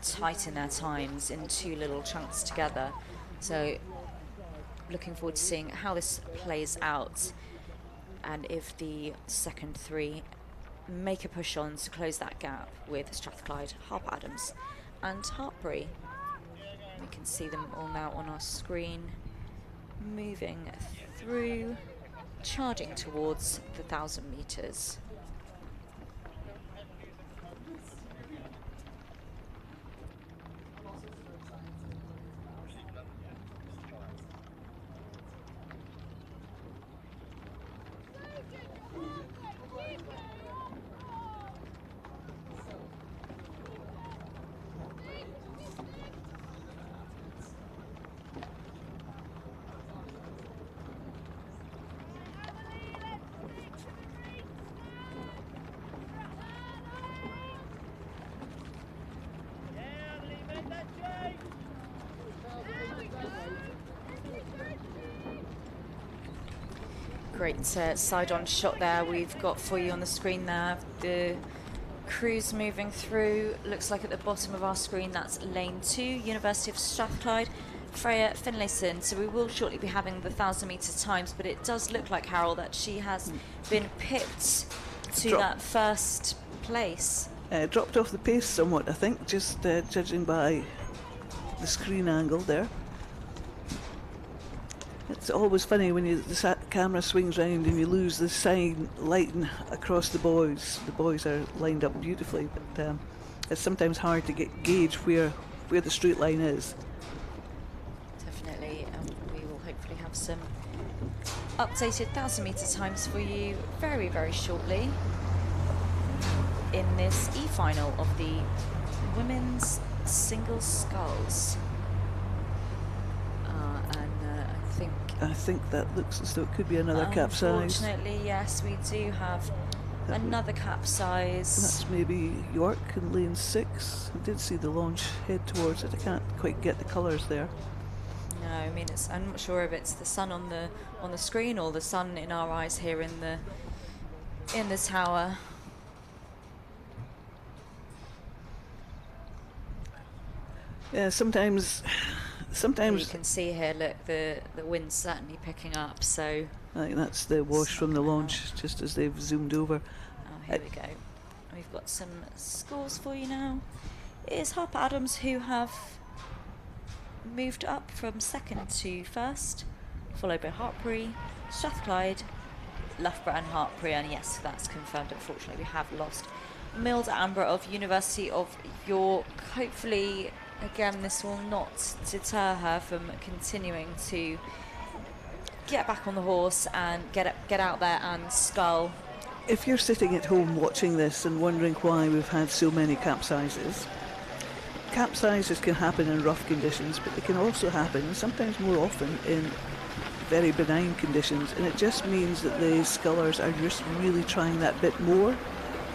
S12: tighten their times in 2 little chunks together. So looking forward to seeing how this plays out, and if the second 3 make a push on to close that gap with Strathclyde, Harper Adams and Hartpury. We can see them all now on our screen moving through. charging towards the 1,000 metres. Great side-on shot there we've got for you on the screen there. The crews moving through. Looks like at the bottom of our screen that's lane 2, University of Strathclyde, Freya Finlayson. So we will shortly be having the 1,000 metre times, but it does look like, Harold, that she has been pipped to that first place.
S13: Dropped off the pace somewhat, I think, just judging by the screen angle there. It's always funny when the camera swings round and you lose the sign lighting across the boys. The boys are lined up beautifully, but it's sometimes hard to gauge where the straight line is.
S12: Definitely, we will hopefully have some updated 1,000 metre times for you very, very shortly in this E-final of the women's single sculls.
S13: I think that looks as though it could be another capsize.
S12: Unfortunately, yes, we do have another capsize.
S13: That's maybe York in lane 6. I did see the launch head towards it. I can't quite get the colours there.
S12: No, I mean, I'm not sure if it's the sun on the screen or the sun in our eyes here in the tower.
S13: Yeah, sometimes
S12: you can see here, look, the wind's certainly picking up, so
S13: I think that's the wash from the launch just as they've zoomed over.
S12: Oh, here we go. We've got some scores for you now. It is Harper Adams who have moved up from second to first, followed by Hartpury, Strathclyde, Loughborough and Hartpury, and yes, that's confirmed. Unfortunately, we have lost Milda Amber of University of York. Hopefully, again, this will not deter her from continuing to get back on the horse and get out there and scull.
S13: If you're sitting at home watching this and wondering why we've had so many capsizes can happen in rough conditions, but they can also happen, and sometimes more often, in very benign conditions, and it just means that the scullers are just really trying that bit more.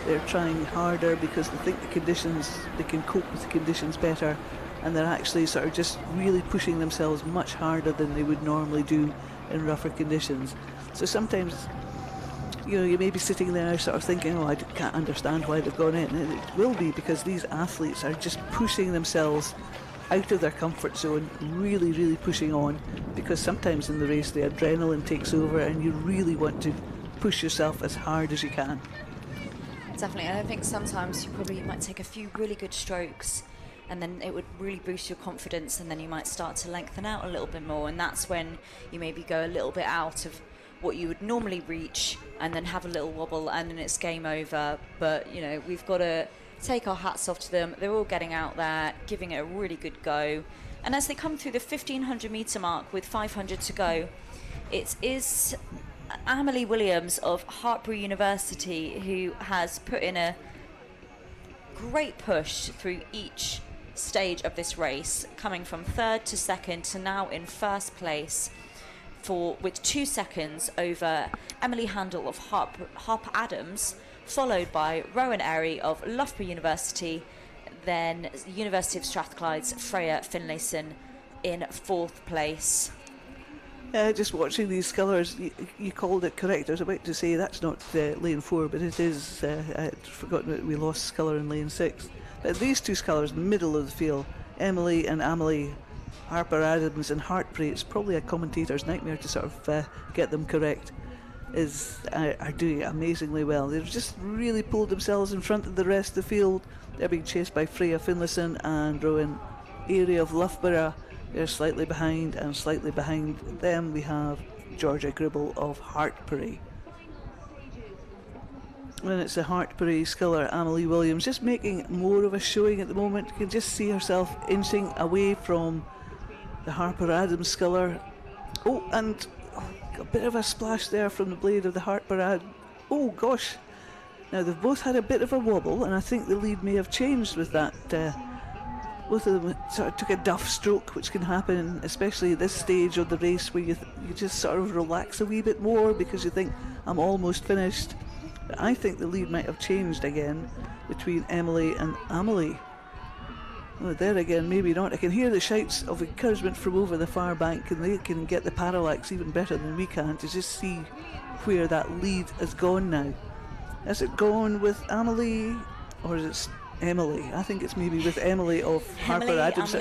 S13: They're trying harder because they think they can cope with the conditions better, and they're actually sort of just really pushing themselves much harder than they would normally do in rougher conditions. So sometimes, you may be sitting there sort of thinking, oh, I can't understand why they've gone in. And it will be because these athletes are just pushing themselves out of their comfort zone, really, really pushing on, because sometimes in the race the adrenaline takes over and you really want to push yourself as hard as you can.
S12: Definitely, and I think sometimes you might take a few really good strokes and then it would really boost your confidence, and then you might start to lengthen out a little bit more, and that's when you maybe go a little bit out of what you would normally reach and then have a little wobble and then it's game over. But we've got to take our hats off to them. They're all getting out there, giving it a really good go, and as they come through the 1,500 metre mark with 500 to go, it is Amelie Williams of Hartpury University who has put in a great push through each stage of this race, coming from third to second to now in first place with 2 seconds over Emily Handel of Harper Adams, followed by Rowan Airy of Loughborough University, then University of Strathclyde's Freya Finlayson in 4th place.
S13: Just watching these scullers, you called it correct. I was about to say that's not lane 4, but it is. I'd forgotten that we lost sculler in lane 6. But these two scullers in the middle of the field, Emily and Amelie, Harper Adams and Hartpury, it's probably a commentator's nightmare to sort of get them correct, are doing amazingly well. They've just really pulled themselves in front of the rest of the field. They're being chased by Freya Finlayson and Rowan Airy of Loughborough. They're slightly behind, and slightly behind them we have Georgia Gribble of Hartpury. And it's the Hartpury sculler, Amelie Williams, just making more of a showing at the moment. You can just see herself inching away from the Harper Adams sculler. Oh, and a bit of a splash there from the blade of the Harper Adams. Oh gosh. Now they've both had a bit of a wobble, and I think the lead may have changed with that. Both of them sort of took a duff stroke, which can happen, especially at this stage of the race, where you just sort of relax a wee bit more because you think, I'm almost finished. But I think the lead might have changed again between Emily and Amelie. Oh, there again, maybe not. I can hear the shouts of encouragement from over the far bank, and they can get the parallax even better than we can to just see where that lead has gone now. Has it gone with Amelie, or is it Emily? I think it's maybe with Emily of Harper Adams.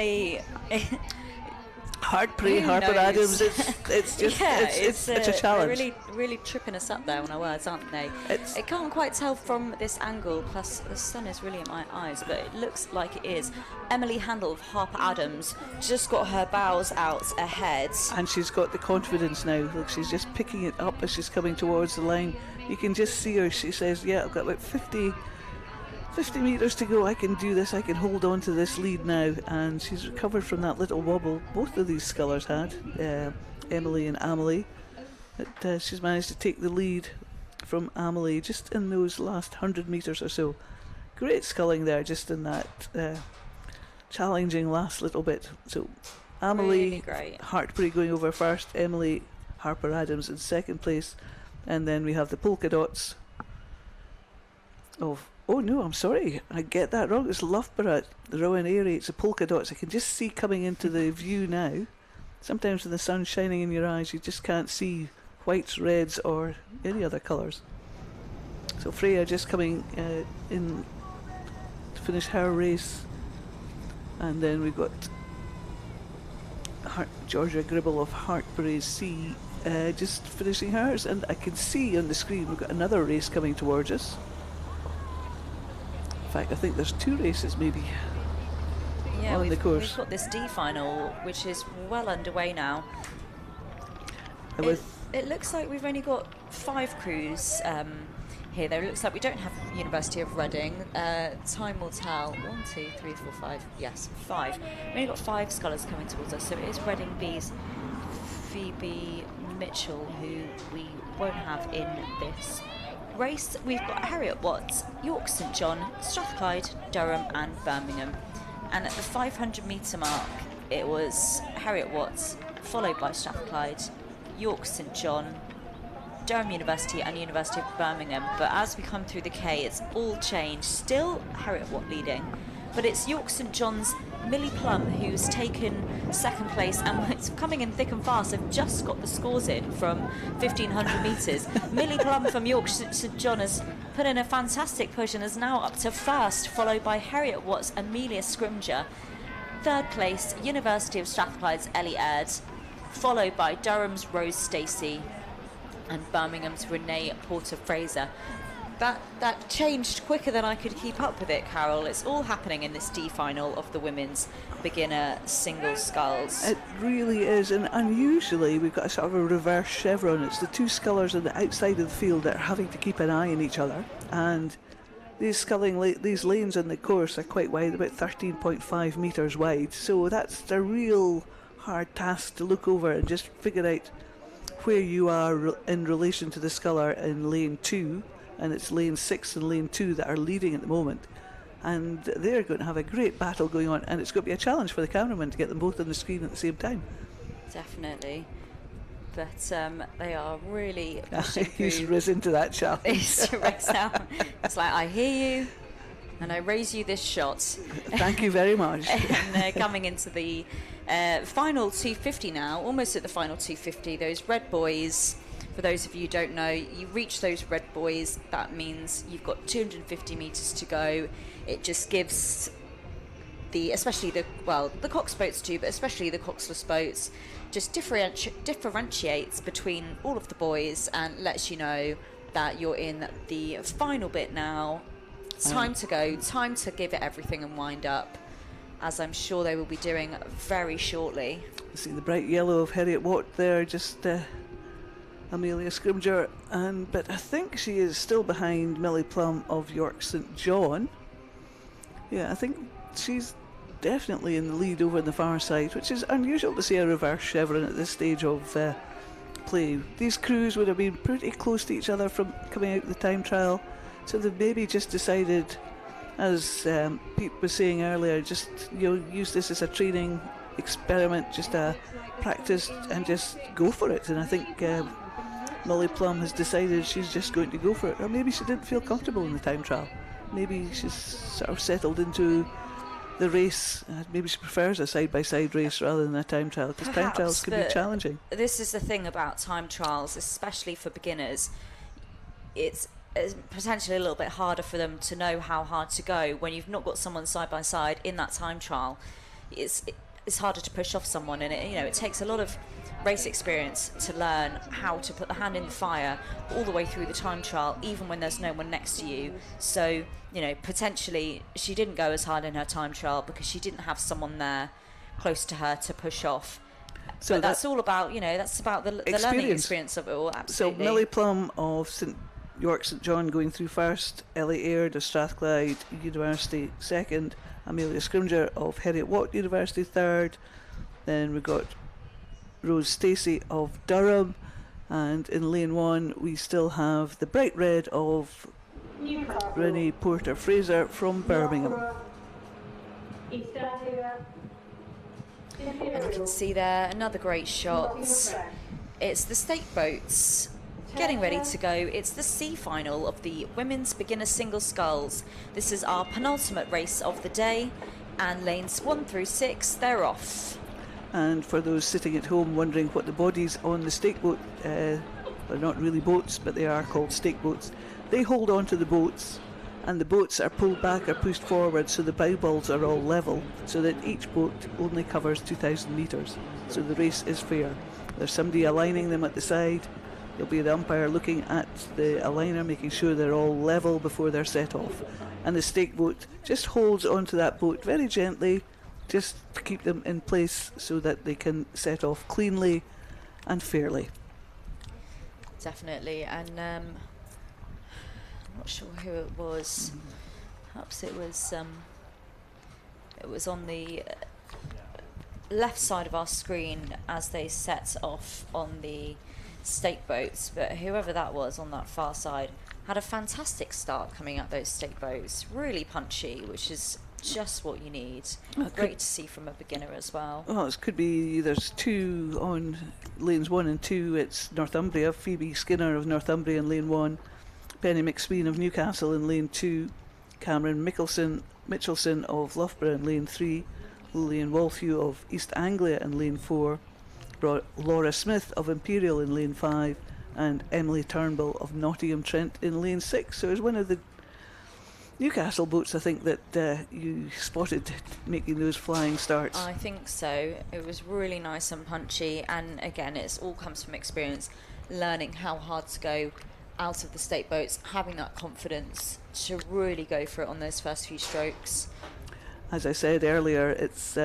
S13: Hartpury, Harper Adams. It's just it's a challenge.
S12: They're really tripping us up there on our words, aren't they? I can't quite tell from this angle. Plus, the sun is really in my eyes, but it looks like it is. Emily Handel of Harper Adams just got her bows out ahead,
S13: and she's got the confidence now. Look, she's just picking it up as she's coming towards the line. You can just see her. She says, "Yeah, I've got about 50 metres to go. I can do this. I can hold on to this lead now." And she's recovered from that little wobble both of these scullers had, Emily and Amelie. But she's managed to take the lead from Amelie just in those last 100 metres or so. Great sculling there, just in that challenging last little bit. So Amelie
S12: really
S13: Hartpury going over first, Emily Harper Adams in second place, and then we have the polka dots of... Oh no, I'm sorry, I get that wrong. It's Loughborough, the Rowan Airy. It's the polka dots. I can just see coming into the view now. Sometimes when the sun's shining in your eyes, you just can't see whites, reds, or any other colours. So Freya just coming in to finish her race, and then we've got Georgia Gribble of Hartpury C just finishing hers. And I can see on the screen we've got another race coming towards us. In fact, I think there's two races maybe on the course.
S12: We've got this D final, which is well underway now. It looks like we've only got 5 crews here, though. It looks like we don't have University of Reading. Time will tell. 1, 2, 3, 4, 5. Yes, 5. We've only got 5 scullers coming towards us, so it is Reading B's Phoebe Mitchell, who we won't have in this race. We've got Harriet Watts, York St John, Strathclyde, Durham and Birmingham. And at the 500 metre mark, it was Harriet Watts, followed by Strathclyde, York St John, Durham University and University of Birmingham. But as we come through the K, it's all changed. Still Harriet Watt leading, but it's York St John's Millie Plum who's taken second place, and it's coming in thick and fast. They've just got the scores in from 1500 metres. Millie Plum from York St John has put in a fantastic push and is now up to first, followed by Harriet Watts, Amelia Scrimger. Third place, University of Strathclyde's Ellie Aird, followed by Durham's Rose Stacey and Birmingham's Renee Porter-Fraser. That changed quicker than I could keep up with it, Carol. It's all happening in this D final of the women's beginner single sculls.
S13: It really is, and unusually we've got a sort of a reverse chevron. It's the two scullers on the outside of the field that are having to keep an eye on each other, and these these lanes on the course are quite wide, about 13.5 metres wide, so that's a real hard task to look over and just figure out where you are in relation to the sculler in lane 2. And it's lane 6 and lane 2 that are leading at the moment, and they're going to have a great battle going on, and it's going to be a challenge for the cameraman to get them both on the screen at the same time.
S12: Definitely, but they are really pushing through.
S13: He's risen to that challenge.
S12: He's risen out. It's like, I hear you and I raise you this shot.
S13: Thank you very much.
S12: And they're coming into the final 250 now, almost at the final 250. Those red boys, for those of you who don't know, you reach those red buoys, that means you've got 250 metres to go. It just gives especially the Cox boats too, but especially the Coxless boats, just differentiates between all of the buoys and lets you know that you're in the final bit now. Time to go, time to give it everything and wind up, as I'm sure they will be doing very shortly.
S13: See the bright yellow of Harriet Watt there, just Amelia Scrimger, but I think she is still behind Millie Plum of York St John. Yeah, I think she's definitely in the lead over on the far side, which is unusual to see a reverse chevron at this stage of play. These crews would have been pretty close to each other from coming out of the time trial, so they've maybe just decided, as Pete was saying earlier, just use this as a training experiment, just a practice, and just go for it. And I think Millie Plum has decided she's just going to go for it, or maybe she didn't feel comfortable in the time trial. Maybe she's sort of settled into the race. Maybe she prefers a side-by-side race rather than a time trial, because time trials can be challenging.
S12: This is the thing about time trials, especially for beginners. It's potentially a little bit harder for them to know how hard to go when you've not got someone side-by-side in that time trial. It's harder to push off someone, and it takes a lot of race experience to learn how to put the hand in the fire all the way through the time trial, even when there's no one next to you. So potentially she didn't go as hard in her time trial because she didn't have someone there close to her to push off. So but that's all about that's about the learning experience of it all. Absolutely.
S13: So Millie Plum of York St John going through first, Ellie Aird of Strathclyde University second, Amelia Scrimger of Heriot Watt University third, then we've got Rose Stacey of Durham, and in lane 1 we still have the bright red of Rennie Porter Fraser from Birmingham.
S12: And you can see there another great shot. It's the stake boats getting ready to go. It's the C final of the women's beginner single sculls. This is our penultimate race of the day, and lanes 1 through 6, they're off.
S13: And for those sitting at home wondering what the bodies on the stake boat, they're not really boats, but they are called stake boats. They hold on to the boats, and the boats are pulled back or pushed forward, so the bow balls are all level, so that each boat only covers 2,000 metres. So the race is fair. There's somebody aligning them at the side. There'll be the umpire looking at the aligner, making sure they're all level before they're set off. And the stake boat just holds onto that boat very gently, just to keep them in place so that they can set off cleanly and fairly.
S12: Definitely, and I'm not sure who it was. Perhaps it was on the left side of our screen as they set off on the stake boats, but whoever that was on that far side had a fantastic start coming out those stake boats, really punchy, which is just what you need. Great to see from a beginner as well.
S13: Well, it could be, there's two on lanes 1 and 2. It's Northumbria, Phoebe Skinner of Northumbria in lane 1, Penny McSween of Newcastle in lane 2, Cameron Mitchelson of Loughborough in lane 3, Lillian Walthew of East Anglia in lane 4, Laura Smith of Imperial in lane 5, and Emily Turnbull of Nottingham Trent in lane 6. So it's one of the Newcastle boats, I think, that you spotted making those flying starts.
S12: I think so. It was really nice and punchy, and again, it all comes from experience, learning how hard to go out of the stake boats, having that confidence to really go for it on those first few strokes.
S13: As I said earlier, it's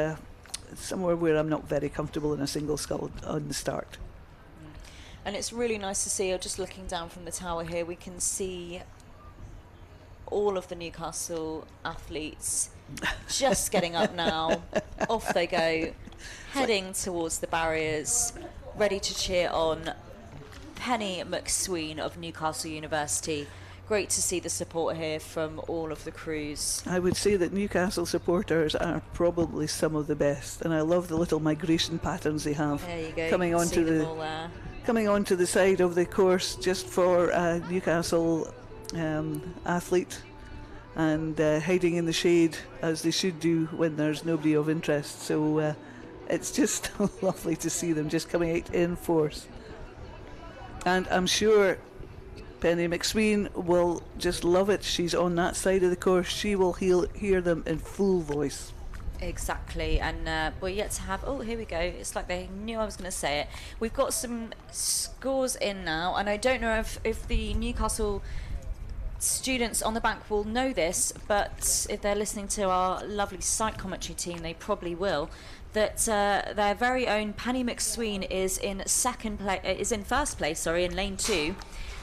S13: somewhere where I'm not very comfortable in a single scull on the start.
S12: And it's really nice to see, just looking down from the tower here, we can see all of the Newcastle athletes just getting up now. Off they go, heading towards the barriers, ready to cheer on Penny McSween of Newcastle University. Great to see the support here from all of the crews.
S13: I would say that Newcastle supporters are probably some of the best, and I love the little migration patterns they have.
S12: There you go,
S13: coming onto the side of the course just for a Newcastle athlete, and hiding in the shade as they should do when there's nobody of interest. So it's just lovely to see them just coming out in force. And I'm sure Penny McSween will just love it. She's on that side of the course. She will hear them in full voice.
S12: Exactly, and we're yet to have, oh, here we go. It's like they knew I was going to say it. We've got some scores in now, and I don't know if the Newcastle students on the bank will know this, but if they're listening to our lovely site commentary team, they probably will, that their very own Penny McSween is in first place in lane 2,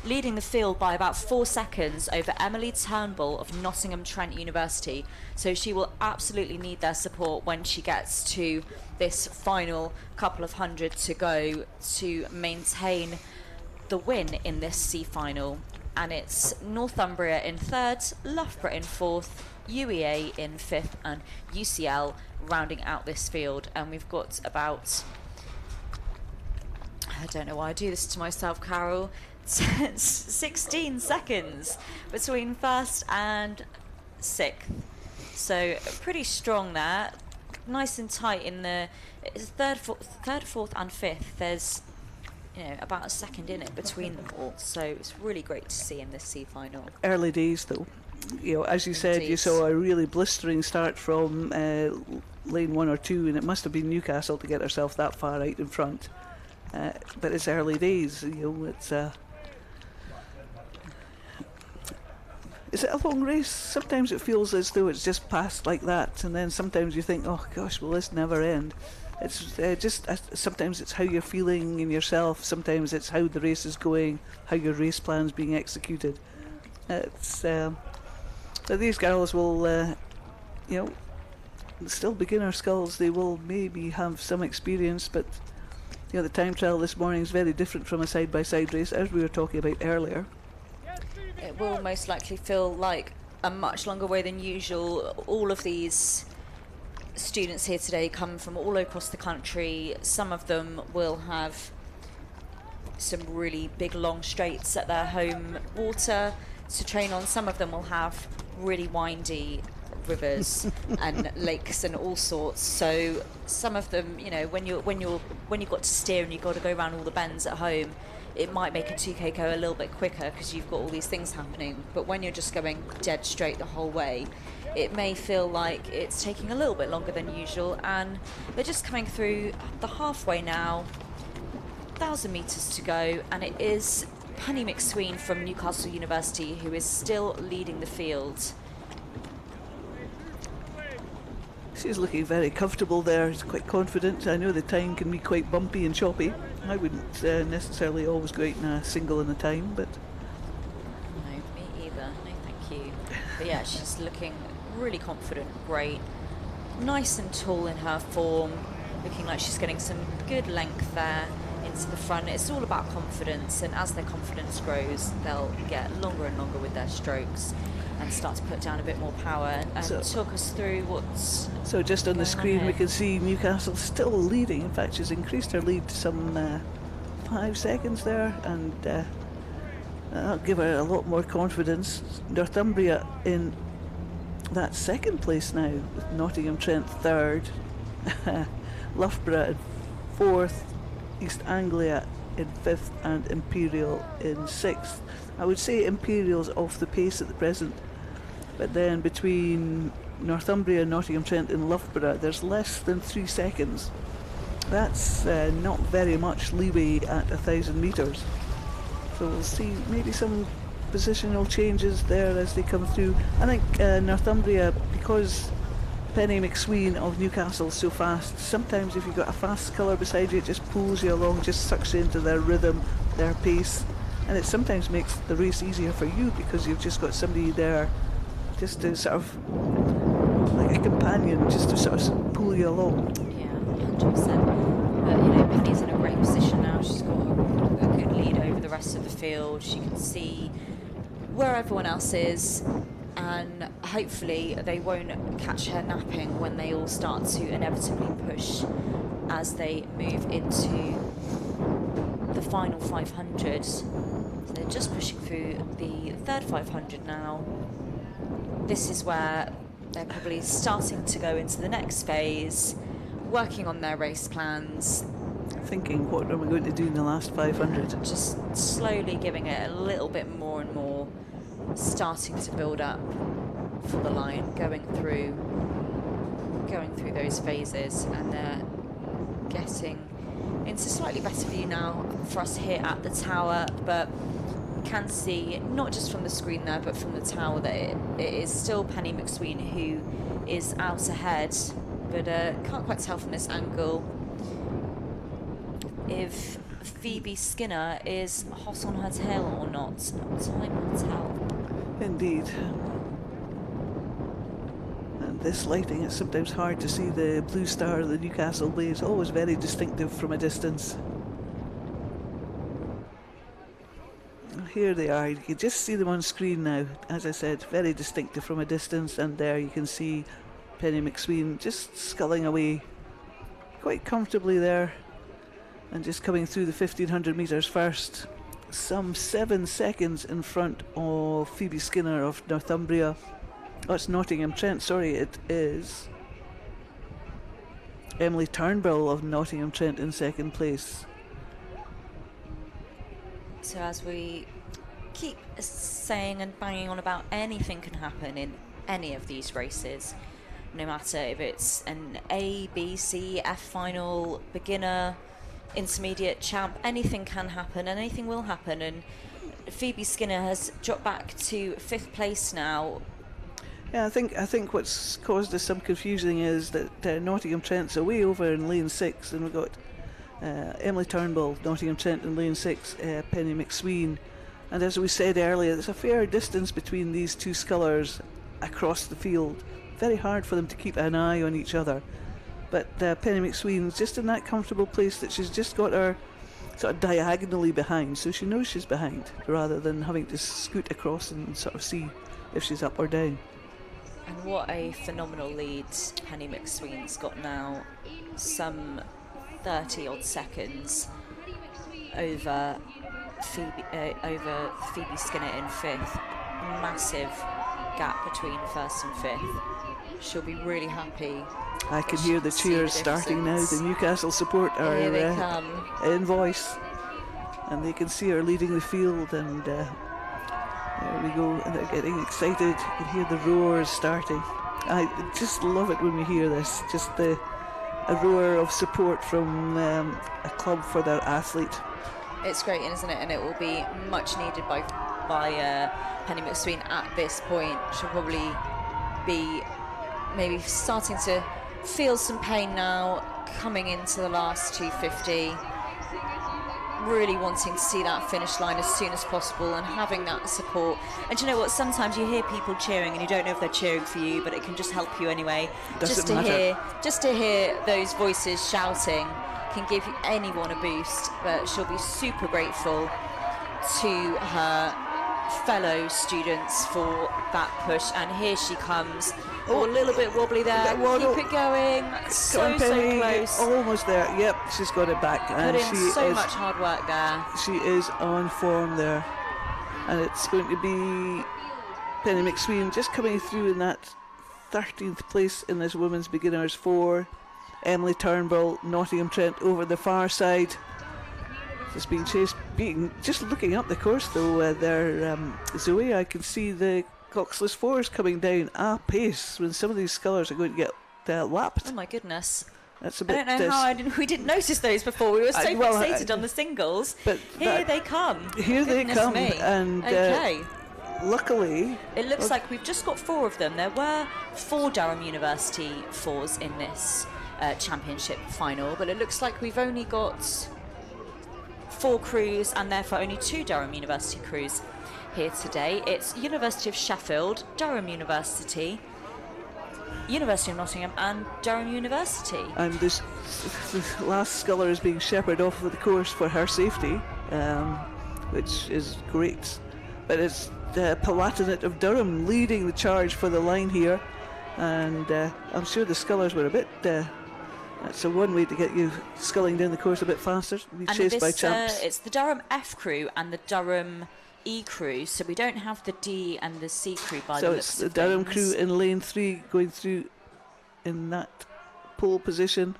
S12: leading the field by about 4 seconds over Emily Turnbull of Nottingham Trent University. So she will absolutely need their support when she gets to this final couple of hundred to go to maintain the win in this C final. And it's Northumbria in 3rd, Loughborough in 4th, UEA in 5th, and UCL rounding out this field. And we've got about, I don't know why I do this to myself, Carol, 16 seconds between 1st and 6th. So pretty strong there. Nice and tight in the 3rd, 4th and 5th. There's about a second in it between them all. So it's really great to see in this C final.
S13: Early days though. As you said, you saw a really blistering start from lane 1 or 2, and it must have been Newcastle to get herself that far out in front. But it's early days, is it a long race? Sometimes it feels as though it's just passed like that, and then sometimes you think, oh gosh, will this never end? It's sometimes it's how you're feeling in yourself, sometimes it's how the race is going, how your race plan's being executed. So these girls will, still beginner sculls, they will maybe have some experience, but the time trial this morning is very different from a side-by-side race, as we were talking about earlier.
S12: It will most likely feel like a much longer way than usual. All of these students here today come from all across the country. Some of them will have some really big long straights at their home water to train on. Some of them will have really windy rivers and lakes and all sorts. So some of them, when you've got to steer and you've got to go around all the bends at home, it might make a 2K go a little bit quicker because you've got all these things happening. But when you're just going dead straight the whole way, it may feel like it's taking a little bit longer than usual. And they're just coming through the halfway now, 1,000 metres to go, and it is Penny McSween from Newcastle University who is still leading the field.
S13: She's looking very comfortable there, she's quite confident. I know the time can be quite bumpy and choppy. I wouldn't necessarily always go out in a single in the time, but...
S12: No, me either. No, thank you. But yeah, she's looking really confident, great. Nice and tall in her form, looking like she's getting some good length there into the front. It's all about confidence, and as their confidence grows, they'll get longer and longer with their strokes and start to put down a bit more power. And talk us through what's
S13: so just on the screen we can see Newcastle still leading. In fact, she's increased her lead to some 5 seconds there, and that'll give her a lot more confidence. Northumbria in that 2nd place now, with Nottingham Trent 3rd, Loughborough in 4th, East Anglia in 5th, and Imperial in 6th. I would say Imperial's off the pace at the present, but then between Northumbria, Nottingham Trent and Loughborough there's less than 3 seconds. That's not very much leeway at 1,000 metres. So we'll see maybe some positional changes there as they come through. I think Northumbria, because Penny McSween of Newcastle is so fast, sometimes if you've got a fast sculler beside you, it just pulls you along, just sucks you into their rhythm, their pace, and it sometimes makes the race easier for you because you've just got somebody there just to sort of, like a companion, just to sort of pull you along.
S12: Yeah, 100%. But Penny's in a great position now. She's got a good lead over the rest of the field. She can see where everyone else is, and hopefully they won't catch her napping when they all start to inevitably push as they move into the final 500. So they're just pushing through the 3rd 500 now. This is where they're probably starting to go into the next phase, working on their race plans.
S13: Thinking, what are we going to do in the last 500?
S12: Just slowly giving it a little bit more and more, starting to build up for the line, going through those phases, and they're getting into slightly better view now for us here at the tower. But can see, not just from the screen there, but from the tower, that it is still Penny McSween who is out ahead, but can't quite tell from this angle if Phoebe Skinner is hot on her tail or not. Time will tell.
S13: Indeed. And this lighting, it's sometimes hard to see the blue star of the Newcastle blaze, always very distinctive from a distance. Here they are, you can just see them on screen now. As I said, very distinctive from a distance, and there you can see Penny McSween just sculling away quite comfortably there, and just coming through the 1500 metres first, some 7 seconds in front of Phoebe Skinner of Northumbria. Oh, it's Nottingham Trent, sorry, it is Emily Turnbull of Nottingham Trent in second place.
S12: So as we keep saying and banging on about, anything can happen in any of these races, no matter if it's an A, B, C, F final, beginner, intermediate, champ, anything can happen and anything will happen. And Phoebe Skinner has dropped back to 5th place now.
S13: Yeah, I think what's caused us some confusion is that Nottingham Trent's away over in lane 6, and we've got Emily Turnbull, Nottingham Trent in lane 6, Penny McSween. And as we said earlier, there's a fair distance between these two scullers across the field. Very hard for them to keep an eye on each other. But Penny McSween's just in that comfortable place that she's just got her sort of diagonally behind, so she knows she's behind, rather than having to scoot across and sort of see if she's up or down.
S12: And what a phenomenal lead Penny McSween's got now. Some 30 odd seconds over Phoebe Skinner in 5th. Massive gap between 1st and 5th. She'll be really happy.
S13: I can hear the cheers starting now. The Newcastle support are in voice, and they can see her leading the field, and there we go, and they're getting excited. You can hear the roars starting. I just love it when we hear this, just a roar of support from a club for their athlete.
S12: It's great, isn't it? And it will be much needed by Penny McSween at this point. She'll probably be maybe starting to feel some pain now, coming into the last 250. Really wanting to see that finish line as soon as possible and having that support. And do you know what? Sometimes you hear people cheering and you don't know if they're cheering for you, but it can just help you anyway. Just to hear those voices shouting can give anyone a boost. But she'll be super grateful to her fellow students for that push. And here she comes. Oh, a little bit wobbly there. Keep it going. So close.
S13: Almost there. Yep, she's got it back.
S12: And put in so much hard work there.
S13: She is on form there. And it's going to be Penny McSween just coming through in that 13th place in this women's beginners 4. Emily Turnbull, Nottingham Trent over the far side. Just being chased, just looking up the course though, there, Zoe, I can see the Coxless 4s coming down pace when some of these scullers are going to get lapped.
S12: Oh my goodness.
S13: That's a bit.
S12: I don't know how we didn't notice those before. We were so fixated on the singles. But here they come.
S13: Here they come.
S12: Me.
S13: And
S12: okay.
S13: Luckily,
S12: it looks like we've just got 4 of them. There were 4 Durham University 4s in this championship final, but it looks like we've only got 4 crews and therefore only 2 Durham University crews here today. It's University of Sheffield, Durham University, University of Nottingham and Durham University.
S13: And this last sculler is being shepherded off of the course for her safety, which is great. But it's the Palatinate of Durham leading the charge for the line here, and I'm sure the scullers were a bit that's one way to get you sculling down the course a bit faster. Be chased by champs.
S12: It's the Durham F crew and the Durham E crew, so we don't have the D and the C crew by the looks
S13: So it's the Durham crew in lane 3 going through in that pole position,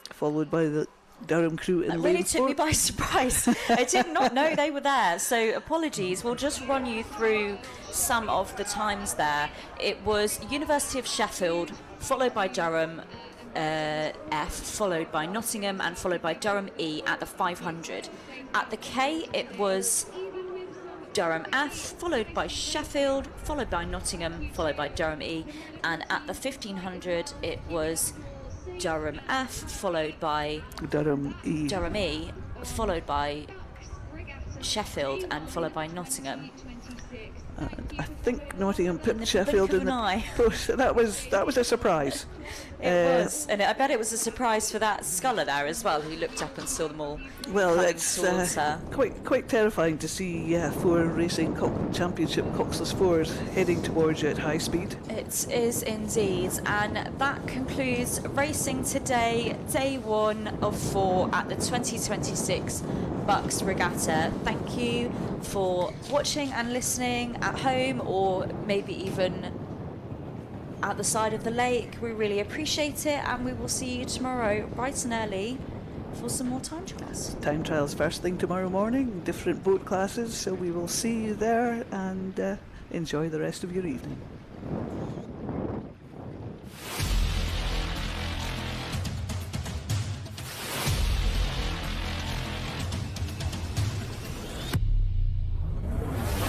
S13: followed by the Durham crew in lane 4.
S12: It really took me by surprise. I did not know they were there, so apologies. We'll just run you through some of the times there. It was University of Sheffield, followed by Durham F, followed by Nottingham, and followed by Durham E at the 500. At the K, it was Durham F, followed by Sheffield, followed by Nottingham, followed by Durham E, and at the 1500 it was Durham F, followed by
S13: Durham E,
S12: followed by Sheffield, and followed by Nottingham.
S13: I think Nottingham pipped Sheffield in the push. That was a surprise.
S12: It was, and I bet it was a surprise for that sculler there as well, who looked up and saw them all.
S13: Well,
S12: coming
S13: it's
S12: towards her.
S13: quite terrifying to see 4 racing championship Coxless 4s heading towards you at high speed.
S12: It is indeed, and that concludes racing today, day 1 of 4 at the 2026 BUCS Regatta. Thank you for watching and listening at home, or maybe even at the side of the lake. We really appreciate it, and we will see you tomorrow bright and early for some more time trials.
S13: Time trials first thing tomorrow morning, different boat classes, so we will see you there, and enjoy the rest of your evening.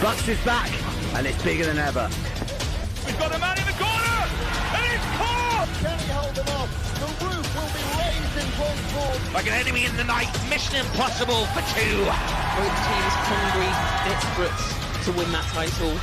S1: BUCS is back, and it's bigger than ever.
S2: We've got a man in the corner, and it's caught!
S3: Can he hold them off? The roof will be raised in front court.
S2: Like an enemy in the night, mission impossible for 2.
S4: Both teams hungry, desperate to win that title.